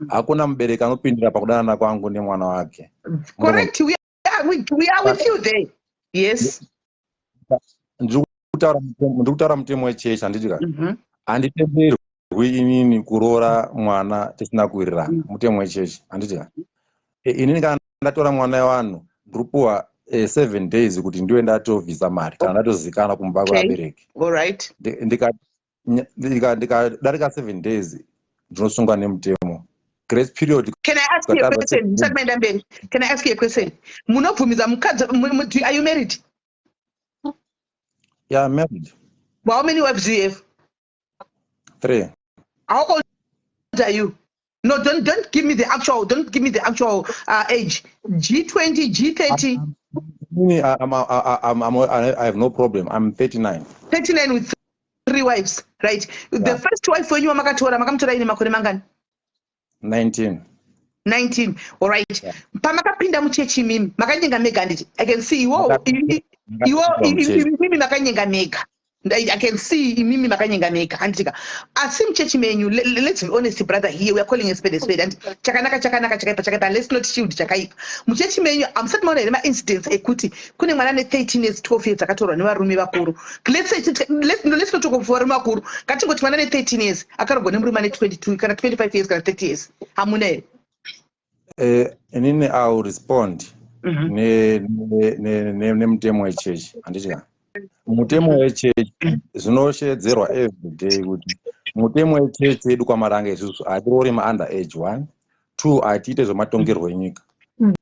Hakuna mubereki anopindira pakudana kwangu nemwana wake. Correct. We are with you there. Yes. Ndikutaura mutemo wechechi handitika. Handitenderwi inini kuroora mwana tisina kuwirirana. Mutemo wechechi handitika. Inini kana ndatora mwana wevanhu ndiripuwa 7 days kuti ndiwe ndatovhisa mari kana ndatozikana kumba kwevabereki. Alright. Ndikadarika 7 days ndinosungwa nemutemo. Grace period. Can I ask you a question? Can I ask you a question? Munobvumiza mukadzi, are you married? Yeah, I'm married. How many wives do you have? 3. How old are you? No, don't give me the actual. Don't give me the actual age. G20, G30. I have no problem. I'm 39. 39 with 3 wives, right? Yeah. The first wife when you were makatora ini makore mangani? 19. 19. All right. Yeah. Pamakapinda muchechi mimi makanyenga mega nditi. I can see mimi makanyenga mega. I can see mimi makanyenga mega handika. Asim chechi menyu, let's be honest brother, here we are calling a spade and chakanaka, let's not shield chakaipa. Muchechi menyu I'm certain more ma incidents ekuti kune mwana ne 13 years 12 years akatorwa nevarume vakuru. Let's not talk of varume vakuru. Katingoti mwana ne 13 years akarogwa nemurume ne 22 kana 25 years kana 30 years. Hamuna inini I will respond nemutemo wechechi handitika. Mutemo wechechi zvinoshedzerwa everyday kuti mutemo wechechi edu kwaMarange isusu hatiroori maunder age 1, 2 hatiite zvematongerwo enyika.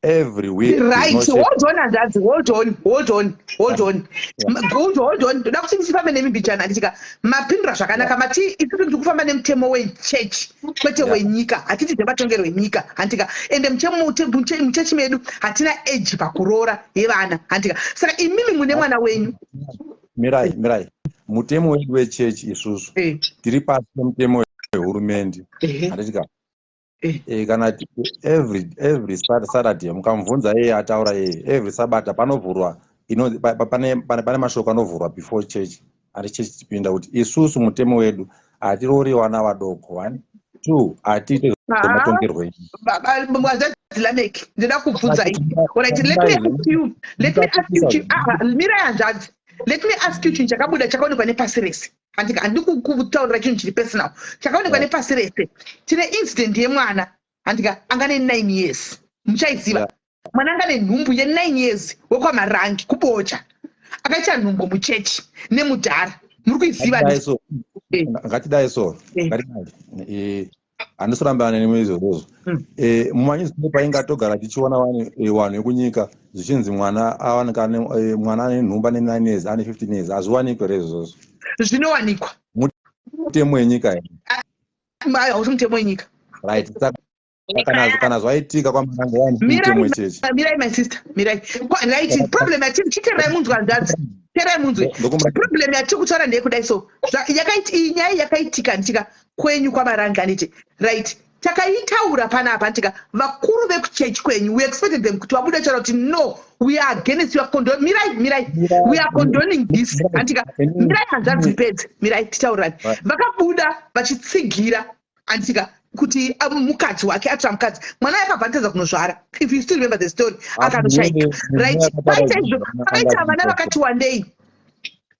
Every week. Right. Hold on. Ndoda kuti ndifambe nemibhichana nditika mapindura zvakanaka mati isusu tiri kufamba nemutemo wechechi kwete wenyika hatiti zvematongerwo enyika handika ende muchechi medu hatina age pakuroora yevana handika saka imimi mune mwana wenyu. Mirai mutemo wedu wechechi isusu tiri pasi pemutemo wehurumende handitika. Kana every Saturday mukamubvunza yeye ataura yeye every Sabata panovhurwa pane mashoko anovhurwa before church ari chechi tipinda kuti isusu mutemo wedu hatiroori vana vadoko 1, 2 hatiite zvematongerwo Lamek, ndida kubvunza ini. Alright, let me ask you mira yanjadzi. Let me ask you chinhu chakabuda chakaonekwa nepasi rese. Handika kutaurira chinhu chiri personal. Chakaonekwa nepasi rese. Tine incident yemwana. Handika angane 9 years. Muchaiziva. Mwana angane nhumbu ye9 years wekwaMarange kubocha. Akaita nhumbu muchechi nemudhara. Muri kuiziva ndizvo. Ngatidai so. Handisorambana nemizvozvo. Mumanyuzipepa ingatogara tichiona vanhu vekunyika zvichinzi mwana awanika mwana ane nhumba ne9 years ane 15 years hazviwanikwe rezvozvo. Zvinowanikwa. Mutemo wenyika here. Hausi mutemo wenyika. Right. Kana zvaitika kwaMarange mutemo wechechi. Mirai my sister. Mirai. Right. Problem yati chiterai munzwa ndanzi. Terai munzwe. Problem yati kutaura ndeyekudai so. Inyaya yakaitika ndika kwenyu kwaMarange anditi. Right. Takaitaura panapa ndika vakuru vekuchechi kwenyu we expected them kuti vabude charo kuti no we are against your condone. Mirai. We are condoning this. Andika mirai hanzanzi pedzi. Mirai titaurani. Vakabuda vachitsigira andika kuti mukadzi wake atora mukadzi mwana akabva atadza kunozvara. If you still remember the story, akanoshaika, right? Paita izvo, paita vana vakati wandei,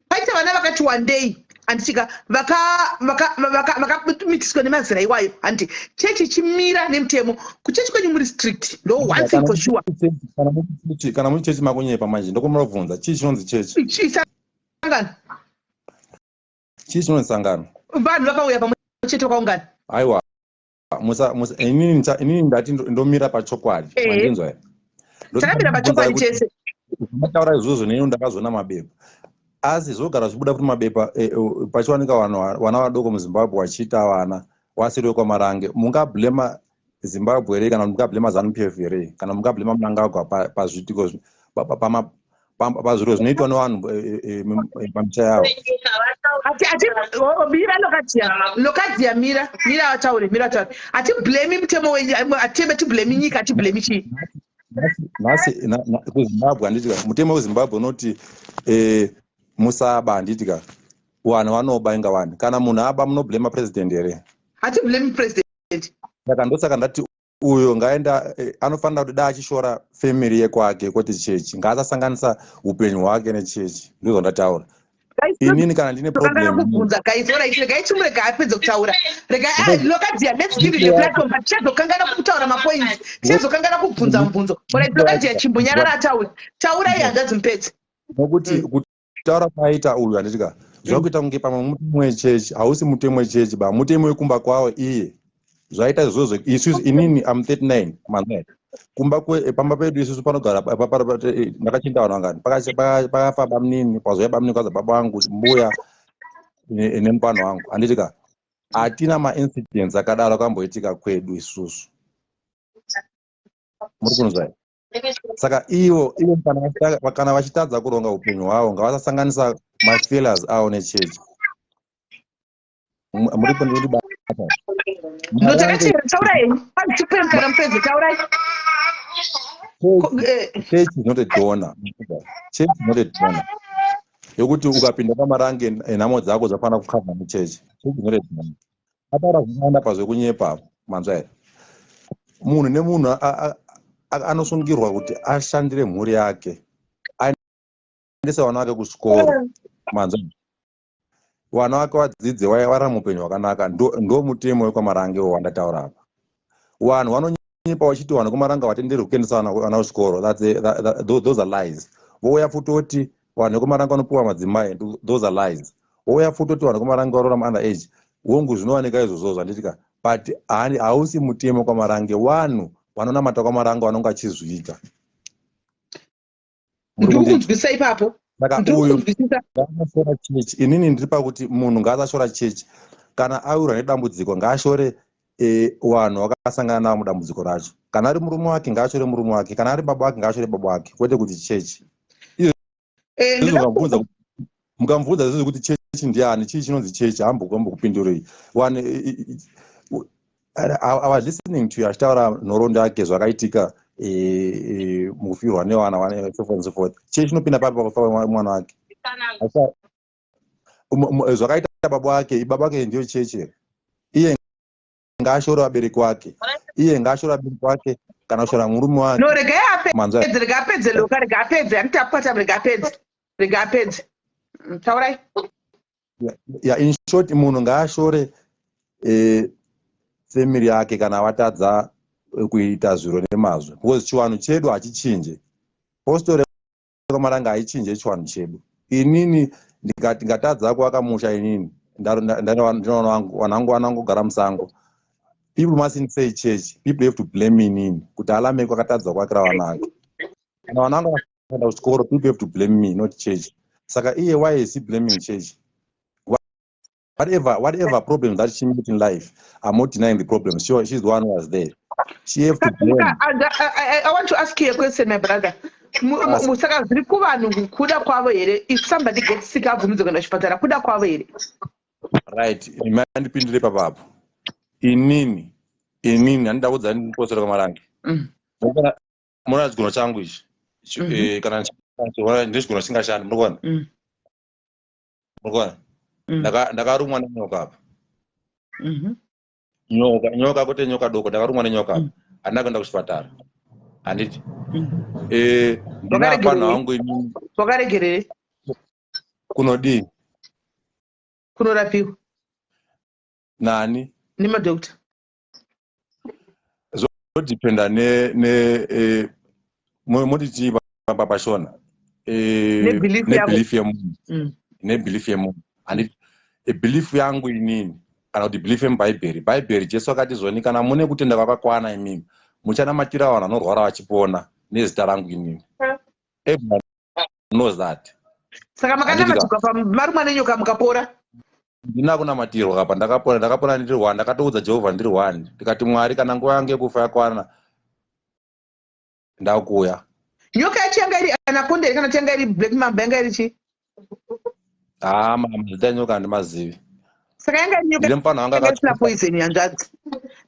paita vana vakati wandei, anditika vakamitiswa nemazera iwayo, handi chechi chimira nemutemo. Kuchechi kwenyu muri strict, ndo one thing for sure. Kana muri chechi makunyepa manje ndokumunobvunza chii chinonzi chechi? Sangano. Chii chinonzi sangano? Vanhu vakauya pamwe chete vakaungana. Aiwa. Inini ndati ndomira pachokwadi. Mandinzwa here. Takamira pachokwadi chese. Mataura izvozvo neni ndakazona mabepa. Asi zvogara zvibuda kuti mabepa pachiwanika vana vadoko muZimbabwe vachiita vana wasiri wekwamarange, mungablema Zimbabwe here kana mungablema ZANU-PF here kana mungablema Mnangagwa pazvitiko pazviro zvinoitwa nevanhu pamisha yavo. Mira lokadziya mira vataure. Hatiblemi mutemo wenyu, hatiblemi nyika, hatiblemi chii. Nhasi kuZimbabwe handitika mutemo weZimbabwe unoti musaba handitika vanhu vanoba inga vanhu. Kana munhu aba munoblema president here? Hatiblemi president. Saka ndosaka ndati uyo ngaenda anofanira kuti da achishora family yekwake kwete chechi, ngaasasanganisa upenyu hwake nechechi. Ndizvo ndataura. Inini kana ndine problem kubvunza guys, alright, regai chimurega apedza kutaura. Regai lokadziya, let's give you the platform, but chazokangana kutaura mapoints, chazokangana kubvunza mubvunzo. Alright, lokadziya chimbonyarara ataure. Taurai hanzvadzi mupedzi. Nokuti kutaura kwaita uyu handitika zvakuita kunge pamwe mutemo wechechi, hausi mutemo wechechi ba, mutemo wekumba kwawo iye. Zvaita izvozvo isusu inini am 39 manzai. Kumba pamba pedu isusu panogara ndakachinda vanhu vangani pakafa bamunini, pazouya bamunini kwaza baba vangu mbuya nemupano wangu handitika hatina maincidents akadaro akamboitika kwedu isusu. Muri kunzwa here? Saka ivo kana vachitadza kuronga upenyu hwavo ngavasasanganisa mafailures avo nechechi. Muri kundibata taurai pachipemukana mupedzi, taurai. Church is not a donor. Church is not a donor. Yokuti ukapinda pamarange nhamo dzako dzafana kukhavha muchechi. Church is not a donor. Ataura zvakawanda pazvekunyepa manzwa here. Munhu nemunhu anosungirwa kuti ashandire mhuri yake, aendese vana vake kuchikoro manzwa. Vana vake vadzidze vararame upenyu hwakanaka, ndo mutemo wekwamarange wandataura apa. Vanhu vanonyepa vachiti vanhu kwamarange vatenderwi kuendesa vana kuchikoro, those are lies. Vouya futi kuti vanhu vekwamarange vanopiwa madzimai, those are lies. Vouya futi kuti vanhu kwamarange varorama under age, hongu zvinowanika izvozvo zvanditika, but hausi mutemo kwamarange, vanhu vanonamata kwamarange vanonga vachizviita. Ndirikunzwisisa ipapo. Ngaashora chechi. Inini ndiri pakuti munhu ngaasashora chechi. Kana awirwa nedambudziko ngaashore vanhu vakasangana navo mudambudziko racho. Kana ari murume wake ngaashore murume wake, kana ari baba wake ngaashore baba wake, kwete kuti chechi. Mukamubvunza izvozvo kuti chechi ndiani, chii chinonzi chechi, hambokupindurei. I was listening to you achitaura nhoroondo yake zvakaitika mukufirwa nevana and so forth. Chechi inopinda papi pakafa mwana wake. Zvakaita baba wake ndio chechi. Iye ngaashore vabereki wake. Iye ngaashore vabereki wake kana kushora murume wake. No, regai apedze loka, regai apedze. Handitapata regai apedze. Taurai. Yeah, in short, munhu ngaashore family yake kana vatadza kuita zviro nemazvo. Because chiwanhu chedu hachichinje. Postori kwamarange haichinje chiwanhu chedu. Inini ndingatadza kuaka musha inini. Ndinoona wanangu wanangogara musango. People mustn't say church. People have to blame inini. Kuti alame kwakatadza kuakira vana vake. Kana wanangu vakaenda kuchikoro, people have to blame me, not church. Saka iye, why is he blaming church? Whatever problems that she met in life, I'm not denying the problems. She's the one who was there. She have to blame. I want to ask you a question, my brother. Musaka zviri kuvanhu kuda kwavo here? If somebody gets sick abvumidzwa kuenda kuchipatara, kuda kwavo here? Right. Mandipindire papapo. Inini handida kuudza ndiposera kwamarange. Mona chigona changu ichi. Kana ndechigona chingashanda, murikuona? Murikuona? Ndakarumwa nenyoka apa. nyoka kuti nyoka doko ndakarumwa nenyoka handina kuenda kuchipatara handiti ndina panhu wangu inini wakaregerere kunodii kunorapiwa nani nemadhokta zvodhipenda moditi pashona nebhilifu yemunhu nebhilifu yemunhu handiti bhilifu yangu inini kana kuti bhilifu yemubhaibheri jesu akati zoni kana mune kutenda kwakakwana imimi muchanamatira vanhu vanorwara vachipona nezita rangu inini everyone knows that saka makanamatirwa pamarumwa nenyoka mukapora ndina kunamatirwa apa ndakapona ndiri one ndakatoudza jehovha ndiri one ndikati mwari kana nguva yangu yekufa yakwana ndakuuya nyoka yacho yanga iri anakonda iri kana kuti yanga iri black mamba yanga iri chi mazita enyoka handimazivi saka yanga iri nyoka isina poison yanzvadzi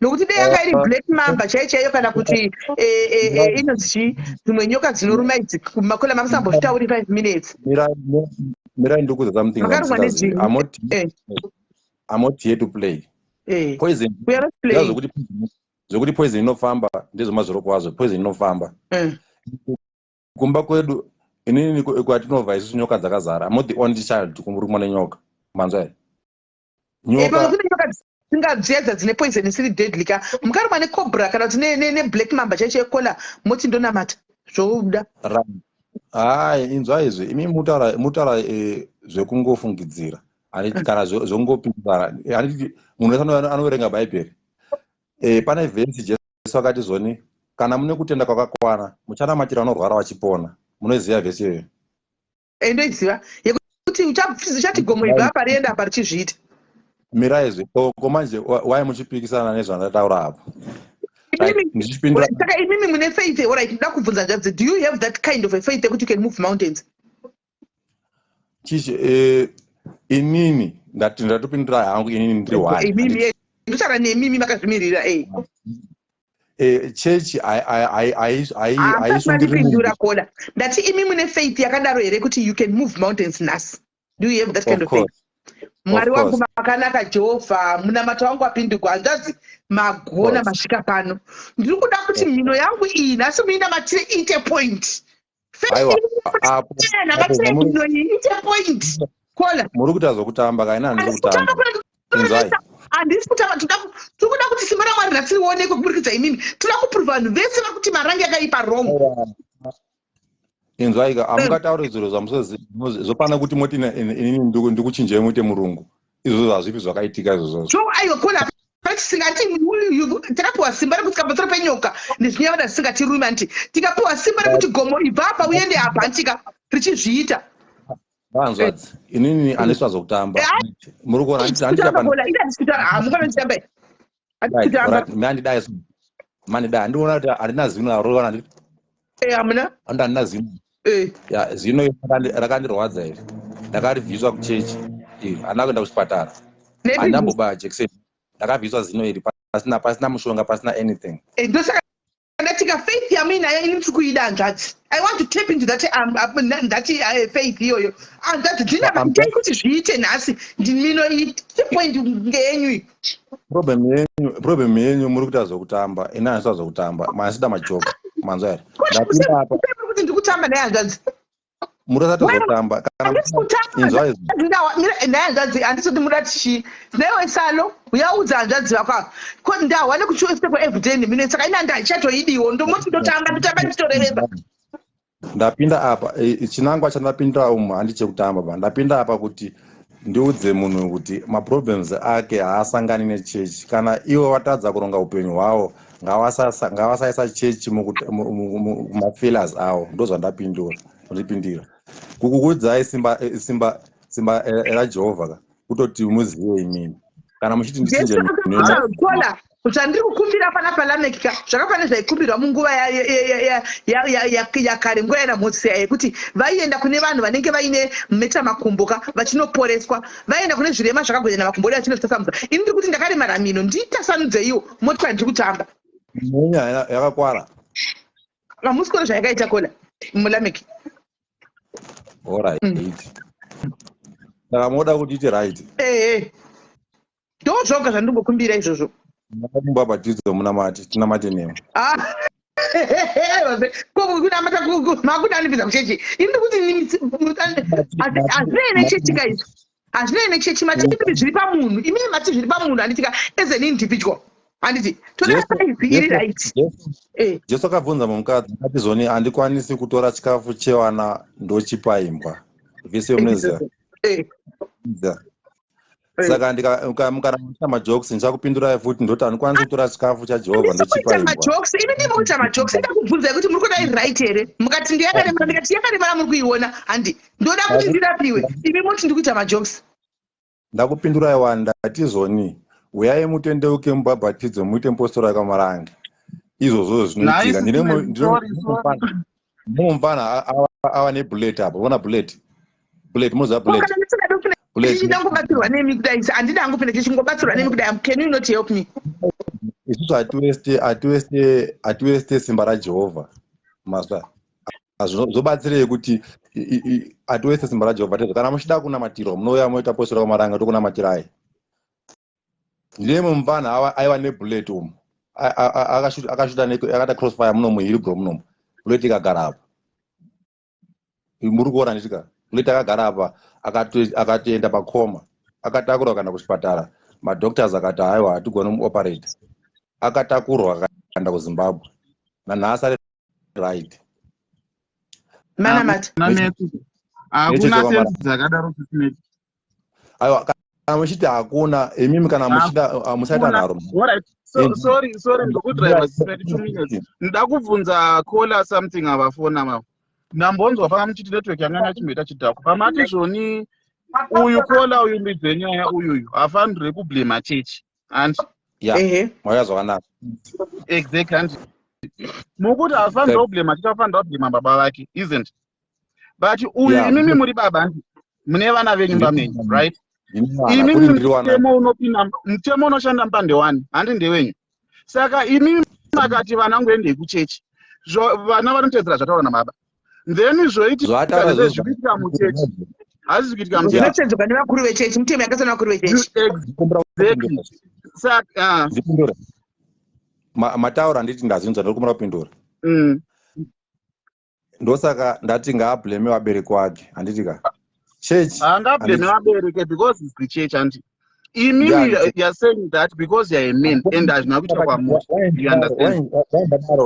nokuti dei yanga iri black mamba chaiyo kana kuti inonzi chii dzimwe nyoka dzinoruma idzi kumakola mamusambozvitauri 5 minutes mirai ndikuudza something I'm not here to play poison zvokuti poison inofamba ndezvemazviro kwazvo poison inofamba kumba kwedu inini kwatinobva isusu nyoka dzakazara I'm not the only child kumurumwa nenyoka manzwa nyoka dzingadzedza dzine poison isiri deadly ka mukarumwa necobra kana kuti neblack mamba chaicho yekola moti ndonamata zvobuda inzwa izvi imi mutaura zvekungofungidzira kana zvongopindara handiti munhu wese anoverenga bhaibheri pane vhesi jesu akati zoni kana mune kutenda kwakakwana muchanamatira vanorwara vachipona munoziva vhesi iyoyo ndoiziva yekuti uchati gomo ibva apa rienda apa richizviita mirai izvi komanje wai muchipikisana nezvandataura apo saka imimi mune faith alright ndoda kubvunza njadzi do you have that kind of a faith that you can move mountains chichi inini ndatopindura hangu inini ndiri one ndotaura nemimi makazvimirira chechi aisungirira kola ndati imi mune faith yakadaro here kuti you can move mountains nhasi do you have that kind of faith mwari wangu makanaka jehovha munamata wangu apindurwa hanzvadzi magona masvika pano ndiri kuda kuti mhino yangu iyi nhasi muinamatire ite point namatire mhino iyi ite point kola muri kuita zvokutamba kaina handiri kutamba handisi kutamba tiri kuda kuti simba ramwari nhasi rionekwe kuburikidza imimi toda kuprova vanhu vese vari kuti marangi yakaipa wrong inzwaika hamungatauri zviro zvamusozopana kuti moti inini ndikuchinjai muite murungu izvozvo hazvipi zvakaitika izvozvozvo aiwa kola tisingati takapiwa simba rekuti pamusoro penyoka nezvinyavada zvisingatirumi anti tikapiwa simba rekuti gomo ibva apa uende apa antika richizviita vanzvadzi inini handiswa zvokutamba muri kuonaandidai handiona kuti handina zino arona hamuna handina zino zino rakandirwadza iri ndakaribviswa kuchechi handina kuenda kuchipatara handambobaya jekiseni ndakabviswa zino iri pasina mushonga pasina anything ndosaka ndatika faith yamuinayo ini ndiri kuida hanzvadzi I want to tap into that faith iyoyo hanzvadzi ndinamatai kuti zviite nhasi ndimino ite point ngeyenyu problem yenyu muri kuita zvokutamba ina handiswa zvokutamba masida majoka manzwa here ndapinda apa kuti ndiri kutamba naye hanzvadzi murasati zvotamba nahanzvadzi handisoti muratishi naiwe salo uyaudza hanzvadzi vakwa ko ndahwa nekuchiwestepo everyday mine saka ina ndachatoidiwo ndomoti ndotamba nditoreveza ndapinda apa chinangwa chandapindira umu handi chekutamba pa ndapinda apa kuti ndiudze munhu kuti maproblems ake haasangani nechechi kana ivo vatadza kuronga upenyu hwavo ngavasaisa chechi mumafailures avo ndozvandapindira kukukudzai simba rajehovha kutoti muzive imini kana muchiti ndichinjekola zvandiri kukumbira panapa lamekika zvakafana zvaikumbirwa munguva yakare nguva yanamozisi yekuti vaienda kune vanhu vanenge vaine meta makumboka vachinoporeswa vaienda kune zvirema zvakagonyana makumbo odi vachinotasamudza ini ndiri kuti ndakaremara mhino nditasanudzeiwo motikari ndiri kutamba munyaya yakakwara hamusi kuona zvayakaita kola mulameki alright saka moda kuti iti right ndo zvoga zvandingokumbira izvozvo Mubhabhatidzo munamati tinamate nemo. kunamata makudanibvisa kuchechi ini kuti hazvinei nechechi kaizvo hazvinei nechechi mativi zviri pamunhu imini mati zviri pamunhu handitika as an individual handiti toda saizi iri right. Jesu akabvunza mumukadzi akati zvoni handikwanisi kutora chikafu chevana ndochipa imbwa. Vese munoziva. Saka mukanaita majokes ndichakupindurai futi ndoti handikwanisi kutora chikafu chaJehovha ndochipa imbwa. Ini ndinokuita majokes ida kubvunzai kuti muri kudai right here mukati ndiyakaremara ndikati yakaremara muri kuiona handi ndoda kuti ndirapiwe imi muti ndikuita majokes. Ndakupindurai wani ndati zvoni uyai mutendeuke mubhabhatidzo muite mpostora yakamaranga izvozvo zvinoitika. Ndinomufana ava nebullet apa ona bullet munoziva bullet ndichindangobatsirwa nemi kudai handida kupinda tichingobatsirwa nemi kudai can you not help me. Isusu hatiweste simba raJehovha mazva zvobatsirei kuti hatiweste simba raJehovha tezo kana muchida kunamatirwa munouya moita postora yakamaranga tokunamatirai. Ndine mumufana aiva nebullet umu akashuta akata crossfire muno muhillbrow muno bullet ikagara apa muri kuona nditika bullet akagara apa akatoenda pakoma akatakurwa kana kuchipatara madoctors akati haiwa hatigoni muoperate akatakurwa akaenda kuZimbabwe nanhasi ari right. Manamati hakuna sense dzakadaro kusimeti. Aiwa kana muchiti hakuna imimi kana muchida musaita nharo. Sorry ndokudriver sisimeti 2 minutes. Ndida kubvunza caller something avafona mavo. Ndambonzwa pakamuchiti network yangana chimboita chidhako. Pamati zvoni uyu caller uyu mbidze nyaya uyuyu hafanire kublame chechi. And mauya zvakanaka. Exactly. Mukuti hafanire kublame chechi afanire kublame baba vake, isn't? But uyu imimi muri baba mune vana venyu pamenyu, right? Imimi mutemo unoshanda mupande 1 handi ndewenyu. Saka imimi makati vana ngoendei kuchechi. Vana vanotedzera zvataura nababa. Then zvoitika zvezvikuitika muchechi. Hazisi kuitika muchechi. Zvinotedzoka nevakuru vechechi, mutemo yakasana vakuru vechechi. Exactly. Saka mataura nditi ndazinzwa ndikumbira kupindura. Ndosaka ndati ngaablame vabereki wake handitika. Church haangablame vabereki because it's the church and imimi you're saying that because you're a man and hazvina kuita kwamuti. You understand?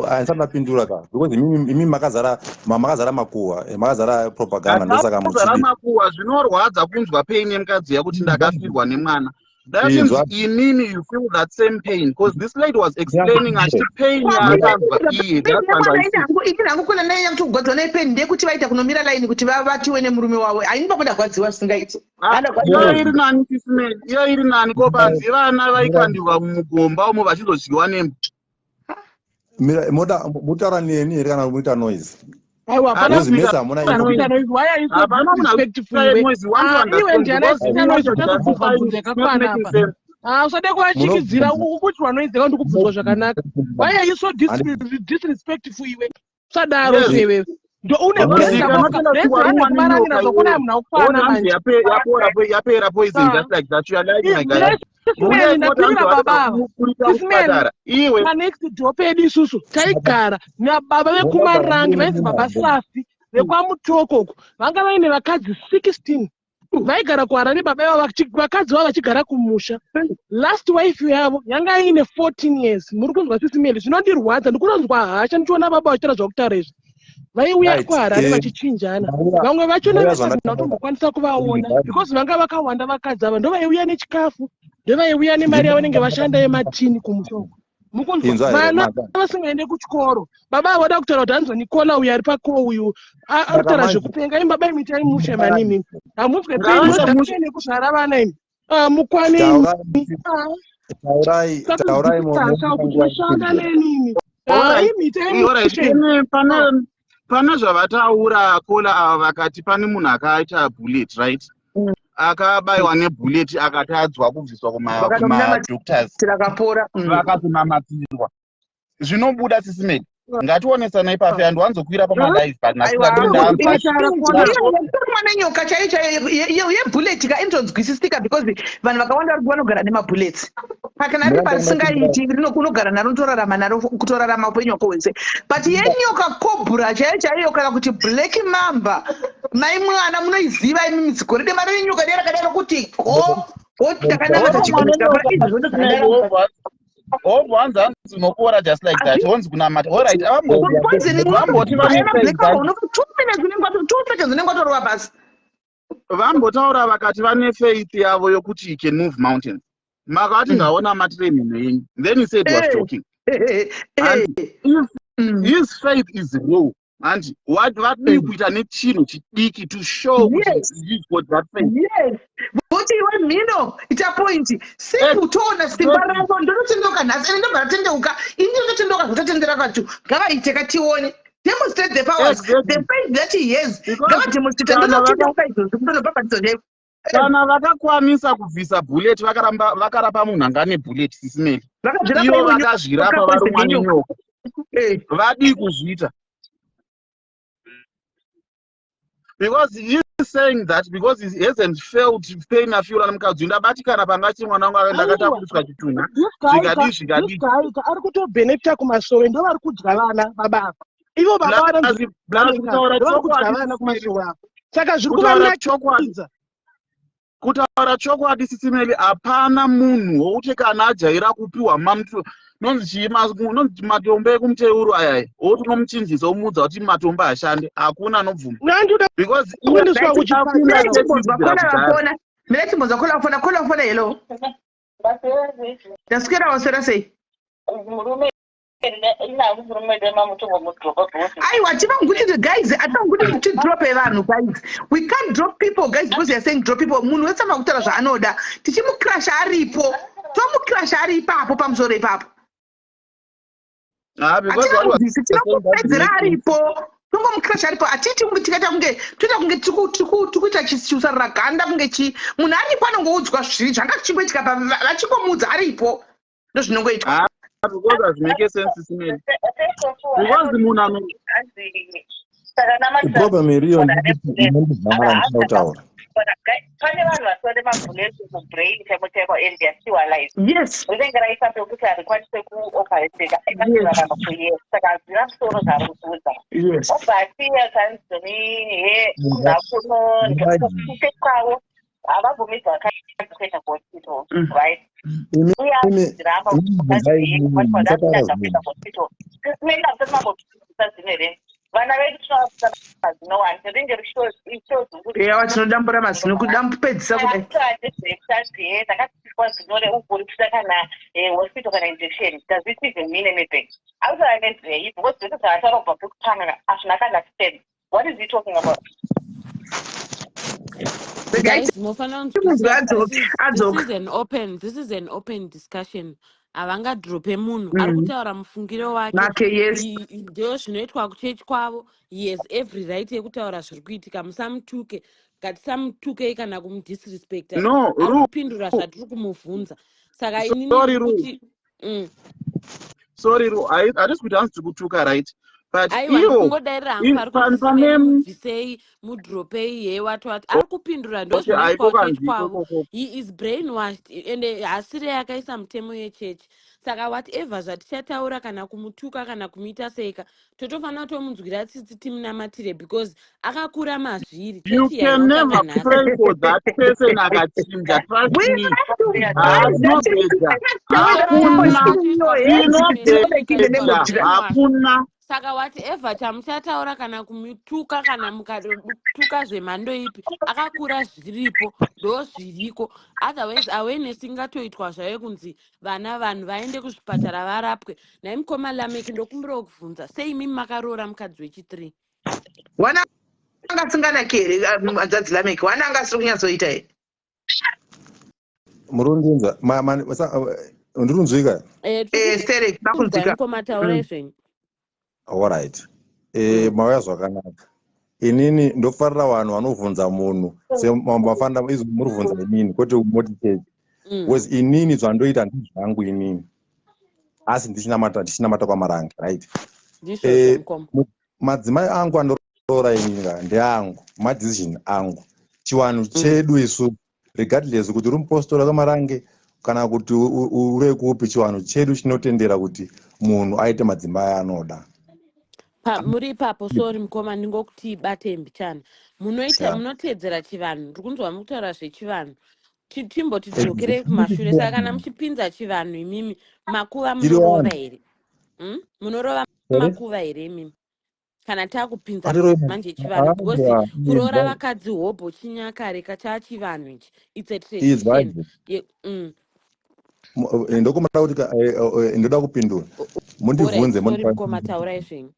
Handisandapindura ka because imimi makazara makuhwa makazara propaganda ndosaka makazara makuhwa zvinorwadza kunzwa pain yemukadzi yakuti ndakafirwa nemwana. That means imimi you feel that same pain because this lady was explaining actually pain yakanzwa iye. That's handikuna nanyanya kuti kugodzwa nepain ndekuti vaita kunomira line kuti vatiwe nemurume wavo haini pakuda kwadziwa zvisingaiti. Iyo iri nani kopanzi vana vaikandirwa mugomba umo vachizodyiwa nembo. Mutaura neni here kana muita noise? Aiwa pana mesa muna why are you so disrespectful? Usade kuachikidzira ukuti vanoidzeka ndikubvunzwa zvakanaka. Why are you so disrespectful iwe? Sadaro iwe. Ndo une yapera poison just like that. You are like my guy. Next dropedi isusu taigara nababa vekumarangi vainzi baba Safi vekwamutokoko vanga vaine vakadzi 16 vaigara kuharare baba ivavo vakadzi vavo vachigara kumusha. Last wife yavo yanga ine 14 years. Muri kunzwa sisimeli zvinondirwadza ndikunonzwa hasha ndichiona baba vachitaura zvakutaura izvi. Vaiuya kuharare vachichinjana vamwe vachona vasinotombokwanisa kuvaona because vanga vakawanda vakadzi ava ndo vaiuya nechikafu ndovaiuya nemari yavanenge vashanda yematini kumushongo. Mukunzwa vana vasingaende kuchikoro baba avoda kutaura kuti hanzwa Nikola uyu ari pako uyu arikutaura zvekupenga imi baba imitai mushe manimi hamunzwe pene kuzvara vana imi mukwane taurai nenimi pana zvavataura kola ava vakati pane munhu akaita bullet right akabayiwa nebullet akatadzwa kubviswa kumadoctors vakatonamatirwa zvinobuda sisimeti ngationesana ipapo handiwanzokwira pamalive nenyoka chaiyo yebullet ka inzonzwisisika because vanhu vakawanda vari vanogara nemabullets Pakana ripa risingaiti rinogara naro torarama naro kutorarama upenyu hwako hwese. But yenyoka cobra chaiyo kana kuti black mamba mai mwana munoiziva imi midzigoridhe mari yenyoka nerakadaro kuti takanamata chikoro hanzi unopora just like that honzi kunamata alright vamboti vambotaura vakati vane faith yavo yokuti you can move mountains makati ngaona matraining yenyu then he said was talking and if his faith is real and vadii kuita nechinhu chidiki to show he's got that faith. Yes. But iwe mhino ita point sikutoona simba rako ndonotendoka nhasi ende ndobva ratendeuka ini ndotendoka zvototendera kwacho ngavaiteka tione demonstrate the powers the faith that he has ngavademonstrate ndotendeuka izvozvo kutondobhabhatiso ndevo kana vakakwanisa kubvisa bullet vakarapa munhu angane bullet sisimeli ivo vakazvirapa varumwa nenyoka vadii kuzviita because he is saying that because he hasn't failed to pay nafiura nemukadzi ndabatikana pangati mwana wangu akaenda akatapuriswa chitunha zvikadii ari kutobenefita kumasove ndo vari kudya vana baba ivo baba varikudya vana kumasove avo saka zviri kuvanakidza kutaura chokwadi sisimeli hapana munhu wokuti kana ajaira kupiwa nonzi matombo ekumuteuro ayaya wokuti unomuchinjisa omudza kuti matombo ashande hakuna anobvuma because kolafona hello ndasikera wasera sei aiwa tivanguti guys atanguti tidrope vanhu guys we can't drop people guys because you're saying drop people munhu wese makutaura zvaanoda tichimukrasha aripo tomukrasha ari ipapo pamusoro ipapo tinopedzera aripo tongomukrasha aripo atiti tikaita kunge toita kunge tikuita chisarira ganda kunge munhu aripo anongoudzwa zviri zvanga zvichimboitika vachingomudza aripo ndozvinongoitwa because hazvimeke sense simeni because munhu problem iriyo ndinotaura pane vanhu vasore mabhuleti mubrain chamutekwa and they're still alive. Yes. Rinengera ipapo kuti harikwanise kuopereteka ekatirarama kuyesa saka hazvina musoro zvari kuudza. Obvasiya kanzoni nakuno ndokute kwavo havabvumidzwa vakati kuenda kuhospital, right? Uyazviramba kuenda kuhospital. Kuenda kusati mambokuisa zvino here. Vana vedu tinavasa mazino wani ringe rishozukuti tinodambura mazino kudambupedzisa kudai takasisikwa zino reuguri tuda kana hospital kana injection does it even mean anything? Outside nezvei because zvedu zvaatarobva pekupangana hazvina kana stem. What is he talking about? Guys, this is an open discussion. Avanga drope munhu ari kutaura mufungiro wake ndio zvinoitwa kuchechi kwavo. He has every right yekutaura zviri kuitika. Musamutuke, ngatisamutuke kana kumudisrespecta. Ari kupindura zvatiri kumubvunza. Saka inini kuti sorry hatisi kuti hanzi kutuka right but kungodairira hangu pari kutisei mudropei yewati ari kupindura ndo zvinoitwa kuchechi kwavo. He is brainwashed ende hasire yakaisa mutemo yechechi. Saka whatever zvatichataura kana kumutuka kana kumuita seka totofanira kutomunzwira tsitsi timunamatire because akakura mazviri. You can never pray for that person akachinja. Trust me. Hakuna. Saka whatever chamuchataura kana kumutuka kana mukaduka zvemhando ipi akakura zviripo ndo zviriko. Otherwise awareness ingatoitwa zvayo kunzi vanhu vaende kuzvipatara varapwe. Naimukoma Lameki ndokumbira kuvhunza sei mimi makaroora mukadzi wechi3 wana angasingana kere madzadzi Lameki wana angasiri kunyatsoita here murundinza ndurunzwika Sterek bakunzika mukoma taura zvenyu. Alright. Mauya zvakanaka. Inini ndofarira vanhu vanovhunza munhu semafanda muri kubvunza inini kwete moti chechi. Because inini zvandoita ndizvangu inini. Asi ndichinamata kwaMaranga, right? Madzimai angu andoroora inini ndeangu, madecision angu. Chiwanhu chedu isu regardless kuti uri mupostora kwaMarange kana kuti ure kupi chivanhu chedu chinotendera kuti munhu aite madzimba aanoda. Muri ipapo sori mukoma ndingokuti bate mbichana. Munoteedzera chivanhu. Ndiri kunzwa mukutaura zvechivanhu. Timbotidzokere kumashure. Saka kana muchipinza chivanhu imimi makuva munorova here? Munorova makuva here imimi? Kana takupinza manje chivanhu because kuroora vakadzi hobho chinyakare kachaa chivanhu ichi. It's a tradition. Ndokumada kuti ndoda kupindura. Mundibvunze mukoma taurai zvenyu.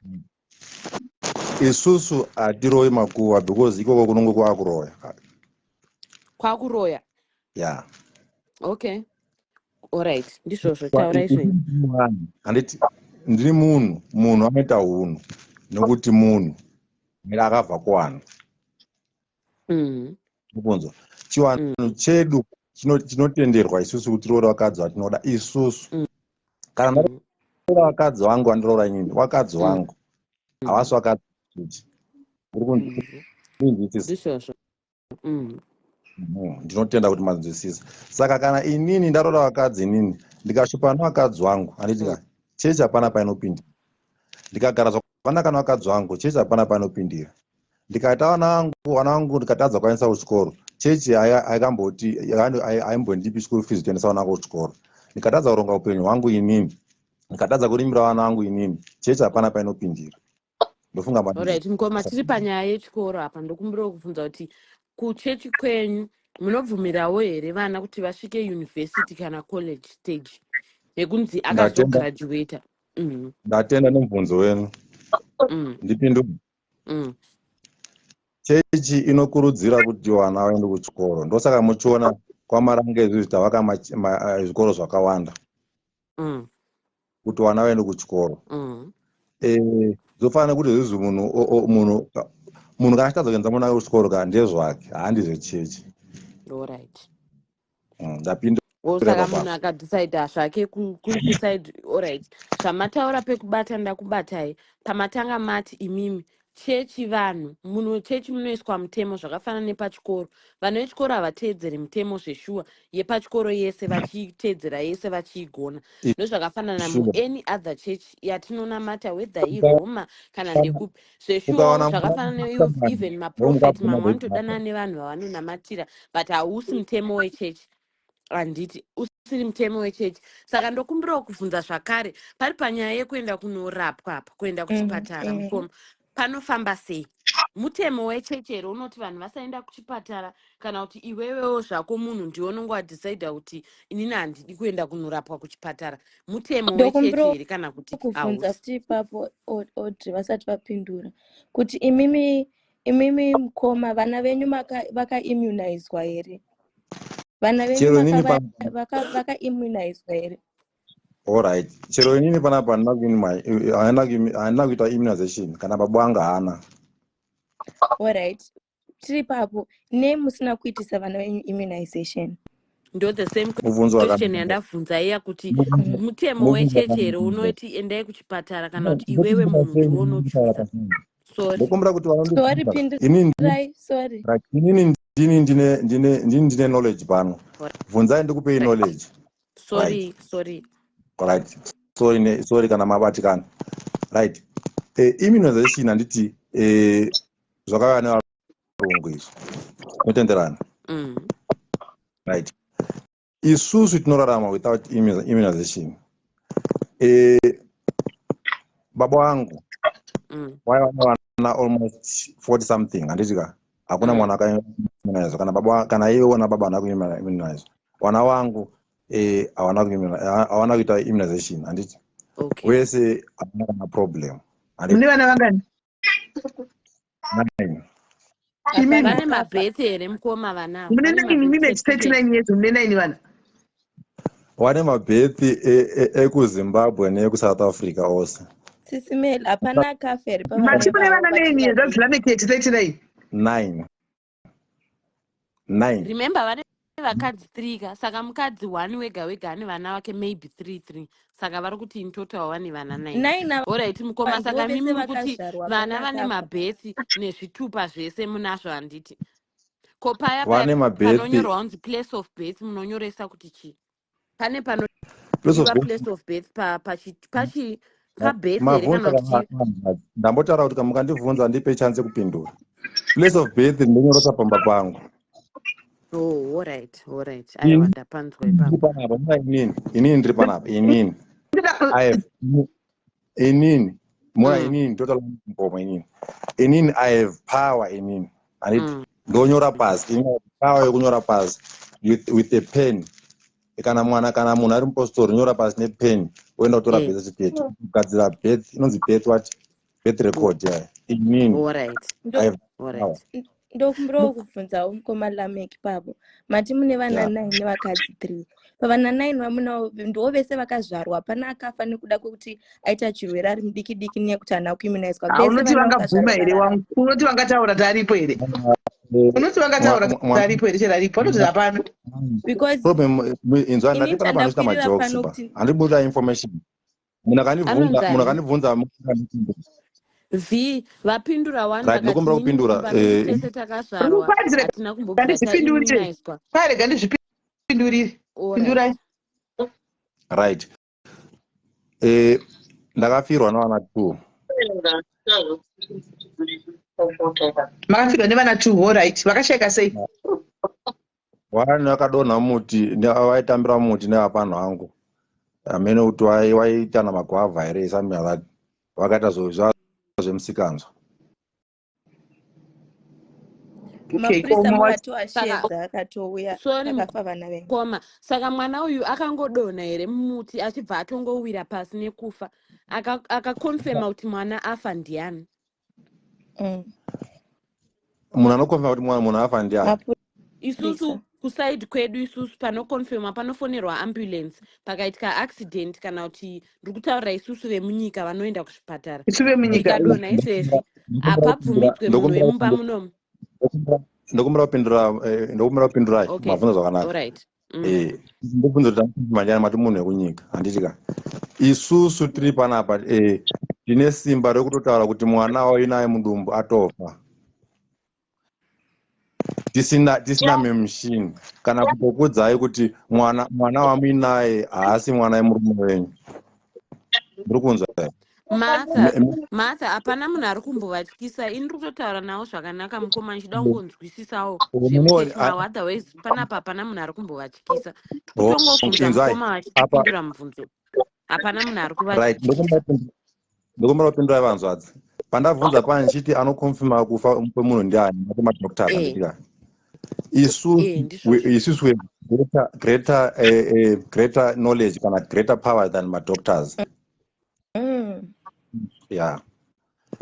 Isusu hatiroyi makuva because ikoko kunonge kwakuroya. Kwakuroya? Yeah. Okay. Alright. Ndizvozvo taurai zvenyu. Handiti ndiri munhu anoita hunhu nokuti munhu mira akabva kuvanhu. Kubvunzo. Chivanhu chedu chinotenderwa isusu kuti roora vakadzi vatinoda isusu. Kana ndaroora vakadzi vangu vandiroora inini vakadzi vangu. Havasi vakadzi kuti. Ndizvozvo. Ndinotenda kuti manzwisisa. Saka kana inini ndaroora vakadzi inini ndikashupa nevakadzi vangu handitika chechi hapana painopindira. Ndikagara zvakanaka nevakadzi vangu chechi hapana painopindira. Ndikaita vana vangu ndikatadza kuvaendesa kuchikoro chechi haimbondipi school fees kuendesa vana vangu kuchikoro. Ndikatadza kuronga upenyu hwangu inini ndikatadza kurimira vana vangu inini chechi hapana painopindira. Ndofunga alright mukoma tiri panyaya yechikoro apa ndokumbira kubvunza kuti kuchechi kwenyu munobvumirawo here vana kuti vasvike university kana college stage nekunzi akazograduata? Ndatenda nemubvunzo wenu. Ndipindure. Chechi inokurudzira kuti vana vaende kuchikoro. Ndosaka muchiona kwamaranga izvi zvitavaka zvikoro zvakawanda kuti vana vaende kuchikoro. Zofanira kuti zvizi munhu kana achitadza kuendesa mwana kuchikoro kana ndezvake handizvechechi. Alright. Ndapindura. Saka munhu akadhisaidha zvake kuri kusaidi. Alright. Zvamataura pekubata ndakubatai. Pamatanga mati imimi chechi vanhu chechi munoiswa mutemo zvakafanana nepachikoro. Vanhu vechikoro havateedzeri mutemo zveshuwa yepachikoro yese vachiteedzera yese vachiigona. Ndozvakafanana muany other church yatinonamata whether iRoma kana ndekupi zveshuwa zvakafanana even maprofeti mamwe vanotodanana nevanhu vavanonamatira but hausi mutemo wechechi. Handiti usiri mutemo wechechi. Saka ndokumbirawo kubvunza zvakare pari panyaya yekuenda kunorapwa apa kuenda kuchipatara mukoma panofamba sei? Mutemo wechechi here unoti vanhu vasaenda kuchipatara kana kuti iwewewo zvako munhu ndiwe unonge wadhisaidha kuti inini handidi kuenda kunorapwa kuchipatara? Mutemo wechechi here kana kuti kubvunza futi ipapo odri vasati vapindura kuti imimi mukoma vana venyu vakaimmunizwa here? Vana venyu vakaimmunizwa here? Alright. Chero inini panapa haina kuita immunization kana baba vanga haana. Alright. Tiri papo musina kuitisa vana venyu immunization? Ndo the same question yandabvunza iya kuti mutemo wechechi here unoti endai kuchipatara kana kuti iwewe munhu ndiwe unochuza? Ndokumbira kuti inini ndine knowledge pano. Bvunzai ndikupei knowledge. Sorry. Right. Sorry kana mabatikana. Right. Immunization handiti zvakava nevarungu izvo. Notenderana. Right. Isusu tinorarama without immunization. Baba wangu waiva almost 40 something handitika hakuna mwana akaimmunizwa kana baba kana iona baba ana kuimmunizwa. Wana wangu hawana kuita immunization handiti. Wese havana problem. Mune vana vangani? 9. Vane mabhethi here mukoma vana? Mune 9 mine 39 years mune 9 vana? Wane mabhethi ekuZimbabwe neeku-South Africa ose. Sisimeli hapana kaferi pa mati mune vana 9 years azvina 39. 9. Remember vane vakadzi 3 ka saka mukadzi 1 wega ane vana vake maybe 3 saka vari kuti in total wane vana 9. Alright mukoma saka mimi muri kuti vana vane mabhethi nezvitupa zvese munazvo handiti. Ko paya panonyorwa kunzi place of birth munonyoresa kuti chii? pane Place of panodiwa birth. place of birth pabirth here Mabvunza kana kuti ndambotaura kuti mukandibvunza ndipe chance kupindura. Place of birth ndinyoresa pamba pangu. all right aiwa ndapanzwa ipapo. Inini ndiri panapa inini inini mona inini total mboma inini I have power inini anditi ndonyora pasi inini power yekunyora pasi with a pen. Kana mwana kana munhu ari mupostori nyora pasi nepen oenda kutora birth certificate kugadzira birth inonzi birth record yayo inini. Ndokumbira kubvunzawo mukoma Lamek pabo mati mune vana 9 nevakadzi 3 pavana 9 vamuna ndiwo vese vakazvarwa pana akafa nekuda kwekuti aita chirwere ari mudiki diki nekuti ana kuimunizwa bese unoti vangabvuma here wangu unoti vangataura taripo here unoti vangataura taripo here cheraripo unoti hapana because problem inzwa ndati pana panoita majokes ba andibuda information munhu akanibvunza vapindura ndokumbira kupindura tese takazvarwa hatina kumbobvisa parega ndizvipindurire pindurai right. Ndakafirwa navana 2. makafirwa nevana 2 right vakasheka sei? Wani wakadonha muti waitambira muti nevapanhu vangu amene kuti waita namagwavha here something like that wakaita zvemusikanzwa. mapurisa mukatoashedza akatouya akafa vana venyu koma saka mwana uyu akangodonha here mumuti achibva atongowira pasi nekufa akakonfema kuti mwana afa ndiani? Munhu anokonfema kuti munhu afa ndiani? Isusu kusaidi kwedu isusu panokonfema panofonerwa ambulance pakaitika accident kana kuti ndikutaurira isusu vemunyika vanoenda kuzvipatara ikadonha izvezvi hapabvumidzwe munhu wemumba munomu. Ndokumbira kupindurai mabvunzo zvakanaka. Ndobvunza kuti manjani mati munhu wekunyika handitika isusu tiri panapa tine simba rekutotaura kuti mwana wainaye mudumbu atofa tisina memushini kana kutokudzai kuti mwana wamuinaye haasi mwana wemurume wenyu. Ndiri kunzwa Martha hapana munhu ari kumbovatyisa ini kutotaura nawo zvakanaka mukoma nchida kungonzwisisawo zvemuchechimawo otherwise panapa hapana munhu ari kumbovatyisa tikutongobvunza mukoma vachipindura mubvunzo hapana munhu ari kuvatyisa. Ndokumbira kupindura vanzwadzi pandabvunza pani chiti anokonfirma kufa kwemunhu ndiani mati madoctors anditika isusu greater knowledge kana greater power than madoctors. Yeah.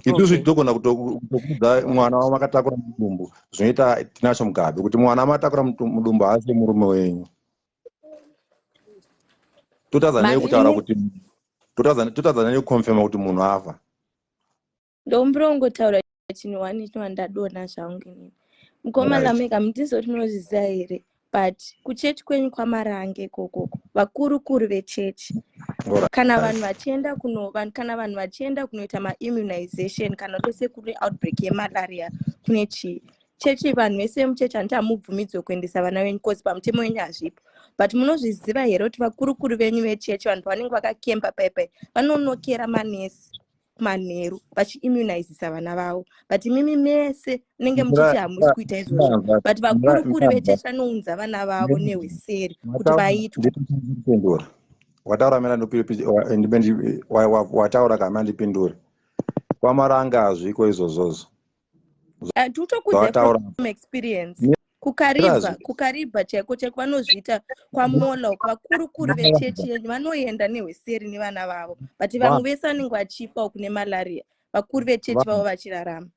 Itusu togona kutokudza mwana wamakatakura mudumbu zvinoita tinacho mugabe kuti mwana amatakura mudumbu haasi murume wenyu. Totadzanei kutaura kuti totadzanei kukonfirma kuti munhu afa. Ndombiro ngotaura chinhu wani ndadona zvangu inini mukoma Lameka mutizoti munozviziva here but kuchechi kwenyu kwamarange ikoko vakuru vechechi kana vanhu vachienda kunoita maimmunization kana tose kuri outbreak yemalaria kune chii chechi vanhu vese muchechi handiti hamubvumidzwe kuendesa vana venyu kozi pamutemo wenyu hazvipo but munozviziva here kuti vakuru venyu vechechi vanhu vanenge vakakemba paipai vanonokera manesi manheru vachiimmunizisa vana vavo but mimi mese munenge muchiti hamusi kuita izvozvo but vakuru vechechi vanounza vana vavo nehweseri kuti vaitwe. Wataura mena wataura kama ndipindure kwamaranga hazviko izvozvozvo tutokudze from experience kukaribha chaiko chaiko vanozviita kwamola vakuru vechechi yenyu vanoenda nehweseri nevana vavo but vamwe vese vanenge vachifa kune malaria vakuru vechechi vavo vachirarama.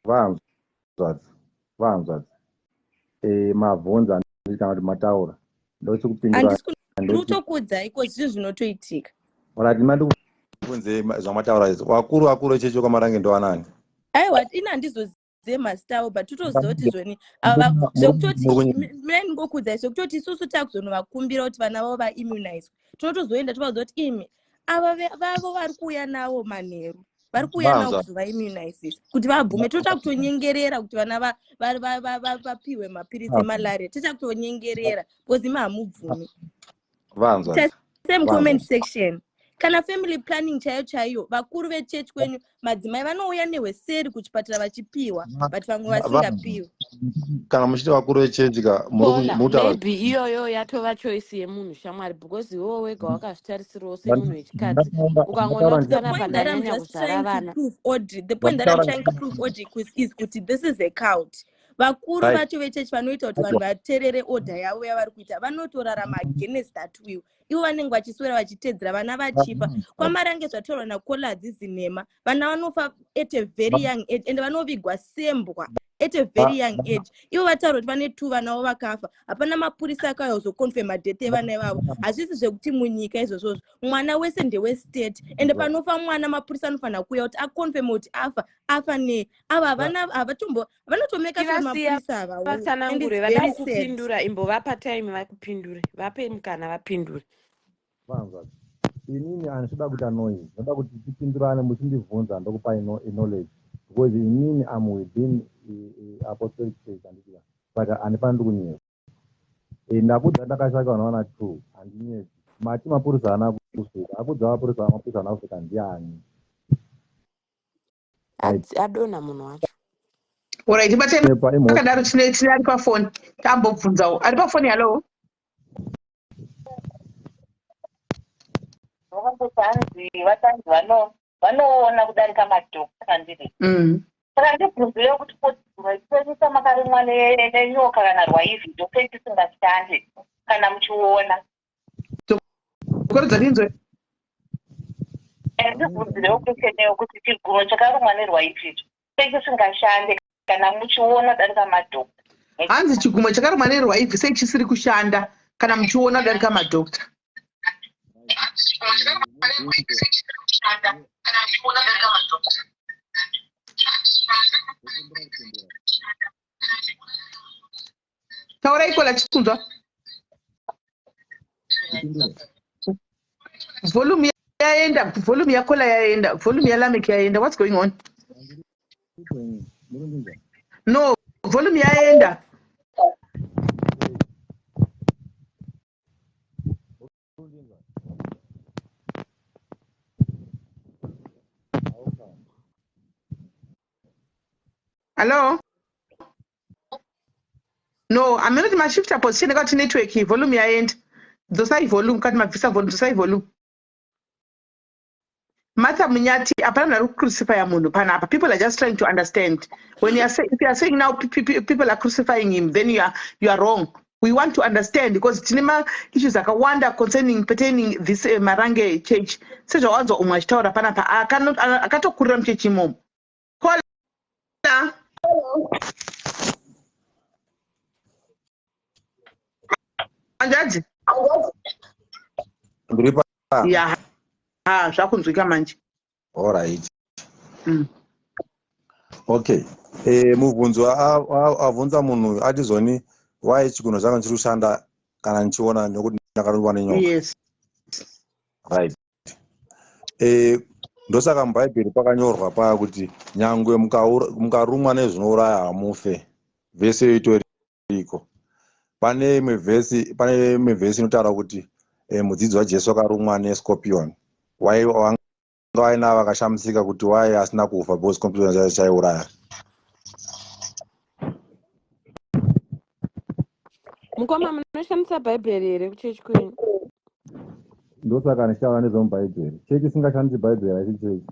Vanzwadzi mabvunza kana kuti mataura ndosi kupindura ndotokudza iko zvizvo zvinotoitika. Orati mandikubvunze zvamataura izvo vakuru vechechi kwamarange ndoanani? Aiwa ini handizozive mazita avo but totoziva kuti zvoni zvekutoti mene ndingokudzai zvekutoti isusu takuzonovakumbira kuti vana vavo vaimmunizwe tinotozoenda tovaziva kuti imi ava vavo vari kuuya navo manheru vari kuuya navo kuzovaimmunizisa kuti vabvume toita kutonyengerera kuti vana vapiwe mapirisi emalaria toita kutonyengerera because imi hamubvumi. same comment section. Kana family planning chaiyo vakuru vechechi kwenyu madzimai vanouya nehweseri kuchipatara vachipiwa but vamwe vasingapiwa. Kana muchiti vakuru vechechi maybe iyoyo yatova choice yemunhu shamwari because iwewe wega wakazvitarisirawo semunhu wechikadzi ukangoona kuti panapa ndanyanya kuzara vana. The point that I'm trying to prove is kuti this is a cult. Vakuru vacho vechechi vanoita kuti vanhu vateerere order yavo yavari kuita vanotorarama against that will. Ivo vanenge vachiswera vachitedzera vana vachifa. Kwamarange zvataurwa naKoladzi Zinema vana vanofa at a very young age and vanovigwa sembwa at a very young age. Ivo vataura kuti vane 2 vanavo vakafa. Hapana mapurisa akauya kuzoconfirma death yevana ivavo. Hazvisi zvekuti munyika izvozvo mwana wese ndewestate and panofa mwana mapurisa anofanira kuuya kuti aconfirma kuti afa nei. Ava havana vanotomeka semapurisa ava. Vatsanangure vada kupindura imbovapa time vakupindure vape mukana vapindure. Inini andinoda kuti annoying ndoda kuti tipindurane muchindibvunza ndokupai knowledge because inini am within apostolic church andikira saka andifaniri kunyeka ndakudza ndakashaka vanawana 2 handinyechi mati mapurisa ana kusvika akudza mapurisa ana kusvika ndiani adona munhu wacho. Alright, akadaro tine ari pafoni tambobvunzawo ari pafoni. Hello, vanzi vatanzi vanoona kudarika madhokta kandiri. Saka ndibvunzirewo kuti pedzisa makarimwa nenyoka kana rwaivhi dhokta tisingashande kana muchiona. Kukorodza ninzwe. Ndibvunzirewo kuchenewo kuti chiguro chakarumwa nerwaivhi tisingashande kana muchiona darika madhokta. Hanzi chigumo chakarumwa nerwaivhi sei chisiri kushanda kana muchiona darika madhokta. Taura ikola chikunzwa. Volume yaenda, volume yakola yaenda, volume yaLamek yaenda. What's going on? No, volume yaenda. Hello? No, I'm not my shift position got network volume ya end. Dosai volume cut my visa volume dosai volume. Martha Munyati apana crucify mundu pana. People are just trying to understand. When you are saying, if you are saying now people are crucifying him, then you are wrong. We want to understand because cinema issues akawanda pertaining this Marange church. Such a wanzo umashtaura pana pa akatokurira mchechi mom. Call. Anjaji. Ndiripa. Yeah. Zvakunzwika manje. All right. Okay. Mubvunzo avunza munhu atizoni why chikuno changa chiri kushanda kana nichiona nokuti ndakarumwa nenyoka. Yes. Right. Ndosaka mubhaibheri pakanyorwa paya kuti nyangwe mukarumwa nezvinouraya hamufe. Vhesi yoitoriko. Pane imwe vhesi inotaura kuti mudzidzi waJesu akarumwa nescorpion. Why wanga vaina vakashamisika kuti why asina kufa because scorpion chaiuraya. Mukoma munoshandisa bhaibheri here kuchechi kwenyu? Ndosaka ndichitaura nezvomubhaibheri. Chechi isingashandisi bhaibheri haisi chechi.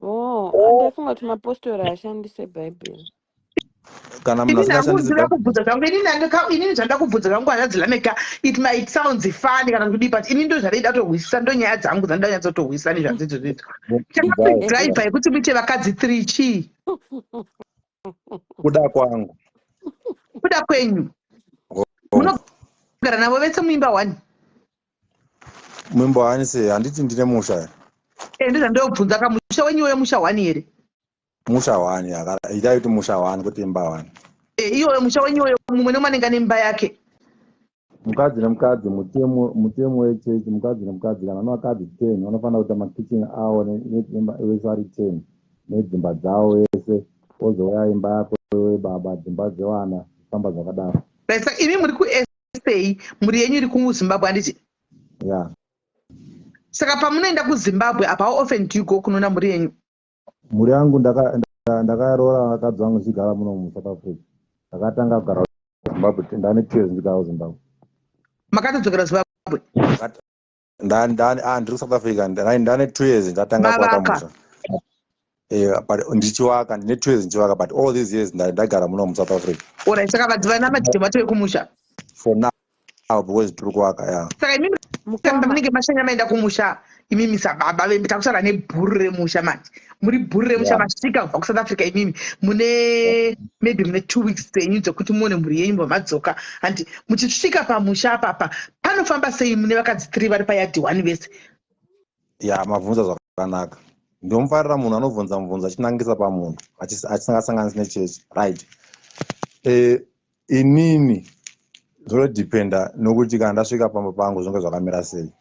Andifunga kuti mapostori ashandise bhaibheri. Kana munhu asingashandisi bhaibheri. Inini zvandakubvunza kangu hazvilameka it might sound funny kana kudi but ini ndo zvaida tohwisisa ndo nyaya dzangu dzandanyatsotohwisisa nezvadzidzoita. Driver yekuti muite vakadzi 3 chii? Kuda kwangu. Kuda kwenyu. Munogara navo vese muimba 1. Muimba 1 sei handiti ndine musha. Ndozvandobvunza kamusha wenyu uyo musha 1 here. Musha 1 ida kuti musha 1 kuti imba 1. Iyoyo musha wenyu uyo mumwe nemanenga nemba yake. Mukadzi nemukadzi mutemo wechechi mukadzi nemukadzi kana vakadzi 10 vanofanira kuita makitchen awo neimba wese ari 10 nedzimba dzawo wese ozouya imba yako webaba dzimba dzevana famba zvakadaro. Saka imi muri kuSA muri yenyu iri kuZimbabwe handiti? Yeah. Saka pamunoenda kuZimbabwe apa how often do you go kunoona mhuri yenyu? Mhuri yangu ndakaroora vakadzi vangu ndichigara muno muSouth Africa. Ndakatanga kugara Zimbabwe, ndane 2 years ndichigara kuZimbabwe. Makatodzokera Zimbabwe? Ndiri kuSouth Africa, ndane 2 years ndatanga kuaka musha. Ndichivaka, ndine 2 years ndichivaka, but all these years ndagara muno muSouth Africa. Alright, saka vadzi vana madhidhema tove kumusha? For now, because tiri kuaka, yeah. Saka imimi munenge mashanya maenda kumusha, imimi sababa vembe takusara nebhuru remusha manje. Muri bhuru remusha masvika kubva kuSouth Africa imimi mune maybe mune 2 weeks dzenyu dzokuti muone mhuri yenyu mbva madzoka. Handi muchisvika pamusha apapa panofamba sei mune vakadzi 3 vari payadhi 1 vese? Ya, mabvunza zvakanaka. Ndomufarira munhu anovhunza mubvunzo achinangisa pamunhu achisangasanganisi nechechi, right? Inini zvinodhipenda nokuti kana ndasvika pamba pangu zvinenge zvakamira sei.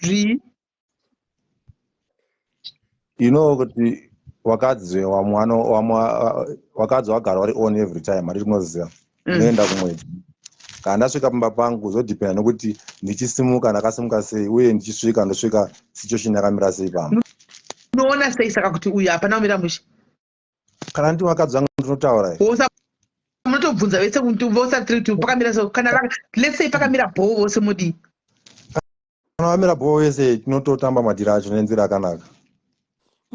Zvii? Kuti wakadzi wakadzi wagara vari on every time, handiti kunoziva unoenda kumwedzi. Kana ndasvika pamba pangu zvodhipenda nokuti ndichisimuka ndakasimuka sei, uye ndichisvika ndosvika situation yakamira sei pamba. Unoona sei saka kuti uyu hapana kumira musha? Kana ndi wakadzi wangu ndinotaura munotobvunza vese vose pakamira sei? Kana let's say pakamira bhoo vose mudii? Kana vamira bhoo vese tinototamba madhira acho nenzira yakanaka.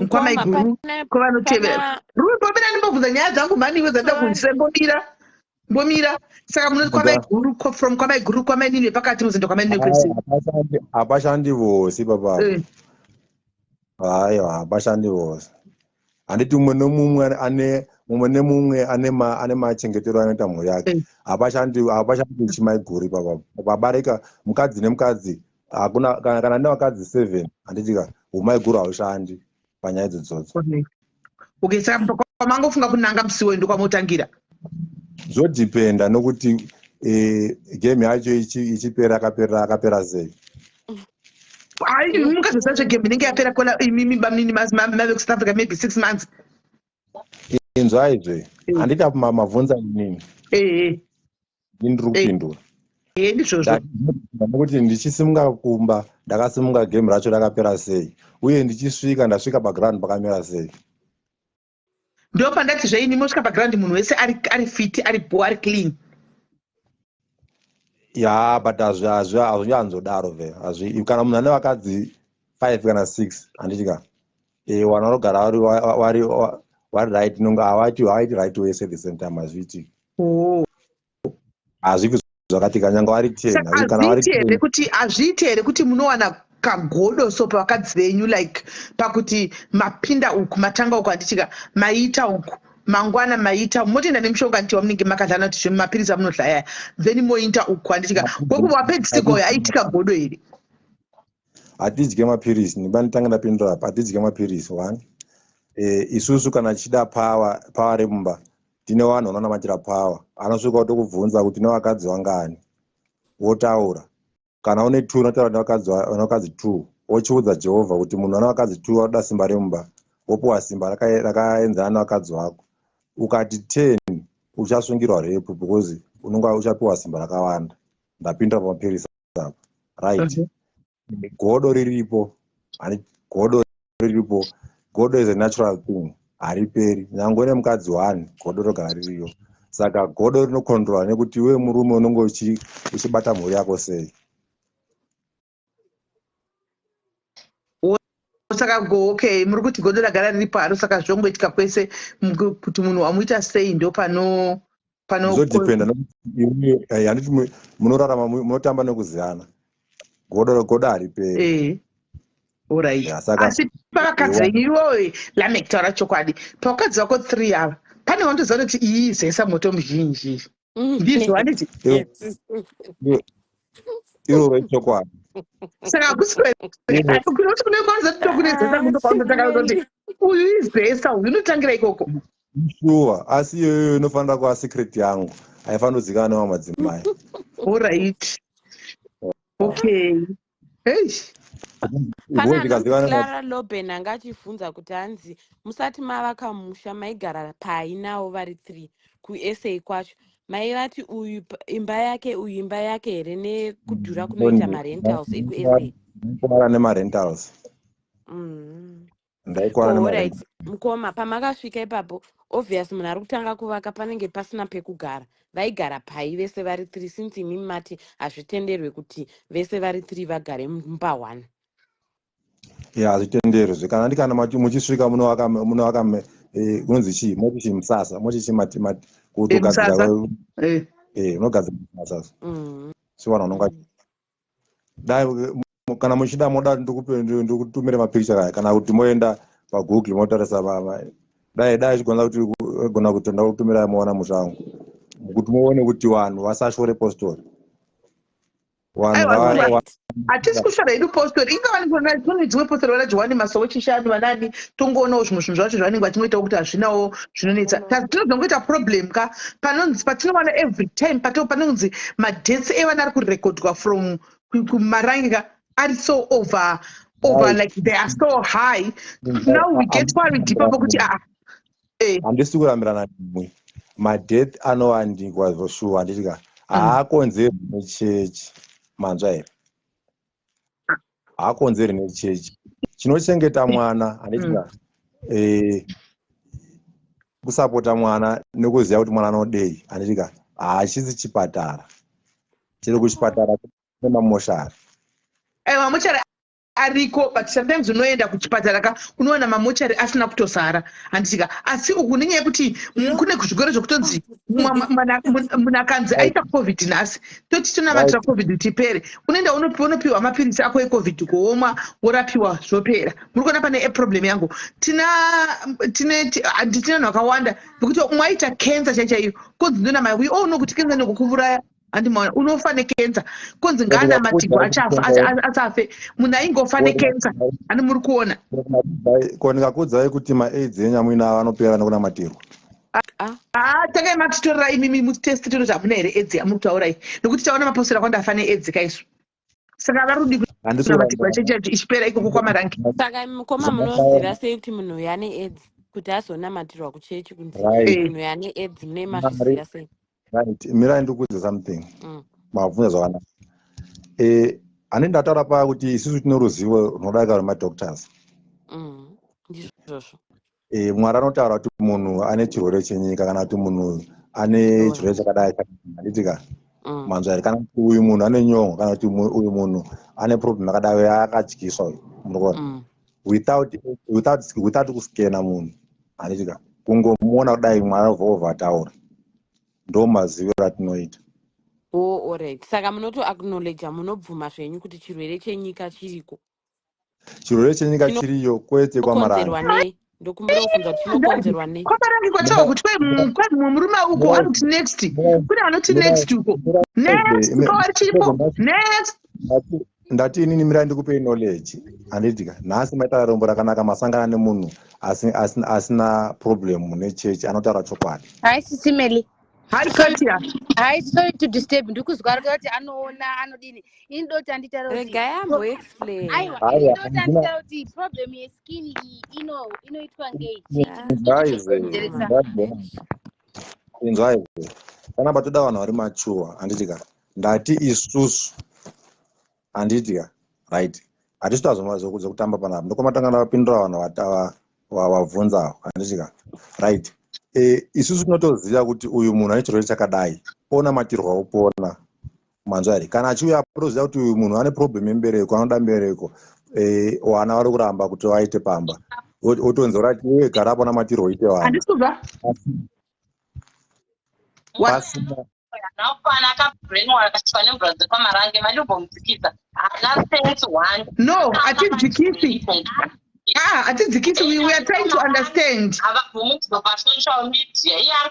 Kwamaiguru kwavanotevera rupomira ndimbobvunza nyaya dzangu mhaniwe dzanda kunzise mbomira saka munoti kwamaiguru from kwamaiguru kwamainini pakati muzoenda kwamainini kwese hapashandi vose papa. Haiwa, hapashandi vose. Handiti mumwe nemumwe ane machengetero anoita mhuri yake. Hapashandi chimaiguru papa. Pabarika mukadzi nemukadzi, kana ane vakadzi 7 handitika umaiguru haushandi panyaya idzodzo. Okay, saka kwamangofunga kunanga musi wendo kwamotangira? Zvodhipenda nokuti game yacho ichipera akapera sei. Mukazosatsva game inenge yapera kola imimi bamini mave kuSouth Africa maybe 6 months. Inzwaizve handita mabvunza inini. Ndiri kupindura. Ndizvozvo. Nokuti ndichisimuka kumba ndakasimuka game racho rakapera sei, uye ndichisvika ndasvika paground pakamira sei. Ndo pandati zvaini mosvika paground munhu wese ari fit, ari bo, ari clean. Ya, but hazvinyanzodaro ve. Kana munhu ane vakadzi 5 kana 6 handitika wana vanogara vari right nonge hawaiti right wese at the same time hazviitiki. Hazviki zvakatika nyanga vari 10. Hazviiti here kuti munowana kagodo so pavakadzi venyu like pakuti mapinda uku matanga uku handitika maita uku mangwana maita motoenda nemushonga ntiwa munenge makadlana kuti zvemapirisi amunodlaya then moita uku handitika koku wapedzisikoyo aitika godo here? Hatidye mapirisi, ndibanditanga ndapindura apa, hatidye mapirisi 1. Isusu kana chida pawa remumba tine vanhu vanonamatira pawa, anosvika kutokubvunza kuti nevakadzi vangani, wotaura. Kana une 2 unotaura nevakadzi 2, wochiudza Jehovha kuti munhu ana vakadzi 2 anoda simba remumba, wopiwa simba rakaenzana nevakadzi vako. Ukati 10 uchasungirwa repu because unonga uchapiwa simba rakawanda. Ndapindura pamapirisi apa, right? Godo riripo, godo is a natural thing, hariperi. Nyangwe nemukadzi 1 godo rogara ririyo. Saka godo rinokontrolwa nekuti iwe murume unonge uchibata mhuri yako sei. Saka okay, muri kuti godo ragara riripo haro saka zvongoitika kwese kuti munhu wamuita sei ndo pano zvodhipenda nokuti handiti munorarama munotamba nekuziyana. Godo hariperi. Alright. Asi pavakadzi venyu iwowe Lamek taura chokwadi, pavakadzi vako 3 ava pane wandoziva kuti iyi izesa moto muzhinji ndizvo handiti? Ivo vechokwadi. Saka kusikunoti kune kwanzatitokunezesa mundo kwaunotanga kuti uyu izesa uyu unotangira ikoko. Sure, asi iyoyo inofanira kuva secret yangu, haifanira kuzivikanwa nevamadzimai. Alright. Okay. Hey. Pana anonzi Clara Loben anga achibvunza kuti hanzi musati mavaka musha maigara pai navo vari 3 kuSA kwacho, maivati uyu imba yake uyu imba yake here nekudhura kunoita marentals ekuSA? ndaikuwara nemarentals. Ndaikuwara Alright, mukoma pamakasvika ipapo obvious munhu ari kutanga kuvaka panenge pasina pekugara. Vaigara pai vese vari 3 since imimi mati hazvitenderwe kuti vese vari 3 vagare mumba 1. Ya hazvitenderwe kana ndikana mati muchisvika munovaka kunonzi chii moti chimusasa moti chimati kutogadzira unogadzira musasa siwana unonga dai kana muchida moda ndikutumire mapikicha kaya kana kuti moenda pagoogle motarisa dai chigona kuti gona kuti ndakutumira moona mushango kuti muone kuti vanhu vasashore postori. Hatisi kushora hedu postori ingava kune dzimwe postori vanajohani masowo chishanu vanani tongoonawo zvimwe zvinhu zvacho zvavanenge vachinoitawo kuti hazvinawo zvinonetsa. Tinozongoita problem ka patinowana every time panonzi madhesi evana ari kurekodwa from kumaranga ari so over like they are so high. Now we get worried ipapo kuti handisi kurambirana nimwe madeath anowandikwa zvoshuwa handitika haakonzerwi nechechi manzwa here haakonzerwi nechechi chinochengeta mwana handitika kusapota mwana nekuziva kuti mwana anodei handitika haachisi chipatara chiri kuchipatara nemamoshari mamoshari ariko but sometimes unoenda kuchipatara unoona mamochari asina kutosara handitika asi uku nenyaya yekuti kune zvirwere zvokutonzi munakanzi aita covid nhasi toti tonamatira covid kuti ipere unoenda unopiwa mapirisi ako ecovid kuomwa worapiwa zvopera. Muri kuona pane problem yangu tina vanhu vakawanda vekuti mwaita kenza chaichaiyo konzi ndonama we all know kuti kenza nekukuuraya handimaona unofa nekenza konzi ngaanamatirwa asafe munhu aingofa nekenza handi muri kuona ko ndingakuudzai kuti maaids enyamuina vanopera nekunamatirwa takai matitorera imimi mutesti tiro zvamuna here aids yamuri kutaurai nekuti taona mapostora kwandafa neaids kaisu saka vari kudi kunamatirwa chechechi ichipera ikoko kwamarangi. Saka mukoma munoziva sei kuti munhu uyu ane aids kuti azonamatirwa kuchechi kunzi munhu uyu ane aids mune mazviziva sei? Right, mirai ndikuudze something mabvunza zvakanaka. Ani ndataura paya kuti isusu tine ruzivo runodaka rwemadoctors. Ndizvozvo. Mwari anotaura kuti munhu ane chirwere chenyika kana kuti munhu ane chirwere chakadai handitika manzwa here kana kuti uyu munhu ane nyongo kana kuti uyu munhu ane problem yakadai yaakatyiswa munoona without kuskena munhu handitika kungomuona kudai Mwari ovha ataura ndo mazivo ratinoita. Alright, saka munoto acknowledge munobvuma zvenyu kuti chirwere chenyika chiriko. Chirwere chenyika chiriyo kwete kwamaranga. Ndokumbira kufunza kuti chinokonzerwa nei? Kwamarangi kwataura kuti kwai murume uko anoti next kune vanoti next uko next kwari chiripo next ndati inini mirai ndikupei knowledge handitika nhasi maita rombo rakanaka masangana nemunhu asina problem nechechi anotaura chokwadi. Hi Sisimeli. Hi Katia. Hi, sorry to disturb. Ndikuzwa kuti anoona anodini. Ini doti anditaura kuti regayambo explain. Aiwa, ini doti anditaura kuti problem yeskin inoitwa ngei. Inzwai. Kana batoda vanhu vari machuwa handitika ndati isusu handitika right hatisi kutamba panapa ndokomatangana vapindura vanhu wavhunza handitika right. Isusu tinotoziva kuti uyu munhu ane chirwere chakadai onamatirwa upona manzwa here kana achiuya toziva kuti uyu munhu ane problem yembereko anoda mbereko vana vari kuramba kuti vaite pamba otonzi urati iwe gara pona matirwa uite vana naupana akabrainwashwa nemvura dzepamarange madiombomutsikidza haana sense one. No, hatidzikisi. Hatidzikisi, we are trying to understand. Havabvumudzwa pasocial media iye ari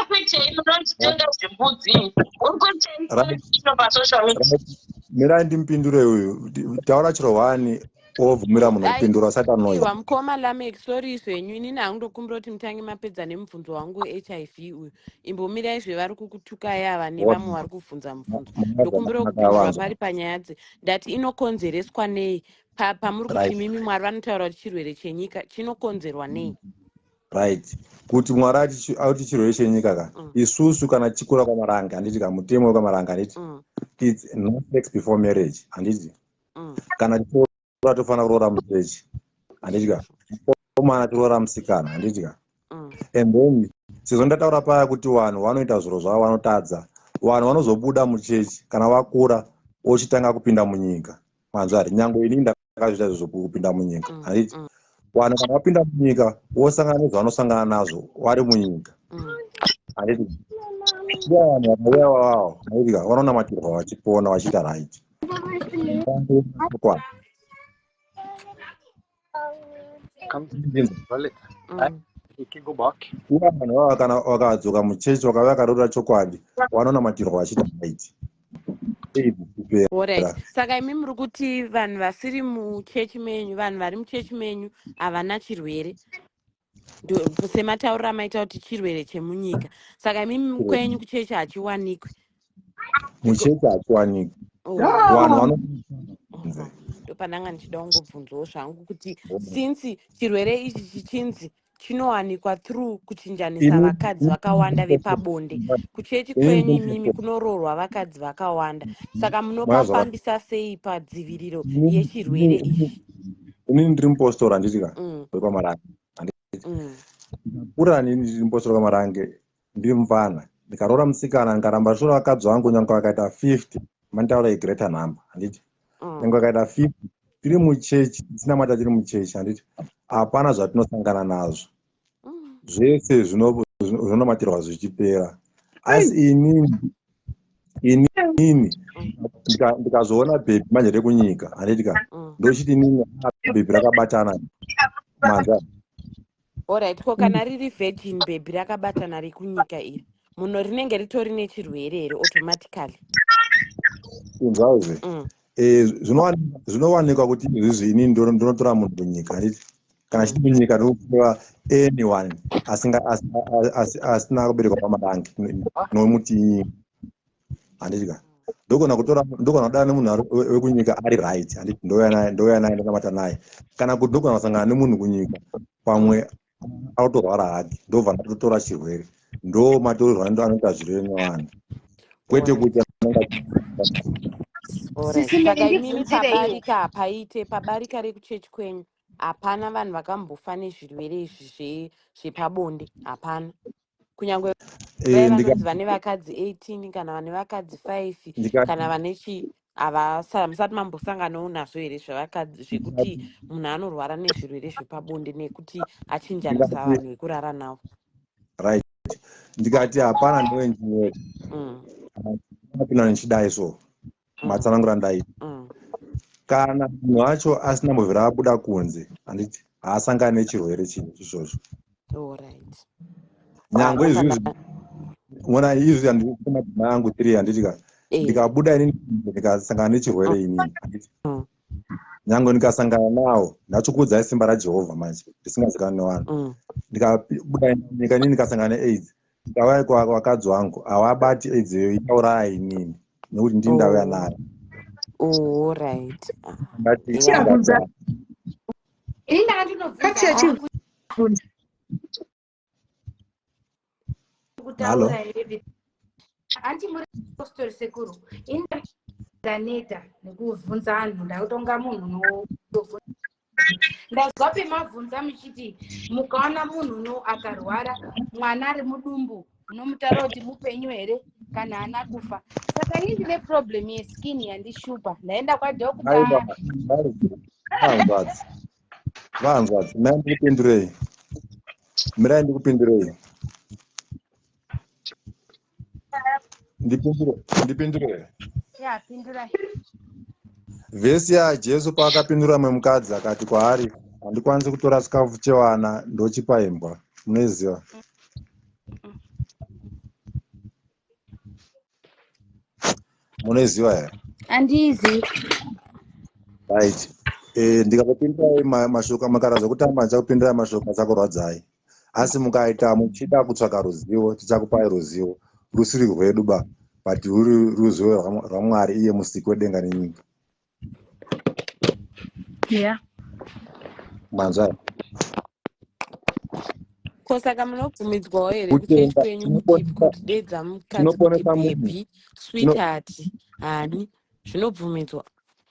kuitei munotitenga zvembudzi uri kuitei pasocial media. Mirai ndimupindure uyu taura chiro wani ovhumira munhu kupindura usati anoiwa. Mukoma Lamek, sorry zvenyu inini hangundokumbira kuti mutange mapedza nemubvunzo wangu HIV uyu. Imbomirai zvevari kukutukai ava nevamwe vari kubvunza mubvunzo. Ndokumbira kupindura pari panyaya ndati inokonzereswa nei pamuri kuti mimi Mwari vanotaura kuti chirwere chenyika chinokonzerwa nei? Right. Kuti Mwari ati chirwere chenyika isusu kana chikura kwamaranga handitika mutemo wekwamaranga handiti it's no sex before marriage handiti kana titora tofanira kuroora muchechi handitya mukomana tiroora musikana handitya and then sezvo ndataura paya kuti vanhu vanoita zviro zvavo vanotadza vanhu vanozobuda muchechi kana vakura ochitanga kupinda munyika manzvari nyange inini ndakazviita izvozvo kupinda munyika handiti vanhu kana vapinda munyika vosangana nezvavanosangana nazvo vari munyika handiti vanhu vakauya vavo handitya vanonamatirwa vachipona vachiita right uva vanhu vava kana vakadzoka muchechi vakauya vakarora chokwadi vanonamatirwa vachiita right. Alright. Saka imi muri kuti vanhu vasiri muchechi menyu, vanhu vari muchechi menyu havana chirwere. Sematauriro amaita kuti chirwere chemunyika. Saka imi kwenyu kuchechi hachiwanikwi. Muchechi hachiwanikwi. Vanhu ndopandanga ndichida kungobvunzawo zvangu kuti since chirwere ichi chichinzi chinowanikwa through kuchinjanisa vakadzi vakawanda vepabonde, kuchechi kwenyu imimi kunoroorwa vakadzi vakawanda, saka munopafambisa sei padziviriro yechirwere ichi? Inini ndiri mupostori handitya wepamarange, ndikakura nini ndiri mupostori wepamarange ndiri mufana, ndikaroora musikana ndikaramba shora vakadzi vangu nyange vakaita 50 manitaura igreater number handiti nyange vakaita 50 tiri muchechi tinamata tiri muchechi handiti hapana zvatinosangana nazvo, zvese zvinomatirwa zvichipera. Asi inini ndikazoona bhebhi manje rekunyika handitika ndochiti inini bhebhi rakabatana manza. Alright, ko kana riri virgin bhebhi rakabatana rekunyika iri muno rinenge ritori nechirwere here automatically? Inzauze zvinowanikwa kuti izvizvi inini ndinotora munhu kunyika handiti kana chiti munyika ndinopiwa anyone asina kuberekwa pamarange nomuti handitya ndogona kudana nemunhu wekunyika ari right handiti ndouya naye ndokamata naye, kana kuti ndogona kusangana nemunhu kunyika pamwe autorwara hake ndobva ndatotora chirwere, ndo matauriro anoita zvirwere nevanhu kwete kuti saka imimi pabarika rekuchechi kwenyu hapana vanhu vakambofa nezvirwere izvi zvepabonde? Hapana, kunyange vanonzi vane vakadzi 18 kana vane vakadzi 5 kana vanechi musati mambosanganawo nazvo here zvevakadzi zvekuti munhu anorwara nezvirwere zvepabonde nekuti achinjanisa vanhu vekurara navo? Right, ndikati hapana newenjiwe apinda nechidai so matsanangura ndaita kana munhu wacho asina mbovhera abuda kunze handiti haasangane nechirwere ichocho. Nyangwe izvizvi mona izvi handiti madzimai angu 3 handitika ndikabuda inini ndikasangana nechirwere inini handiti nyangwe ndikasangana nawo ndachokuudzai simba raJehovha manje ndisingazikani nevanhu ndikabuda nyika inini ndikasangana neAIDS ndikauya kwakadzi wangu havabati AIDS iyo itauraya inini nekuti ndini ndauya nayo. Alright. Anti muri postori sekuru indaneta nekuvhunza vanhu ndakutonga munhu ndazwa pemabvunza muchiti mukaona munhu akarwara mwana ari mudumbu munomutaura kuti mupenyu here kana haana kufa, saka ini ndine problem yeskin yandishupa ndaenda kwadhokta. Vanzvadzi mirai ndikupindurei ndipindure pindurai. Vhesi yaJesu paakapindura mumukadzi akati kwaari handikwanisi kutora chikafu chevana ndochipa imbwa, munoiziva? Munoiziva here? Handiizivi. Right. Ndikakupindurai mashoko makaratidza kuti ndichakupindurai mashoko achakurwadzai, asi mukaita muchida kutsvaka ruzivo tichakupai ruzivo rusiri rwedu but ruri ruzivo rwaMwari iye musiki wedenga nenyika. Manzai ko saka munobvumidzwawo here kuchechi kwenyu kuti dedza mukadzi kuti baby sweetheart hani zvinobvumidzwa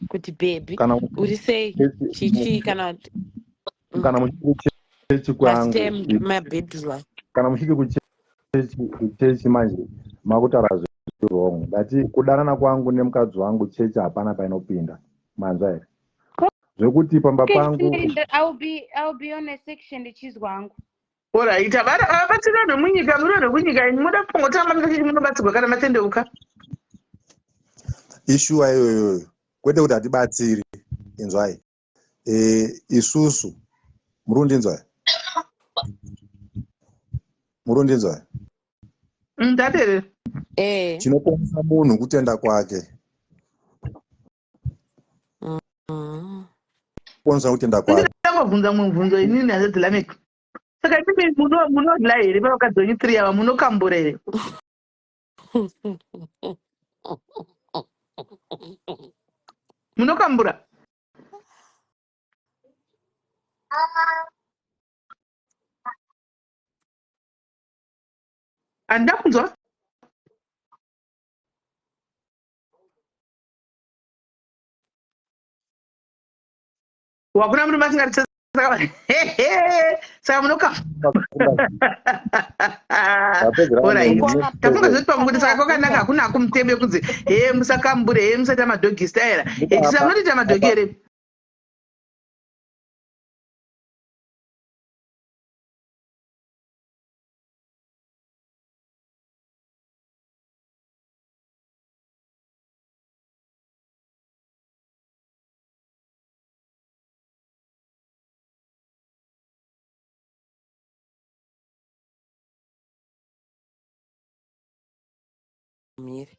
kuti baby kana uri sei chichi kana kuti kana muchiri kuchechi mastay kwangu mabhedhura kana muchiri kuchechi manje makutaura wrong ndati kudanana kwangu nemukadzi wangu chechi hapana painopinda manzwa here zvekuti pamba pangu I'll be on a section ndichizwa hangu Alright, abatsira nemunyika muri rekunyika ini muda kungotamba kuti munobatsirwa kana matendeuka. Issue iyoyo kwete kuti hatibatsiri inzwai. Isusu murundinzwai. Murundinzwai. Ndatere. Chinoponesa munhu kutenda kwake. Ponesa kutenda kwake. Ndakabvunza mubvunzo inini hazadzilame. Saka imi munodla here pakadzonyi 3 ava munokambura here. Munokambura. Andakunzwa. Wakuna muri masinga saka munokambura. Tafunga zvoti pamukuti saka kwakanaka hakuna akumutebe kunzi musakambure musata madhogi staira. Saka munoita madhogi here. Miri.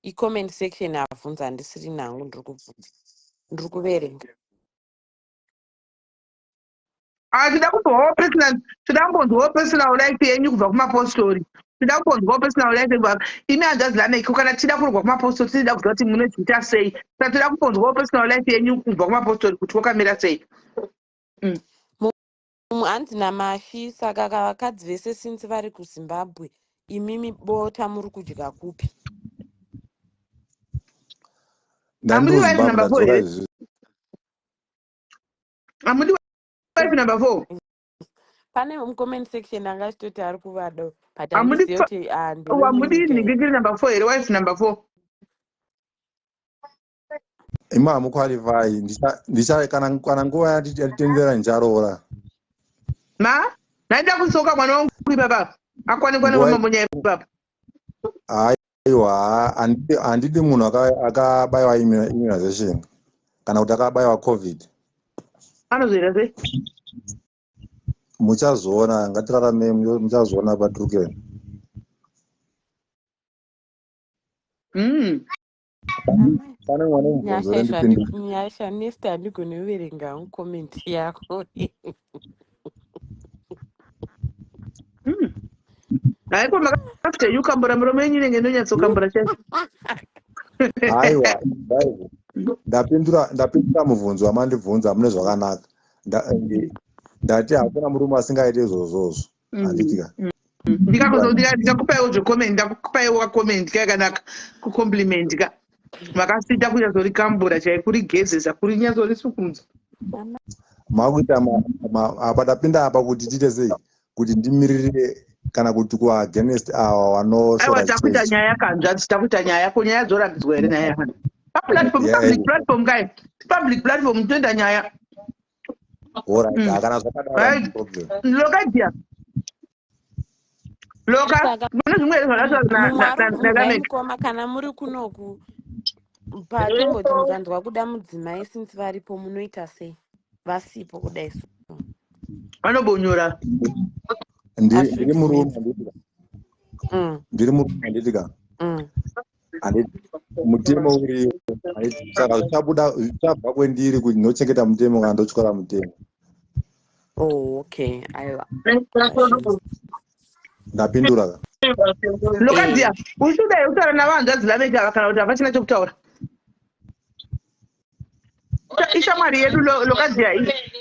I-comment section avunza handisiri nangu ndiri kuverenga. Tida kubvawo personal, tida kumbonzwawo personal life yenyu kubva kumapostori. Tida kumbonzwawo personal life kubva imi handazilame kana tida kurwa kumapostori tida kuziva kuti munodziita sei. Saka tida kumbonzwawo personal life yenyu kubva kumapostori kuti wakamira sei. Hanzi namashi saka vakadzi vese since vari kuZimbabwe imimi bota muri kudya kupi? Amudi wife number 4. Amudi wife number 4. Pane comment section angachitoti ari kuvada but amudi handiziyoti amudi ningiri number 4 here wife number 4. Ima hamuqualify ndicha kana nguva yatitendera ndicharoora. Naenda kusoka mwana wangu baba. Akwanikwana mambonya baba. Aiwa, handidi munhu akabaywa immunization kana kuti akabaywa COVID. Anozoita sei? Muchazoona, ngatirarame muchazoona paturukeni. Pane mwana mubvunzo rendipindura. Nyasha nesti handigoni kuverenga comment yako. Haiko makafta yukambura muromo yenyu nenge ndonyatsokambura chaizvo. Aiwa, ndapindura mubvunzo wamandibvunza mune zvakanaka. Ndati hakuna murume asingaite izvozvozvo. Handitika. Ndikakupaiwo zvekomenti, ndakupaiwo comment kakanaka kucompliment ka. Makasita kunyazorikambura kurigezesa kurinyazorisukunza. Makuita apa ndapinda apa kuti tiite sei? Kuti ndimirire kana kuti kuagainst ava vanoshora takuita nyaya kanzva takuita nyaya ko nyaya dzorambidzwa here nyaya public platform kai public platform toenda nyaya kana zvakadaro lokadia loka mune zvimwe zvakakoma kana muri kunoku patomboti mukanzwa kuda mudzimai since varipo munoita sei vasipo kudai vanobonyora ndiri murume handitika mutemo uriyo saka zvichabva kwendiri kuti ndinochengeta mutemo kana ndotyora mutemo. Okay, aiwa ndapindura lokadia uchidai kutaura navanhu vadzilaveka kana kuti havachina chokutaura ishamwari yedu lokadia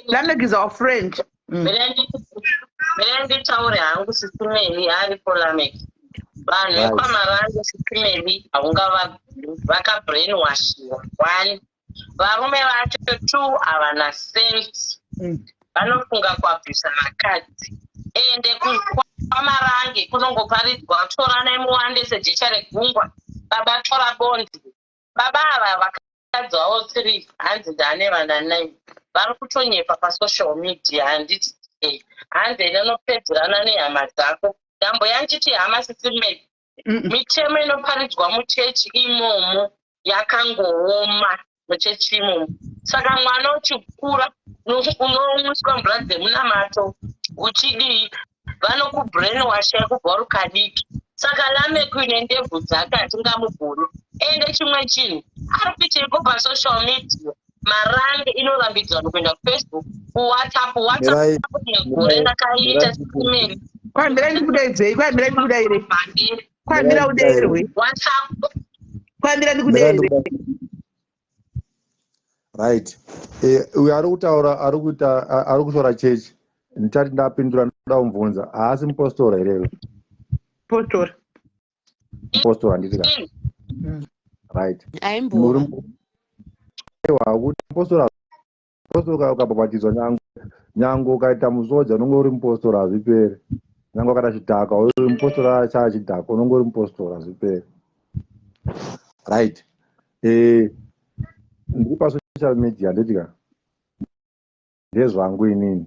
Lamek is our friend. Nditaure hangu sisimeni aripo Lamek. vanhu vekwamaranga sikineri haungava vakabrainwashiwa. 1 varume vacho 2 havana sense vanofunga kuabvisa makadzi ende kwamarange kunongoparidzwa toranai muwande sejecha regungwa baba tora bondi baba ava vakadzi vavo 3 hanzi ndane vana 9 vari kutonyepa pasocial media handiti hanzi inonopedzerana nehama dzako dambo yanchiti hama sisimei mitemo inoparidzwa muchechi imomo yakangooma muchechi imomo saka mwana uchikura unomwiswa mvura dzemunamato uchidii vanokubrainwasha kubva uri kadiki saka Lameki nendebvu dzake hatingamugoni ende chimwe chinhu ari kuiteiko pasocial media marange inorambidzwa nokuenda kufacebook kuwhatsapp negore ndakaita simeri kwambira ndikudaidzei kwambira ndikudaire kwambira udairwe whatsapp kwambira ndikudaire right uyo ari kutaura ari kushora chechi nditati ndapindura ndoda kumubvunza haasi mupostora here postora nditika right aimbova kuti postora ukabhabhatidzwa nyange ukaita musoja unonge uri mupostora hazviperi nyange wakata chidhaka uri mupostora chaa chidhaka unonge uri mupostora hazviperi right ndiri pasocial media ndetika ndezvangu inini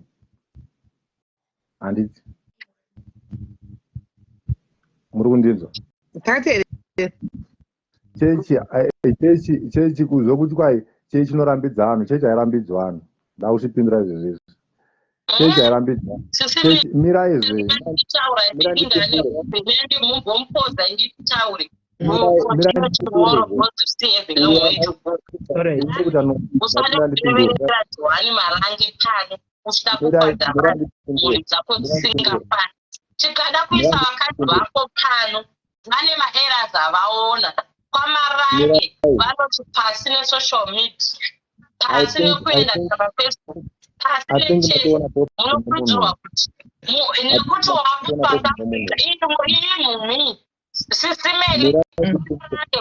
handiti muri kundinzwa chechi kuzwe kuti kwai chechi inorambidzwa vanhu chechi hairambidzwa vanhu nda uchipindura izvezvizvi chechi hairambidzwa chechi mirai tikada kuisa vakadzi vako pano vane maeras avaona kwamarange vanoti pasi nesocial media pasi nekuenda pafacebook pasi nechechi munokurudzirwa kuti nekuti wakupasafika iyi mhumhi sisimeri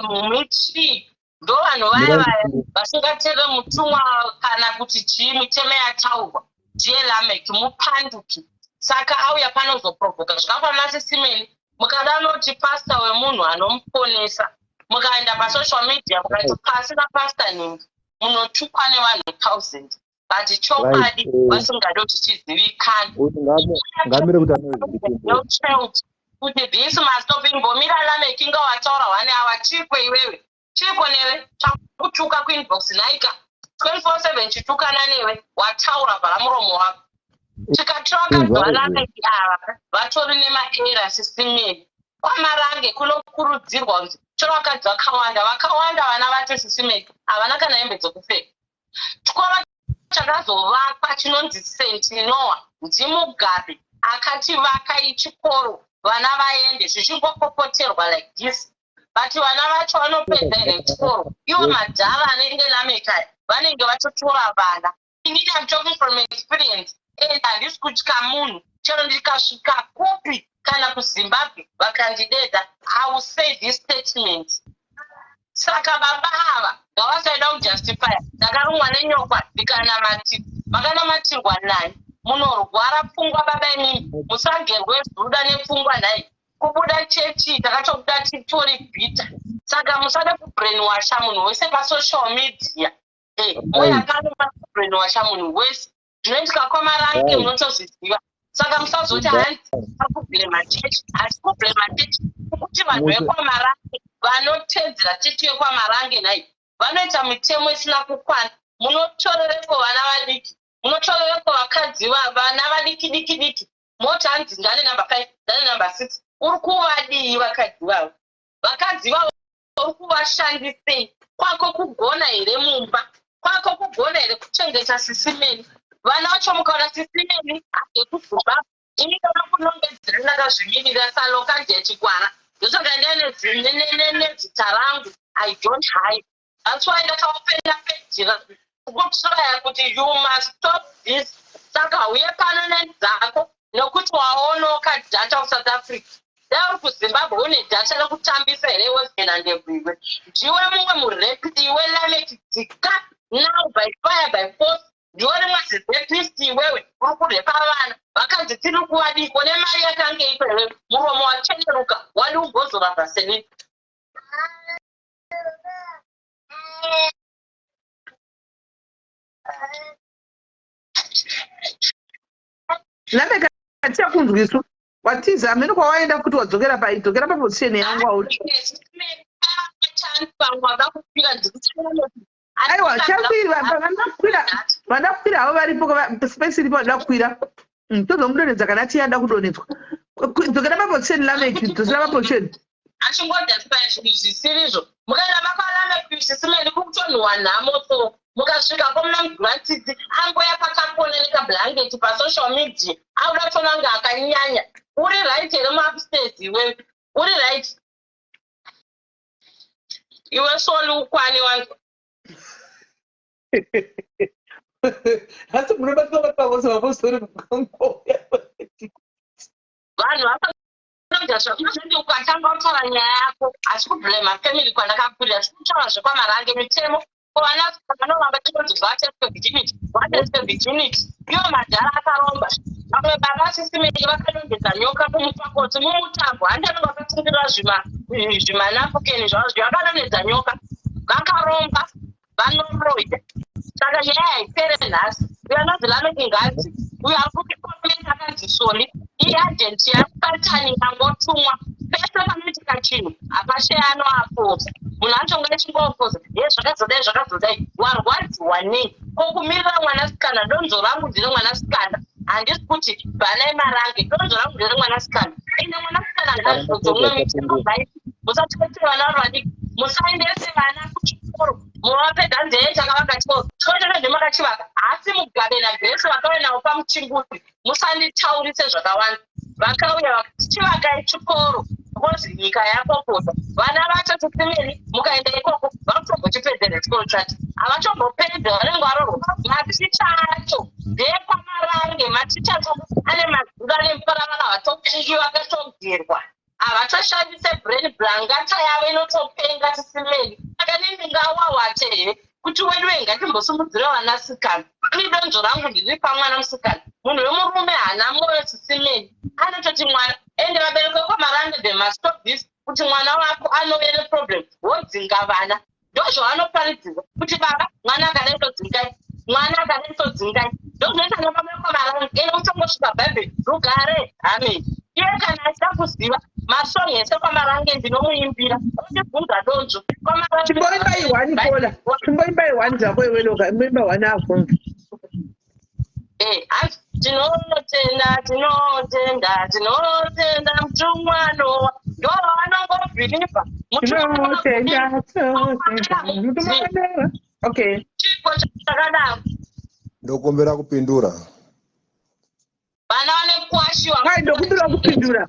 mhumhi chii ndo vanhu vaya vasingatere mutumwa kana kuti chii mitemo yataurwa ndiye Lameki mupanduki saka auya panozoprovhoka zvakafanana sisimeni mukada noti pasta wemunhu anomuponesa mukaenda pasocial media mukati pasi napasta ningi munotukwa nevanhu 1000 but chokwadi vasingadi kuti chizivikane kuti this must stop imbomira Lameki inga wataura 1 hour chikwe iwewe chiko newe chakutuka kuinbox naika 24/7 chitukana newe wataura bhara muromo wako tikatsvaka Lameki ava vatori nemaera sisimeni kwamarange kunokurudzirwa kuti toro vakadzi vakawanda vana vacho sisimeni havana kana hembe dzokupfeka chikoro chakazovakwa chinonzi St. Noah ndimugabe akativaka ichikoro vana vaende zvichingopopoterwa like this but vana vacho vanopedza here chikoro ivo madhara anenge Lameki vanenge vatotora vana inini I'm talking from experience and handisi kutya munhu chero ndikasvika kupi kana kuZimbabwe vakandideda I will say this statement saka baba ava ngavasaida kujustifya ndakarumwa nenyokwa ndikanamatirwa makanamatirwa nani munorwara pfungwa baba inini musagerwe zuda nepfungwa nhai kubuda chechi takatobuda titori bhita saka musada kubrainwasha munhu wese pasocial media moyakanoma kubrainwasha munhu wese zvinoitika kwamarange munotozviziva saka musazoti hanzi akublema chechi asi kublema chechi kuti vanhu vekwamarange vanotedzera chechi yekwamarange nhai vanoita mitemo isina kukwana munotorereko vana vadiki munotorereko vakadzi vana vadiki diki diki moti hanzi ndane number 5 ndane number 6 uri kuvadii vakadzi vavo uri kuvashandisei kwako kugona here mumba kwako kugona here kuchengeta sisimeni vana vacho mukaona sisimeni akekuzumba ini kana kunongedzera ndakazvimirira saloka ndechikwara ndosaka ndinezita rangu I don't hide that's why ndakaopenda pejira kukutraya kuti you must stop this saka uye pano nenzako nekuti waonoka data kuSouth Africa dauri kuZimbabwe une dhasha rekutambisa here wezena ndebwiwe ndiwe mumwe murepiti iwe Lamek Dzika now by fire by force ndiwe rimwe zirepist iwewe uri kurepa vana vakanzi tiri kuwadiko nemari yakange ipewe muromo wacheneruka wadi ugozoramba seni Lamek atichakunzwisu watiza amene kwawaenda kuti wadzokera paposition yangu auti aiwa chakwira vandakwira havo varipo space iripo vandakwira tozomudonedza kana tiyada kudonedzwa dzokera paposition Lamek dzosera paposition achingodhasipa zvinhu zvisirizvo mukaenda makalamek zvisimeni kukutonhwa nhamo so mukasvika komuna mugurantidzi angoya pakapona nekabhlangeti pasocial media auda tonanga akanyanya uri right here muupstairs iwewe uri right iwe soli ukwani wangu asi munobatwavatwavose vavosori mukangoya vanhu vakaazvakuti ukatanga kutaura nyaya yako asi kublema family kwandakakurira tikutaura zvekwamarange mitemo kuvana vanovamba tikonzi vateswe virginity ivo madhara akaromba vamwe baba sisimeni vakanongedza nyoka kumupakoti mumutambo handani vakatsungirira zvimanapukeni zvavo zvakanonedza nyoka vakaromba vanoroida saka nyaya haipere nhasi uyo anonzi Lamek Ngazi uyo ari kukikomenti akanzi soli iagenti yakupatani yangotumwa pese panoitika chinhu apasheya anoapoza munhu achonga echingopoza zvakazodai warwadziwa nei kokumirira mwanasikana donzo rangu ndine mwanasikana handisi kuti bhanai marange donzo rangu ndine mwanasikana ine mwanasikana ngazvodzomwe mitemo musatipete vana vari vadiki musaendese vana kuchikoro muvape nzee chakavaka chikoro chikoro ndemakachivaka asi Mugabe naGrace vakauya navo pamuchinguri musanditaurise zvakawanda vakauya vakatichivakai chikoro kozi nyika yapopota vana vacho tisimeni mukaenda ikoko vakutombochipedzera chikoro chacho havatombopedza vanenge varorwa maticha acho ndekwamarange maticha acho ane mazura nemuparavana vatopungi vakatogerwa havatoshandise brain blangata yavo inotopenga tisimeni saka nendingawawache here kuti wedu ngatimbosimudzire vanasikana ini donzo rangu ndiri pamwana musikana munhu wemurume hana moyo tisimeni anototi mwana ende vabereki kwamarange they must stop this kuti mwana wako anove neproblem wodzinga vana ndozvavanoparidzirwa kuti baba mwana akadaitodzingai mwana akadaitodzingai ndozvinoita nevabereki kwamarange ene uchongosvika bhaibheri rugare amen iye kana achida kuziva masongi ese kwamarange ndinomuimbira ondibvunza donzo chimboimbai one dzako iweloka moimba one afunza tinotenda mutumwano ndo vanongovhinipa okay chipo chakadaro ndokumbera kupindura vana vane kuwashiwa kupindura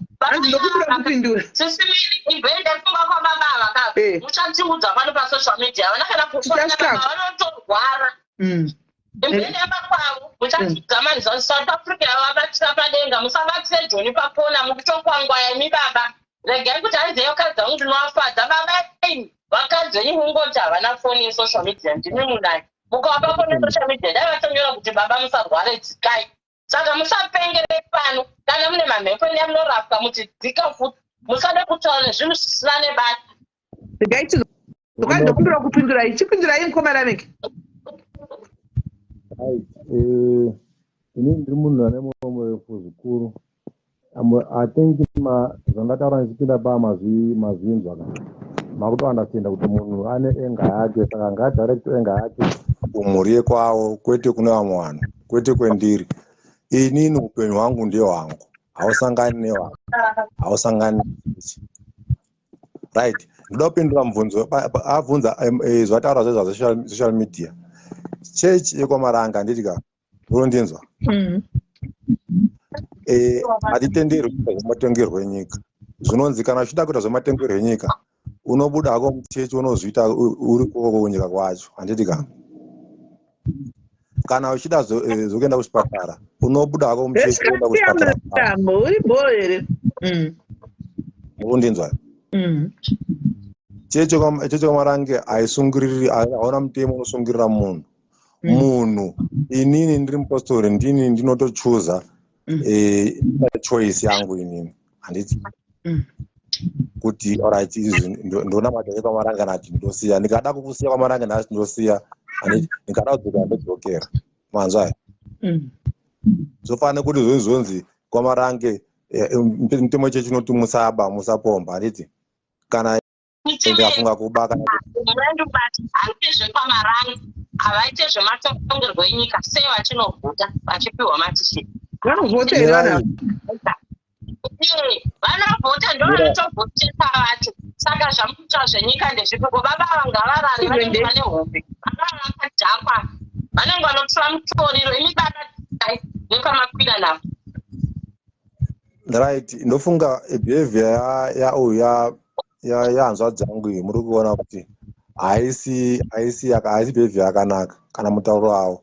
sisimini ibhende funga kwababa vaka muchatiudza pano pasocial media vanakana vanotorwara ibhende yamakwavo muchatiudza mani South Africa yavavatisa padenga musavatise joni papona mukutokwangwaya imi baba regai kuti haize vakadzi vangu ndinovafadza baba vakadzi venyu kungoti havana foni yesocial media ndimi munai mukavapa foni yesocial media dai vatonyora kuti baba musarware dzikai saka musapengere pano kana mune mamhepo nemunorapwa muchidzika futi musade kutaura nezvinhu zvisina nebata regai ndokumbira kupindura ichipindurai mukoma Lamek inini ndiri munhu ane mwoyo murefu zvikuru I think zvandataura ndichipinda pamazvinzwa makutoandastenda kuti munhu ane enga yake saka ngadirect enga yake kumhuri yekwavo kwete kune vamwe vanhu kwete kwendiri inini upenyu hwangu ndiye hwangu hausangani nevanhu hausangani right ndoda kupindura mubvunzo abvunza zvataura zvezvasocial media chechi yekwamaranga nditika unondinzwa hatitenderwi kuita zvematongerwo enyika zvinonzi kana uchida kuita zvematongerwo enyika unobuda hako muchechi unozviita uri koko kunyika kwacho handiti ka kana uchida zokuenda kuchipatara unobuda hako muchechi uenda kuchipatara uri bhoere undinzwa cheche kwamarange haisungiriri hauna mutemo unosungirira munhu munhu inini ndiri mupostori ndini ndinotochuza choice yangu inini handiti kuti alright izvi ndona madhare kwamarange nati ndosiya ndikada kukusiya kwamarange nati ndosiya handiti ndikada kudzoka ndodzokera manzwa zvofanira kuti zonzi kwamarange mutemo chechi unoti musaba musapomba handiti kana ndikafunga kuba kana murandibati haite zvekwamarange havaite zvematongerwo enyika sei vachinovhota vachipiwa matisheti vanovhota vanovhota ndovanotovhotesa vacho saka zvamuita zvenyika ndezvipiko baba vanga varari vanenge vane hope baba vakadhakwa vanenge vanotora mutoriro imibada nepamakwira navo right ndofunga behavior yauya yahanzva dzangu iyi muri kuona kuti haisi behavior yakanaka kana mutauro wavo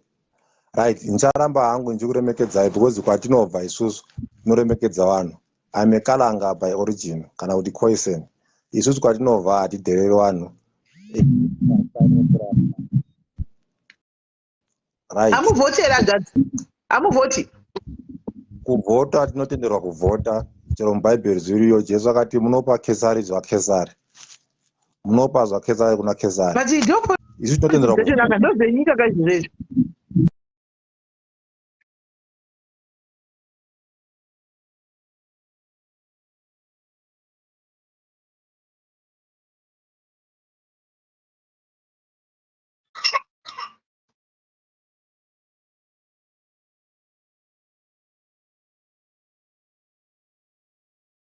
right ncharamba hangu ndichikuremekedzai because kwatinobva isusu tinoremekedza vanhu amekalanga by origin kana kuti Khoisan isusu kwatinobva hatidhereri vanhu right amuvhoti kuvhota tinotenderwa kuvhota chero mubhaibheri zviriyo Jesu akati munopa Kesari zvakesari munopa zvakesari kuna Kesari isu tinotenderwa ndozvenyika kazvizvezvi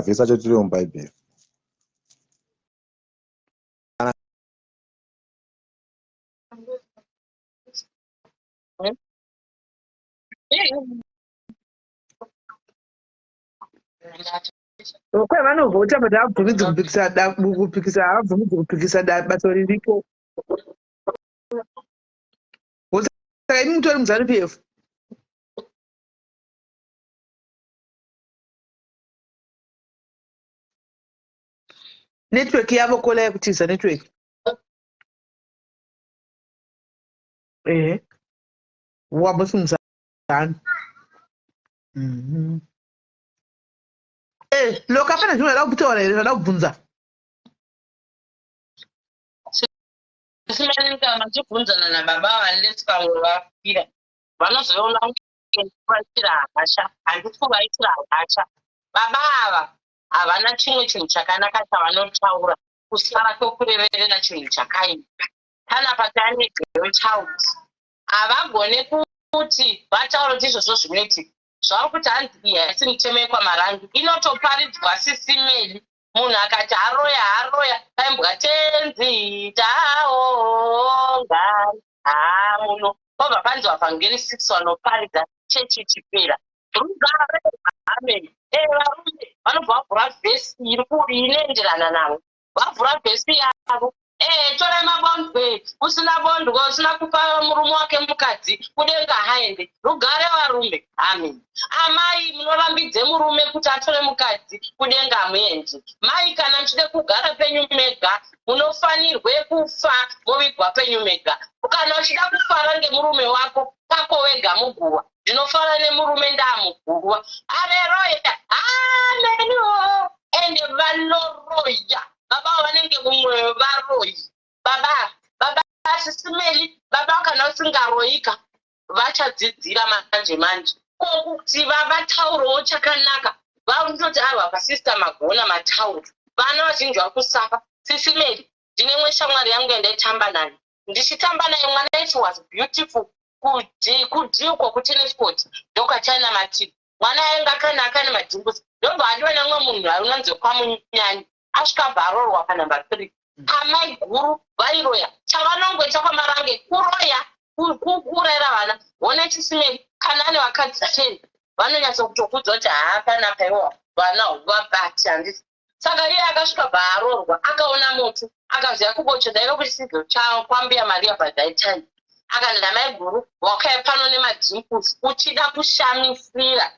vhesa chetiri mubhaibheri kwe vanovhota but havabvumidzi kupikisa bato riripo saka ini mutori muZANU-PF network yavo kola yakutiza network wamusi muZANU loka pana zvimwe zvada kutaura here zvada kubvunza simanika machibvunzana nababa vanlesi pamwe vafira vanozoona kuvaitira hasha handisi kuvaitira hasha baba ava havana chimwe chinhu chakanaka chavanotaura kusara kwekureverera chinhu chakaipa kana patane child havagone kuti vataura kuti izvozvo zvinoitika zvava kuti hanzi haisi mitemo yekwamarange inotoparidzwa sisimeli munhu akati haroya aimbwa tenzi taonga muno obva panzwa vhangeri 6 vanoparidza chechi ichipera rugare amen varume vanobva vavhura vhesi inoenderana navo vavhura vhesi yavo torai mabondwe usina bondwe usina kupa murume wake mukadzi kudenga haende rugare varume amen amai munorambidze murume kuti atore mukadzi kudenga hamuendi mai kana muchide kugara penyu mega munofanirwe kufa muvigwa penyu mega kana uchida kufara ngemurume wako pako wega muguwa ndinofara nemurume ndaamugurwa aleroya ameniwo ende vanoroya baba vanenge mumwe varoyi baba asisimeli baba kana usingaroyika vachadzidzira manje kuti vataurawo chakanaka vanototi ava pasista magona matauro vana vazhinji vakusafa sisimeli ndine mweshamwari yangu yandaitamba nayo ndichitamba naye mwana ichi was beautiful kudhikwa kutennis court ndokachana mativi mwana ainge akanaka nemadhimbusi ndobva adiwana mwe munhu ainonzi kwamunyani asvika bharorwa panumber 3 amai guru vairoya chavanongoita kwamarange kuroya kurayira vana one chisimeli kana ane vakadzi 10 vanonyatsa kutokudza kuti haapana paiwa vana vabati handisi saka iye akasvika bhaarorwa akaona moto akaziva kubocho ndaiva kuchisidzo chavo kwambiya maria badhaitime akanda mai guru wakaya pano nemadhimpusi uchida kushamisira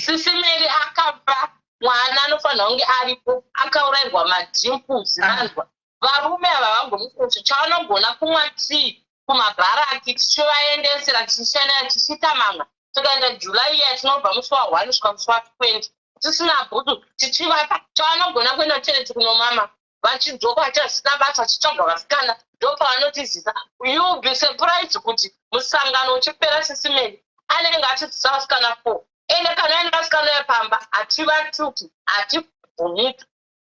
sisimeri akafa mwana anofanira kunge aripo akaurayirwa madimples nanzwa varume ava vangomukoto chavanogona kumwa tii kumabharaki tichivaendesera tichishandira tichiita mamwe tikaenda July iya tinobva musi wa1 kusvika musi wa20 tisina bhutu tichivapa chavanogona kuenda kutereti kunomama vachidzoka vachasina basa chitsvaga vasikana ndopavanotizisa you be surprised kuti musangano uchipera sisimeni anenge achidzisa vasikana 4 ende kana aine vasikana vepamba hativatuki hativhuniki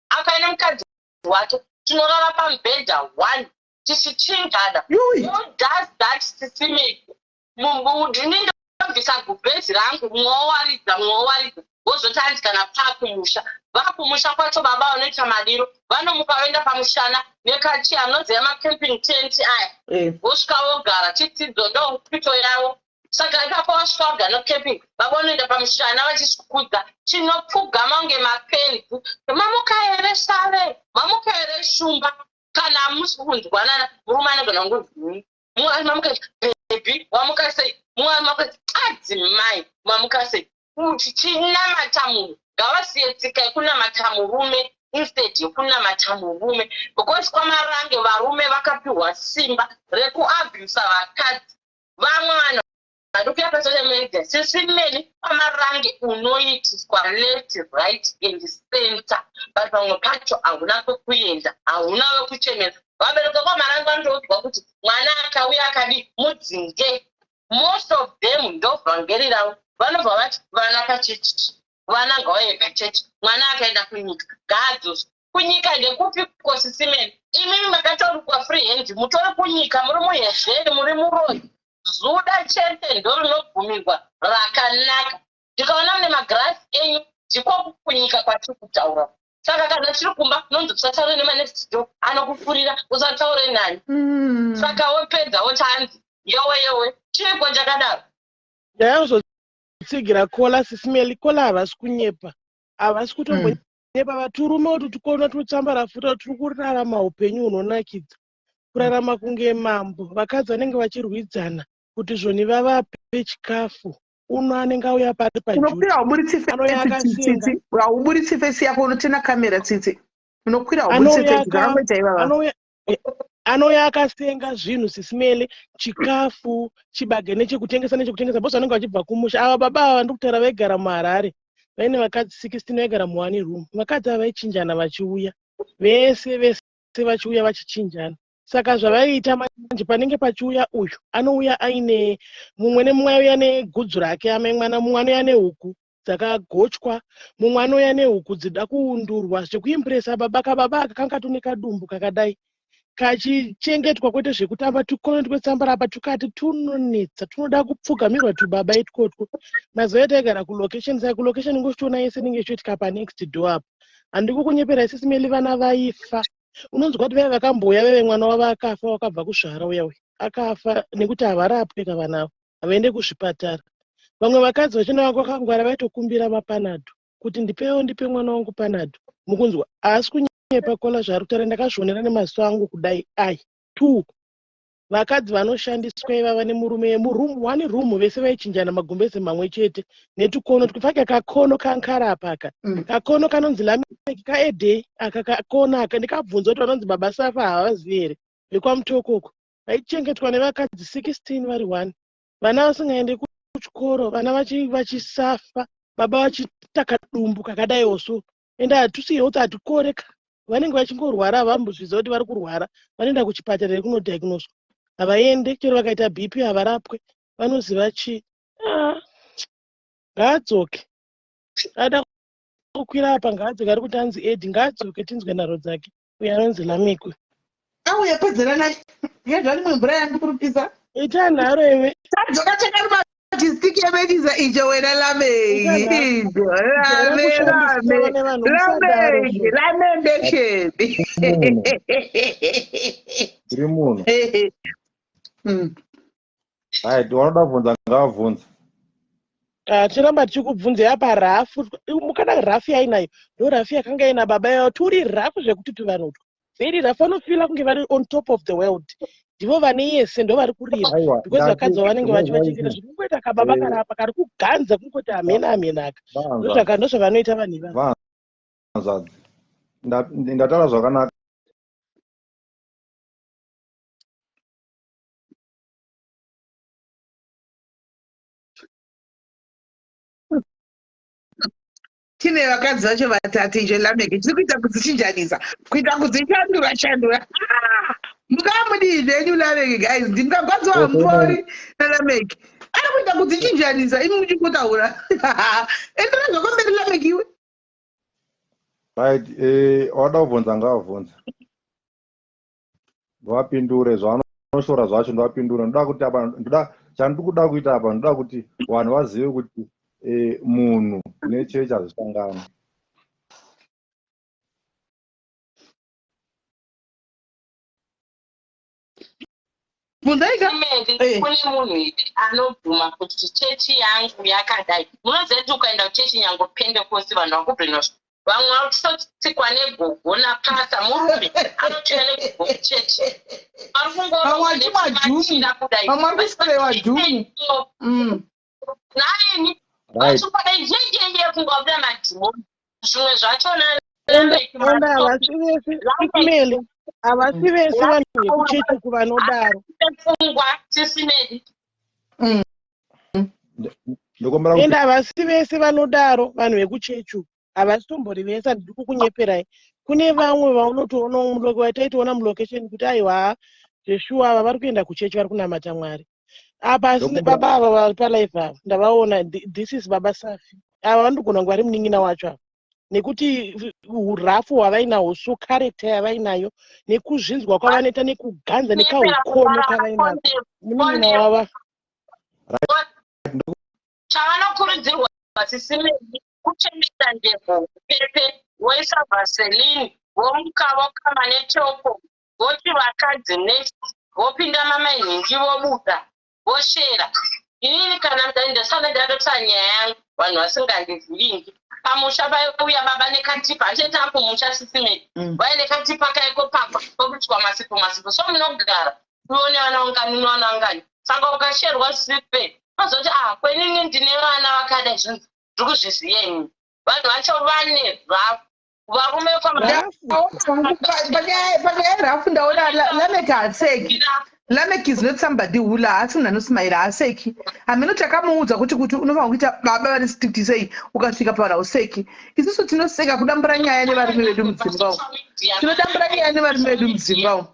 akaine mukadzi wake tinorara pamubhedha 1 tichichinjana who does that sisimeni ndinenge bvisa gubhezi rangu mwowaridza wozotadzi kana pakumusha vakumusha kwacho baba vanoita madiro vanomuka vaenda pamushana nekachi anoziva macamping tent aya vosvika vogara chidzidzo ndopito yavo saka ipapo vasvika vagara nocamping baba vanoenda pamushana vachisvikudza chinopfugama kunge mapenzi mamuka here shave mamuka here shumba kana hamusi kunzwanana murume anogona kunguvhuni mamuka bebi wamuka sei mamuka adzimai mamuka sei kuti chinamata munhu ngavasiye tsika yekunamata murume instead yekunamata murume because kwamarange varume vakapiwa simba rekuabhusa vakadzi vamwe vanhu vadukuya pasocial media sisimeni kwamarange unoitiswa left right and center but pamwe pacho hauna kwekuenda hauna wekuchemera vabereka kwamarange vanotoudzwa kuti mwana akauya akadi mudzinge most of them ndovhangeri ravo vanobva vati vana pachechi vana ngavauye pachechi mwana akaenda kunyika ngaadzoswe kunyika ndekupi kosisimeni imimi makatorikwa free hand mutori kunyika muri muhezheni muri muroi zuda chete ndo rinobvumirwa rakanaka ndikaona mune magirasi enyu ndiko kunyika kwatiri kutaura saka kana tiri kumba nonzi usataure nemanext door anokufurira usataure nani saka wopedza wotanzi yowe chiko chakadaro tsigira kola sisimeli kola havasi kunyepa havasi kutongonyepa vaturume kuti tikuona totsambara futa tiri kurarama upenyu hunonakidza kurarama kunge mambo vakadzi vanenge vachirwidzana kuti zvoni vavape chikafu uno anenge auya pari unokwira hauburitsi fesi yako unotena kamera tsitsi unokwira hauburitsi anouya akasenga zvinhu sisimele chikafu chibage nechekutengesa bhosi vanenge vachibva kumusha ava baba ava ndikutaura vaigara muharare vaine vakadzi 16 vaigara muone room vakadzi ava vaichinjana vachiuya vese vachiuya vachichinjana saka zvavaiita manje panenge pachiuya uyu anouya aine mumwe nemumwe auya negudzu rake amai mwana mumwe anouya nehuku dzakagochwa mumwe anouya nehuku dzida kuundurwa zvekuimpresa baba kababa akakanga tune kadumbu kakadai kachichengetwa kwete zvekutamba tukono twetsambara apa tukati tunonetsa tunoda kupfugamirwa tubaba itwotwo mazuva etaigara kulocation saka kulocation ngochitoona yese ninge ichoitika panext door apa handiko kunyepera isisimeli vana vaifa unonzwa kuti vaive vakamboya veve mwana wavo akafa wakabva kuzvara uya uya akafa nekuti havarapwe kavanavo havaende kuzvipatara vamwe vakadzi vachina vako vakangwara vaitokumbira mapanadho kuti ndipe mwana wangu panadho mukunzwa asi kunyepa kola zvari kutaura ndakazvionera nemaziso angu kudai ai 2 vakadzi vanoshandiswa ivava nemurume one room vese vaichinjana magumbezi mamwe chete netukono tukufaka kakono kankara apaka kakono kanonzi lameki kaedhe aka kakona aka ndikabvunza kuti vanonzi baba safa havazivi here vekwamutokoko vaichengetwa nevakadzi 16 vari 1 vana vasingaende kuchikoro vana vachisafa baba vachitaka dumbu kakadaiwoso ende hatusiyewo kuti hatikoreka vanenge vachingorwara havambozviziva kuti vari kurwara vanoenda kuchipatara rekunodiagnoswa havaende chero vakaita bp havarapwe vanoziva chi ngaadzoke ada kukwira apa ngaadzoke ari kuti anzi edi ngaadzoke tinzwe nharo dzake uye anonzi lamikwe auya pedzera naye yezvarimwe mvura yandikurupisa ita nharo iwe tadzoka chakari majistiki yemediza icho wena lamendekeni tiri muno right wanoda kubvunza ngavabvunza tiramba tichikubvunzai apa rafu mukada rafu yainayo ndo rafu yakanga ina baba yavo turi rafu zvekuti tivanotwa very rafu vanofila kunge vari on top of the world ndivo vane yese ndo vari kurira because vakadzi vanenge vachivachekera zvikungoita kababa karapa kari kuganza kungoti hamena aka ndozvavanoita vanhu ivavo hanzvadzi ndataura zvakanaka. Tine vakadzi vacho vatatu izvo Lameki tiri kuita kudzichinjanisa kuita kudzishandura. Mukamudii zvenyu Lameki guys, ndingagwadzi hamupori naLameki ari kuita kudzichinjanisa imi muchikutaura. Endera zvakomberi Lameki iwe. Right, wada kubvunza ngavabvunza. Ndovapindure zvavanoshora zvacho ndovapindure. Ndoda kuti apa chandiri kuda kuita apa ndoda kuti vanhu vazive kuti munhu nechechi hazvisangani. Kune munhu anobvuma kuti chechi yangu yakadai. Munoziva kuti ukaenda kuchechi nyange Pentecost vanhu vakubhinosva. Vamwe vakutotsikwa negogo napasa murume anotora negogo kuchechi. Vamwe vari kusipirewa dhumu. Naini vachikwadai zvenjeye kungabuda madhimoni. Zvimwe zvachona havasi vese vanhu vekuchechi kuvanodaro. Pfungwa tisimedi. Ende havasi vese vanodaro vanhu vekuchechi. Havasi tombori vese, handiri kukunyeperai. Kune vamwe vaunotoona wataitoona mulokesheni kuti aiwa zveshuwa ava vari kuenda kuchechi vari kunamata Mwari. Apa baba ava vari palive ava ndavaona, this is Baba Safi. Ava vanogona kunge vari munin'ina wacho ava. Nekuti urafu hwavainahwo, so character yavainayo, nekuzvinzwa kwavanoita, nekuganza nekahukono kavainako. Munin'ina wava. Chavanokurudzirwa vasisimedi kuchengeta ndebvu pepe, voisa vhaselini, vomuka vokama nechoko, voti vakadzi next, vopinda mamainhingi vobuda, voshera. Inini kana ndasana ndatotsa nyaya yangu, vanhu vasingandivhiringi. Pamusha vauya baba nekatipa, acheta apo musha sisimedi. Vai nekatipa kaiko papa, vokutywa masipo. So munogara, uone vanaungani. Saka ukasherwa sipe, unozoti kwenini ndine vana vakadai zvinhu. Ndikuzviziyenyi vanhu vacho vane varume panyaya rafu ndaona Lameki haaseki. Lameki is not somebody who haasi munhu anosimaira, haaseki. Hameno takamuudza kuti unofanira kuita baba vari strict sei, ukasvika pavanhu hauseki. Isusu tinoseka kudambura nyaya nevarume vedu mudzimba umu. Tinodambura nyaya nevarume vedu mudzimba umu.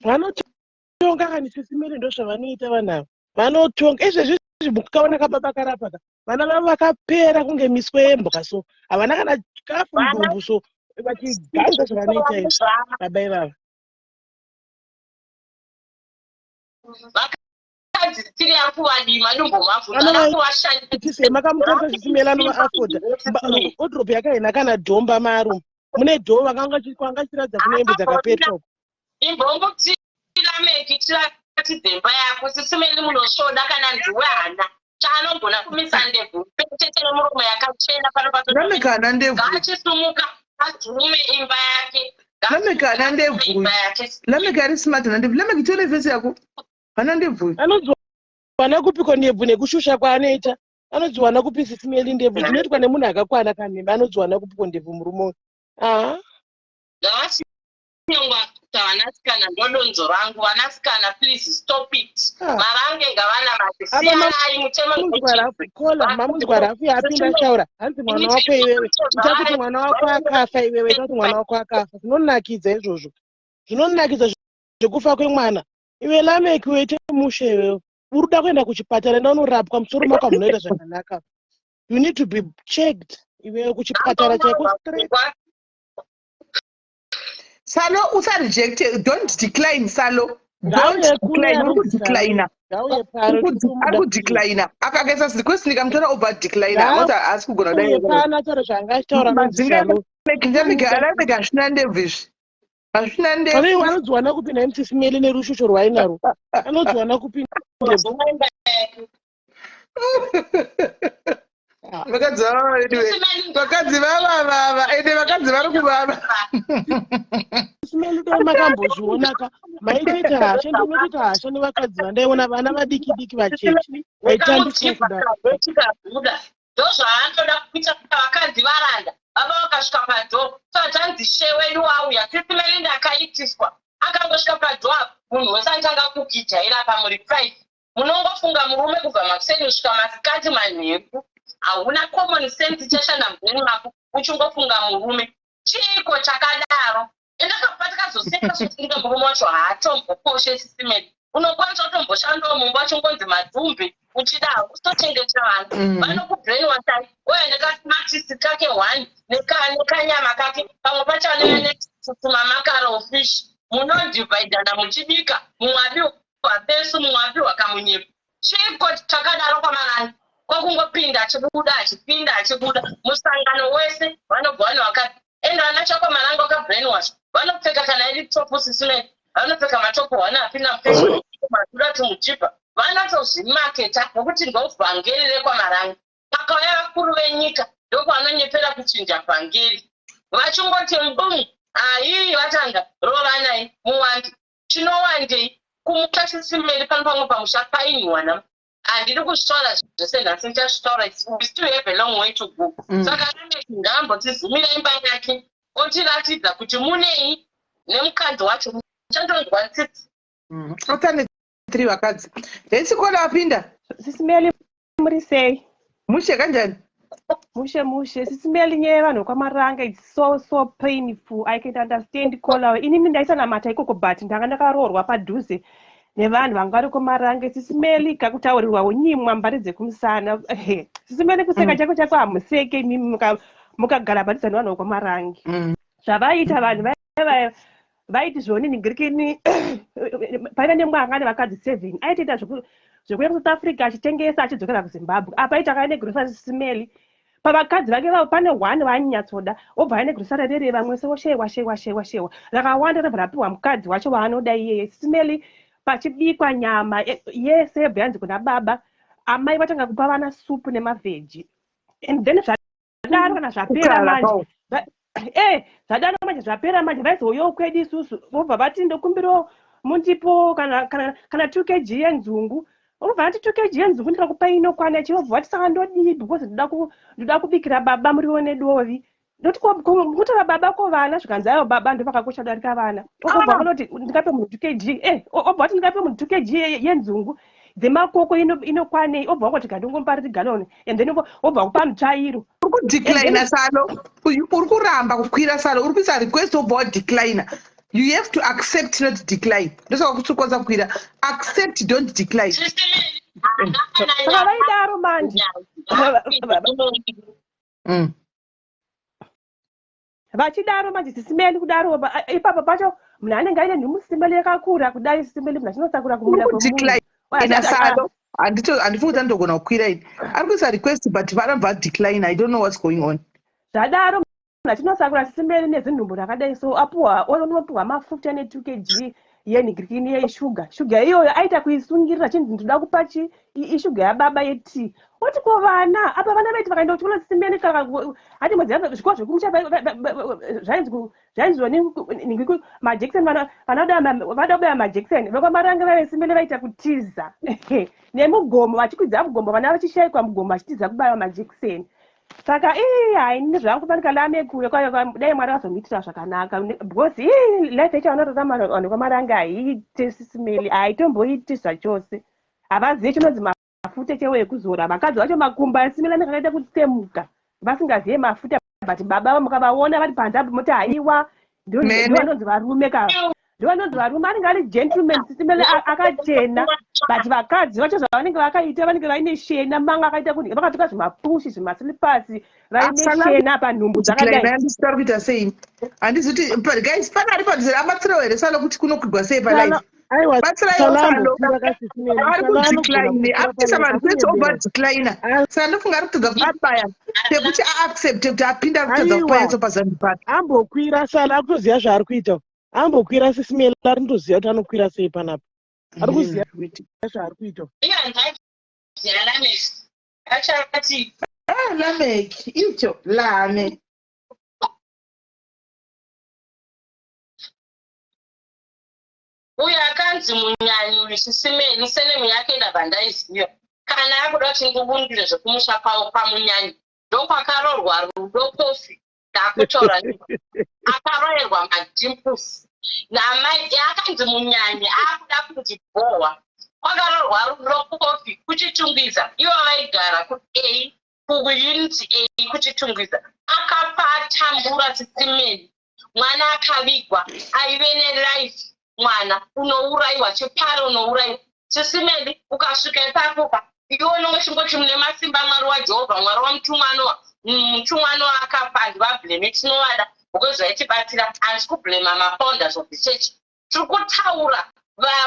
Vanotonga kani sisimere ndo zvavanoita vanhu ava. Vanotonga izvezvi mukaona kababa karapaka. Vana vavo vakapera kunge miswe yemboka, so havana kana chikafu mudumbu, so vachiganza zvavanoita izvi baba ivava. vakadzi tiri apo vadi madumbu mavhuna makamutarisa chisimela anovaafodha odropu yakaina kana dhomba marume mune dhoo vakangachitiradza kune hembe dzakapetwa. Imbomutirameki tirati dzemba yako sisimeni munosvoda kana ndiwe hana chaanogona kumisa ndebvu petete nemuromo yakachena Lameki hana ndebvu. Ngachisumuka adhume imba yake. Lameki hana ndebvu. Lameki ari smart hana ndebvu. Lameki tione vhesi yako. Hana ndebvu. Anodziwana kupiko ndebvu nekushusha kwaanoita. Anodziwana kupi sisimeli ndebvu. Zvinoitwa nemunhu akakwana kamhembe anodziwana kupiko ndebvu murume. Nyongwa vanasikana ndodonzo rangu. Vanasikana please stop it. Marange ngavana mamunzwa rafu yapinda shaura hanzi mwana wako iwewe ichakuti mwana wako akafa iwewe ichakuti mwana wako akafa. Zvinonakidza izvozvo, zvinonakidza zvekufa kwemwana. Iwe Lameki uite mushe iwewe uri kuda kuenda kuchipatara enda unorapwa musoro mako munoita zvakanaka. You need to be checked iwewe kuchipatara chaiko straight. Salo usareject, don't decline Salo. Don't decline, ukudecline. Akudecline. Akakaisa request nikamtora over decline. What ask kugona dai. Pana toro zvangashtaura Lameki ashina ndebvu. Ashina ndebvu. Pane vanodziwana kupinda mutisimeli nerushusho rwainaro. Anodziwana kupinda ndebvu. Vakadzi vava ende vakadzi vari kuvava. Simeli dai makambozvionaka maiteta hasha ndonoita hasha nevakadzi vandaiona vana vadiki diki vachechi vaitambiswa kudaro. Ndozvaanoda kuita kuti vakadzi varanda baba vakasvika padho tatanzi shewedu wauya krisimeri ndakaitiswa akangosvika padho apo munhu wese anotanga kugijaira pamuri 5 munongofunga murume kubva makuseni kusvika masikati manheru hauna common sense chashanda muvheni mako uchingofunga murume chiiko chakadaro endakabva takazoseka sotinga murume wacho haatombokoshe sisimeni unokwanisa kutomboshandawo mumba chingонzi madhumbi uchida utochengeta vanhu vanokubhrenwashai uye nekasimatisi kake 1 nekanyama kake pamwe pacho anoyanekutuma makara ofish munodhivhaidhana muchibika mumwe apiwa pesu mumwe apiwa kamunyepo chiko takadaro kwamarani kwakungopinda achibuda achipinda achibuda musangano wese vanobva vanhu vakati ende vanachakwa marango akabhrenwash vanopfeka kana iri topu sisimeni vanopfeka matopu 1 apinda mupesho madura tumuchipa vanatozvimaketa nokuti ndovhangeri rekwamaranga pakauya vakuru venyika ndokwanonyepera kuchinja vhangeri vachingoti mbumu aii vatanga rovanai muwandi chinowandei kumuka sisimeri pano pamwe pamusha painyiwana handiri kuzvitaura zvese nhasi ndichazvitaura we still have a long way to go saka Lameki ngaambotizimira imba yake otiratidza kuti munei nemukadzi wacho muchandonzwa tsitsi otane 3 vakadzi ndeisikona wapinda sisimeli muri sei mushe kanjani mushe sisimeli nyaya vanhu kwamaranga it's so painful. I can understand kola inini ndaisanamata ikoko but ndanga ndakaroorwa padhuze nevanhu vanga vari kwamaranga sisimeli kakutaurirwa unyimwa mbari dzekumusana sisimeli kuseka chako hamuseke imimi mukagara bhatisani vanhu vekwamaranga zvavaita vanhu vaiti zvoni ningirikini paiva nemwanga nevakadzi 7 aitoita zvekuya kuSouth Africa achitengesa achidzokera kuZimbabwe apa aita negrosari sisimeli pavakadzi vake vavo pane 1 vaanyatsoda obva aine grosari rere vamwe se shewa rakawanda rebva rapiwa mukadzi wacho waanoda iyeye sisimeli pachibikwa nyama yese yebva yanzi kuna baba amai vatanga kupa vana supu nemavheji and then zvadaro kana zvapera manje zvadaro manje zvapera manje vaizouyawo kwedu isusu vobva vati ndokumbirawo mundipo kana 2 kg yenzungu obva vati 2 kg yenzungu ndirakupa inokwana chivobva vati saka ndodii because ndoda kubikira baba muriwo nedovi ndoti kutora baba kovana zvikanzi ayo baba ndopakakosha kudarika vana obva vanoti ndingape munhu 2 kg obva vati ndingape munhu 2 kg yenzungu dzemakoko inokwanei obva vakoti gandongompariri galoni and then obva kupa mutsvairo uri kudeclina salo uri kuramba kukwira salo uri kuisa request obva wadeclina you have to accept not decline ndosaka kuti ukwanisa kukwira accept don't decline saka vaidaro manje vachidaro manje sisimeli kudaro ipapo pacho munhu anenge aine nhumu yakakura kudai sisimeli munhu achinosakura kumunda ina salo handifuni kuti andogona kukwira ini ari kuisa request but vanobva decline. I don't know what's going on zvadaro munhu achinosakura sisimeli nezinhumbu rakadai so apuwa unopuwa mafuta ne2 kg yenhigirikini yeshuga shuga iyoyo aita kuisungirira chinzi ndoda kupa ishuga yababa yetii oti ko vana apa vana vaiti vakaenda kuchikora sisimeli hati zvikoro zvekumusha zvainzwoni majekiseni vanoda kubaya majekiseni vekwamaranga vavesimeli vaita kutiza nemugomo vachikwidza mugomo vana vachishayikwa mugomo vachitiza kubayiwa majekiseni saka haini zvangu kufanika Lameki kwayo dai mwari vazomuitira zvakanaka because life yachaonorarama vanhu kwamaranga haiite sisimeli haitomboiti zvachose havazivi chinonzi mafuta chewo ekuzora vakadzi vacho makumba esimeli anenge akaita kutsemuka vasingazive mafuta but baba mukavaona vari panze apo moti haiwa ndivanonzi varume ndivanonzi varume anenge ari gentleman sisimeli akachena but vakadzi vacho zvavanenge vakaita vanenge vaine shena manga akaita kuti vakatoka zvimapushi zvimasilipasi vaine shena panhumbu dzakadaisitari kuita sei handizi kuti guys pane ari padhuze amatsirawo here salo kuti kunokwigwa sei palive batsiraiosalo ari kudecline apisa marequest obva declina saka ndofunga ari kutodza kubaya pekuti aaccepte kuti apinda ari kutodza kupayatso pazambipati ambokwira sala akutoziva zvaari kuita ambokwira sisimeli ari kutoziva kuti anokwira sei panapa ari kuziva zvaari kuita Lameki achati Lameki icho Lameki uyu akanzi munyanyi sisimeni senemu yake ndabva ndaiziva kana akuda kuti ndibundire zvekumusha pamunyanyi ndokwakaroorwa rudo kofi ndakutora akaroerwa madimples namai akanzi munyanyi akuda kuzibhohwa kwakarorwa rokofi kuchitungwiza ivo vaigara kuA kuunity A kuchitungwiza akafa atambura sisimeni mwana akavigwa aive nelife mwana unourayiwa chiparo unourayiwa sisimeni ukasvika ipapoka iwe unongosvingoti mune masimba mwari wajehovha mwari wamutumwa Noah akafa handivablame tinovada because vaitibatira handisi kublama mafounders of the church tiri kutaura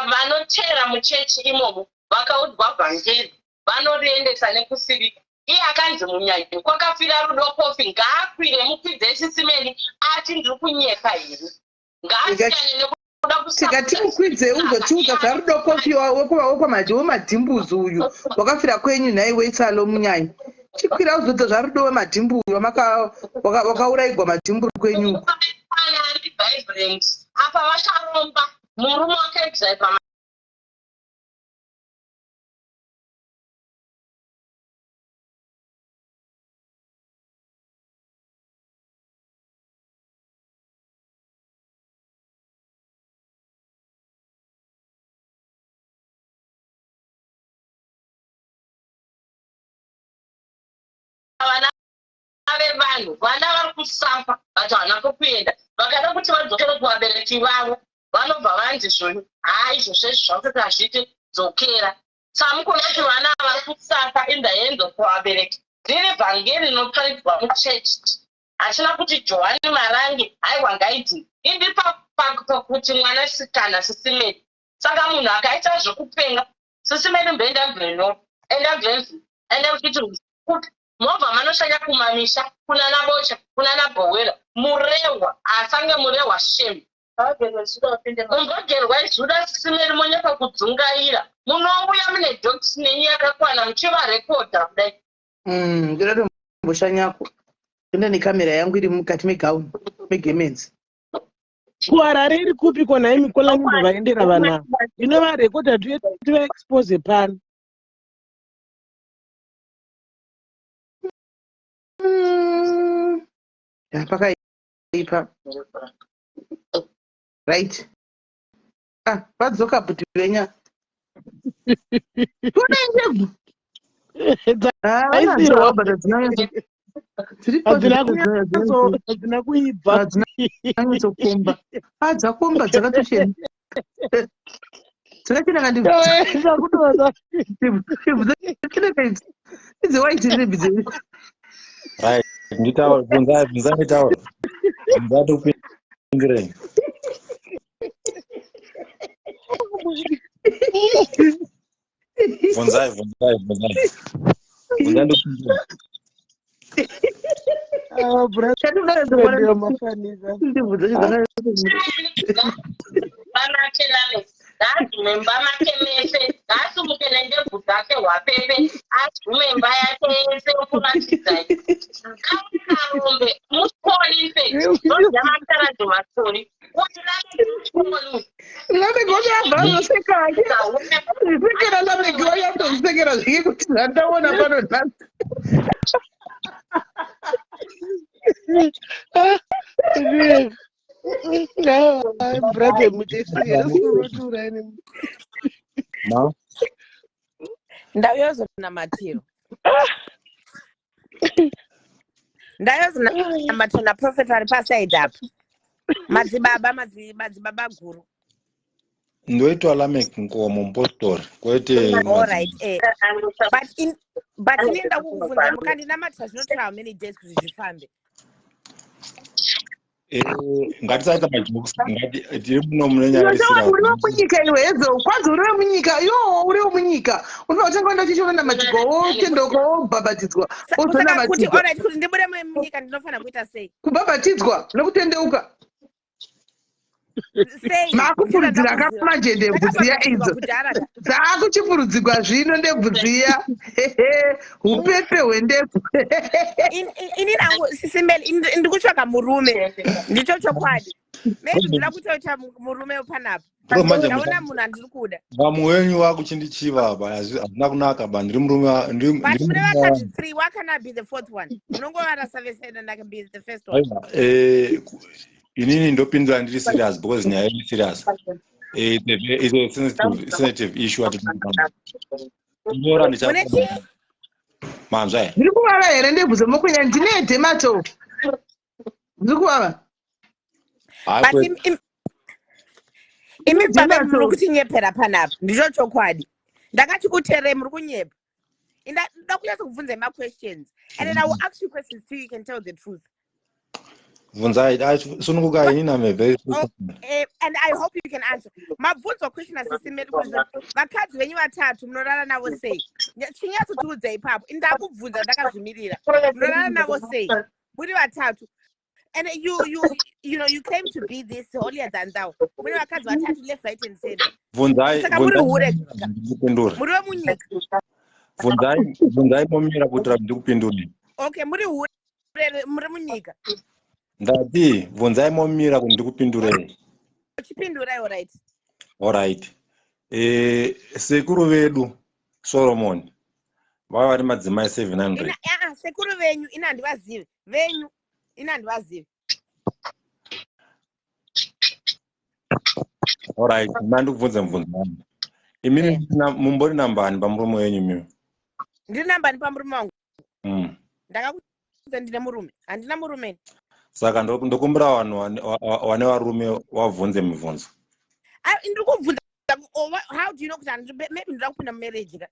vanotera muchechi imomo vakaudzwa vhangeri vanoriendesa nekusivika iye akanzi munyanyi kwakafira rudokofi ngaakwire mukwidza esisimeni ati ndiri kunyeka here ngaasiyane nekuda tikati mukwidze uzotiudza zvarudokofi wemadhimbuzi uyu wakafira kwenyu nhai weitsalo munyanyi chikwira uzodza zvarudo wemadhimbu uyu wakaurayigwa madhimbu kwenyu ari vibrant apa vacharomba murume wakaedzaipa vanhu vana vari kusamba vati havana kukuenda vakada kuti vadzokere kuvabereki vavo vanobva vanzi zvoni haa izvozvezvi zvakusati hazviti dzokera samukona kuti vana vari kusamba in the hands of kuvabereki rine bhangeri rinoparidzwa muchechi hachina kuti johani marangi aiwa ngaiti indi pakuti mwana sikana sisimeni saka munhu akaita zvokupenga sisimeni mbendabveno kuti movha manoshanya kumamisha kuna nabocha kuna nabhowera murehwa asange murehwa shemi umbogerwa izuda sisimeri monyepa kudzungaira munouya mune docs nenyu yakakwana muchivarekodha kudai ndinoto mboshanyako ine nekamera yangu iri mukati megauni megemenzi kuharare iri kupi kona imikola nyimbo vaendera vana inovarekodha tivaexpose pano pakaipa right vadzoka bhuti venya kunenge hadzina kuibva dzinanyasokomba dzakomba dzakatosheni dzakachinaka idzi waitirebidze right nditaura bvunzanitaura ndatopindireni bvunzai memba make mese ngasumuke nendebvu dzake hwapepe azvimemba yake yese yokuratidzai kaarombe mupolise nozvamataradzo masori kuti lamegoasekera lamegoa yatosekera zvike kuti zvandaona pano nhasi brother muchesiriyasoroturani ndayozonamatiro naprofeta ari pasaidi apa madzibaba guru ndoitwa lamek nkomo mpostori kwete alright but inoenda kukuvunza mukandinamatira zvinotora how many days kuti zvifambe ngatisaita majokes tiri muno munonyangarisira uri munyika iwe hedzo kwanzi uri munyika uri munyika unovatanga kuenda tichiona matigowo tendokawo bhabhatidzwa kuti alright kuti ndibude munyika ndinofanira kuita sei kubhabhatidzwa nokutendeuka sei makupurudzira kamanje ndebvuziya idzo kudhara dzaakuchipurudzirwa zvino ndebvuziya upepe hwendefu ini nangu sisimeli ndikutsvaga murume ndicho chokwadi maybe ndinoda kutoita murume wepanapa ndaona munhu andiri kuda vamwe wenyu wakuchindichivaba hazvina kunaka ba ndiri murume but mune vakadzi 3 why can't I be the fourth one munongovara service and I can be the first one inini ndopindura ndiri serious because nyaya iri serious it's a sensitive issue at nyora ndicha manzwa ndiri kuvava here ndebvuze mokwenya ndine dhemato ndiri kuvava imi baba muri kutinyepera panapa ndicho chokwadi ndakati kutere muri kunyepa ndoda kunyatsa kubvunza ma-questions and then I will ask you questions till you can tell the truth. Vunzai, sunukuka inina me very and I hope you can answer. Mabvunzo question asisimeli kuti vakadzi venyu vatatu munorara navo sei? Chinyatso tiudza ipapo. Ndakubvunza ndakazvimirira. Munorara navo sei? Muri vatatu. And you know you claim to be this holier than thou. Muri vakadzi vatatu left, right and center. Vunzai. Saka muri hure. Muri wemunyika. Vunzai momira kuti ndikupindure. Okay, muri hure muri munyika. Ndati vunzai momira kuti ndikupindurei. Chipindura alright. Alright. Sekuru vedu Solomon vava vari madzimai 700. Sekuru venyu inandivazive. Venyu inandivazive. Alright, mandikubvunza mubvunzo. Imini mumbori nambani pamuromo wenyu mimi? Ndiri nambani pamuromo wangu? Ndakakuudza ndine murume. Handina murume. Saka ndokumbira vanhu wane varume wabvunze mibvunzo. Ndiri kubvunza how do you know kuti maybe ndoda kupinda mumarriage ka?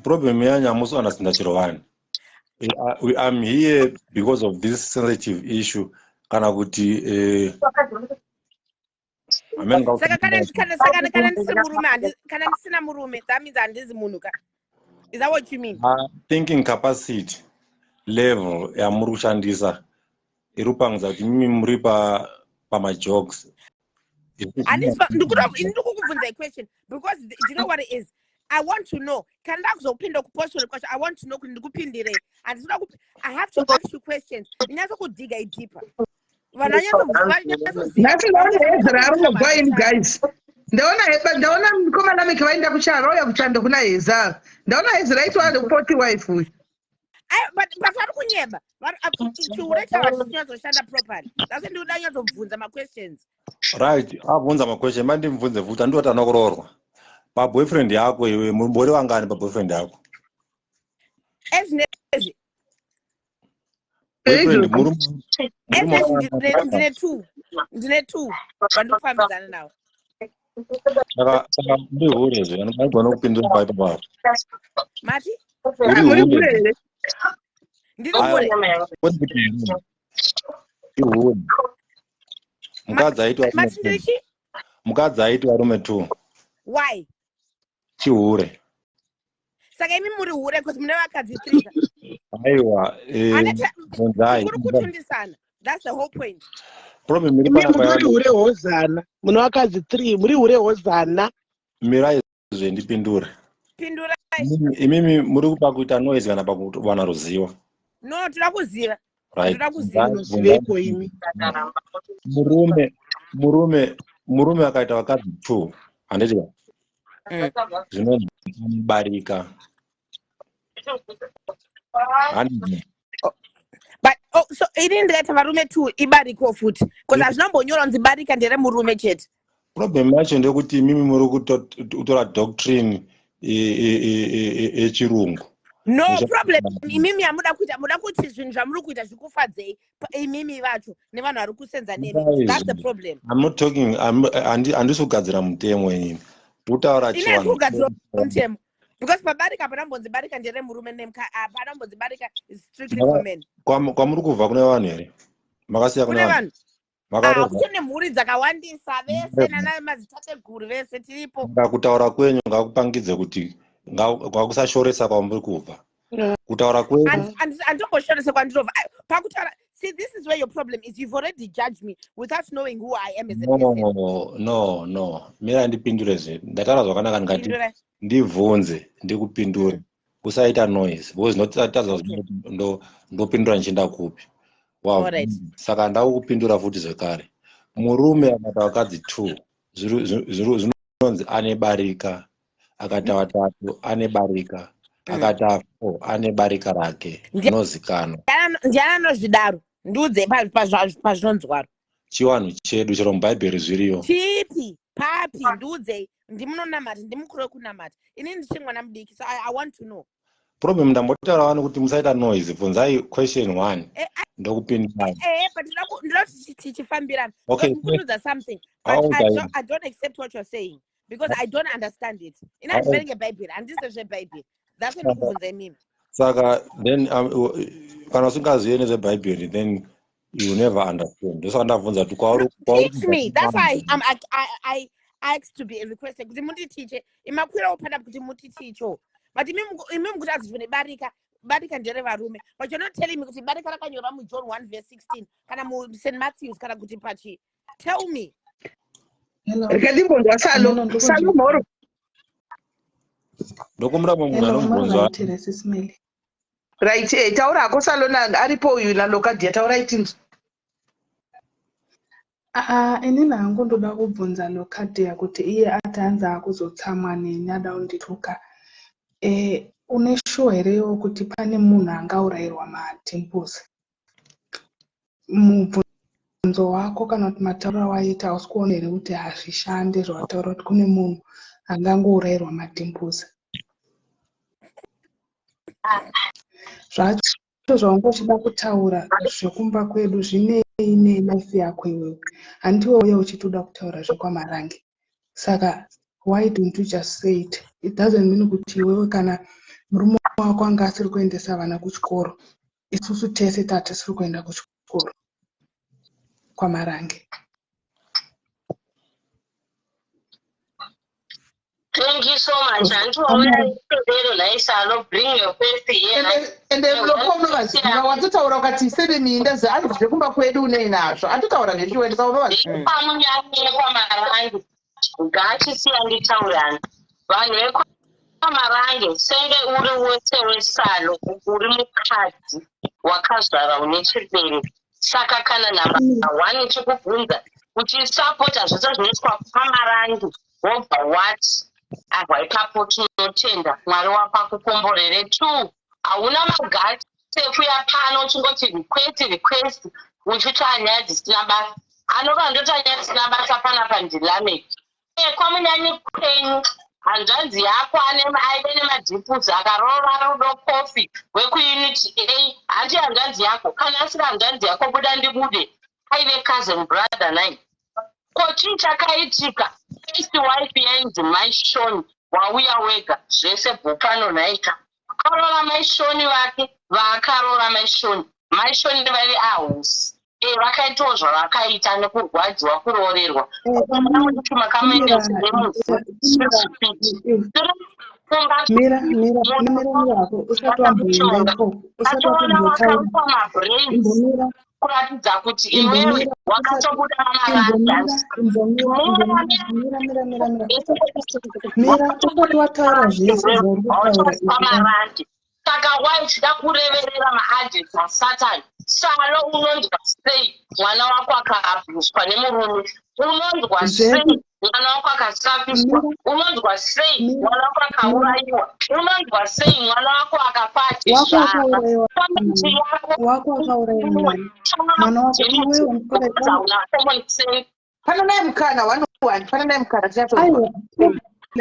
Problem yanyu hamusi understand chiro vani. I'm here because of this sensitive issue kana kuti saka kana ndisina murume that means handizi munhu ka? Is that what you mean? Thinking capacity level yamuri kushandisa iri kupangudza kuti mimi muri pamajokes. Ndikukubvunza question because do you know what it is? I want to know. Can I kuzopinda kuposta question? I want to know kuti ndikupindire. And I have to ask you questions. Ndinyazo kudiga deeper. Guys. Ndaona mukomana meke vaenda kuchara uya kuchando kuna Heza. Ndaona Heza aitwa ndopoti wife uyu. But vari kunyeba. Chiure chavanhu chinyazoshanda properly. That's ndoda nyazobvunza ma-questions. Right, abvunza ma-question. Mandimubvunze futi andoti anokuroorwa. Pa-boyfriend yako iwe mumbori wangani pa-boyfriend yako? Ezvinezvi. Ndine two. Vandofambidzana nawo. Saka ndihure anogona kupindura paipo papo. Mati? Ndiri hure. Mukadzi aiti varume 2. Why? Chihure. Saka imi muri hure kuti mune vakadzi 3. Aiwa, kutundisana. That's the whole point. Problem iri muri hure hozana. Mune vakadzi 3, muri hure hozana. Mirai ndipindure. Pindura. Imimi muri kupa kuita noise kana pakuwana ruzivo. No, tira kuziva. Right. Zivepo imi. Murume akaita vakadzi 2. Handiti ba? Zvinobarika. But so ini ndikaita varume 2 ibariko futi. Because azvinambonyora kunzi barika ndere murume chete. Problem yacho ndekuti mimi muri kutora doctrine echirungu. No problem. Imimi hamuda kuita, muda kuti zvinhu zvamuri kuita zvikufadzei imimi vacho nevanhu vari kusenza nemi. That's the problem. I'm not talking. Handisi kugadzira mutemo inini. Utaura chivanhu. Ine kugadzira mutemo. Because pabarika panambonzi barika ndere murume panambonzi barika is strictly for men. Kwamuri kubva kune vanhu here? Makasiya kune vanhu? Kune mhuri dzakawandisa vese namadzitateguru vese tiripo. Kutaura kwenyu ngakupangidze kuti ngakusashoresa kwamuri kubva. Kutaura kwenyu andimboshorese kwandinobva pakutaura See, this is where your problem is. You've already judged me without knowing who I am as a person. No. Mira ndipindure zve. Ndataura zvakanaka ndikati ndibvunze ndikupindure. Usaita noise. Because notadza ndopindura nchienda kupi. Wow. Alright. Saka ndakupindura futi zvekare. Murume akata vakadzi 2 zvinonzi ane barika, akata vatatu ane barika, akata 4 ane barika rake rinozikanwa. Ndiani anozvidaro? Ndiudze pazvinonzwaro. Chiwanhu chedu chero mubhaibheri zviriyo. Chipi? Papi? Ndiudze. Ndimunonamata, ndimukuru wekunamata. Ini ndichimwana mudiki, so I want to know. Problem ndambotaura vanhu kuti musaita noise. Bvunzai question 1. Ndokupindura. But ndinoti tichifambirana. Okay. Because something. But I don't accept what you're saying because I don't understand it. Ina ndibenge Bible and this is a Bible. That's what ndikubvunza mimi. Saka then kana usingazivi nezveBhayibheri then you never understand. Ndosa ndabvunza kuti kwauri. Teach me. That's why I asked to be requested kuti munditiche. Imakwira uphanda kuti munditicho. But imimi kuti azivune barika ndere varume. But you're not telling me kuti barika rakanyora mu John 1:16 kana mu St. Matthews kana kuti pachi. Tell me. Rekadimbondwa salo moro. Ndokumura mumwe anombonzwa. Right, taura ako salona aripo uyu nalokadia taura itinzi. Inini hangu ndoda kubvunza lokadia kuti iye atanza kuzotsamwa nenyada undituka. Une sure here kuti pane munhu angaurayirwa matemples. Mubvunzo wako kana kuti matauro awaita usikuona here kuti hazvishande zvawataura kuti kune munhu angangourayirwa matemples. Zvacho zvaungochida kutaura zvekumba kwedu zvinei nelife yako iwewe. Handiwe uya uchitoda kutaura zvekwamarange. Saka why don't you just say it? It doesn't mean kuti iwewe kana murume wako anga asiri kuendesa vana kuchikoro. Isusu tese tatisiri kuenda kuchikoro kwamarange. Thank you so much. And to all bring your face here. And then watataura ukati sebe minda zari zvekumba kwedu uneinazvo. Atitaura nezviwendesa unovazi. Pamunyanya kwamarange. Ngachisiya nditaurana. Vanhu vekwamarange senge uri wese wesalo uri mukadzi wakazvara une chirwere. Saka kana namba 1 chikubvunza kuti sapota zvose zvinoitwa kwamarange wobva what? Abva ipapo tinotenda Mwari wako akukomborere. 2 hauna magati ekuya pano uchingoti request uchiti nyaya dzisina basa. Anova ndoti nyaya dzisina basa panapa ndilameki. Kwamunyanyi kwenyu hanzvanzi yako aive nemadhipuzi akaroora rudo kofi wekuunity A. Handi hanzvanzi yako kana asiri hanzvanzi yako buda ndibude aive cousin brother 9. Ko chii chakaitika? First wife yainzi Maishoni wauya wega zvese bhopano naika akaroora Maishoni vake vakaroora Maishoni vari ahosi vakaitawo zvavakaita nekurwadziwa kuroorerwa kuti makamuendesa Mira, usati wamboendapo, kuratidza kuti iwewe wakatobuda usati wataura zvese zvauri kutaura. Saka waichida kureverera maadhesi asatani. Salo unonzwa sei mwana wako akaabhuswa nemurume? Unonzwa sei mwana wako akasapiswa? Unonzwa sei mwana wako akaurayiwa? Unonzwa sei mwana wako akafatishwa? Wako akaurayiwa mwana wako iwewe pana naye mukana wani pana naye mukana aiwa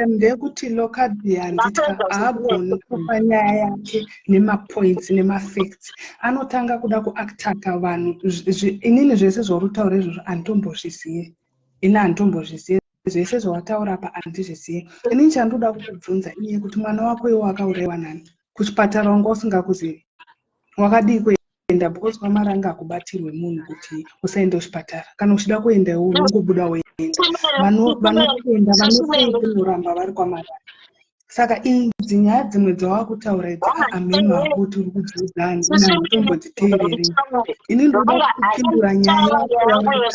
ndekuti lokadia nditya haagoni kupa nyaya yake nemapoints nemafacts. Anotanga kuda kuaktaka vanhu. Inini zvese zvauritaura izvozvo handitombozvizive. Ini handitombozvizive zvese zvawataura apa handizvizive. Inini chandoda kukubvunza iye kuti mwana wako iwo akaurayiwa nani? Kuchipatara wanga usingakuzivi? Wakadii kuenda because kwamaranga akubatirwe munhu kuti usaende kuchipatara? Kana uchida kuenda unongobuda weenda. Vanoenda vanosei kunoramba vari kwamaranga. Saka idzi nyaya dzimwe dzawakutaura idzi ameno akuti uri kudziudzani ina nditombotiteererei. Ini ndoda kupindura nyaya yako yauri kutaura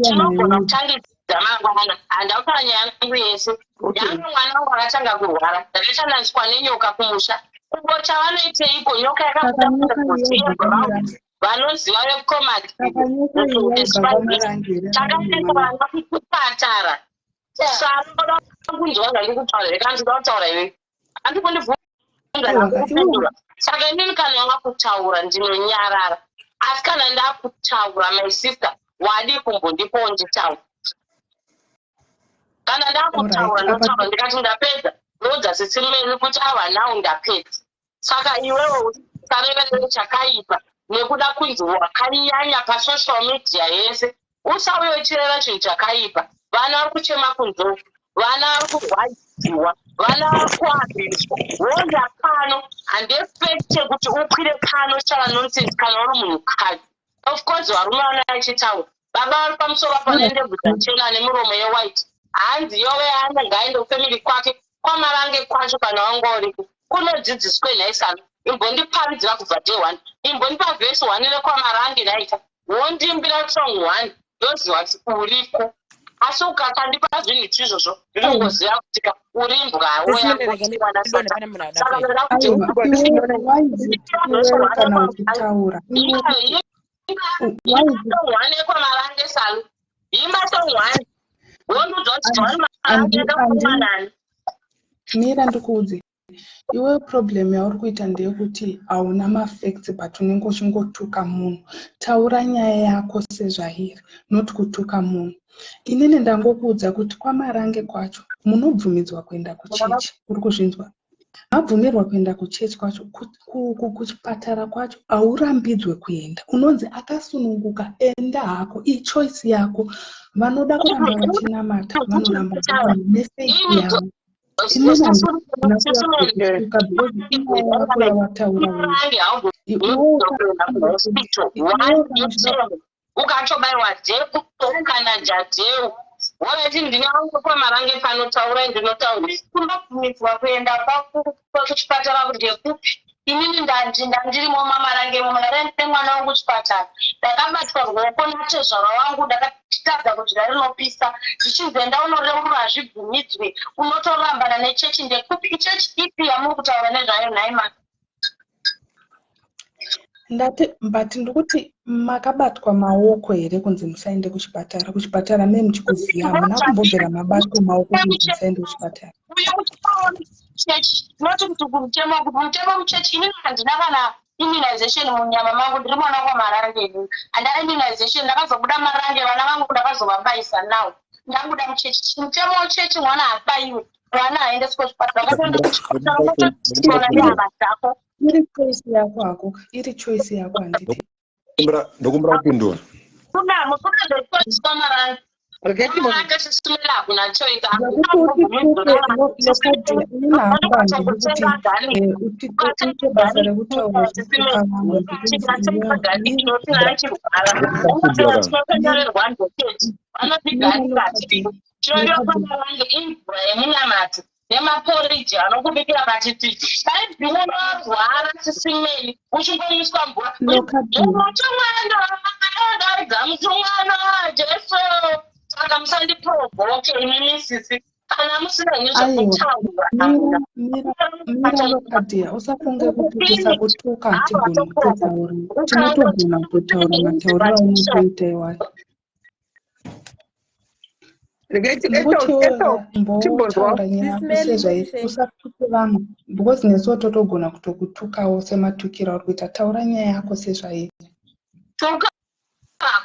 tinogona kutangidza mangwana handautaura nyaya yangu yese yangu mwana wangu akatanga kurwara ndakashandiswa nenyoka kumusha kubota vanoiteiko nyoka yakakuda vanoziva vekomati takaenda vana kupatara sanoda kunzwa zvandikutaura rekandida kutaura iwe handikundibvunza saka inini kana wanga kutaura ndinonyarara asi kana ndakutaura my sister wadi kumbondipowo nditaura kana ndakutaura ndotaura ndikati ndapedza nodza sisimeni kuti ava nawo ndapedza saka iwewo usarevere chakaipa nekuda kunzi wakanyanya pasocial media yese usauye uchireva chinhu chakaipa vana vari kuchema kunzovu vana vari kurwadziwa vana vari kuabhiswa wonda pano handefekte kuti ukwire pano chava nonsense kana uri munhukadzi of course varume vana vachitaura baba vari pamusoro panoende bvudza chena nemuromo yewhite hanzi yove anenge aende kufamily kwake kwamarange kwacho kana wanga uriko kunodzidziswe nhaisano imbondiparidzira kubva day 1 imbondipa vhesi 1 rekwamarange naita wondimbira song 1 ndoziva kuti uriko asi ukakandipa zvinhu izvozvo ndinongoziva kutika uri mbwawo yaosaka ndoda kuti one kwamarange salo imba song 1 wondudzwa kuti marange ekakumanani mira ndikuudze iwe problem yauri kuita ndeyekuti hauna mafacts but unenge uchingotuka munhu. Taura nyaya yako sezvairi not kutuka munhu. Inini ndangokuudza kuti kwamarange kwacho munobvumidzwa kuenda kuchechi. Uri kuzvinzwa? Mabvumirwa kuenda kuchechi kwacho, kuchipatara kwacho haurambidzwe kuenda. Unonzi akasununguka enda hako, ichoice yako. Vanoda kuramba vachinamata, vanoramba nemeseji yavo. ukatobaiwa dheku kana jadheu wavati ndinyango kwamarange panotaura ndinotaura kunobvumidzwa kuenda kuchipatara kuti ndekupi inini ndandirimo mamarange ndine mwana wangu kuchipatara ndakabatwa ruoko natezvara wangu ndakatadza kuti ndarinopisa ndichinzenda unoreurwa hazvibvumidzwe unotorambana nechechi ndekupi ichechi ipi yamuri kutaura nezvayo nhaima ndati but ndikuti makabatwa maoko here kunzi musaende kuchipatara. Kuchipatara memuchikuziva hamuna kumbobvera mabatwa maoko kunzi musaende kuchipatara. tinoti kuti mutemo muchechi inini handina kana immunization munyama mangu ndiri mwana kwamarange handana immunization ndakazobuda marange vana vangu ndakazovabaisa nawo ndabuda muchechi mutemo wechechi mwana haabayiwe vana haendeswe kuchipatara vakaenda kuchipatara motoona nehama dzako iri choice yako hako iri choice yako handiti ndokumbira kupindura kunamo kunazvechoice kwamarange marange sisumela hakuna choice uite basa rekutaura vanopigaaaaange imvura yemunyamati nemaporiji anokubikira matititi aibhimunorwara sisimeni uchingomiswa mvura mutumwanodaidza mutumwano jesu saka musandiprovoke imi misisi kana musina nezvekutaura mira lokadia usafunge kuti kusakutuka hatigoni kutaura tinotogona kutaura matauriro aunotoita iwayo mbotaura nyaya sezvairi usatuke vanhu because nesuwo totogona kutokutukawo sematukiro auri kuita. Taura nyaya yako sezvairi. tuka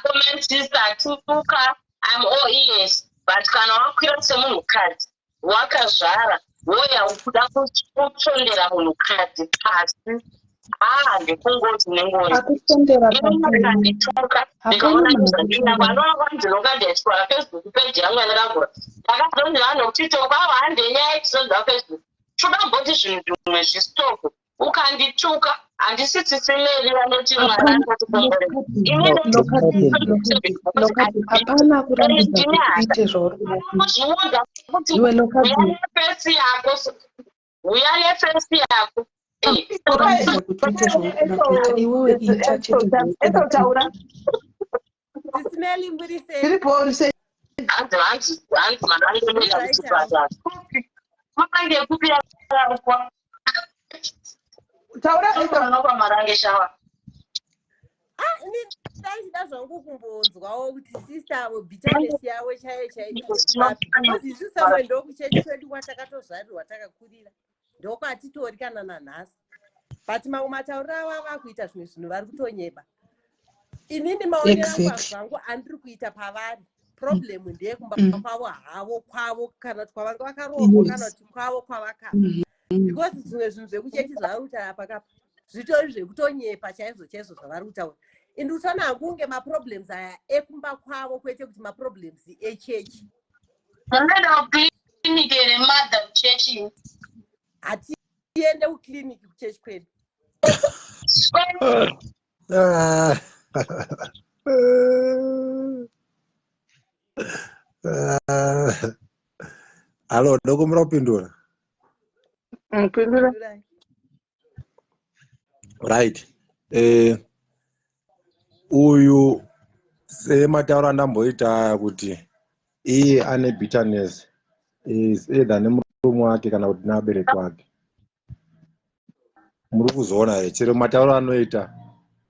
komentisa tuka I'm all ears but kana wakwira semunhukadzi wakazvara woya ukuda kutsondera munhukadzi pasi ndikungoti nengozindituka ndikaona ndinoka ndachitwara Facebook page yangu yandakagura ndakazonzwa nokutitoko ava handenyaya tisonzwa Facebook todamboti zvinhu zvimwe zvistoko ukandituka handisitisimeri vanoti hapana kurambidza kuti uite zvauri kuti Iwe local uyane fesi yako uyane fesi yako Kurayisa kuti uite zvaunofuna kuita. Iwewe ita chete zvaunofuna Taura. Tisimeli mburise. Tiripo rise. hanzi manandomira kuchipatara mapange kupira kwa Taura kwa marange shawa Ini ndaichida zvangu kumbonzwawo kuti sister bitterness yawo chaiyo because isu samwe ndokuchechi kwedu kwatakatozvarirwa takakurira ndokwatitori kana nanhasi but mamwe matauriro avo vakuita zvimwe zvinhu vari kutonyeba. Inini maonero angu andiri kuita pavari problem ndeyekumba kwavo havo kwavo kana kuti kwavanga vakarohwa kana kuti kwavo kwavakabva because zvimwe zvinhu zvekuchechi zvavari kutaura pakapa zvitori zvekutonyepa chaizvo zvavari kutaura. Indusana akunge ma-problems aya ekumba kwavo kwete kuti ma-problems echechi. Unoenda kukliniki ere mother kuchechi? Hatiende kukliniki kuchechi kwedu. Alo, dokumira kupindura. Pindura. Right. Uyu sematauro andamboita kuti iye ane bitterness is either nemurume wake kana kuti neabereki wake. Muri kuzoona here chero matauro anoita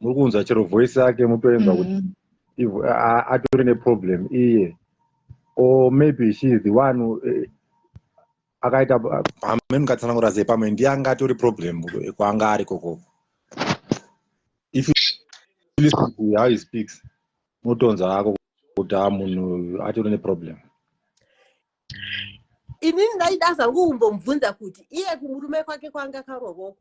muri kunzwa chero voice yake mutoenza kuti atori neproblem iye, or maybe she is the one akaita hamene mukatsanangura sei pamwe ndiye anga atori problem kwanga ari kokoko. If you listen to how he speaks, mutonza hako kuti munhu atori neproblem. Inini ndaida zvangu kumbomubvunza kuti iye kumurume kwake kwanga karohoko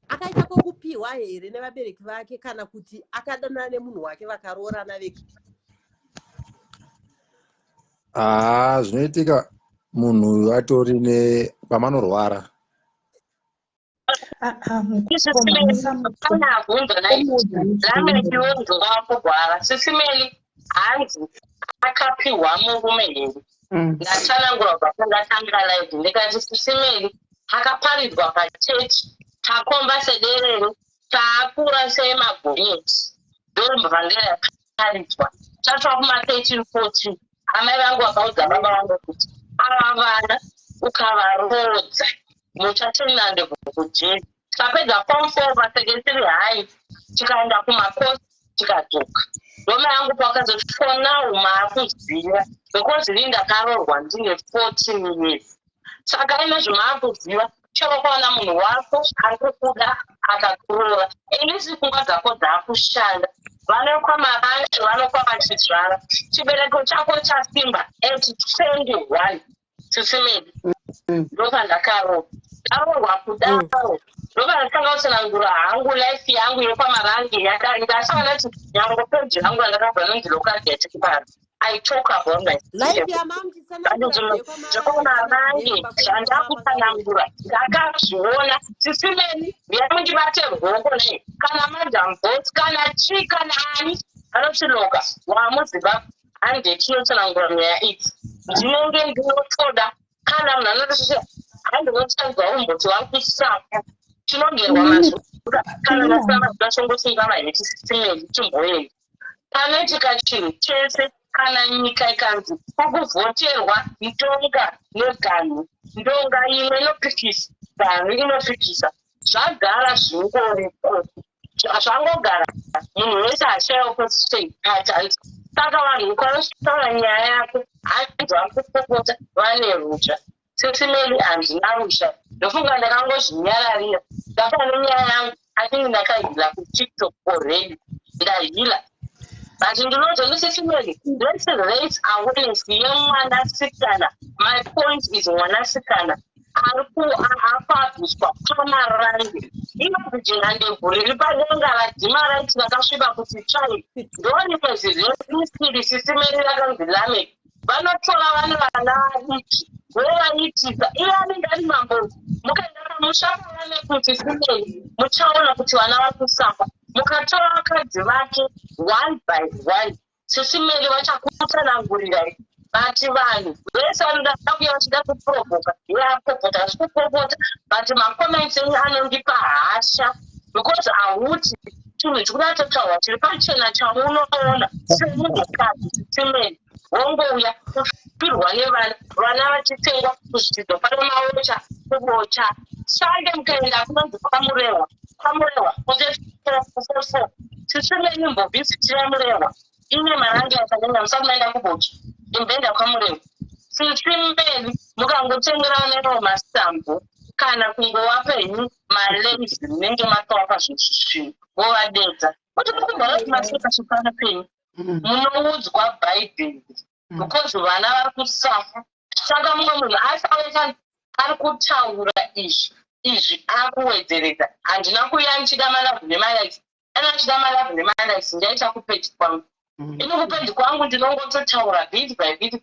akaita kokupiwa here nevabereki vake kana kuti akadanana nemunhu wake vakaroorana vega. Zvinoitika munhu atori pamanorwara. Kana abvunza naizvonzo vakurwara sisimeli hanzi akapiwa murume here ndatsanangura kwakandatambira live ndikati sisimeli akaparidzwa pachechi takomba sederero taakura semagonyeti ndombva ndeyaparidzwa tatwa kuma13-14 amai vangu vakaudza baba vangu kuti ava vana ukavarodza muchatinande kujeri tikapedza form 4 pasecondary high tikaenda kumakosi tikadzoka roma yangu pakazoti for now maakuziva because ini ndakaroorwa ndine 14 years saka ine zvamaakuziva chero kwaona munhu wako ari kukuda akakuroora inisi pfungwa dzako dzaakushanda vanokwamarange vanokwamachizvara chibereko chako chasimba 821 sisimedi ndopandakaroorwa ndaroorwa kudaro ndopandakanga kusanangura hangu life yangu yekwamarange ndasangana kuti nyango peji yangu yandakabva nonzi local detective I talk about my life zvekumarange zvandakusanangura ndakazviona sisimeni ndiyamundibate rwoko nei kana madam bot kana chi kana ani anochiloka wamuzimbabwe handechinosanangura nyaya idzi ndinenge ndinotoda kana munhu anotosvika handinotanzwa umboti wakusapa chinogerwa mazvuda kana nasamazvashongosunga maheti sisimeni chimboyei panoitika chinhu chese kana nyika ikanzi pakuvhoterwa ndonga neganhu ndonga imwe inopikisa ganhu inopikisa zvagara zvingoriko zvangogara munhu wese ashayiwa position patans saka vanhu ukanotaura nyaya yako hanzi vakupopota vane ruzha sesimeli handina rusha ndofunga ndakangozvinyararira ndapane nyaya yangu atingi ndakahila kutiktok already ndahila but ndinoti ndosisimeli let's raise awareness yemwanasikana. My point is mwanasikana akapabviswa pamarange inokujinga ndebvu riri padenga radhima raiti vakasviba kuti chai ndoni kwezizvesiri sisimeli rakanzi lamek vanotora vane vana vadiki vovaitika iye anenge ari mambo mukaenda pamusha pavane kuti simeli muchaona kuti vana vakusafa mukatora vakadzi vake one by one sisimeli vachakutsanangurirai but vanhu vese vanoda kuya vachida kupropota yapropota zvikupropota but makoments enyu anondipa hasha because hauti chinhu chikuda totaurwa tiri pachena chamunoona semunhukadzi tisimeni wongouya kufirwa nevana vana vachitengwa kuzvidzidzo pane maocha kubocha shange mukaenda kunonzi kwamurehwa kunze tisimeni mbobhisitira murehwa ine marangi akanyanya musati maenda kubocha imbenda kwamurehwa tisimeni mukangotengerana newo masambo kana kungowapa henyu malezi munenge makavapa zvezvisvino vovadedza kuti mukugara kuti masekashipana penyu munoudzwa bhaibheri because vana vari kusafa saka mumwe munhu asaeka ari kutaura izvi akuwedzeredza handina kuya ndichida malavhu nemalaisi ana ndichida malavhu nemalaisi ndaita kupeti kwangu ini kupeti kwangu ndinongototaura bit by bit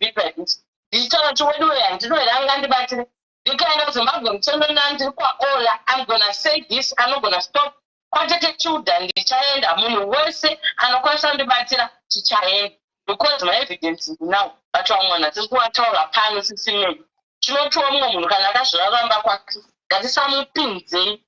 ndichitaura chiweduwe handinoheranga ndibatire ndikaenda kuzimbabwe mutendona ndiri kwaola I'm gonna say this anogona stop kwatete children ndichaenda munhu wese anokwanisa kundibatira tichaenda because my evidence now but vamwana tiri kuvataura pano sisimeni tinotiwa mumwe munhu kana akazviraramba kwake ngatisamupinzei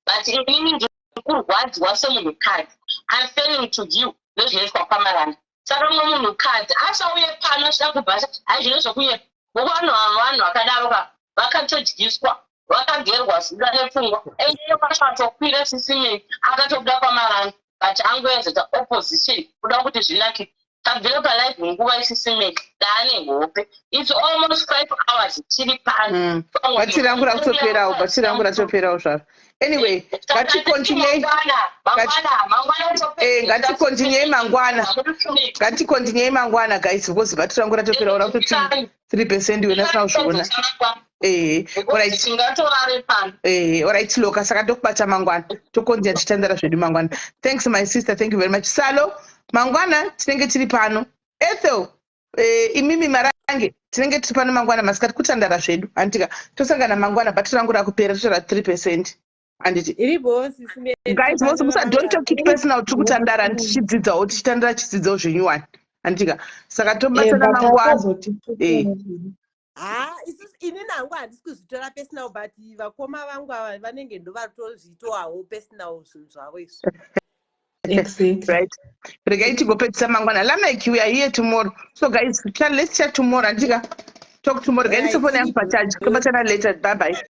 but inini ndiri kurwadzwa semunhukadzi I'm failing to you nezvinoitwa kwamaranda saka mumwe munhukadzi asauye pano achida kubhasha haizvino zvokuye vokuvanhu vakadaro vakatodyiswa vakagerwa zida nepfungwa eye kwashatokwira sisimeni akatobuda kwamaranda but angoenzeta opposition kuda kuti zvinake tabvire palive nguva isisimeni daane hope its almost 5 hours tiri pano batiri rangu ratoperawo zvaro anyway ngatikontinyei mangwana guys because batiri rangu ratoperawo rakuti 3% wena sina kuzviona alright loka saka tokubata mangwana tokonzera tichitandara zvedu mangwana. Thanks my sister, thank you very much. Salo mangwana tinenge tiri pano. Ethel imimi marange tinenge tiri pano mangwana masikati kutandara zvedu andika tosangana mangwana batiri rangu rakupera totora 3%. Anditi guys don't talk it personal tikutandara tichidzidzawo tichitandara chidzidzo zvenyuwani andika saka tobatana mangwana ini nangu handisi kuzvitora personal but vakoma vangu ava vanenge ndovatozvitowawo personal zvinhu zvavo izvi. Right. Regai tigopedzisa mangwana. Like we are here tomorrow. So guys, let's chat tomorrow. Andika talk tomorrow. Guys, phone yangu pa charge. Tobatana later. Bye bye.